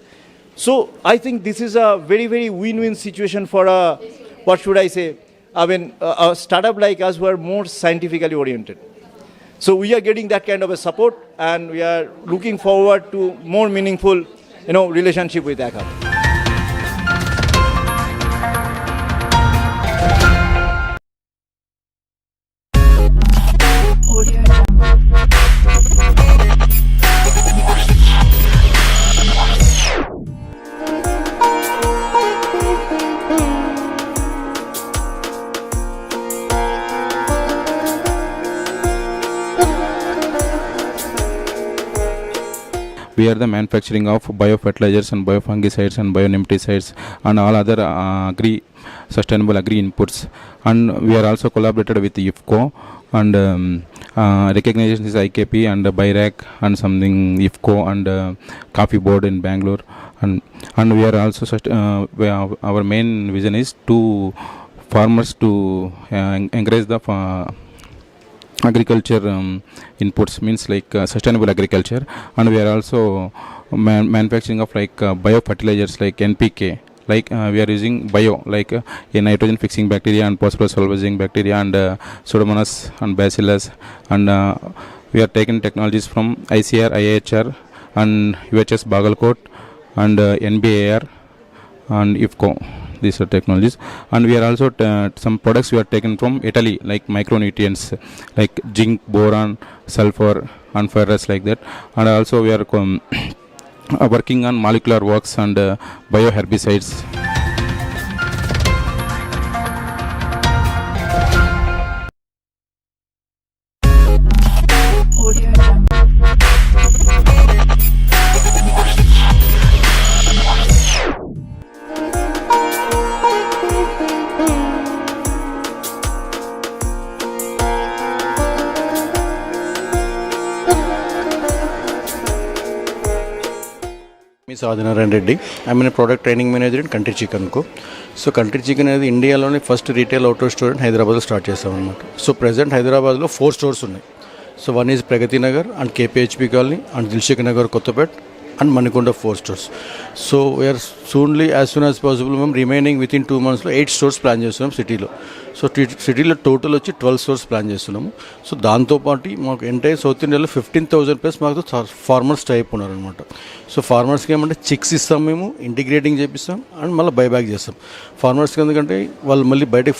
So I think this is a very, very win-win situation for a, what should I say, a startup like us who are more scientifically oriented. So we are getting that kind of a support, and we are looking forward to more meaningful, relationship with ACAP. We are the manufacturing of biofertilizers and biofungicides and bionemaicides and all other sustainable agri inputs. And we are also collaborated with IFCO, and recognition is IKP and BIRAC and something IFCO and Coffee Board in Bangalore. And we are also our main vision is to farmers to encourage the agriculture inputs, means like sustainable agriculture. And we are also manufacturing of like biofertilizers like NPK, like we are using bio, like a nitrogen fixing bacteria and phosphorus solving bacteria and Pseudomonas and Bacillus. And we are taking technologies from ICR, IHR and UHS Bagalkot and NBAR and IFCO. These are technologies. And we are also some products we are taken from Italy, like micronutrients like zinc, boron, sulfur and ferrous, like that. And also we are working on molecular works and bioherbicides. Sadhanaran Reddy. I'm a product training manager in Country Chicken Co. So Country Chicken is India lone first retail outdoor store in Hyderabad start chesam annamata. So present Hyderabad lo 4 stores unnai. So one is Pragati Nagar and KPHP Colony and Dilshik Nagar Kottapet and Manikonda 4 stores. So we are as soon as possible remaining within 2 months lo 8 stores plan chestunnam city lo. So city lo total వచ్చి 12 stores plan చేస్తున్నాము. So దాంతో పాటు మాకు entire south ఇండియాలో 15,000 plus మాకు farmers type ఉన్నారనమాట. So ఫార్మర్స్కి ఏమంటే chicks ఇస్తాం, మేము ఇంటిగ్రేటింగ్ చేపిస్తాం అండ్ మళ్ళీ బైబ్యాక్ చేస్తాం. ఫార్మర్స్కి ఎందుకంటే వాళ్ళు మళ్ళీ బయటకి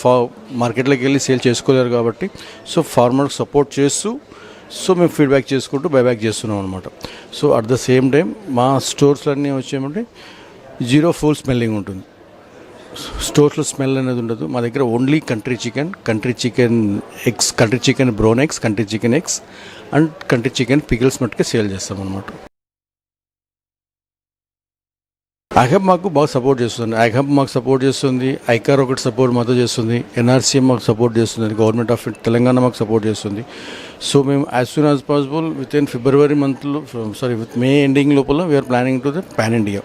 మార్కెట్లోకి వెళ్ళి సేల్ చేసుకోలేరు కాబట్టి సో ఫార్మర్కి సపోర్ట్ చేస్తూ సో మేము ఫీడ్బ్యాక్ చేసుకుంటూ బైబ్యాక్ చేస్తున్నాం అనమాట. So at the same time మా స్టోర్స్లో అన్నీ వచ్చేమంటే జీరో ఫుల్ స్మెల్లింగ్ ఉంటుంది. స్టోర్స్లో స్మెల్ అనేది ఉండదు. మా దగ్గర only country chicken eggs, country chicken brown eggs, country chicken eggs and country chicken pickles మట్టుకే సేల్ చేస్తాం అనమాట. ఐహబ్ మాకు బాగా సపోర్ట్ చేస్తుంది. ఐహబ్ మాకు సపోర్ట్ చేస్తుంది, ఐకార్ ఒకటి సపోర్ట్ మాతో చేస్తుంది, ఎన్ఆర్సీఎం మాకు సపోర్ట్ చేస్తుంది, గవర్నమెంట్ ఆఫ్ తెలంగాణ మాకు సపోర్ట్ చేస్తుంది. సో మేము as soon as possible with in February మంత్లో విత్ మే ఎండింగ్ లోపల we're planning to the pan India.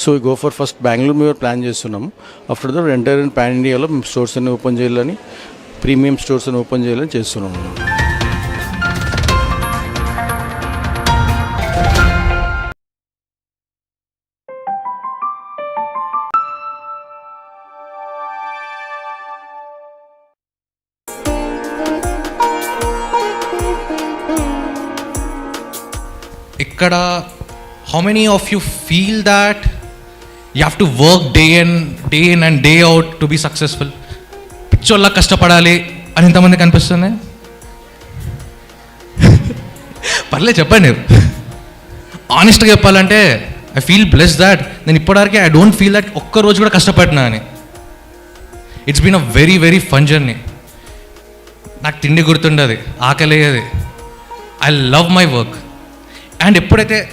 So go for first Bengaluru మేము ప్లాన్ చేస్తున్నాము. After that entire in pan ఇండియాలో మేము స్టోర్స్ అన్ని ఓపెన్ చేయాలని, ప్రీమియం స్టోర్స్ అని ఓపెన్ చేయాలని చేస్తున్నాము. ఇక్కడ how many of you feel that you have to work day in and day out to be successful? పిచ్చోళ్ళ కష్టపడాలి అని ఇంతమందికి అనిపిస్తుంది? పర్లేదు చెప్పండి. ఆనెస్ట్గా చెప్పాలంటే ఐ ఫీల్ బ్లెస్ దాట్ నేను ఇప్పటివరకు ఐ డోంట్ ఫీల్ దట్ ఒక్కరోజు కూడా కష్టపడినా అని. It's been a very very fun journey. నాకు తిండి గుర్తుండదు, ఆకలేది. I love my work. And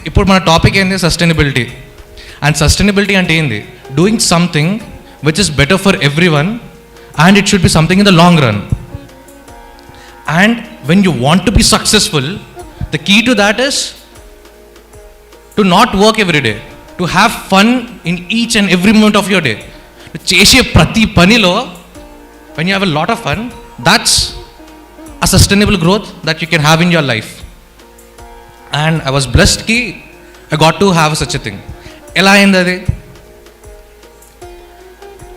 ఇప్పుడు మన టాపిక్ ఏంది? సస్టైనబిలిటీ. అండ్ సస్టైనబిలిటీ అంటే ఏంది? Doing something which is better for every one and it should be something in the long run. And when you want to be successful, the key to that is to not work every day, to have fun in each and every moment of your day. చేసే ప్రతి పనిలో when you have a lot of fun, that's a sustainable growth that you can have in your life. And I was blessed ki I got to have such a thing. ఎలా అయింది అది?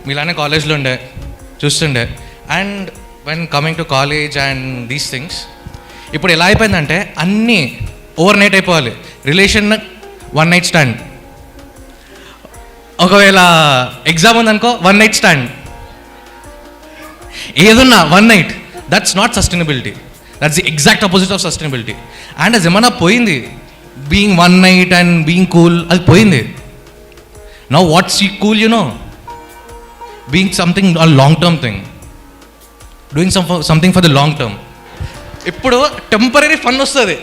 మీలానే కాలేజ్లో ఉండే చూస్తుండే and when coming to college and these things, ఇప్పుడు ఎలా అయిపోయిందంటే అన్నీ ఓవర్ నైట్ అయిపోవాలి. రిలేషన్ 1 night స్టాండ్, ఒకవేళ ఎగ్జామ్ ఉందనుకో 1 night స్టాండ్, ఏదన్నా 1 night. That's not sustainability, that's the exact opposite of sustainability. And అది ఏమన్నా పోయింది, being 1 night and being cool, అది పోయింది. Now what's cool, you know, being something a long term thing, doing something for the long term. ఇప్పుడు temporary fun వస్తుంది,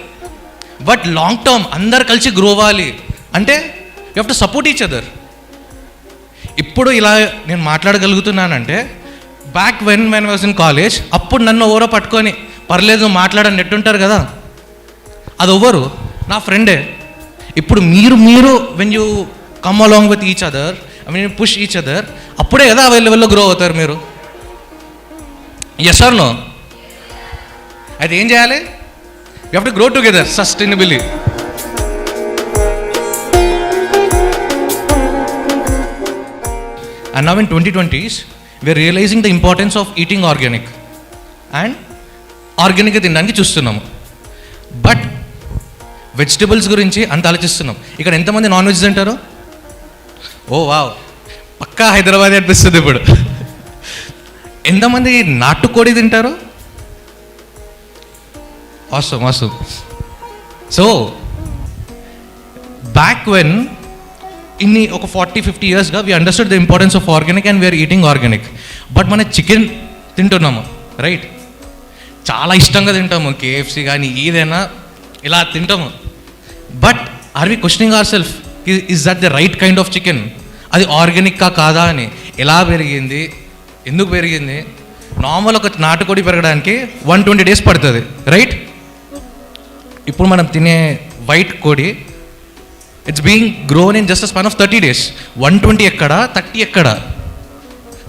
but long term అందరు కలిసి grow అవ్వాలి అంటే you have to support each other. ఇప్పుడు ఇలా నేను మాట్లాడగలుగుతున్నానంటే back when was in college, అప్పుడు నన్ను ఎవరో పట్టుకొని పర్లేదు మాట్లాడని నెట్టుంటారు కదా, అది ఎవరు? నా ఫ్రెండే. ఇప్పుడు మీరు when you come along with each other, I mean push each other, అప్పుడే కదా ఆ లెవెల్లో గ్రో అవుతారు మీరు. Yes or no? అయితే ఏం చేయాలి? You have to grow together sustainably. And now in 2020s, we are realizing the importance of eating organic. And organic తినడానికి చూస్తున్నాము. బట్ వెజిటబుల్స్ గురించి అంత ఆలోచిస్తున్నాం. ఇక్కడ ఎంతమంది నాన్ వెజ్ తింటారు? ఓ వావ్, పక్కా హైదరాబాద్ అనిపిస్తుంది ఇప్పుడు. ఎంతమంది నాటుకోడి తింటారు? awesome. So back when ఇన్ని ఒక 40-50 yearsగా we understood the importance of organic and we are eating organic. But మన చికెన్ తింటున్నాము, రైట్? చాలా ఇష్టంగా తింటాము, KFC కానీ ఏదైనా ఇలా తింటాము. But are we questioning our self, is that the right kind of chicken? అది ఆర్గానిక్కా కాదా అని. ఎలా పెరిగింది, ఎందుకు పెరిగింది? నార్మల్ ఒక నాటుకోడి పెరగడానికి 120 days పడుతుంది, రైట్? ఇప్పుడు మనం తినే వైట్ కోడి, it's being grown in just a span of 30 days. 120 ఎక్కడ, 30 ఎక్కడ?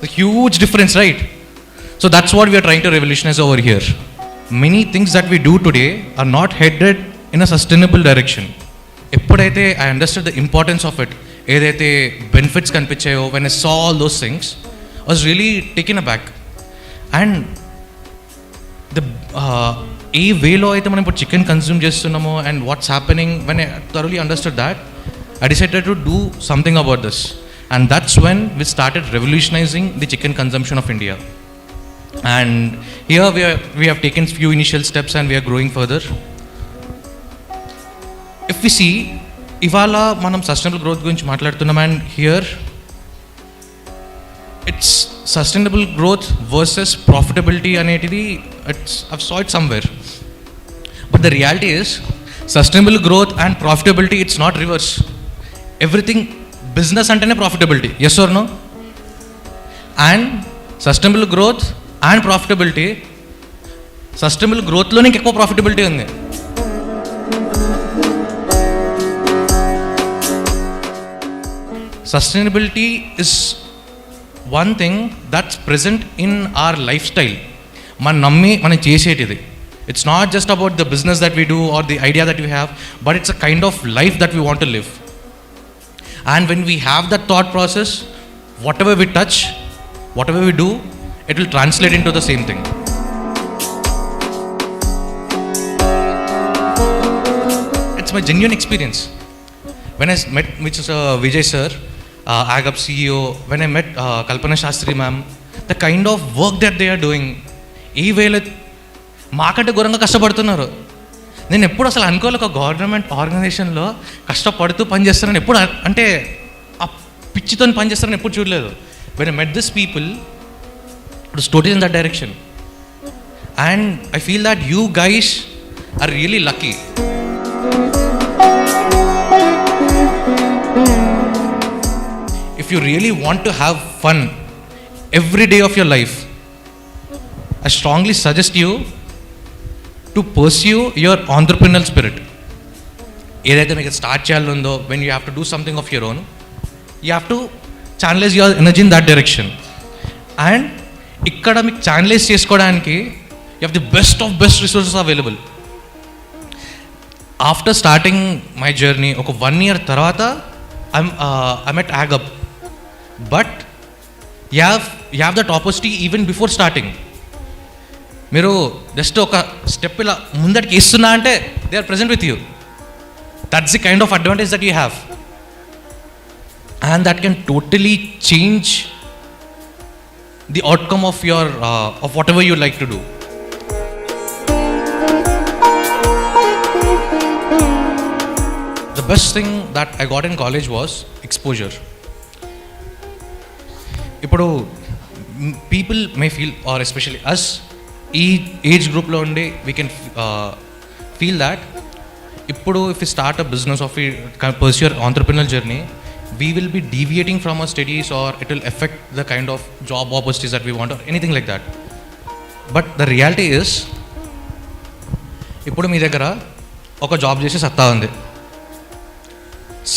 The huge difference, right? So that's what we are trying to revolutionise over here. Many things that we do today are not headed in a sustainable direction. ఎప్పుడైతే I understood the importance of it, ఏదైతే benefits కనిపించాయో, when I saw all those things, I was really taken a back. And the a వేలో అయితే మనం ఇప్పుడు chicken consume చేస్తున్నామో and what's happening, when I thoroughly understood that, I decided to do something about this. And that's when we started revolutionizing the chicken consumption of India. And here we have taken few initial steps and we are growing further. If we see, ivala manam sustainable growth gurinchi maatladutunnam, and here it's sustainable growth versus profitability anetidi, I've saw it somewhere. But the reality is, sustainable growth and profitability, it's not reverse. Everything business antene profitability, yes or no? And sustainable growth and profitability, sustainable growth lo ekko profitability undi. Sustainability is one thing that's present in our lifestyle. Man nammi మనం చేసేటిది. It's not just about the business that we do or the idea that we have, but it's a kind of life that we want to live. And when we have that thought process, whatever we touch, whatever we do, it will translate into the same thing. It's my genuine experience. When I met Vijay sir, AGAP CEO, when I met Kalpana Shastri ma'am, the kind of work that they are doing, ee vela మాకంటే ఘోరంగా కష్టపడుతున్నారు. నేను ఎప్పుడు అసలు అనుకోలే ఒక government ఆర్గనైజేషన్లో కష్టపడుతూ పనిచేస్తారని, ఎప్పుడు అంటే ఆ పిచ్చితో పనిచేస్తారని ఎప్పుడు చూడలేదు. When I met this people, it was totally in that direction. And I feel that you guys are really lucky. If you really want to have fun every day of your life, I strongly suggest you to pursue your entrepreneurial spirit. ఏదైతే మీకు start చేయాలందో, when you have to do something of your own, you have to channelize your energy in that direction. And ఇక్కడ మీకు channelize చేసుకోవడానికి you have the best of best resources available. After starting my journey, ఒక 1 year తర్వాత I'm at AGAP. But you have that opportunity even before starting. మీరు just ఒక step ఇలా ముందటికి ఇస్తున్నా అంటే they are present with you. That's the kind of advantage that you have, and that can totally change the outcome of your of whatever you like to do. The best thing that I got in college was exposure. ఇప్పుడు people may feel, or especially us, ఈ age గ్రూప్లో ఉండి we can feel that ఇప్పుడు if you start a business of pursue your entrepreneurial journey, we will be deviating from our studies, or it will affect the kind of job opportunities that we want, or anything like that. But the reality is, ఇప్పుడు మీ దగ్గర ఒక job చేసే సత్తా ఉంది.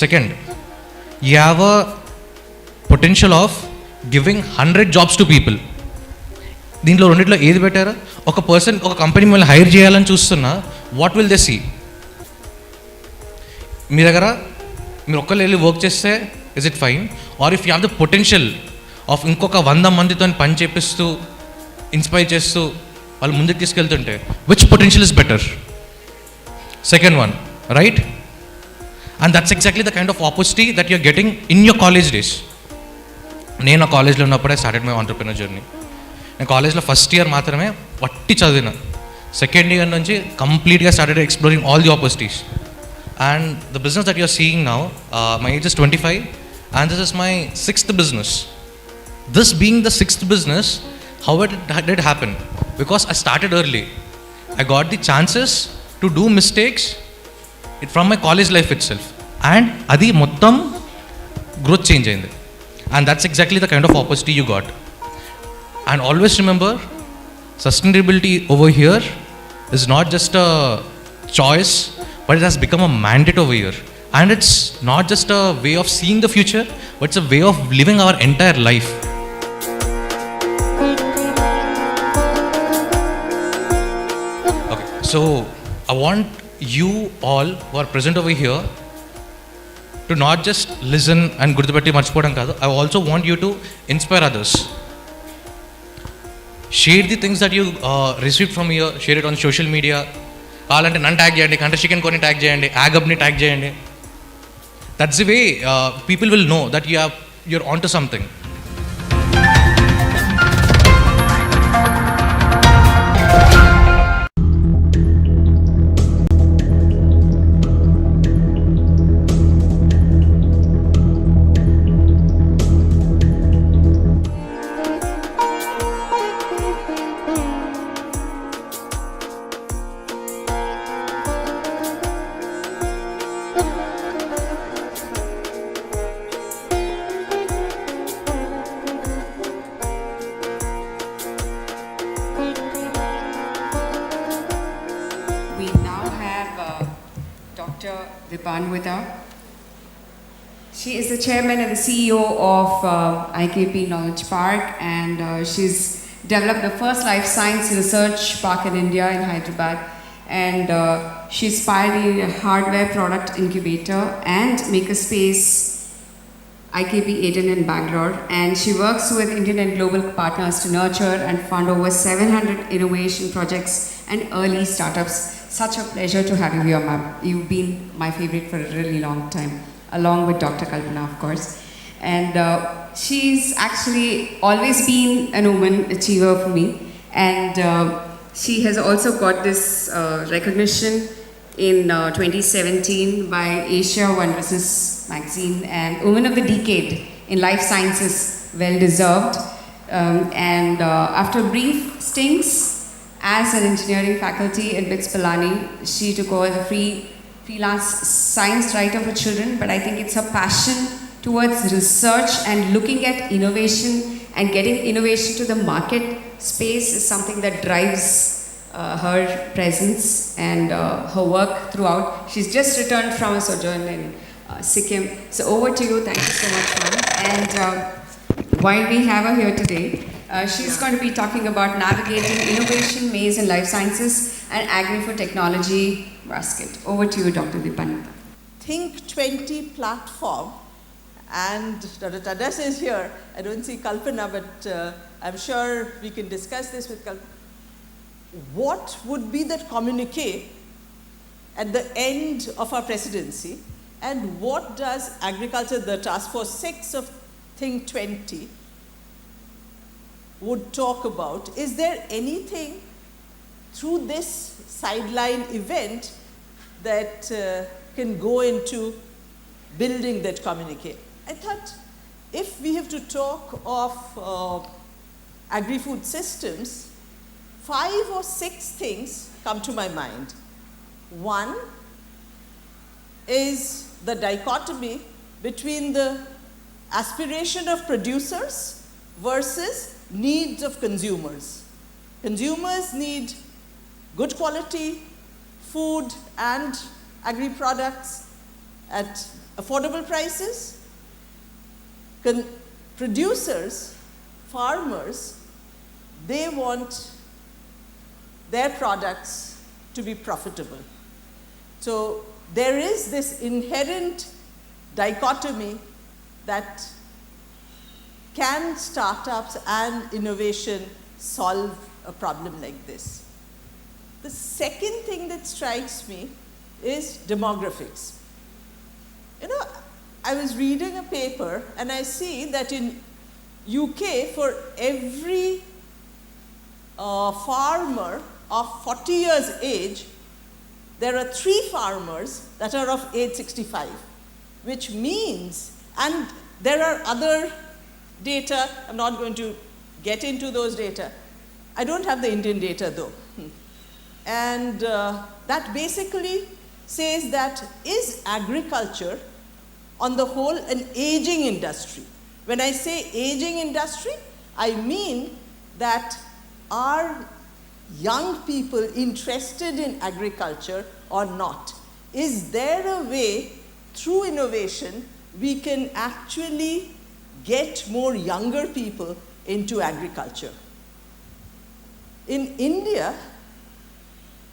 Second, you have a potential of giving 100 jobs to people. దీంట్లో రెండిట్లో ఏది better? ఒక పర్సన్ ఒక కంపెనీ మిమ్మల్ని హైర్ చేయాలని చూస్తున్నా, వాట్ విల్ దే సీ? మీ దగ్గర మీరు ఒక్కళ్ళు వెళ్ళి వర్క్ చేస్తే is it fine, or if you have the potential of ఇంకొక 100 మందితో పని చేపిస్తూ ఇన్స్పైర్ చేస్తూ వాళ్ళు ముందుకు తీసుకెళ్తుంటే, which potential is better? Second one, right? And that's exactly the kind of opportunity that you are getting in your college days. నేను ఆ కాలేజ్లో ఉన్నప్పుడే స్టార్టెడ్ మై ఆంటర్ప్రెన్యూర్ జర్నీ. నేను కాలేజ్లో ఫస్ట్ ఇయర్ మాత్రమే వట్టి చదివిన, సెకండ్ ఇయర్ నుంచి కంప్లీట్గా started exploring all the opportunities. And the business that you're seeing now, my age is 25, and this is my 6th business. This being the 6th business, how it did happen? Because I started early. I got the chances to do mistakes from my college life itself. And adi mottam growth change ayindi. And that's exactly the kind of opportunity you got. And always remember, sustainability over here is not just a choice, but it has become a mandate over here. And it's not just a way of seeing the future, but it's a way of living our entire life. Okay, so I want you all who are present over here to not just listen and gurtupatti marchipovam kaadu. I also want you to inspire others. Share the things that you received from here, share it on social media. కావాలంటే నన్ను tag చేయండి, కంటే chicken కొని tag చేయండి, యాగబ్ని tag చేయండి. That's the way people will know that you're on to something. She is the chairman and the CEO of IKP Knowledge Park, and she's developed the first life science research park in India in Hyderabad, and she's pioneered a hardware product incubator and makerspace IKP Eden in Bangalore, and she works with Indian and global partners to nurture and fund over 700 innovation projects and early startups. Such a pleasure to have you here, ma'am. You've been my favorite for a really long time, along with Dr. Kalpana, of course. And she's actually always been a woman achiever for me. And she has also got this recognition in 2017 by Asia One Business magazine, and Woman of the Decade in Life Sciences, well deserved. And after brief stints as an engineering faculty at BITS Pilani, she took over the freelance science writer for children, but I think it's her passion towards research and looking at innovation and getting innovation to the market space is something that drives her presence and her work throughout. She's just returned from a sojourn in Sikkim. So over to you. Thank you so much, ma'am. And while we have her here today, she's going to be talking about navigating innovation, maze in life sciences, and agri-food technology basket. Over to you, Dr. Dipanita. Think 20 platform, and Dr. Tadas is here. I don't see Kalpana, but I'm sure we can discuss this with Kalpana. what would be that communique at the end of our presidency, and what does agriculture, the task force 6 of Think 20 would talk about? Is there anything through this sideline event that can go into building that communique? I thought if we have to talk of agri-food systems, 5 or 6 things come to my mind. One is the dichotomy between the aspiration of producers versus needs of consumers. Consumers need good quality food and agri-products at affordable prices. Producers, farmers, they want their products to be profitable. So there is this inherent dichotomy that can startups and innovation solve a problem like this. The second thing that strikes me is demographics. You know, I was reading a paper and I see that in UK, for every farmer of 40 years age, there are 3 farmers that are of age 65, which means, and there are other data, I'm not going to get into those data. I don't have the Indian data though. And that basically says that is agriculture on the whole an aging industry. When I say aging industry, I mean that are young people interested in agriculture or not? Is there a way through innovation we can actually get more younger people into agriculture? In India,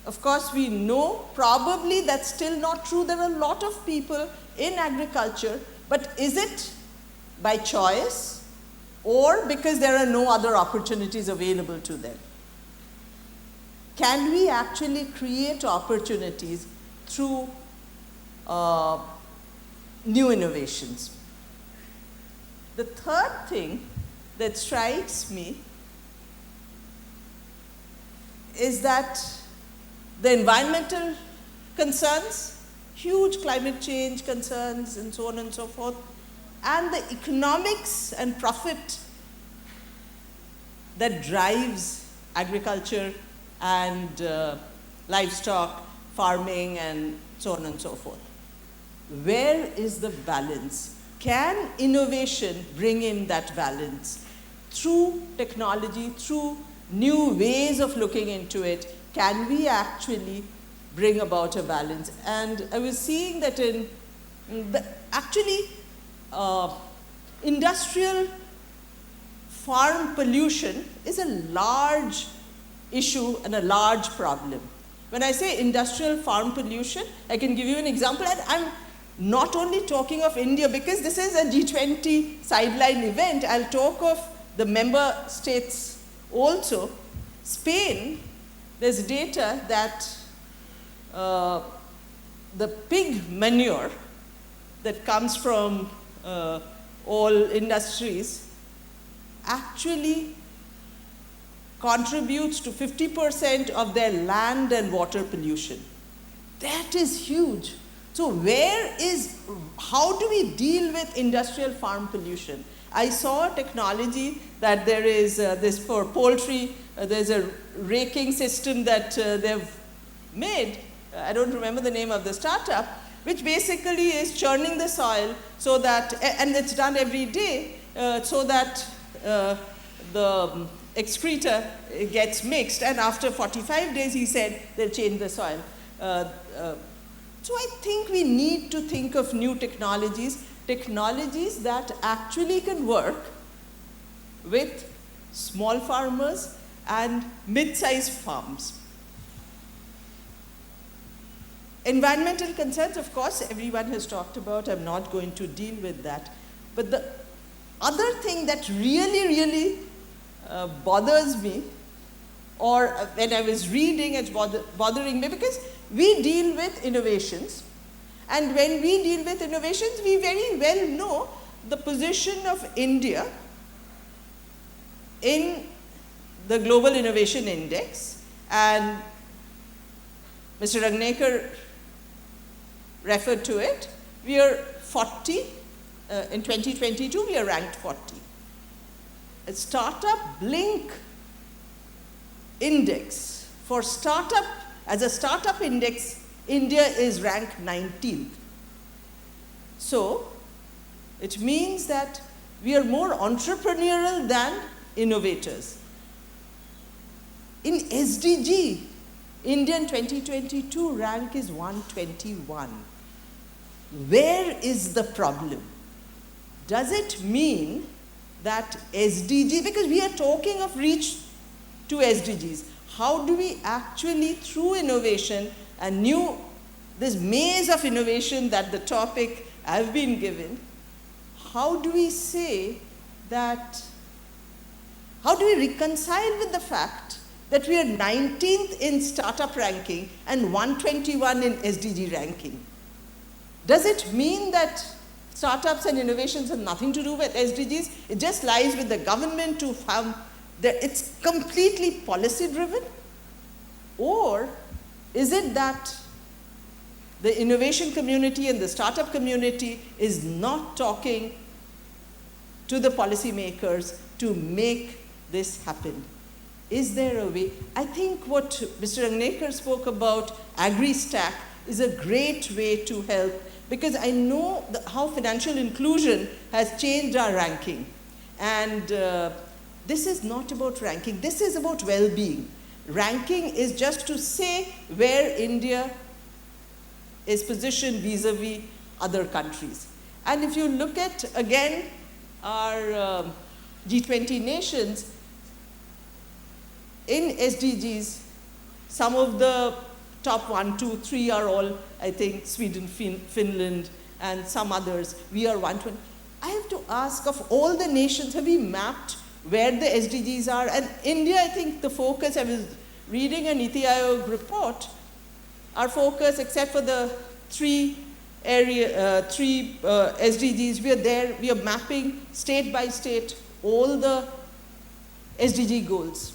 of course, we know probably that's still not true. There are a lot of people in agriculture, but is it by choice or because there are no other opportunities available to them? Can we actually create opportunities through new innovations? The third thing that strikes me is that the environmental concerns, huge climate change concerns and so on and so forth, and the economics and profit that drives agriculture and livestock farming and so on and so forth. Where is the balance? Can innovation bring in that balance? Through technology, through new ways of looking into it, can we actually bring about a balance? And I was seeing that in industrial farm pollution is a large issue and a large problem. When I say industrial farm pollution, I can give you an example, and I'm not only talking of India because this is a G20 sideline event, I'll talk of the member states also. Spain, there's data that the pig manure that comes from all industries actually contributes to 50% of their land and water pollution. That is huge. So how do we deal with industrial farm pollution? I saw technology that there is this for poultry, there's a raking system that they've made, I don't remember the name of the startup, which basically is churning the soil so that, and it's done every day, so that the excreta gets mixed, and after 45 days, he said, they'll change the soil. So I think we need to think of new technologies that actually can work with small farmers and mid-sized farms. Environmental concerns, of course, everyone has talked about. I'm not going to deal with that. But the other thing that really bothers me or when I was reading, it's bothering me, because we deal with innovations. And when we deal with innovations, we very well know the position of India in the Global Innovation Index. And Mr. Ragnekar referred to it. We are 40. In 2022, we are ranked 40. A startup Blink index for startup, as a startup index, India is ranked 19th. So it means that we are more entrepreneurial than innovators. In SDG, Indian 2022 rank is 121. Where is the problem? Does it mean that SDG, because we are talking of reach to SDGs, how do we actually, through innovation and this maze of innovation that the topic I've been given, how do we say that, how do we reconcile with the fact that we are 19th in startup ranking and 121 in SDG ranking? Does it mean that startups and innovations have nothing to do with SDGs? It just lies with the government to have, it's completely policy driven? Or is it that the innovation community and the startup community is not talking to the policymakers to make this happen? Is there a way? I think what Mr. Ragnekar spoke about, AgriStack, is a great way to help, because I know how financial inclusion has changed our ranking. And this is not about ranking, this is about well-being. Ranking is just to say where India is positioned vis-a-vis other countries. And if you look at, again, our G20 nations, in SDGs, some of the top 1, 2, 3 are all, I think, Sweden, Finland, and some others. We are 120. I have to ask, of all the nations, have we mapped where the SDGs are? And India, I think the focus, I was reading a Niti Aayog report, our focus, except for the three SDGs, we are there, we are mapping state by state all the SDG goals.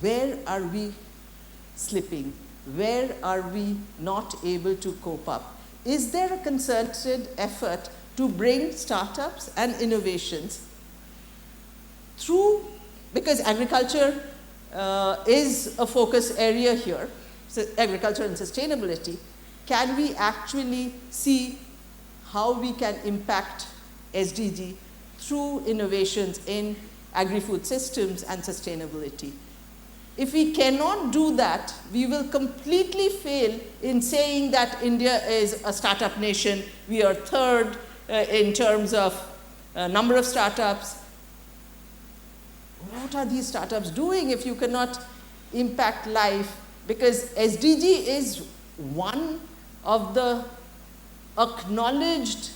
Where are we slipping? Where are we not able to cope up? Is there a concerted effort to bring startups and innovations through, because agriculture is a focus area here, so agriculture and sustainability, can we actually see how we can impact SDG through innovations in agri-food systems and sustainability? If we cannot do that, we will completely fail in saying that India is a startup nation. We are third in terms of number of startups. What are these startups doing if you cannot impact life? Because SDG is one of the acknowledged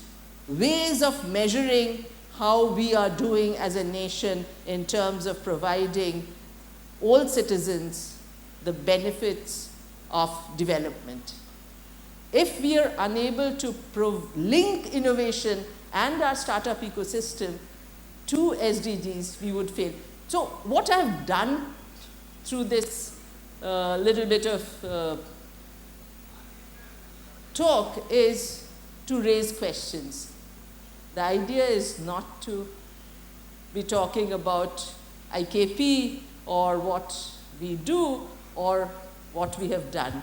ways of measuring how we are doing as a nation in terms of providing all citizens the benefits of development. If we are unable to link innovation and our startup ecosystem to SDGs, we would fail. So what I've done through this little bit of talk is to raise questions. The idea is not to be talking about IKP or what we do or what we have done.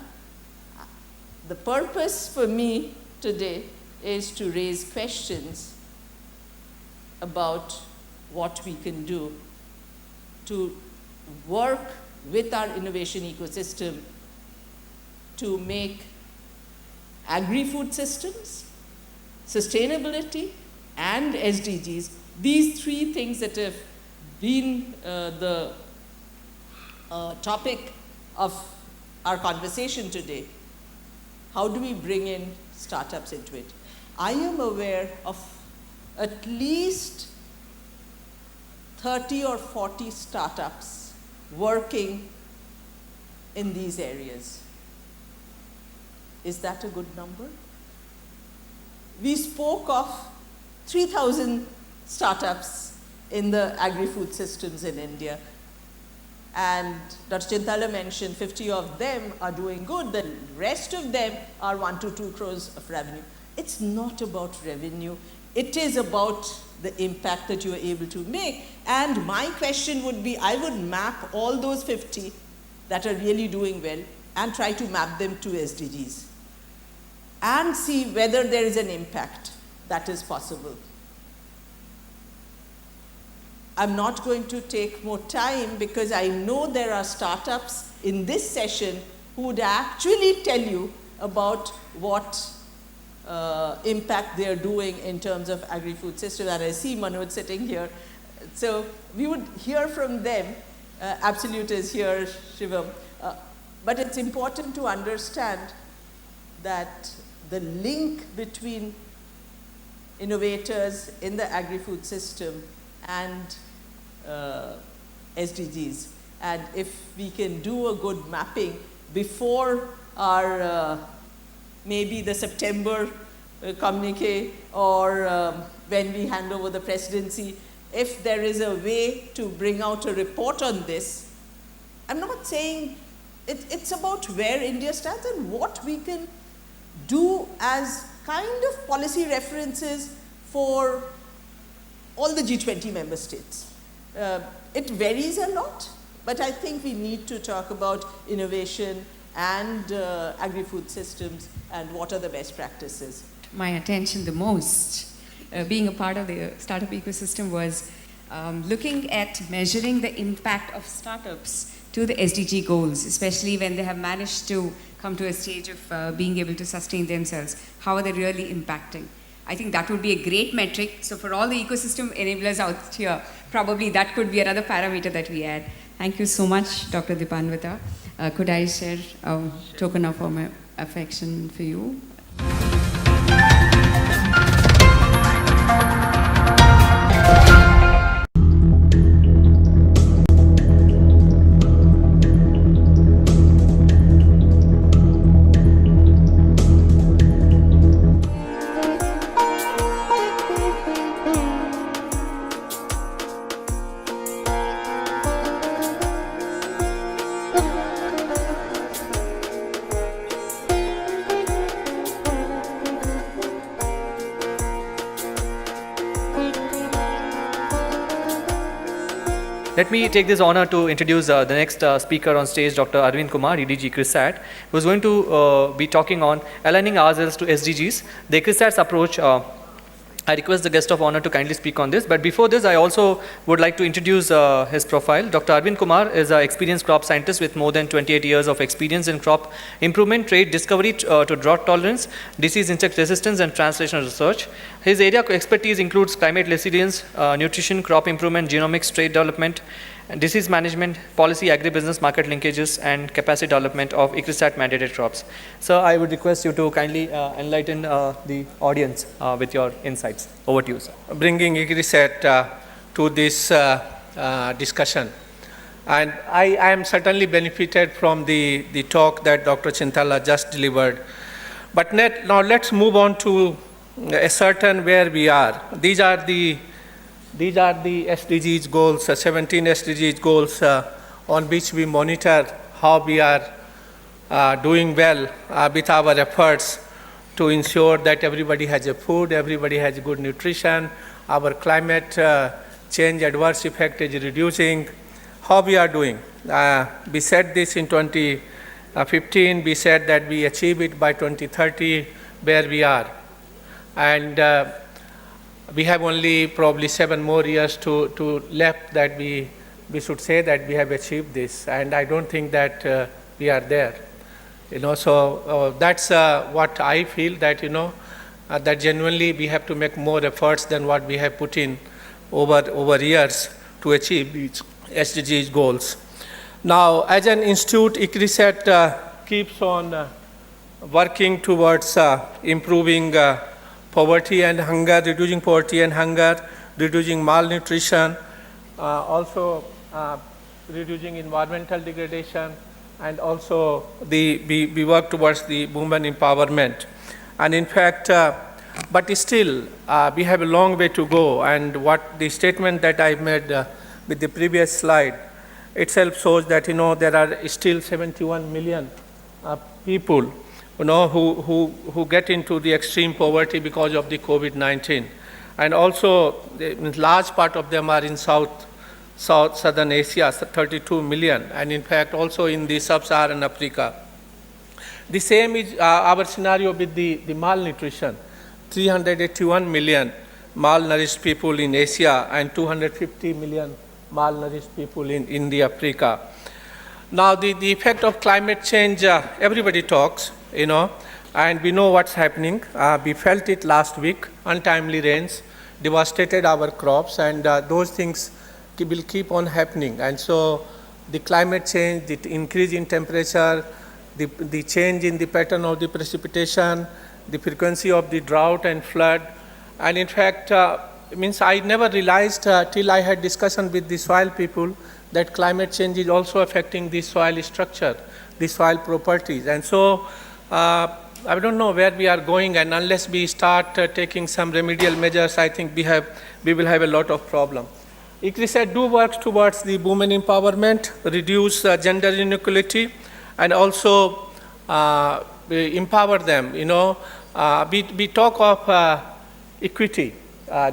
The purpose for me today is to raise questions about what we can do to work with our innovation ecosystem to make agri-food systems, sustainability, and SDGs, these three things that have been the topic of our conversation today. How do we bring in startups into it? I am aware of at least 30 or 40 startups working in these areas. Is that a good number? We spoke of 3,000 startups in the agri-food systems in India. And Dr. Chintala mentioned 50 of them are doing good. The rest of them are 1 to 2 crores of revenue. It's not about revenue. It is about the impact that you are able to make. And my question would be, I would map all those 50 that are really doing well and try to map them to SDGs and see whether there is an impact that is possible. I'm not going to take more time because I know there are startups in this session who would actually tell you about what impact they're doing in terms of agri-food system. And I see Manoj sitting here. So we would hear from them. Absolute is here, Shivam. But it's important to understand that the link between innovators in the agri-food system and SDGs. And if we can do a good mapping before our maybe the September communique or when we hand over the presidency, if there is a way to bring out a report on this, I'm not saying it's about where India stands and what we can do as kind of policy references for all the G20 member states. It varies a lot, but I think we need to talk about innovation and agri-food systems and what are the best practices. My attention the most, being a part of the startup ecosystem, was looking at measuring the impact of startups to the SDG goals, especially when they have managed to come to a stage of being able to sustain themselves. How are they really impacting? I think that would be a great metric. So for all the ecosystem enablers out here, probably that could be another parameter that we add. Thank you so much, Dr. Dipanvita. Could I share a token of my affection for you? Let me take this honor to introduce the next speaker on stage, Dr. Arvind Kumar, EDG CRISAT, who is going to be talking on aligning ourselves to SDGs. The CRISAT's approach, I request the guest of honor to kindly speak on this. But before this, I also would like to introduce his profile. Dr. Arvind Kumar is an experienced crop scientist with more than 28 years of experience in crop improvement, trait discovery to drought tolerance, disease insect resistance, and translational research. His area of expertise includes climate resilience, nutrition, crop improvement, genomics, trait development, disease management, policy, agribusiness, market linkages, and capacity development of ICRISAT mandated crops. So I would request you to kindly enlighten the audience with your insights. Over to you, sir. Bringing ICRISAT to this discussion. And I am certainly benefited from the talk that Dr. Chintala just delivered. But now let's move on to ascertain where we are. These are the SDGs goals, 17 SDGs goals on which we monitor how we are doing well with our efforts to ensure that everybody has a food, everybody has good nutrition, our climate change adverse effect is reducing, how we are doing. We said this in 2015, we said that we achieve it by 2030, where we are. And we have only probably 7 more years to left that we should say that we have achieved this, and I don't think that we are there. So that's what I feel, that that genuinely we have to make more efforts than what we have put in over years to achieve these SDGs goals. Now, as an institute, ICRISAT keeps on working towards improving poverty and hunger, reducing poverty and hunger, reducing malnutrition, also reducing environmental degradation, and also we work towards the women empowerment. And in fact, but still, we have a long way to go. And what the statement that I made with the previous slide itself shows that there are still 71 million people who get into the extreme poverty because of the COVID-19, and also a large part of them are in Southern Asia, 32 million, and in fact also in the sub-Saharan Africa. The same is our scenario with the malnutrition. 381 million malnourished people in Asia and 250 million malnourished people in the Africa. Now the effect of climate change, everybody talks, and we know what's happening. We felt it last week. Untimely rains devastated our crops, and those things will keep on happening. And so the climate change, the increase in temperature, the change in the pattern of the precipitation, the frequency of the drought and flood, and in fact, I never realized till I had discussion with the soil people that climate change is also affecting the soil structure, the soil properties. And so I don't know where we are going, and unless we start taking some remedial measures, I think we will have a lot of problems. ICRISAT do work towards the women empowerment, reduce gender inequality, and also empower them. We talk of equity,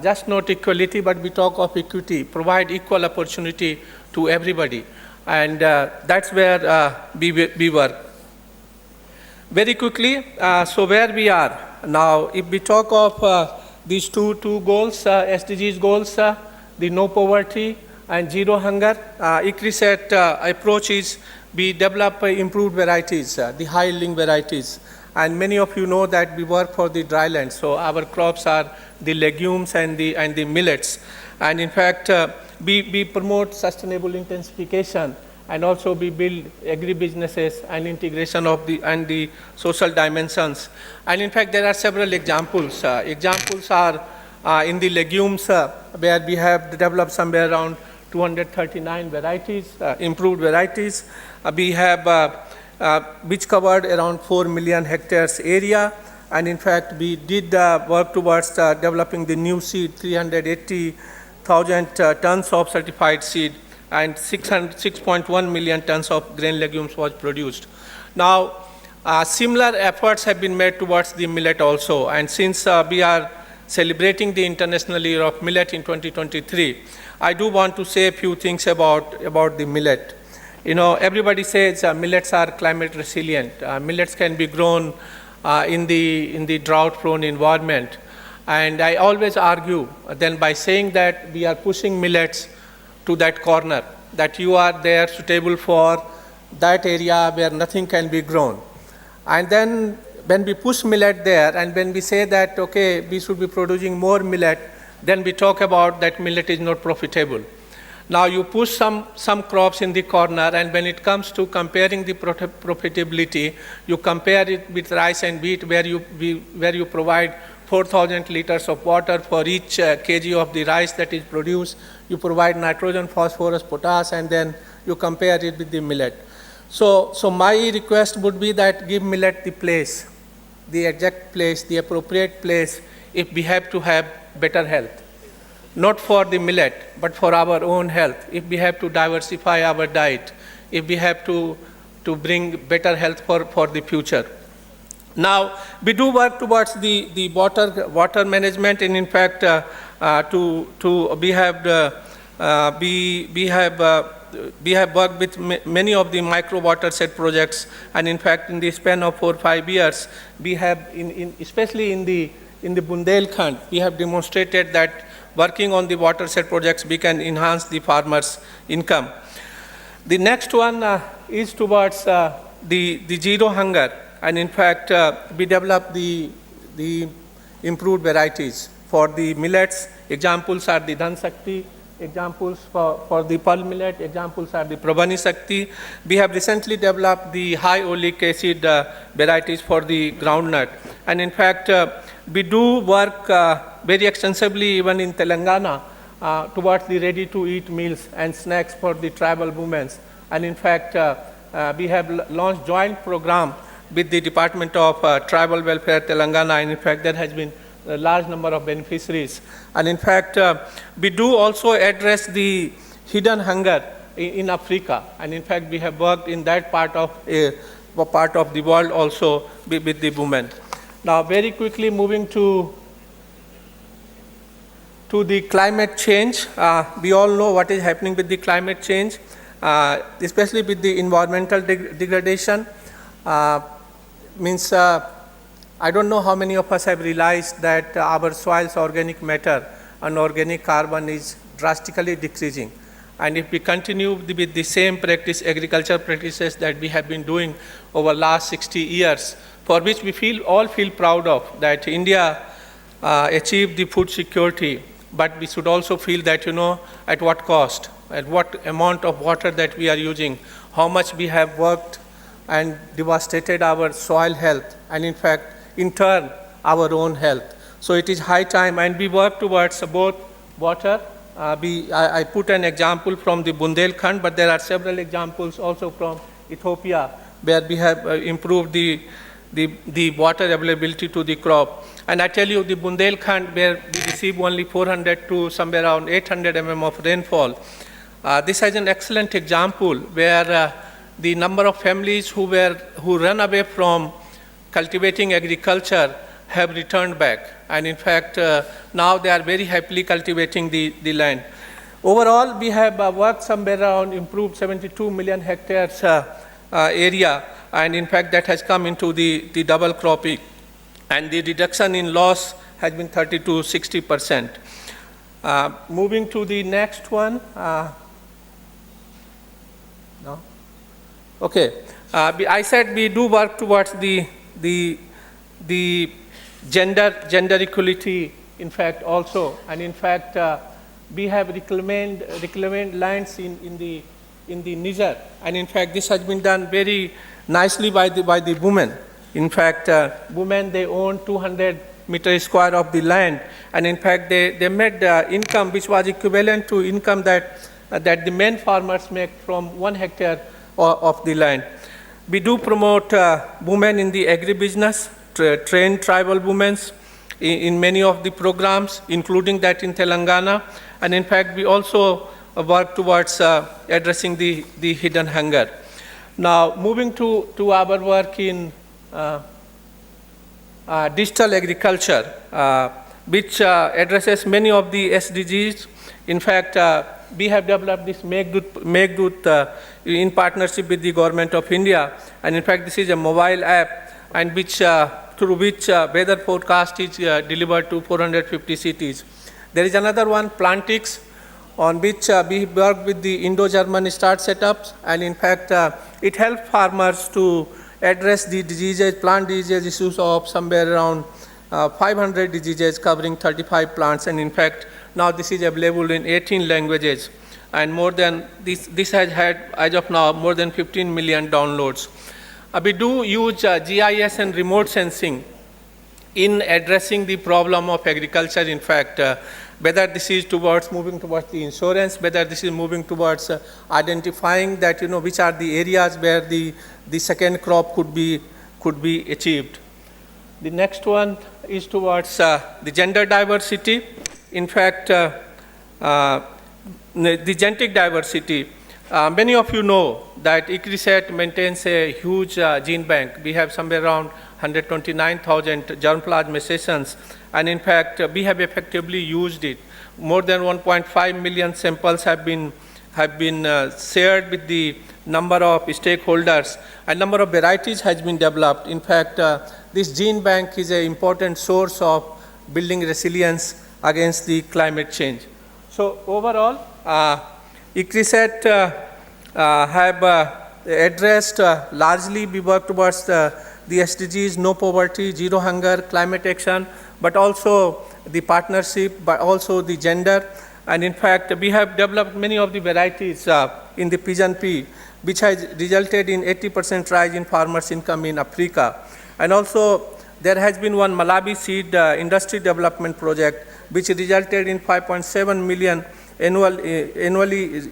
just not equality, but we talk of equity, provide equal opportunity to everybody, and that's where we work. Very quickly, so where we are now, if we talk of these two goals, SDGs goals, the no poverty and zero hunger, ICRISAT approach is we develop improved varieties, the high-yielding varieties. And many of you know that we work for the dryland, so our crops are the legumes and the millets. And in fact, we promote sustainable intensification, and also we build agri-businesses and integration of the social dimensions. And in fact, there are several examples. Examples are in the legumes, where we have developed somewhere around 239 varieties, improved varieties. We have which covered around 4 million hectares area, and in fact we did work towards developing the new seed, 380,000 tons of certified seed, and 6.1 million tons of grain legumes was produced. Now similar efforts have been made towards the millet also, and since we are celebrating the International Year of Millet in 2023, I do want to say a few things about the millet. Everybody says millets are climate resilient. Millets can be grown in the drought-prone environment. And I always argue then by saying that we are pushing millets to that corner, that you are there suitable for that area where nothing can be grown. And then when we push millet there, and when we say that, okay, we should be producing more millet, then we talk about that millet is not profitable. Now you push some crops in the corner, and when it comes to comparing the profitability, you compare it with rice and wheat, where you provide 4,000 liters of water for each kg of the rice that is produced. You provide nitrogen, phosphorus, potash, and then you compare it with the millet. So my request would be that give millet the place, the exact place, the appropriate place, if we have to have better health. Not for the millet, but for our own health. If we have to diversify our diet, if we have to bring better health for the future. Now, we do work towards the water management, and in fact, we have worked with many of the micro watershed projects, and in fact, in the span of 4 or 5 years, we have, especially in the Bundelkhand, we have demonstrated that working on the watershed projects, we can enhance the farmers' income. The next one is towards the zero hunger, and in fact, we developed the improved varieties for the millets. Examples are the Dhan Shakti, examples for the pearl millet, examples are the Prabhani Shakti. We have recently developed the high oleic acid varieties for the groundnut, and in fact, we do work very extensively even in Telangana towards the ready-to-eat meals and snacks for the tribal women. And in fact, we have launched joint program with the Department of Tribal Welfare Telangana, and in fact there has been a large number of beneficiaries. And in fact, we do also address the hidden hunger in Africa, and in fact we have worked in that part of the world also with the women. Now very quickly moving to the climate change. We all know what is happening with the climate change, especially with the environmental degradation. I don't know how many of us have realized that our soil's organic matter and organic carbon is drastically decreasing. And if we continue with the same agriculture practices that we have been doing over the last 60 years, for which we all feel proud of, that India achieved the food security, but we should also feel that, at what cost, at what amount of water that we are using, how much we have worked and devastated our soil health, and in fact, in turn, our own health. So it is high time, and we work towards both water. I put an example from the Bundelkhand, but there are several examples also from Ethiopia, where we have improved the water availability to the crop. And I tell you, the Bundelkhand, where we receive only 400 to somewhere around 800 mm of rainfall, this is an excellent example where the number of families who run away from cultivating agriculture have returned back. And in fact, now they are very happily cultivating the land. Overall, we have worked somewhere around improved 72 million hectares area, and in fact that has come into the double cropping, and the reduction in loss has been 30 to 60%. Moving to the next one. No? Okay. I said we do work towards the gender equality, in fact, also, and in fact we have reclaimed lands in the Niger, and in fact this has been done very nicely by the women. In fact, women, they own 200 meters square of the land, and in fact they made income which was equivalent to income that the men farmers make from 1 hectare of the land. We do promote women in the agribusiness, train tribal women in many of the programs, including that in Telangana. And in fact, we also work towards addressing the hidden hunger. Now, moving to our work in digital agriculture, which addresses many of the SDGs. In fact, we have developed this Meghdut in partnership with the Government of India. And in fact, this is a mobile app, and through which weather forecast is delivered to 450 cities. There is another one, Plantix, on which we work with the Indo-German start setups, and in fact, it helps farmers to address the diseases, plant disease issues of somewhere around 500 diseases covering 35 plants, and in fact, now this is available in 18 languages, and more than this has had, as of now, more than 15 million downloads. We do use GIS and remote sensing in addressing the problem of agriculture. In fact, whether this is moving towards the insurance, whether this is moving towards identifying that, which are the areas where the second crop could be achieved. The next one is towards the gender diversity. In fact, the genetic diversity. Many of you know that ICRISAT maintains a huge gene bank. We have somewhere around 129,000 germplasm mutations, and in fact, we have effectively used it. More than 1.5 million samples have been shared with the number of stakeholders, and number of varieties has been developed. In fact, this gene bank is an important source of building resilience against the climate change. So overall, ICRISAT have addressed largely, we work towards the SDGs, no poverty, zero hunger, climate action, but also the partnership, but also the gender. And in fact, we have developed many of the varieties in the pigeon pea, which has resulted in 80% rise in farmers' income in Africa. And also, there has been one Malawi seed industry development project, which resulted in 5.7 million annually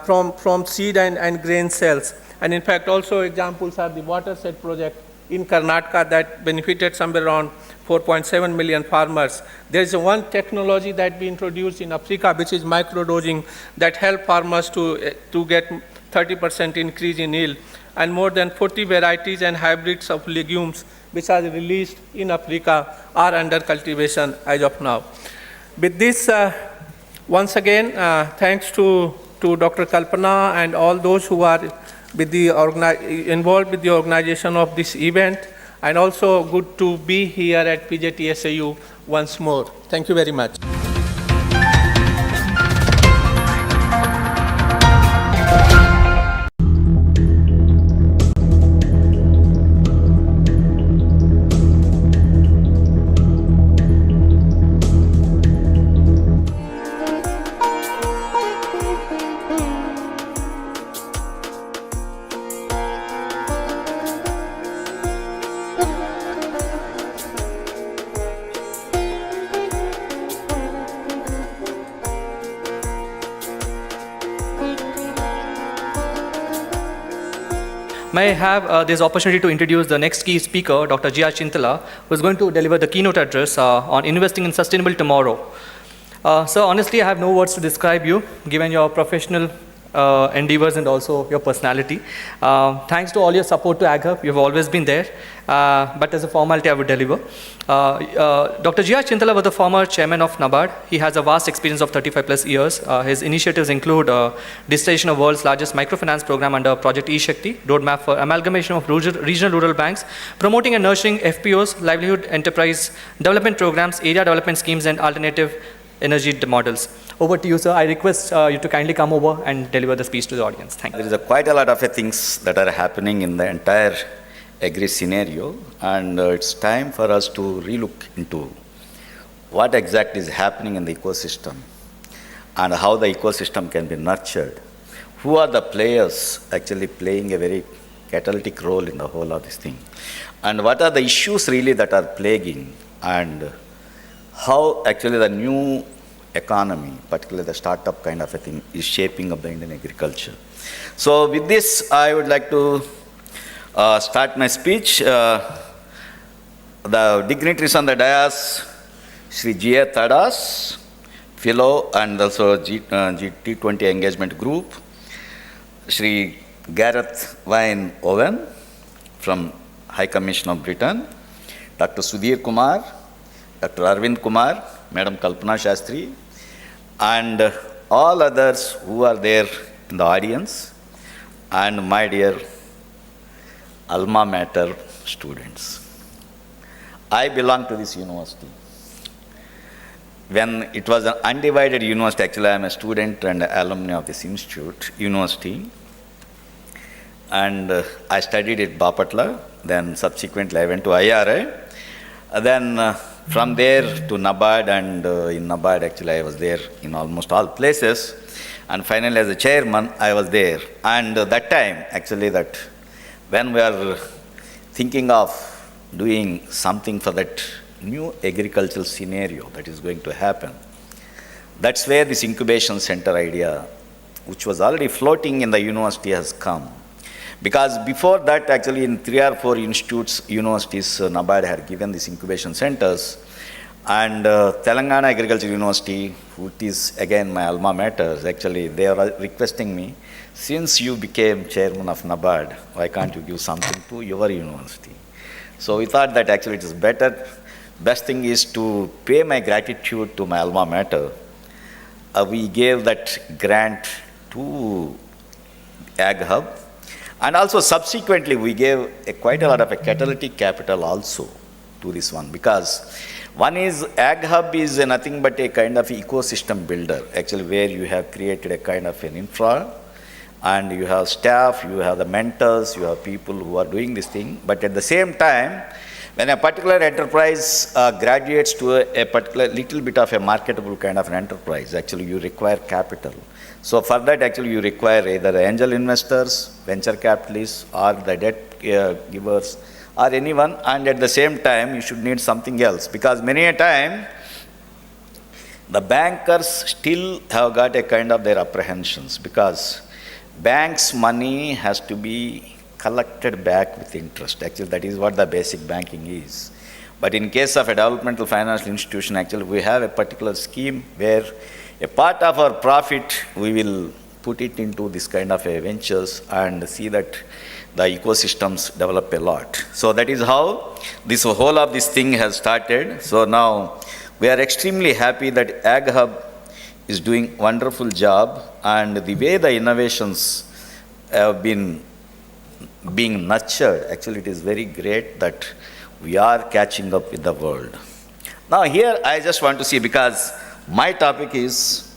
from seed and grain sales. And in fact, also examples are the watershed project in Karnataka that benefited somewhere around 4.7 million farmers. There is one technology that we introduced in Africa, which is microdosing, that help farmers to get 30% increase in yield. And more than 40 varieties and hybrids of legumes which are released in Africa are under cultivation as of now. With this, once again, thanks to Dr. Kalpana and all those who are with involved with the organization of this event, and also good to be here at PJTSAU once more. Thank you very much. May I have this opportunity to introduce the next key speaker, Dr. G.R. Chintala, who is going to deliver the keynote address on investing in sustainable tomorrow. So honestly, I have no words to describe you, given your professional endeavors and also your personality. Thanks to all your support to AgHub, you've always been there. But as a formality, I would deliver. Dr. G.R. Chintala was the former chairman of NABARD. He has a vast experience of 35 plus years. His initiatives include digitization of world's largest microfinance program under Project E-Shakti, roadmap for amalgamation of regional rural banks, promoting and nurturing FPOs, livelihood enterprise development programs, area development schemes, and alternative energy models. Over to you, sir. I request you to kindly come over and deliver the speech to the audience. Thank you. There is quite a lot of things that are happening in the entire agri scenario, and it's time for us to relook into what exactly is happening in the ecosystem and how the ecosystem can be nurtured. Who are the players actually playing a very catalytic role in the whole of this thing? And what are the issues really that are plaguing, and how actually the new economy, particularly the startup kind of a thing, is shaping up the Indian agriculture. So with this, I would like to start my speech. The dignitaries on the dais, Sri G.A. Tadas, Fellow and also T20 Engagement Group, Sri Gareth Wine Owen from High Commission of Britain, Dr. Sudhir Kumar, Dr. Arvind Kumar, Madam Kalpana Shastri, and all others who are there in the audience, and my dear alma mater students. I belong to this university. When it was an undivided university, actually I am a student and alumni of this university, and I studied at Bapatla, then subsequently I went to IRI, then from there to NABARD, and in NABARD actually I was there in almost all places, and finally as a chairman I was there. And that time actually, that when we are thinking of doing something for that new agricultural scenario that is going to happen, that's where this incubation center idea, which was already floating in the university, has come. Because before that, actually in 3 or 4 universities, NABARD had given these incubation centers, and Telangana Agriculture University, which is again my alma mater, actually they are requesting me, since you became chairman of NABARD, why can't you give something to your university? So we thought that actually it is best thing is to pay my gratitude to my alma mater. We gave that grant to AgHub, and also subsequently we gave quite a lot of a catalytic capital also to this one, because one is AgHub is nothing but a kind of ecosystem builder, actually, where you have created a kind of an infra, and you have staff, you have the mentors, you have people who are doing this thing. But at the same time, when a particular enterprise graduates to a particular little bit of a marketable kind of an enterprise, actually you require capital. So for that, actually you require either angel investors, venture capitalists, or the debt givers, or anyone. And at the same time, you should need something else, because many a time the bankers still have got a kind of their apprehensions because banks' money has to be collected back with interest. Actually, that is what the basic banking is. But in case of a developmental financial institution, actually, we have a particular scheme where a part of our profit, we will put it into this kind of a ventures and see that the ecosystems develop a lot. So that is how this whole of this thing has started. So now we are extremely happy that Ag Hub is doing wonderful job, and the way the innovations have been being nurtured, actually it is very great that we are catching up with the world. Now here I just want to see, because my topic is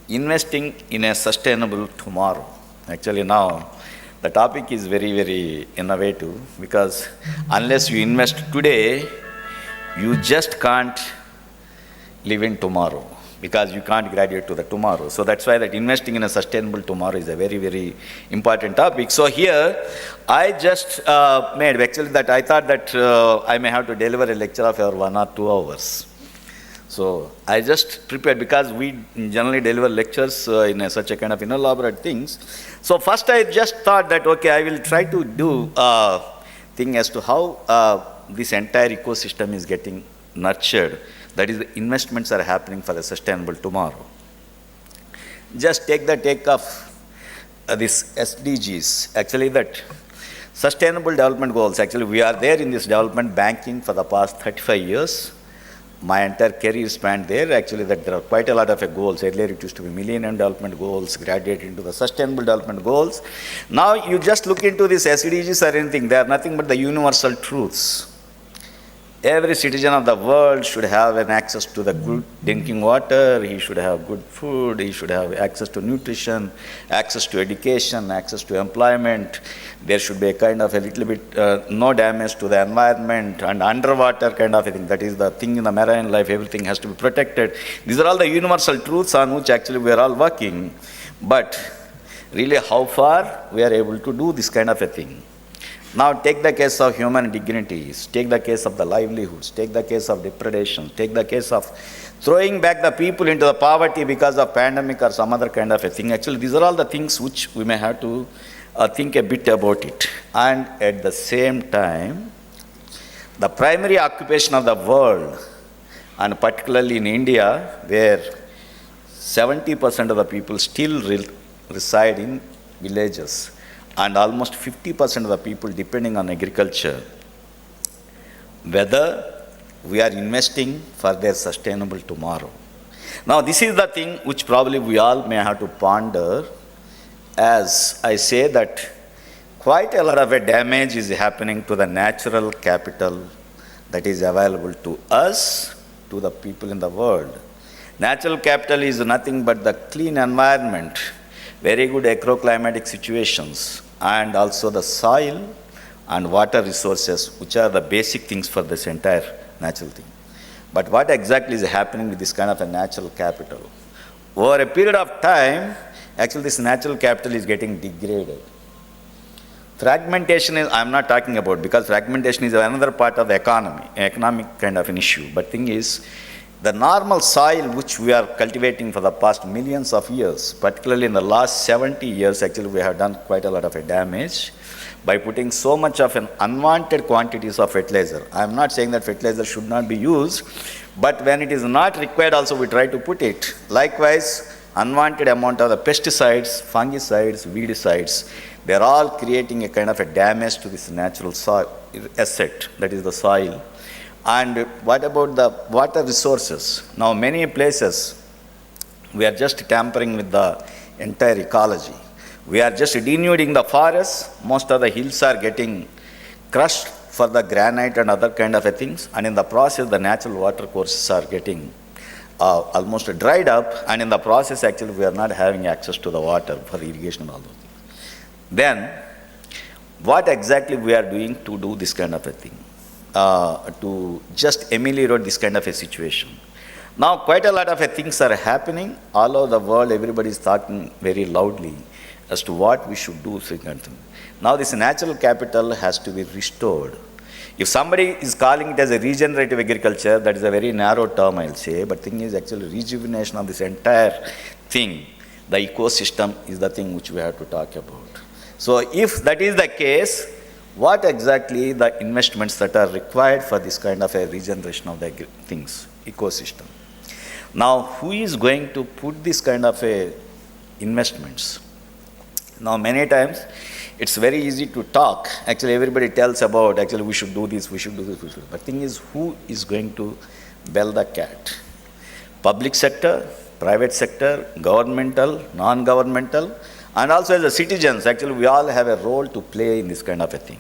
investing in a sustainable tomorrow. Actually now the topic is very, very innovative, because unless you invest today, you just can't live in tomorrow, because you can't graduate to the tomorrow. So that's why that investing in a sustainable tomorrow is a very, very important topic. So here I just made, actually that I thought that I may have to deliver a lecture of 1 or 2 hours. So I just prepared, because we generally deliver lectures in such a kind of elaborate things. So first I just thought that, okay, I will try to do a thing as to how this entire ecosystem is getting nurtured. That is, the investments are happening for a sustainable tomorrow. Just take of this SDGs, actually that sustainable development goals. Actually, we are there in this development banking for the past 35 years. My entire career spanned there. Actually, that there are quite a lot of goals. Earlier it used to be Millennium Development Goals, graduated into the Sustainable Development Goals. Now you just look into these SDGs or anything, they are nothing but the universal truths. Every citizen of the world should have an access to the good drinking water, he should have good food, he should have access to nutrition, access to education, access to employment. There should be a kind of a little bit, no damage to the environment, and underwater kind of a thing. That is the thing in the marine life, everything has to be protected. These are all the universal truths on which actually we are all working. But really how far we are able to do this kind of a thing. Now take the case of human dignities, take the case of the livelihoods, take the case of depredation, take the case of throwing back the people into the poverty because of pandemic or some other kind of a thing. Actually, these are all the things which we may have to think a bit about it. And at the same time, the primary occupation of the world, and particularly in India, where 70% of the people still reside in villages, and almost 50% of the people depending on agriculture, whether we are investing for their sustainable tomorrow. Now this is the thing which probably we all may have to ponder, as I say that quite a lot of a damage is happening to the natural capital that is available to us, to the people in the world. Natural capital is nothing but the clean environment, very good agroclimatic situations, and also the soil and water resources, which are the basic things for this entire natural thing. But what exactly is happening with this kind of a natural capital? Over a period of time, actually this natural capital is getting degraded. Fragmentation is, I'm not talking about, because fragmentation is another part of the economy, economic kind of an issue. But thing is, the normal soil which we are cultivating for the past millions of years, particularly in the last 70 years, actually we have done quite a lot of a damage by putting so much of an unwanted quantities of fertilizer. I am not saying that fertilizer should not be used, but when it is not required also we try to put it. Likewise, unwanted amount of the pesticides, fungicides, weedicides, they are all creating a kind of a damage to this natural soil asset, that is the soil. And what about the water resources? Now many places we are just tampering with the entire ecology. We are just denuding the forests. Most of the hills are getting crushed for the granite and other kind of things, and in the process the natural water courses are getting almost dried up, and in the process actually we are not having access to the water for irrigation and all those things. Then what exactly we are doing to do this kind of a thing? To just ameliorate this kind of a situation. Now quite a lot of things are happening all over the world. Everybody is talking very loudly as to what we should do. Now this natural capital has to be restored. If somebody is calling it as a regenerative agriculture, that is a very narrow term, I'll say, but thing is actually rejuvenation of this entire thing. The ecosystem is the thing which we have to talk about. So if that is the case, what exactly the investments that are required for this kind of a regeneration of the things, ecosystem? Now, who is going to put this kind of a investments? Now, many times, it's very easy to talk. Actually, everybody tells about, actually, we should do this, we should do this, we should. But thing is, who is going to bell the cat? Public sector, private sector, governmental, non-governmental, and also as a citizens, actually, we all have a role to play in this kind of a thing.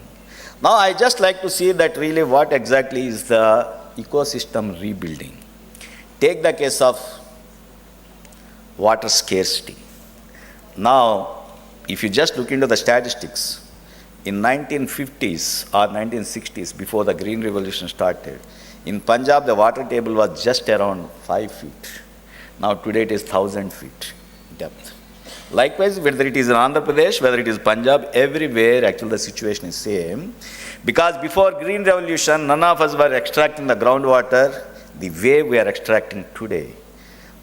Now, I just like to see that really what exactly is the ecosystem rebuilding. Take the case of water scarcity. Now, if you just look into the statistics, in 1950s or 1960s, before the Green Revolution started, in Punjab, the water table was just around 5 feet. Now, today it is 1,000 feet depth. Likewise, whether it is in Andhra Pradesh, whether it is Punjab, everywhere actually the situation is same. Because before Green Revolution, none of us were extracting the groundwater the way we are extracting today.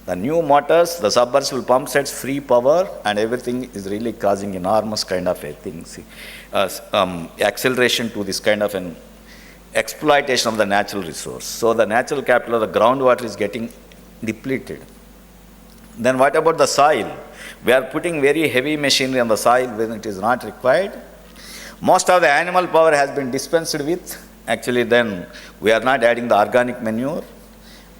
The new motors, the submersible pump sets, free power, and everything is really causing enormous kind of a thing. Acceleration to this kind of an exploitation of the natural resource. So the natural capital of the groundwater is getting depleted. Then what about the soil? We are putting very heavy machinery on the soil when it is not required. Most of the animal power has been dispensed with. Actually, then we are not adding the organic manure.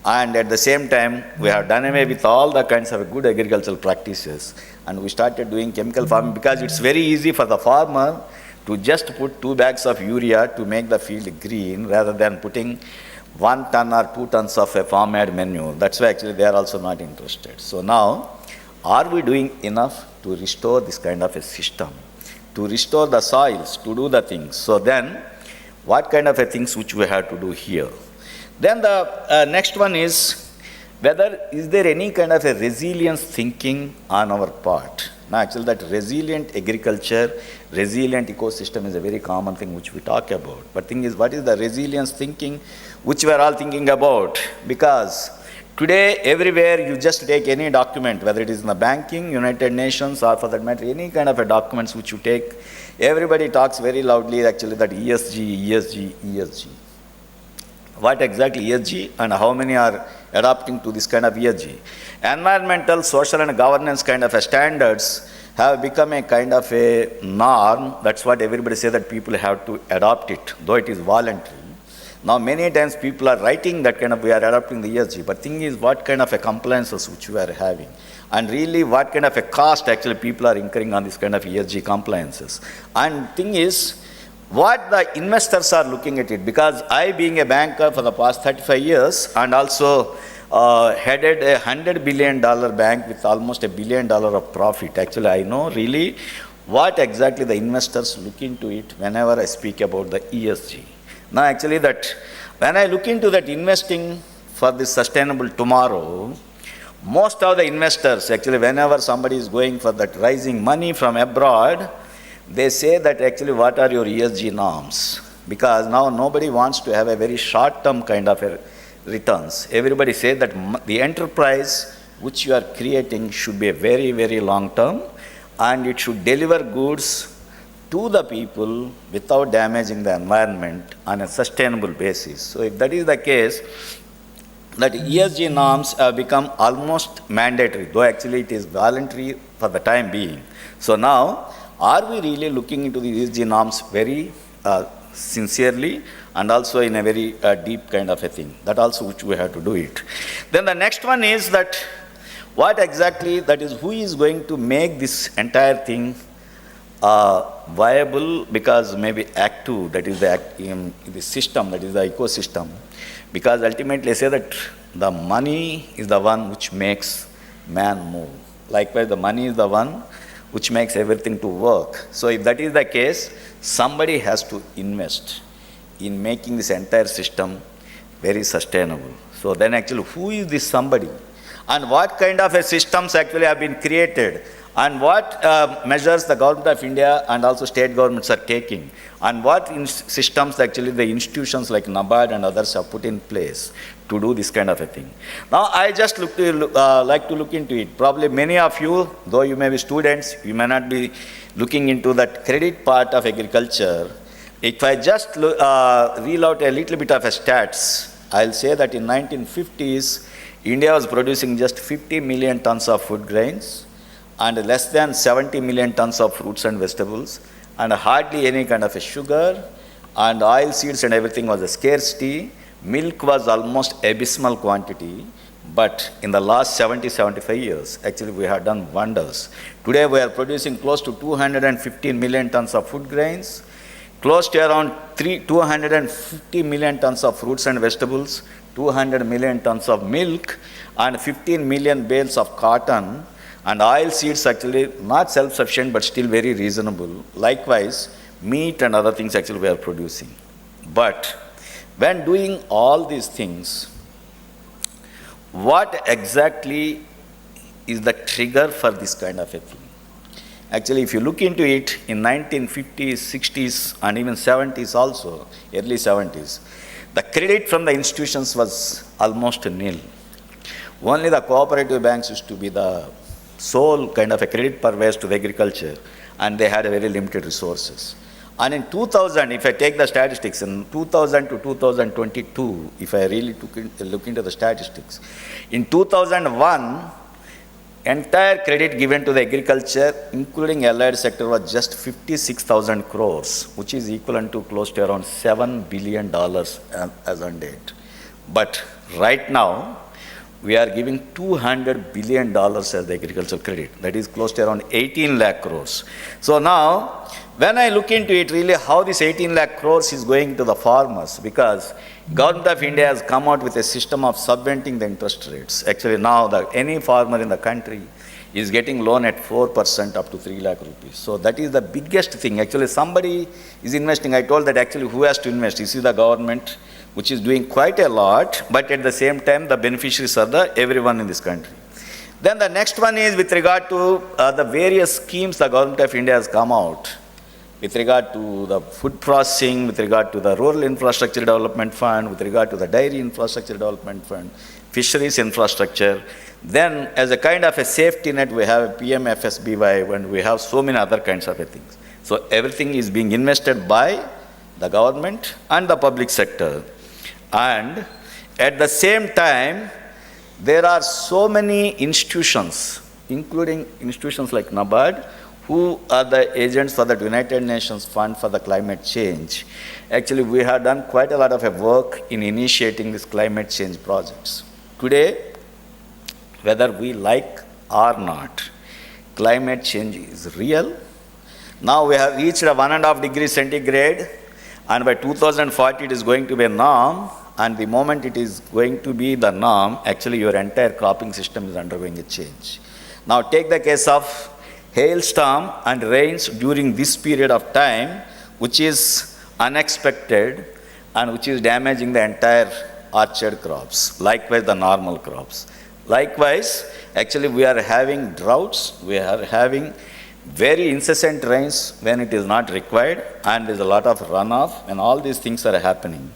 And at the same time, we have done away with all the kinds of good agricultural practices. And we started doing chemical farming because it's very easy for the farmer to just put 2 bags of urea to make the field green rather than putting 1 ton or 2 tons of a farm-made manure. That's why actually they are also not interested. So now, are we doing enough to restore this kind of a system, to restore the soils, to do the things? So then, what kind of a things which we have to do here? Then the next one is, is there any kind of a resilience thinking on our part? Now actually that resilient agriculture, resilient ecosystem is a very common thing which we talk about. But thing is, what is the resilience thinking which we are all thinking about? Because today everywhere you just take any document, whether it is in the banking, United Nations, or for that matter any kind of a documents which you take, everybody talks very loudly actually that ESG, ESG, ESG. What exactly ESG and how many are adapting to this kind of ESG? Environmental, social and governance kind of a standards have become a kind of a norm. That's what everybody says that people have to adopt it, though it is voluntary. Now many times people are writing that kind of we are adopting the ESG, but thing is what kind of a compliances which we are having and really what kind of a cost actually people are incurring on this kind of ESG compliances. And thing is, what the investors are looking at it, because I being a banker for the past 35 years and also headed a $100 billion bank with almost $1 billion of profit. Actually, I know really what exactly the investors look into it whenever I speak about the ESG. Now actually that when I look into that investing for this sustainable tomorrow, most of the investors actually whenever somebody is going for that raising money from abroad, they say that actually what are your ESG norms? Because now nobody wants to have a very short-term kind of a returns. Everybody says that the enterprise which you are creating should be a very, very long-term and it should deliver goods to the people without damaging the environment on a sustainable basis. So if that is the case, that ESG norms have become almost mandatory, though actually it is voluntary for the time being. So now, are we really looking into the ESG norms very sincerely and also in a very deep kind of a thing? That also which we have to do it. Then the next one is that what exactly, that is who is going to make this entire thing viable, because maybe Act 2, that is the system, that is the ecosystem. Because ultimately say that the money is the one which makes man move. Likewise, the money is the one which makes everything to work. So if that is the case, somebody has to invest in making this entire system very sustainable. So then actually who is this somebody? And what kind of a systems actually have been created? and what measures the government of India and also state governments are taking, and what systems actually the institutions like NABARD and others have put in place to do this kind of a thing. Now, I just like to look into it. Probably many of you, though you may be students, you may not be looking into that credit part of agriculture. If I just reel out a little bit of a stats, I'll say that in 1950s, India was producing just 50 million tons of food grains and less than 70 million tons of fruits and vegetables, and hardly any kind of a sugar, and oil seeds and everything was a scarcity. Milk was almost abysmal quantity, but in the last 70-75 years, actually we have done wonders. Today we are producing close to 215 million tons of food grains, close to around 250 million tons of fruits and vegetables, 200 million tons of milk, and 15 million bales of cotton, and oil seeds actually not self-sufficient but still very reasonable. Likewise, meat and other things actually we are producing. But when doing all these things, what exactly is the trigger for this kind of a thing? Actually, if you look into it, in 1950s, 60s, and even 70s also, early 70s, the credit from the institutions was almost nil. Only the cooperative banks used to be the sole kind of a credit purveyors to the agriculture, and they had a very limited resources. And in 2000, if I take the statistics, in 2000 to 2022, if I really look into the statistics, in 2001, entire credit given to the agriculture, including allied sector, was just 56,000 crores, which is equivalent to close to around $7 billion as on date. But right now, we are giving $200 billion as the agricultural credit. That is close to around 18 lakh crores. So now, when I look into it, really how this 18 lakh crores is going to the farmers, because Government of India has come out with a system of subventing the interest rates. Actually now, any farmer in the country is getting loan at 4% up to 3 lakh rupees. So that is the biggest thing. Actually somebody is investing. I told that actually who has to invest? This is the government, which is doing quite a lot, but at the same time the beneficiaries are everyone in this country. Then the next one is with regard to the various schemes the Government of India has come out with regard to the food processing, with regard to the Rural Infrastructure Development Fund, with regard to the Dairy Infrastructure Development Fund, Fisheries Infrastructure. Then as a kind of a safety net, we have a PMFSBY, and we have so many other kinds of things. So everything is being invested by the government and the public sector. And at the same time, there are so many institutions, including institutions like NABARD, who are the agents for the United Nations Fund for the Climate Change. Actually, we have done quite a lot of work in initiating these climate change projects. Today, whether we like or not, climate change is real. Now we have reached a 1.5 degrees centigrade, and by 2040 it is going to be a norm, and the moment it is going to be the norm, actually your entire cropping system is undergoing a change. Now take the case of hailstorm and rains during this period of time, which is unexpected and which is damaging the entire orchard crops, likewise the normal crops. Likewise, actually we are having droughts, we are having very incessant rains when it is not required, and there's a lot of runoff, and all these things are happening.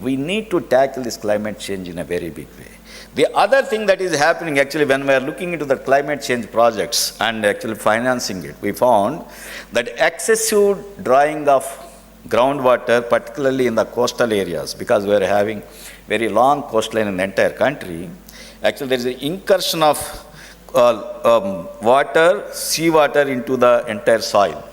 We need to tackle this climate change in a very big way. The other thing that is happening, actually, when we are looking into the climate change projects and actually financing it, we found that excessive drawing of groundwater, particularly in the coastal areas, because we are having very long coastline in the entire country, actually there is an incursion of seawater into the entire soil.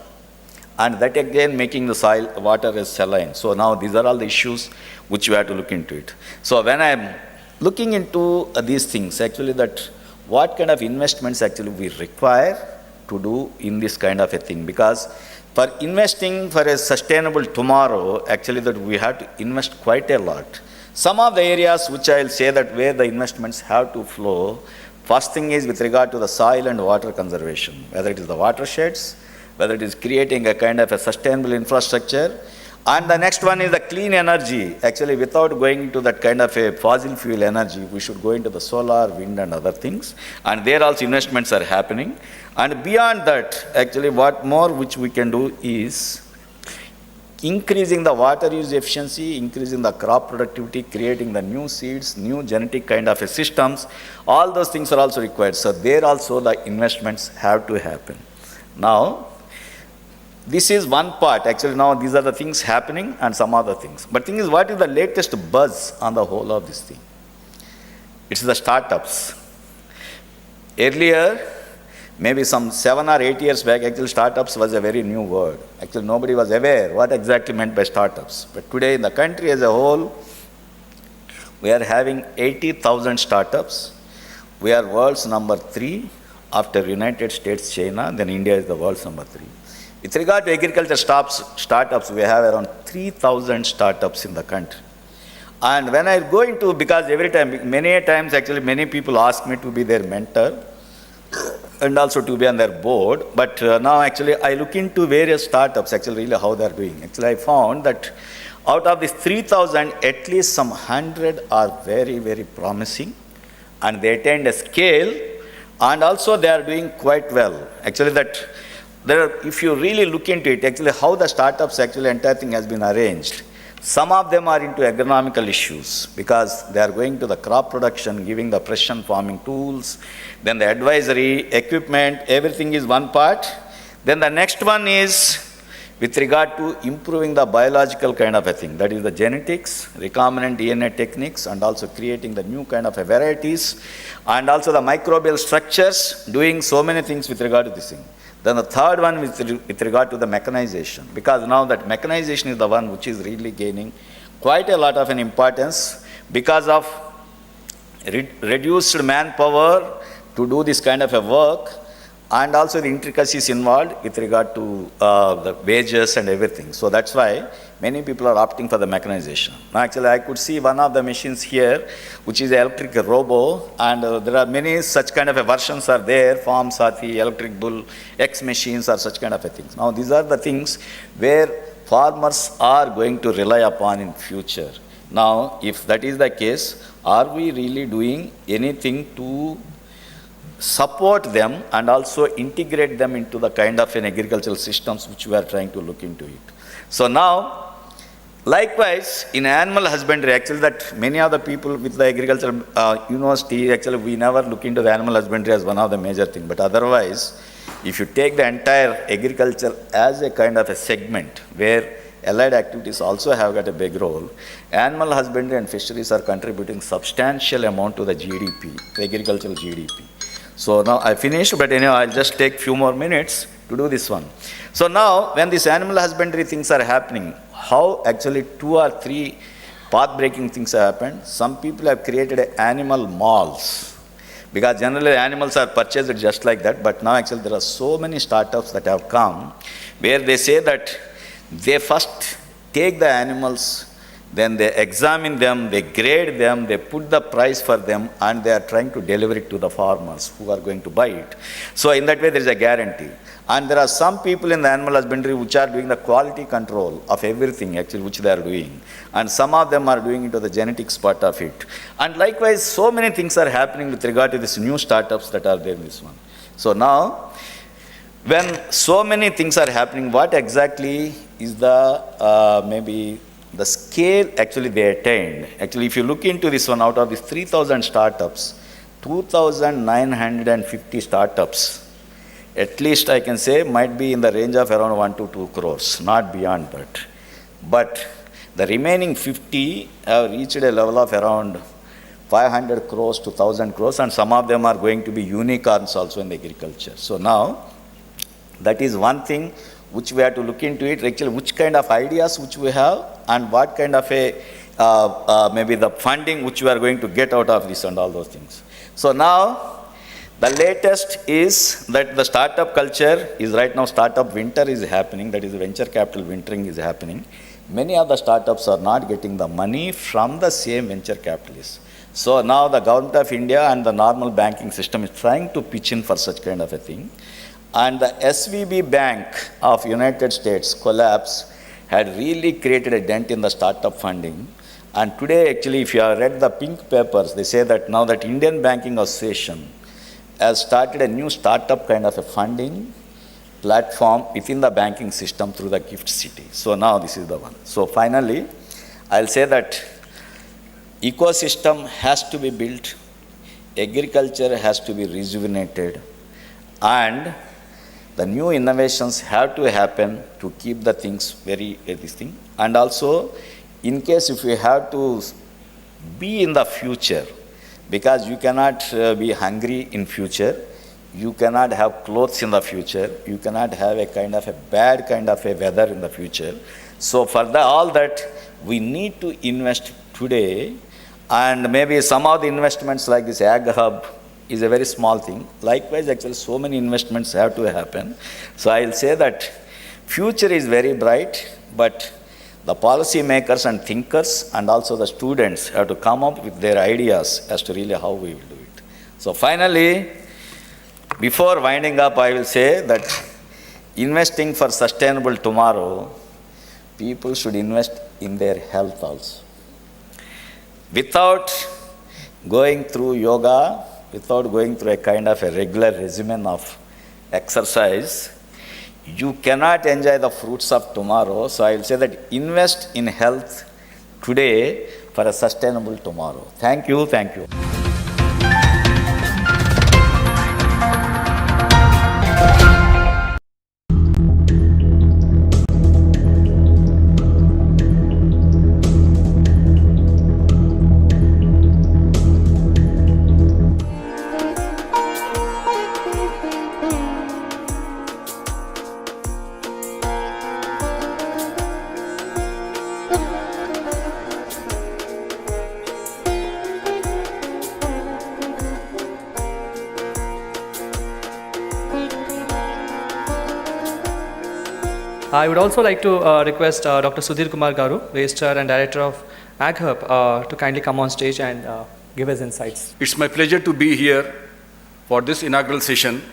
And that again making the soil, water is saline. So now these are all the issues which we have to look into it. So when I am looking into these things, actually that what kind of investments actually we require to do in this kind of a thing, because for investing for a sustainable tomorrow, actually that we have to invest quite a lot. Some of the areas which I will say that where the investments have to flow, first thing is with regard to the soil and water conservation, whether it is the watersheds, whether it is creating a kind of a sustainable infrastructure, And the next one is the clean energy. Actually, without going into that kind of a fossil fuel energy, we should go into the solar, wind and other things. And there also investments are happening. And beyond that, actually what more which we can do is increasing the water use efficiency, increasing the crop productivity, creating the new seeds, new genetic kind of a systems. All those things are also required. So there also the investments have to happen. Now, this is one part. Actually, now these are the things happening and some other things. But thing is, what is the latest buzz on the whole of this thing? It's the startups. Earlier, maybe some 7 or 8 years back, actually startups was a very new word. Actually, nobody was aware what exactly meant by startups. But today, in the country as a whole, we are having 80,000 startups. We are world's number 3 after United States, China. Then India is the world's number 3. With regard to agriculture startups, we have around 3,000 startups in the country. And when I go into, because every time, many times actually many people ask me to be their mentor and also to be on their board. But now actually I look into various startups, actually really how they are doing. Actually I found that out of these 3,000, at least some 100 are very, very promising. And they attained a scale and also they are doing quite well. Actually if you really look into it, actually how the startups, actually entire thing has been arranged. Some of them are into agronomical issues because they are going to the crop production, giving the precision farming tools, then the advisory, equipment, everything is one part. Then the next one is with regard to improving the biological kind of a thing, that is the genetics, recombinant DNA techniques, and also creating the new kind of a varieties, and also the microbial structures, doing so many things with regard to this thing. Then the third one with regard to the mechanization, because now that mechanization is the one which is really gaining quite a lot of an importance because of reduced manpower to do this kind of a work, and also the intricacies involved with regard to the wages and everything. So that's why many people are opting for the mechanization. Now actually I could see one of the machines here, which is an electric robo, and there are many such kind of a versions are there, Farm Sathi, Electric Bull, X machines or such kind of a things. Now these are the things where farmers are going to rely upon in future. Now if that is the case, are we really doing anything to support them and also integrate them into the kind of an agricultural systems which we are trying to look into it. So now, likewise, in animal husbandry, actually that many of the people with the agricultural university, actually we never look into the animal husbandry as one of the major things. But otherwise, if you take the entire agriculture as a kind of a segment where allied activities also have got a big role, animal husbandry and fisheries are contributing substantial amount to the GDP, the agricultural GDP. So now I finished, but anyhow, I'll just take few more minutes to do this one. So now, when these animal husbandry things are happening, how actually 2 or 3 path-breaking things have happened. Some people have created animal malls, because generally animals are purchased just like that, but now actually there are so many startups that have come, where they say that they first take the animals, then they examine them, they grade them, they put the price for them, and they are trying to deliver it to the farmers who are going to buy it. So in that way there is a guarantee. And there are some people in the animal husbandry which are doing the quality control of everything actually which they are doing. And some of them are doing into the genetics part of it. And likewise, so many things are happening with regard to these new startups that are there in this one. So now, when so many things are happening, what exactly is the maybe the scale actually they attained? Actually, if you look into this one, out of these 3,000 startups, 2,950 startups, at least I can say, might be in the range of around 1 to 2 crores, not beyond that. But the remaining 50 have reached a level of around 500 crores to 1,000 crores, and some of them are going to be unicorns also in the agriculture. So now, that is one thing which we have to look into it, actually which kind of ideas which we have and what kind of a, maybe the funding which we are going to get out of this and all those things. So now, the latest is that the startup culture is right now, startup winter is happening, that is venture capital wintering is happening. Many of the startups are not getting the money from the same venture capitalists. So now the government of India and the normal banking system is trying to pitch in for such kind of a thing. And the SVB Bank of United States collapsed had really created a dent in the startup funding. And today, actually, if you have read the pink papers, they say that now that Indian Banking Association has started a new startup kind of a funding platform within the banking system through the Gift City. So now this is the one. So finally, I'll say that ecosystem has to be built, agriculture has to be rejuvenated, and the new innovations have to happen to keep the things very this thing. And also, in case if we have to be in the future, because you cannot be hungry in future, you cannot have clothes in the future, you cannot have a kind of a bad kind of a weather in the future. So for all that, we need to invest today, and maybe some of the investments like this Ag Hub is a very small thing. Likewise, actually, so many investments have to happen. So I'll say that future is very bright, but the policy makers and thinkers and also the students have to come up with their ideas as to really how we will do it. So finally, before winding up, I will say that investing for sustainable tomorrow, people should invest in their health also. Without going through yoga, without going through a kind of a regular regimen of exercise, you cannot enjoy the fruits of tomorrow. So I will say that invest in health today for a sustainable tomorrow. Thank you. Thank you. I would also like to request Dr. Sudhir Kumar Garu, Registrar and Director of Ag Hub, to kindly come on stage and give his insights. It's my pleasure to be here for this inaugural session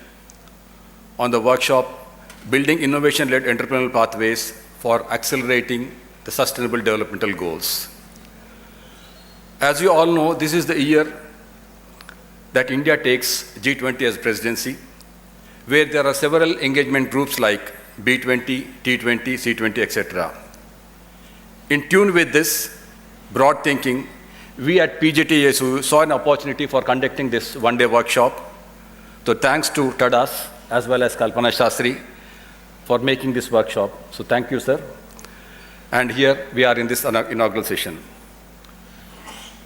on the workshop Building Innovation-Led Entrepreneurial Pathways for Accelerating the Sustainable Developmental Goals. As you all know, this is the year that India takes G20 as presidency, where there are several engagement groups like B20, T20, C20, etc. In tune with this broad thinking, we at PGTASU saw an opportunity for conducting this one-day workshop. So thanks to Tadas as well as Kalpana Shastri for making this workshop. So thank you, sir. And here we are in this inaugural session.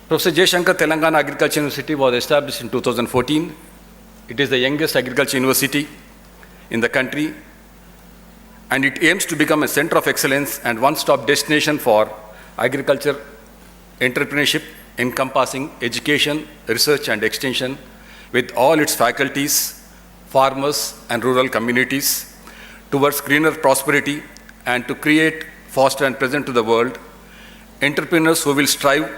Professor Jaishankar Telangana Agriculture University was established in 2014. It is the youngest agriculture university in the country, and it aims to become a center of excellence and one-stop destination for agriculture entrepreneurship, encompassing education, research and extension with all its faculties, farmers and rural communities towards greener prosperity and to create, foster and present to the world entrepreneurs who will strive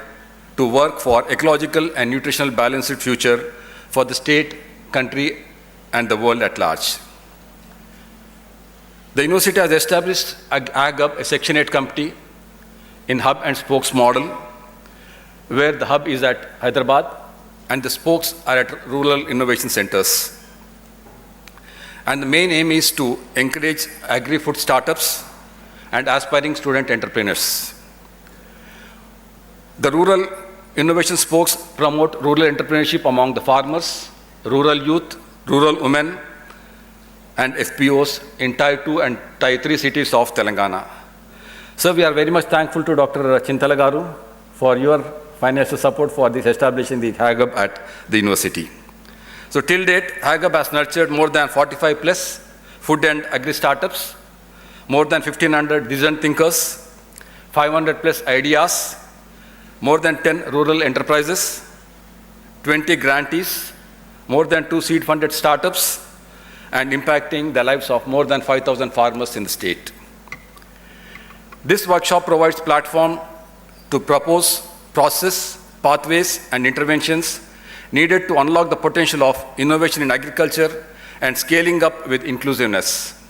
to work for ecological and nutritional balanced future for the state, country and the world at large. The university has established Ag Hub, a Section 8 company in hub and spokes model, where the hub is at Hyderabad and the spokes are at rural innovation centers. And the main aim is to encourage agri-food startups and aspiring student entrepreneurs. The rural innovation spokes promote rural entrepreneurship among the farmers, rural youth, rural women, and FPOs in Tier 2 and Tier 3 cities of Telangana. So we are very much thankful to Dr. Chintala Garu for your financial support for this establishing the Ag Hub at the university. So till date, Ag Hub has nurtured more than 45 plus food and agri startups, more than 1,500 decision thinkers, 500 plus ideas, more than 10 rural enterprises, 20 grantees, more than 2 seed funded startups, and impacting the lives of more than 5,000 farmers in the state. This workshop provides platform to propose process, pathways, and interventions needed to unlock the potential of innovation in agriculture and scaling up with inclusiveness.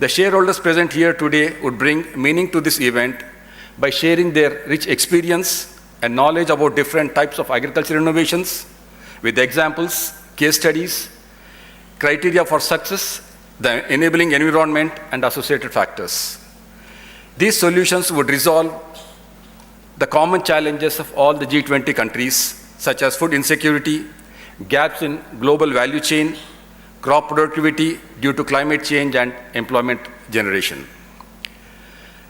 The shareholders present here today would bring meaning to this event by sharing their rich experience and knowledge about different types of agricultural innovations with examples, case studies, criteria for success, the enabling environment, and associated factors. These solutions would resolve the common challenges of all the G20 countries, such as food insecurity, gaps in global value chain, crop productivity due to climate change, and employment generation.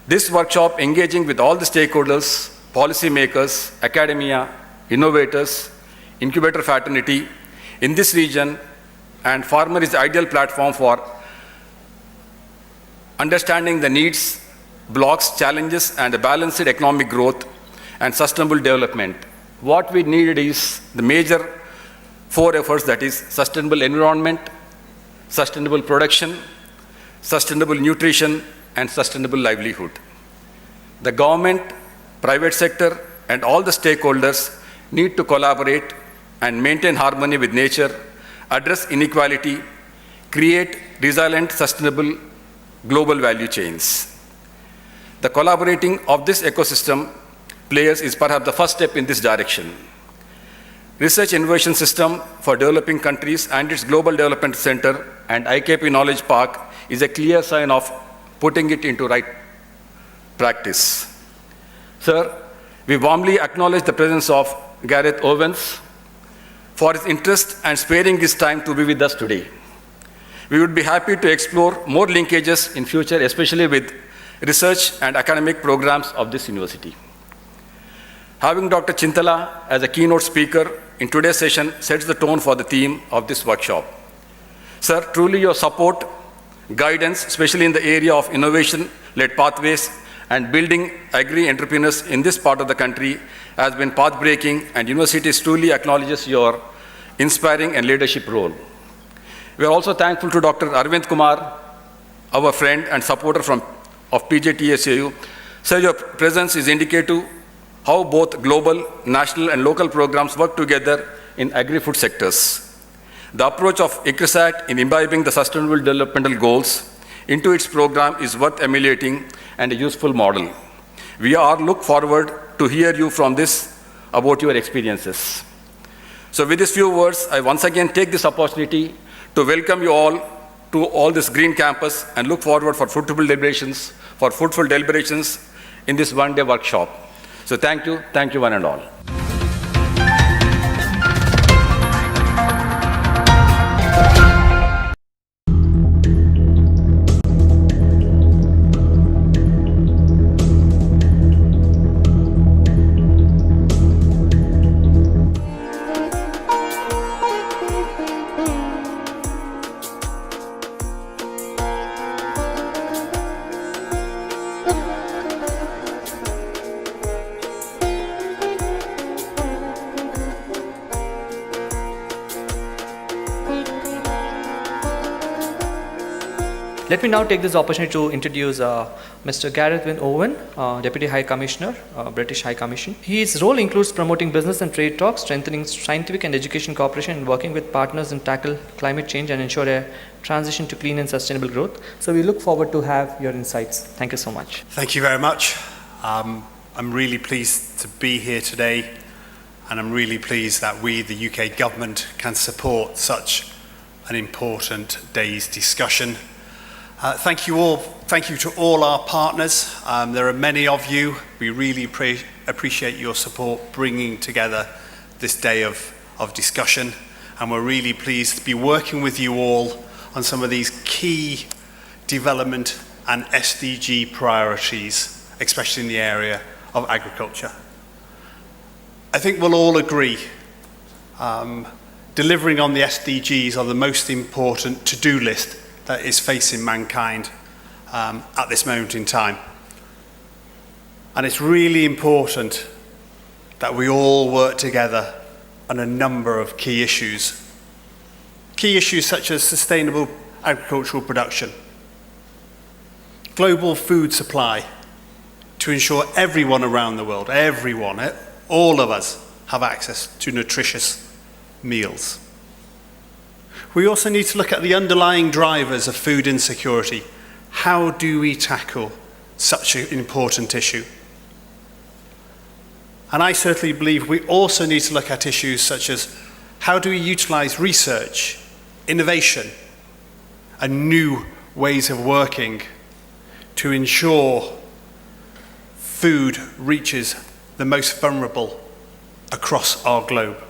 This workshop, engaging with all the stakeholders, policymakers, academia, innovators, incubator fraternity in this region, and farmer is the ideal platform for understanding the needs, blocks, challenges, and the balanced economic growth and sustainable development. What we needed is the major 4 efforts, that is sustainable environment, sustainable production, sustainable nutrition, and sustainable livelihood. The government, private sector, and all the stakeholders need to collaborate and maintain harmony with nature, address inequality, create resilient, sustainable global value chains. The collaborating of this ecosystem players is perhaps the first step in this direction. Research Innovation System for Developing Countries and its Global Development Center and IKP Knowledge Park is a clear sign of putting it into right practice. Sir, we warmly acknowledge the presence of Gareth Owens for his interest and sparing his time to be with us today. We would be happy to explore more linkages in future, especially with research and academic programs of this university. Having Dr. Chintala as a keynote speaker in today's session sets the tone for the theme of this workshop. Sir, truly your support, guidance, especially in the area of innovation-led pathways and building agri-entrepreneurs in this part of the country has been path-breaking, and university truly acknowledges your inspiring and leadership role. We are also thankful to Dr. Arvind Kumar, our friend and supporter of PJTSAU. Sir, your presence is indicative how both global, national, and local programs work together in agri-food sectors. The approach of ICRISAT in imbibing the Sustainable Developmental Goals into its program is worth emulating and a useful model. We look forward to hear you from this about your experiences. So with these few words, I once again take this opportunity to welcome you all to all this green campus and look forward for fruitful deliberations in this one-day workshop. So thank you one and all. Let me now take this opportunity to introduce Mr. Gareth Owen, Deputy High Commissioner, British High Commission. His role includes promoting business and trade talks, strengthening scientific and education cooperation, and working with partners and tackle climate change and ensure a transition to clean and sustainable growth. So we look forward to have your insights. Thank you so much. Thank you very much. I'm really pleased to be here today, and I'm really pleased that we, the UK government, can support such an important day's discussion. Thank you all. Thank you to all our partners. There are many of you. We really appreciate your support bringing together this day of discussion, and we're really pleased to be working with you all on some of these key development and SDG priorities, especially in the area of agriculture. I think we'll all agree delivering on the SDGs are the most important to-do list that is facing mankind at this moment in time. And it's really important that we all work together on a number of key issues. Key issues such as sustainable agricultural production, global food supply, to ensure everyone around the world, everyone, all of us, have access to nutritious meals. We also need to look at the underlying drivers of food insecurity. how do we tackle such an important issue? And I certainly believe we also need to look at issues such as how do we utilize research, innovation, and new ways of working to ensure food reaches the most vulnerable across our globe.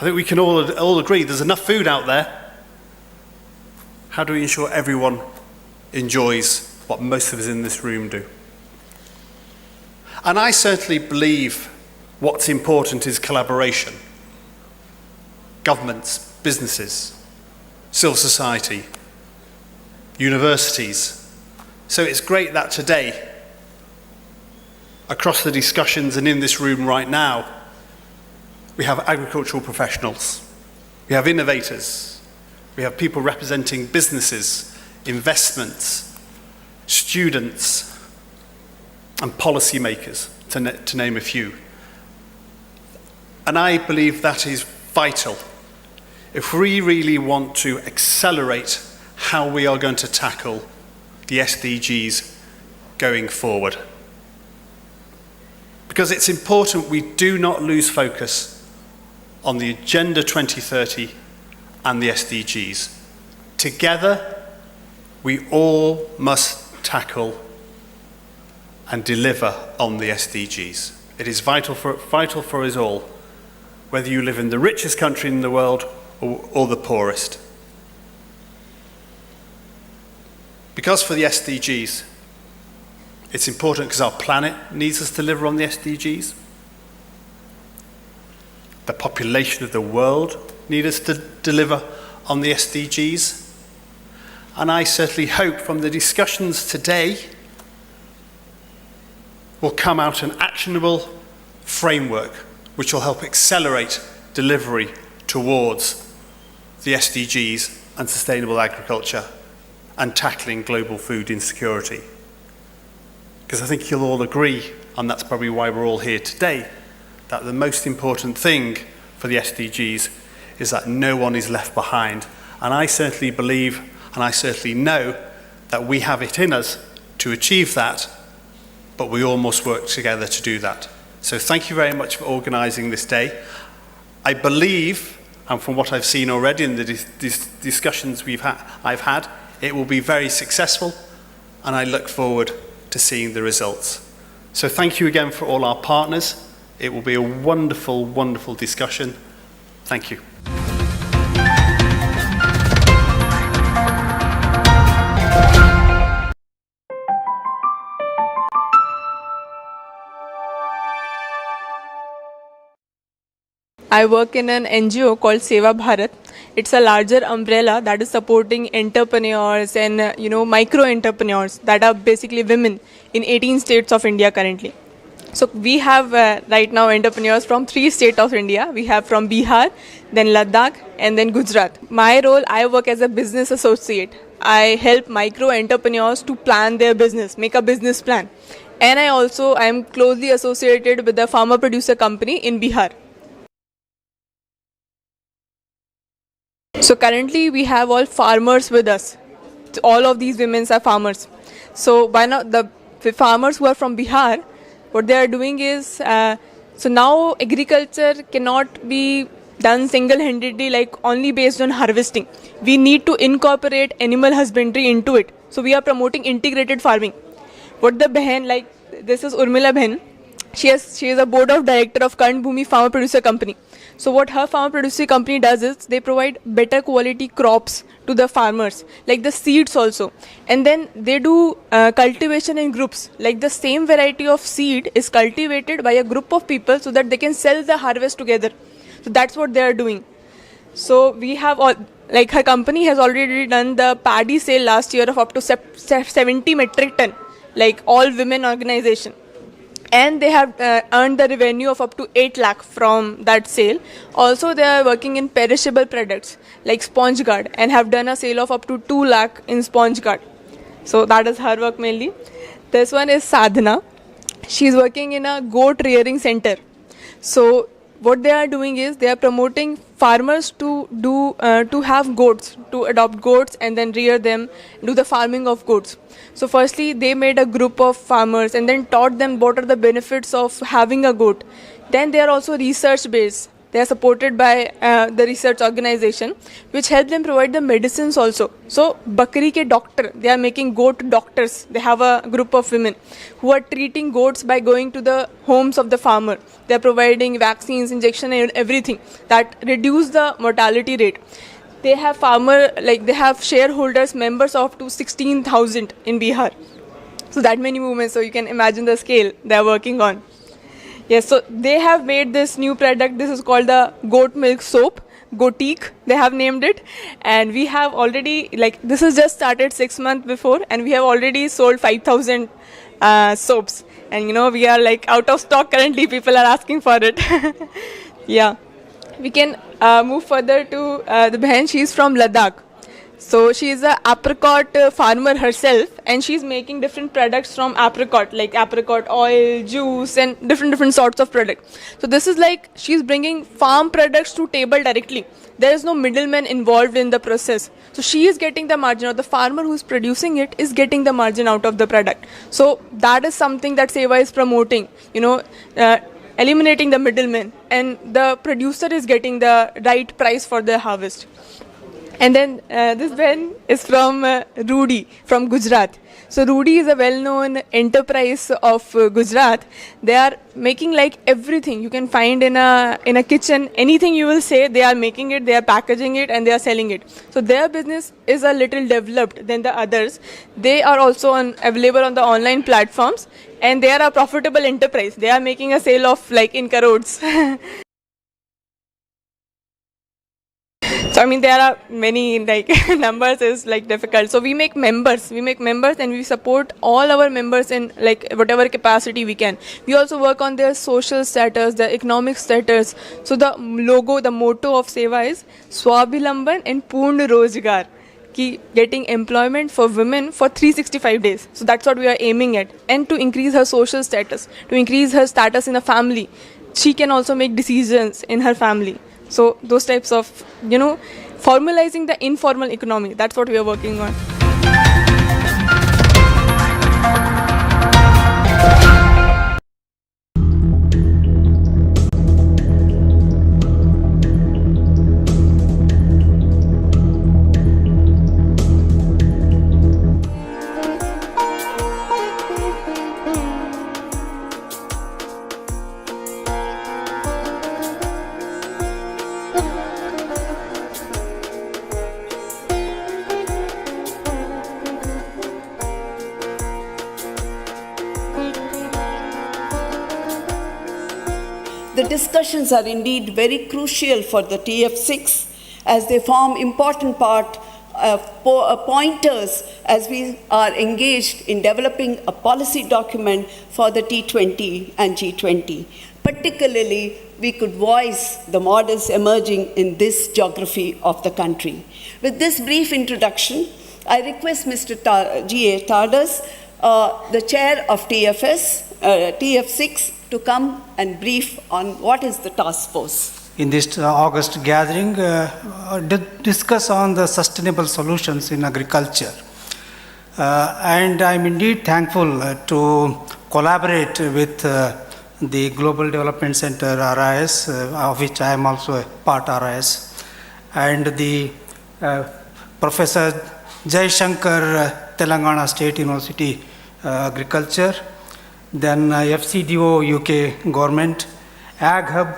I think we can all agree there's enough food out there. How do we ensure everyone enjoys what most of us in this room do? And I certainly believe what's important is collaboration. Governments, businesses, civil society, universities. So it's great that today, across the discussions and in this room right now, we have agricultural professionals, we have innovators, we have people representing businesses, investments, students, and policymakers, to name a few. And I believe that is vital if we really want to accelerate how we are going to tackle the SDGs going forward. Because it's important we do not lose focus on the Agenda 2030 and the SDGs. Together, we all must tackle and deliver on the SDGs. It is vital for us all, whether you live in the richest country in the world or the poorest. Because for the SDGs, it's important because our planet needs us to deliver on the SDGs. The population of the world needs us to deliver on the SDGs. And I certainly hope from the discussions today will come out an actionable framework which will help accelerate delivery towards the SDGs and sustainable agriculture and tackling global food insecurity. Because I think you'll all agree, and that's probably why we're all here today, that the most important thing for the SDGs is that no one is left behind. And I certainly believe, and I certainly know, that we have it in us to achieve that, but we all must work together to do that. So thank you very much for organising this day. I believe, and from what I've seen already in the discussions I've had, it will be very successful, and I look forward to seeing the results. So thank you again for all our partners. It will be a wonderful, wonderful discussion. Thank you. I work in an NGO called Seva Bharat. It's a larger umbrella that is supporting entrepreneurs and micro entrepreneurs that are basically women in 18 states of India currently. So we have right now entrepreneurs from 3 states of India. We have from Bihar, then Ladakh, and then Gujarat. My role, I work as a business associate. I help micro entrepreneurs to plan their business, make a business plan. And I am closely associated with the farmer producer company in Bihar. So currently we have all farmers with us. All of these women are farmers. So by now the farmers who are from Bihar, what they are doing is, so now agriculture cannot be done single-handedly, like only based on harvesting. We need to incorporate animal husbandry into it. So we are promoting integrated farming. What the Behan, like this is Urmila Behan, she is a board of director of Karn Bhumi Farmer Producer Company. So what her farmer producer company does is they provide better quality crops to the farmers, like the seeds also. And then they do cultivation in groups, like the same variety of seed is cultivated by a group of people so that they can sell the harvest together. So that's what they are doing. So we have all, like her company has already done the paddy sale last year of up to 70 metric ton, like all women organization. And they have earned the revenue of up to 8 lakh from that sale. Also, they are working in perishable products like sponge guard and have done a sale of up to 2 lakh in sponge guard. So that is her work mainly. This one is Sadhana. She is working in a goat rearing center. So what they are doing is they are promoting farmers to have goats, to adopt goats and then rear them, do the farming of goats. So firstly, they made a group of farmers and then taught them what are the benefits of having a goat. Then they are also research based. They are supported by the research organization, which help them provide the medicines also. So, Bakri ke doctor, they are making goat doctors. They have a group of women who are treating goats by going to the homes of the farmer. They are providing vaccines, injection, and everything that reduce the mortality rate. They have they have shareholders, members of to 16,000 in Bihar. So that many women. So you can imagine the scale they are working on. Yes, so they have made this new product. This is called the goat milk soap, Gotique, they have named it. And we have already, this has just started 6 months before, and we have already sold 5,000 soaps. And we are out of stock currently. People are asking for it. Yeah. We can move further to the Behan. She is from Ladakh. So she is a apricot farmer herself, and she's making different products from apricot, like apricot oil, juice, and different sorts of products. So this is she's bringing farm products to table directly. There is no middleman involved in the process. So she is getting the margin, or the farmer who's producing it is getting the margin out of the product. So that is something that Seva is promoting, eliminating the middleman, and the producer is getting the right price for the harvest. And then this Ben is from Rudy, from Gujarat. So Rudy is a well-known enterprise of Gujarat. They are making everything you can find in a kitchen. Anything you will say, they are making it, they are packaging it, and they are selling it. So their business is a little developed than the others. They are also available on the online platforms, and they are a profitable enterprise. They are making a sale of in crores. So there are many numbers is difficult. So we make members and we support all our members in whatever capacity we can. We also work on their social status, their economic status. So the logo, the motto of Seva is Swabhilamban and Poorna Rozgar, getting employment for women for 365 days. So that's what we are aiming at. And to increase her social status, to increase her status in a family. She can also make decisions in her family. So those types of, formalizing the informal economy, that's what we are working on. The discussions are indeed very crucial for the TF6 as they form important pointers as we are engaged in developing a policy document for the T20 and G20. Particularly, we could voice the models emerging in this geography of the country. With this brief introduction, I request Mr. G.A. Tardas, the chair of TF6, to come and brief on what is the task force. In this August gathering, discuss on the sustainable solutions in agriculture. And I'm indeed thankful to collaborate with the Global Development Center RIS, of which I am also a part RIS, and the Professor Jai Shankar, Telangana State University Agriculture, then FCDO UK government, Ag Hub.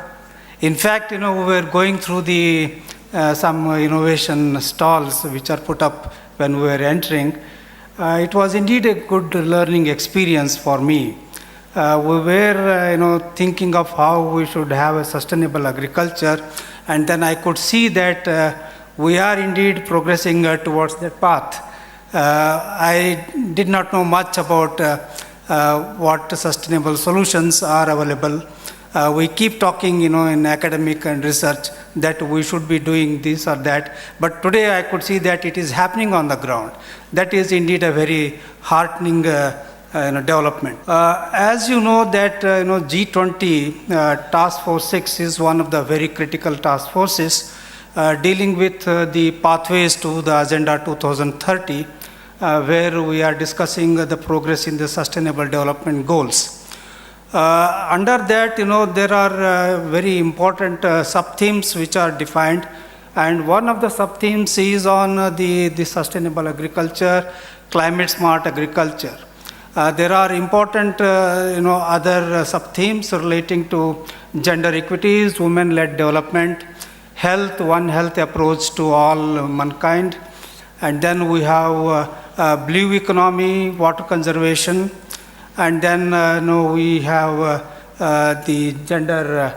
In fact, we were going through the some innovation stalls which are put up when we were entering. It was indeed a good learning experience for me. We were thinking of how we should have a sustainable agriculture, and then I could see that we are indeed progressing towards that path. I did not know much about what sustainable solutions are available. We keep talking, in academic and research that we should be doing this or that, but today I could see that it is happening on the ground. That is indeed a very heartening development. As you know that G20 Task Force 6 is one of the very critical task forces dealing with the pathways to the Agenda 2030, where we are discussing the progress in the Sustainable Development Goals. Under that, there are very important sub-themes which are defined, and one of the sub-themes is on the sustainable agriculture, climate smart agriculture. There are important other sub-themes relating to gender equities, women-led development, health, one health approach to all mankind, and then we have blue economy, water conservation, and then we have the gender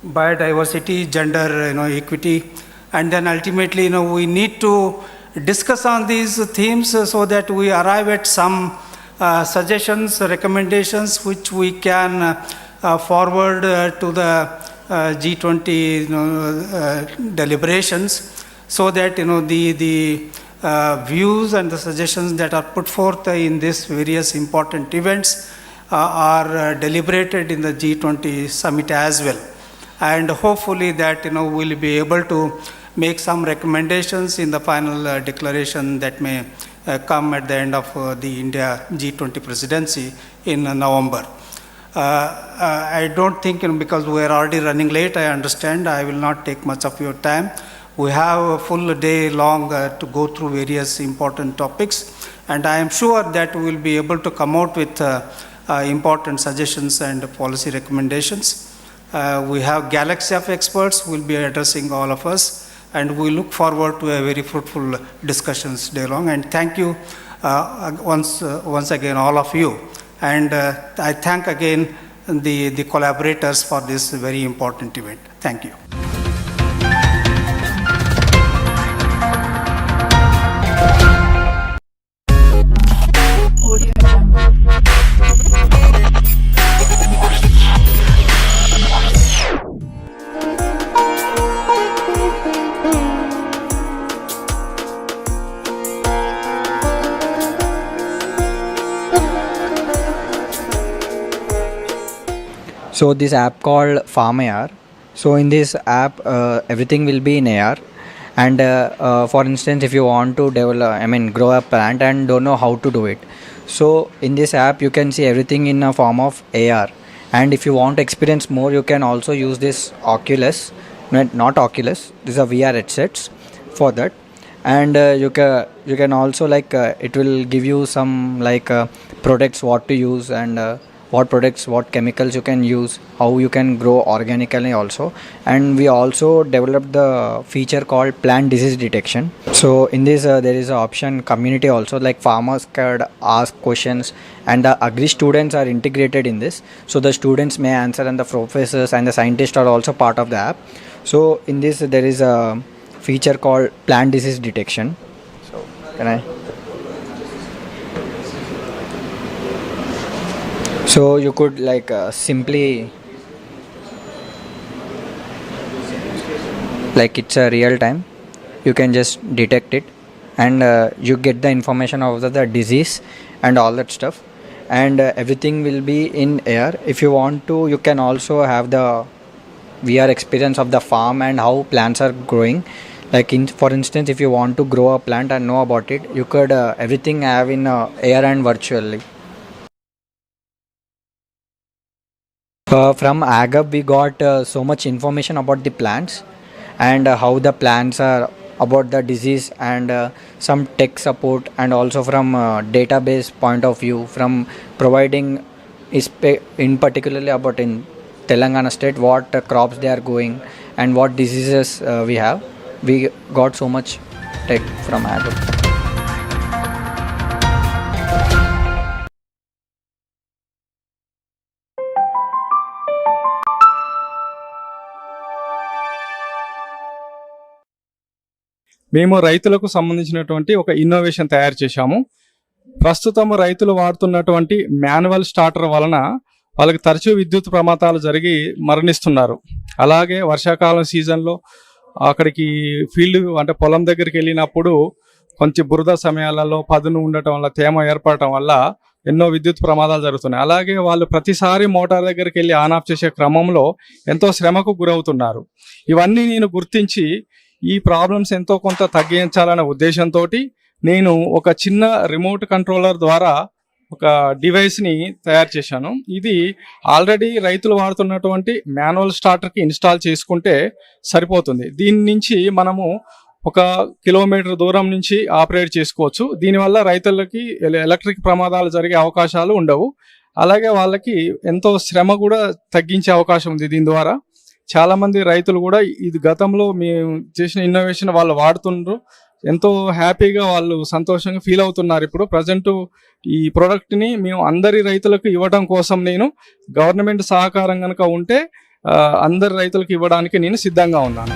biodiversity, gender equity, and then ultimately we need to discuss on these themes so that we arrive at some suggestions, recommendations which we can forward to the G20 deliberations, so that the views and the suggestions that are put forth in these various important events are deliberated in the G20 summit as well. And hopefully that we'll be able to make some recommendations in the final declaration that may come at the end of the India G20 presidency in November. I don't think, because we are already running late, I understand, I will not take much of your time. We have a full day long to go through various important topics, and I am sure that we will be able to come out with important suggestions and policy recommendations. We have galaxy of experts who will be addressing all of us, and we look forward to a very fruitful discussions day long. And thank you once again, all of you. And I thank again the collaborators for this very important event. Thank you. So this app called Farm AR. So in this app, everything will be in AR. And for instance, if you want to grow a plant and don't know how to do it, so in this app you can see everything in a form of AR. And if you want to experience more, you can also use this Oculus, not Oculus. These are VR headsets for that. And you can also it will give you some products what to use, and what products, what chemicals you can use, how you can grow organically also. And we also developed the feature called plant disease detection. So in this there is an option community also, like farmers could ask questions, and the agri students are integrated in this, so the students may answer, and the professors and the scientists are also part of the app. So in this there is a feature called plant disease detection. So can I? So you could simply it's a real time, you can just detect it, and you get the information of the disease and all that stuff, and everything will be in AR. If you want to, you can also have the VR experience of the farm and how plants are growing. For instance, if you want to grow a plant and know about it, you could everything have in AR and virtually. From AgUp we got so much information about the plants, and how the plants are, about the disease, and some tech support, and also from database point of view, from providing in particularly about in Telangana state what crops they are going and what diseases we have. We got so much tech from AgUp. మేము రైతులకు సంబంధించినటువంటి ఒక innovation తయారు చేశాము. ప్రస్తుతం రైతులు వాడుతున్నటువంటి manual starter వలన వాళ్ళకి తరచూ విద్యుత్ ప్రమాదాలు జరిగి మరణిస్తున్నారు. అలాగే వర్షాకాలం సీజన్లో అక్కడికి పొలం దగ్గరికి వెళ్ళినప్పుడు కొంచెం బురద సమయాలలో పదును ఉండటం వల్ల, తేమ ఏర్పడటం వల్ల ఎన్నో విద్యుత్ ప్రమాదాలు జరుగుతున్నాయి. అలాగే వాళ్ళు ప్రతిసారి మోటార్ దగ్గరికి వెళ్ళి ఆన్ ఆఫ్ చేసే క్రమంలో ఎంతో శ్రమకు గురవుతున్నారు. ఇవన్నీ నేను గుర్తించి ఈ ప్రాబ్లమ్స్ ఎంతో కొంత తగ్గించాలనే ఉద్దేశంతో నేను ఒక చిన్న రిమోట్ కంట్రోలర్ ద్వారా ఒక డివైస్ని తయారు చేశాను. ఇది ఆల్రెడీ రైతులు వాడుతున్నటువంటి మాన్యువల్ స్టార్టర్కి ఇన్స్టాల్ చేసుకుంటే సరిపోతుంది. దీని నుంచి మనము 1 కిలోమీటర్ దూరం నుంచి ఆపరేట్ చేసుకోవచ్చు. దీనివల్ల రైతులకి ఎలక్ట్రిక్ ప్రమాదాలు జరిగే అవకాశాలు ఉండవు. అలాగే వాళ్ళకి ఎంతో శ్రమ కూడా తగ్గించే అవకాశం ఉంది. దీని ద్వారా చాలామంది రైతులు కూడా ఇది గతంలో మేము చేసిన ఇన్నోవేషన్ వాళ్ళు వాడుతుండ్రు. ఎంతో హ్యాపీగా వాళ్ళు సంతోషంగా ఫీల్ అవుతున్నారు. ఇప్పుడు ప్రజెంట్ ఈ ప్రోడక్ట్ని మేము అందరి రైతులకు ఇవ్వడం కోసం నేను గవర్నమెంట్ సహకారం కనుక ఉంటే అందరి రైతులకు ఇవ్వడానికి నేను సిద్ధంగా ఉన్నాను.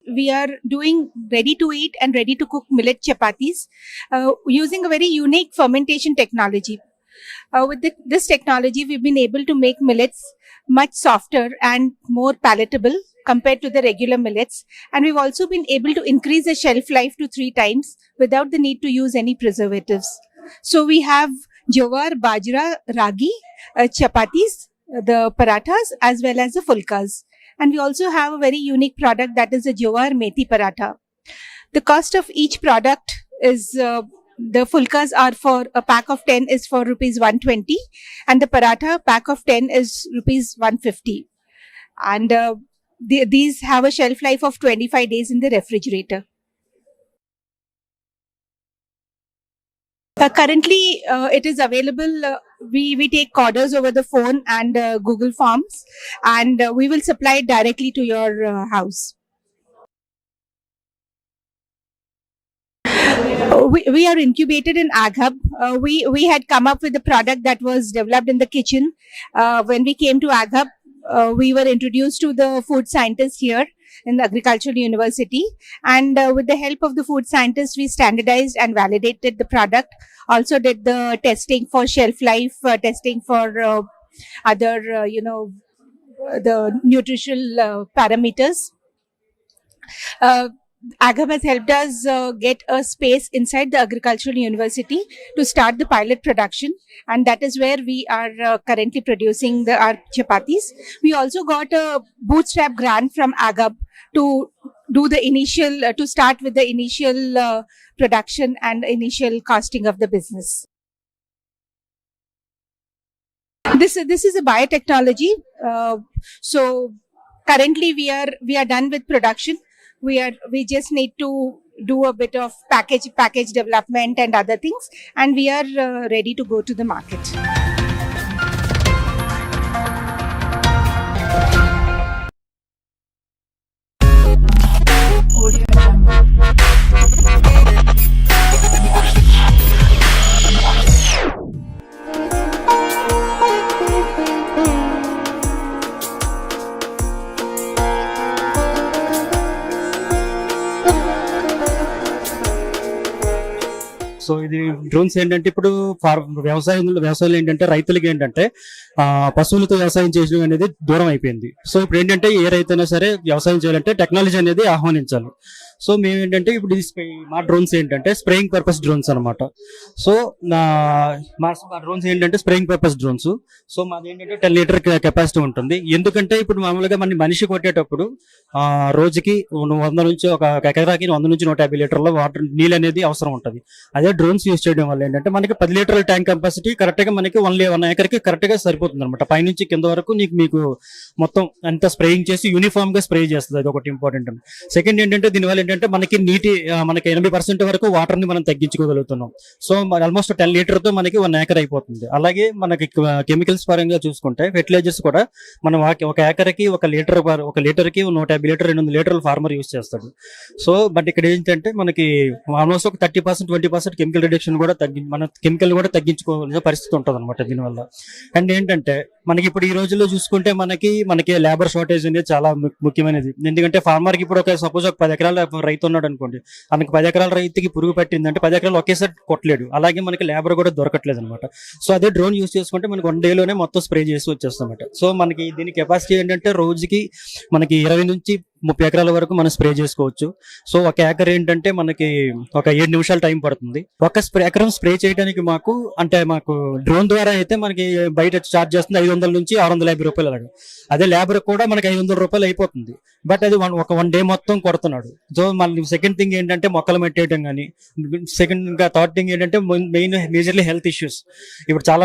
We are doing ready to eat and ready to cook millet chapatis using a very unique fermentation technology. With this technology, we've been able to make millets much softer and more palatable compared to the regular millets. And we've also been able to increase the shelf life to 3 times without the need to use any preservatives. So we have jowar, bajra, ragi, chapatis, the parathas as well as the fulkas. And we also have a very unique product that is the jowar methi paratha. The cost of each product is the fulkas are for a pack of 10 is for rupees 120 and the paratha pack of 10 is rupees 150. And these have a shelf life of 25 days in the refrigerator. Currently, it is available. We take orders over the phone and Google Forms, and we will supply it directly to your house. We are incubated in AgHub. We had come up with a product that was developed in the kitchen. When we came to AgHub, we were introduced to the food scientists here in the Agricultural University, and with the help of the food scientists, we standardized and validated the product. Also did the testing for shelf life, testing for other, the nutritional parameters. AgHub has helped us get a space inside the Agricultural University to start the pilot production, and that is where we are currently producing our chapatis. We also got a bootstrap grant from AgHub to do the initial, to start with the initial production and initial costing of the business. This is a biotechnology. So currently we are done with production. We just need to do a bit of package development and other things, and we are ready to go to the market. So ఇది drones ఏంటంటే ఇప్పుడు వ్యవసాయంలో ఏంటంటే రైతులకి ఏంటంటే పశువులతో వ్యవసాయం చేయడం అనేది దూరం అయిపోయింది. సో ఇప్పుడు ఏంటంటే ఏ రైతైనా సరే వ్యవసాయం చేయాలంటే టెక్నాలజీ అనేది ఆహ్వానించాలి. సో మేము ఏంటంటే ఇప్పుడు మా డ్రోన్స్ ఏంటంటే స్ప్రేయింగ్ పర్పస్ డ్రోన్స్ అనమాట. సో మా డ్రోన్స్ ఏంటంటే స్ప్రేయింగ్ పర్పస్ డ్రోన్స్. సో మాది ఏంటంటే 10 లీటర్ కెపాసిటీ ఉంటుంది. ఎందుకంటే ఇప్పుడు మామూలుగా మనిషి కొట్టేటప్పుడు రోజుకి 100 నుంచి ఒక ఎకరాకి 100 నుంచి 150 లీటర్ల వాటర్ నీళ్ళు అనేది అవసరం ఉంటుంది. అదే డ్రోన్స్ యూజ్ చేయడం వల్ల ఏంటంటే మనకి 10 లీటర్ల ట్యాంక్ కెపాసిటీ కరెక్ట్ గా మనకి 1 ఎకర్కి కరెక్ట్ గా సరిపోతుంది అనమాట. పైనుంచి కింద వరకు మీకు మొత్తం అంతా స్ప్రేయింగ్ చేసి యూనిఫామ్ గా స్ప్రే చేస్తుంది. అది ఒకటి ఇంపార్టెంట్. సెకండ్ ఏంటంటే దీనివల్ల ఏంటంటే మనకి 80% వరకు వాటర్ ని మనం తగ్గించుకోగలుగుతున్నాం. సో ఆల్మోస్ట్ 10 లీటర్ తో మనకి 1 ఎకర్ అయిపోతుంది. అలాగే మనకి కెమికల్స్ పరంగా చూసుకుంటే ఫెర్టిలైజర్స్ కూడా మనం ఒక ఎకర్కి 1 లీటర్కి 150 లీటర్ 200 లీటర్లు ఫార్మర్ యూజ్ చేస్తాడు. సో బట్ ఇక్కడ ఏంటంటే మనకి ఆల్మోస్ట్ ఒక 30% 20% కెమికల్ రిడక్షన్ కూడా మన కెమికల్ కూడా తగ్గించుకోవాల్సిన పరిస్థితి ఉంటుంది అనమాట దీనివల్ల. అండ్ ఏంటంటే మనకి ఇప్పుడు ఈ రోజుల్లో చూసుకుంటే మనకి లేబర్ షార్టేజ్ అనేది చాలా ముఖ్యమైనది. ఎందుకంటే ఫార్మర్ కి ఇప్పుడు సపోజ్ ఒక 10 ఎకరాల రైతు ఉన్నాడు అనుకోండి, మనకి 10 ఎకరాల రైతుకి పురుగు పట్టిందంటే 10 ఎకరాలు ఒకేసారి కొట్టలేడు, అలాగే మనకి లేబర్ కూడా దొరకట్లేదు అనమాట. సో అదే డ్రోన్ యూస్ చేసుకుంటే మనకి 1 డేలోనే మొత్తం స్ప్రే చేసి వచ్చేస్తాం అనమాట. సో మనకి దీని కెపాసిటీ ఏంటంటే రోజుకి మనకి 20 నుంచి 30 ఎకరాల వరకు మనం స్ప్రే చేసుకోవచ్చు. సో ఒక ఏకర్ ఏంటంటే మనకి ఒక 7 నిమిషాలు టైం పడుతుంది. ఒక ఎకరం స్ప్రే చేయడానికి మాకు డ్రోన్ ద్వారా అయితే మనకి బయట ఛార్జ్ చేస్తుంది 500 నుంచి 650 రూపాయలు అలాగా. అదే లేబర్ కూడా మనకి 500 రూపాయలు అయిపోతుంది. బట్ అది ఒక డే మొత్తం కొడుతున్నాడు. సో మళ్ళీ సెకండ్ థింగ్ ఏంటంటే మొక్కలు మెట్టేయడం కానీ, సెకండ్ ఇంకా థర్డ్ థింగ్ ఏంటంటే మెయిన్ మేజర్లీ హెల్త్ ఇష్యూస్. ఇప్పుడు చాలా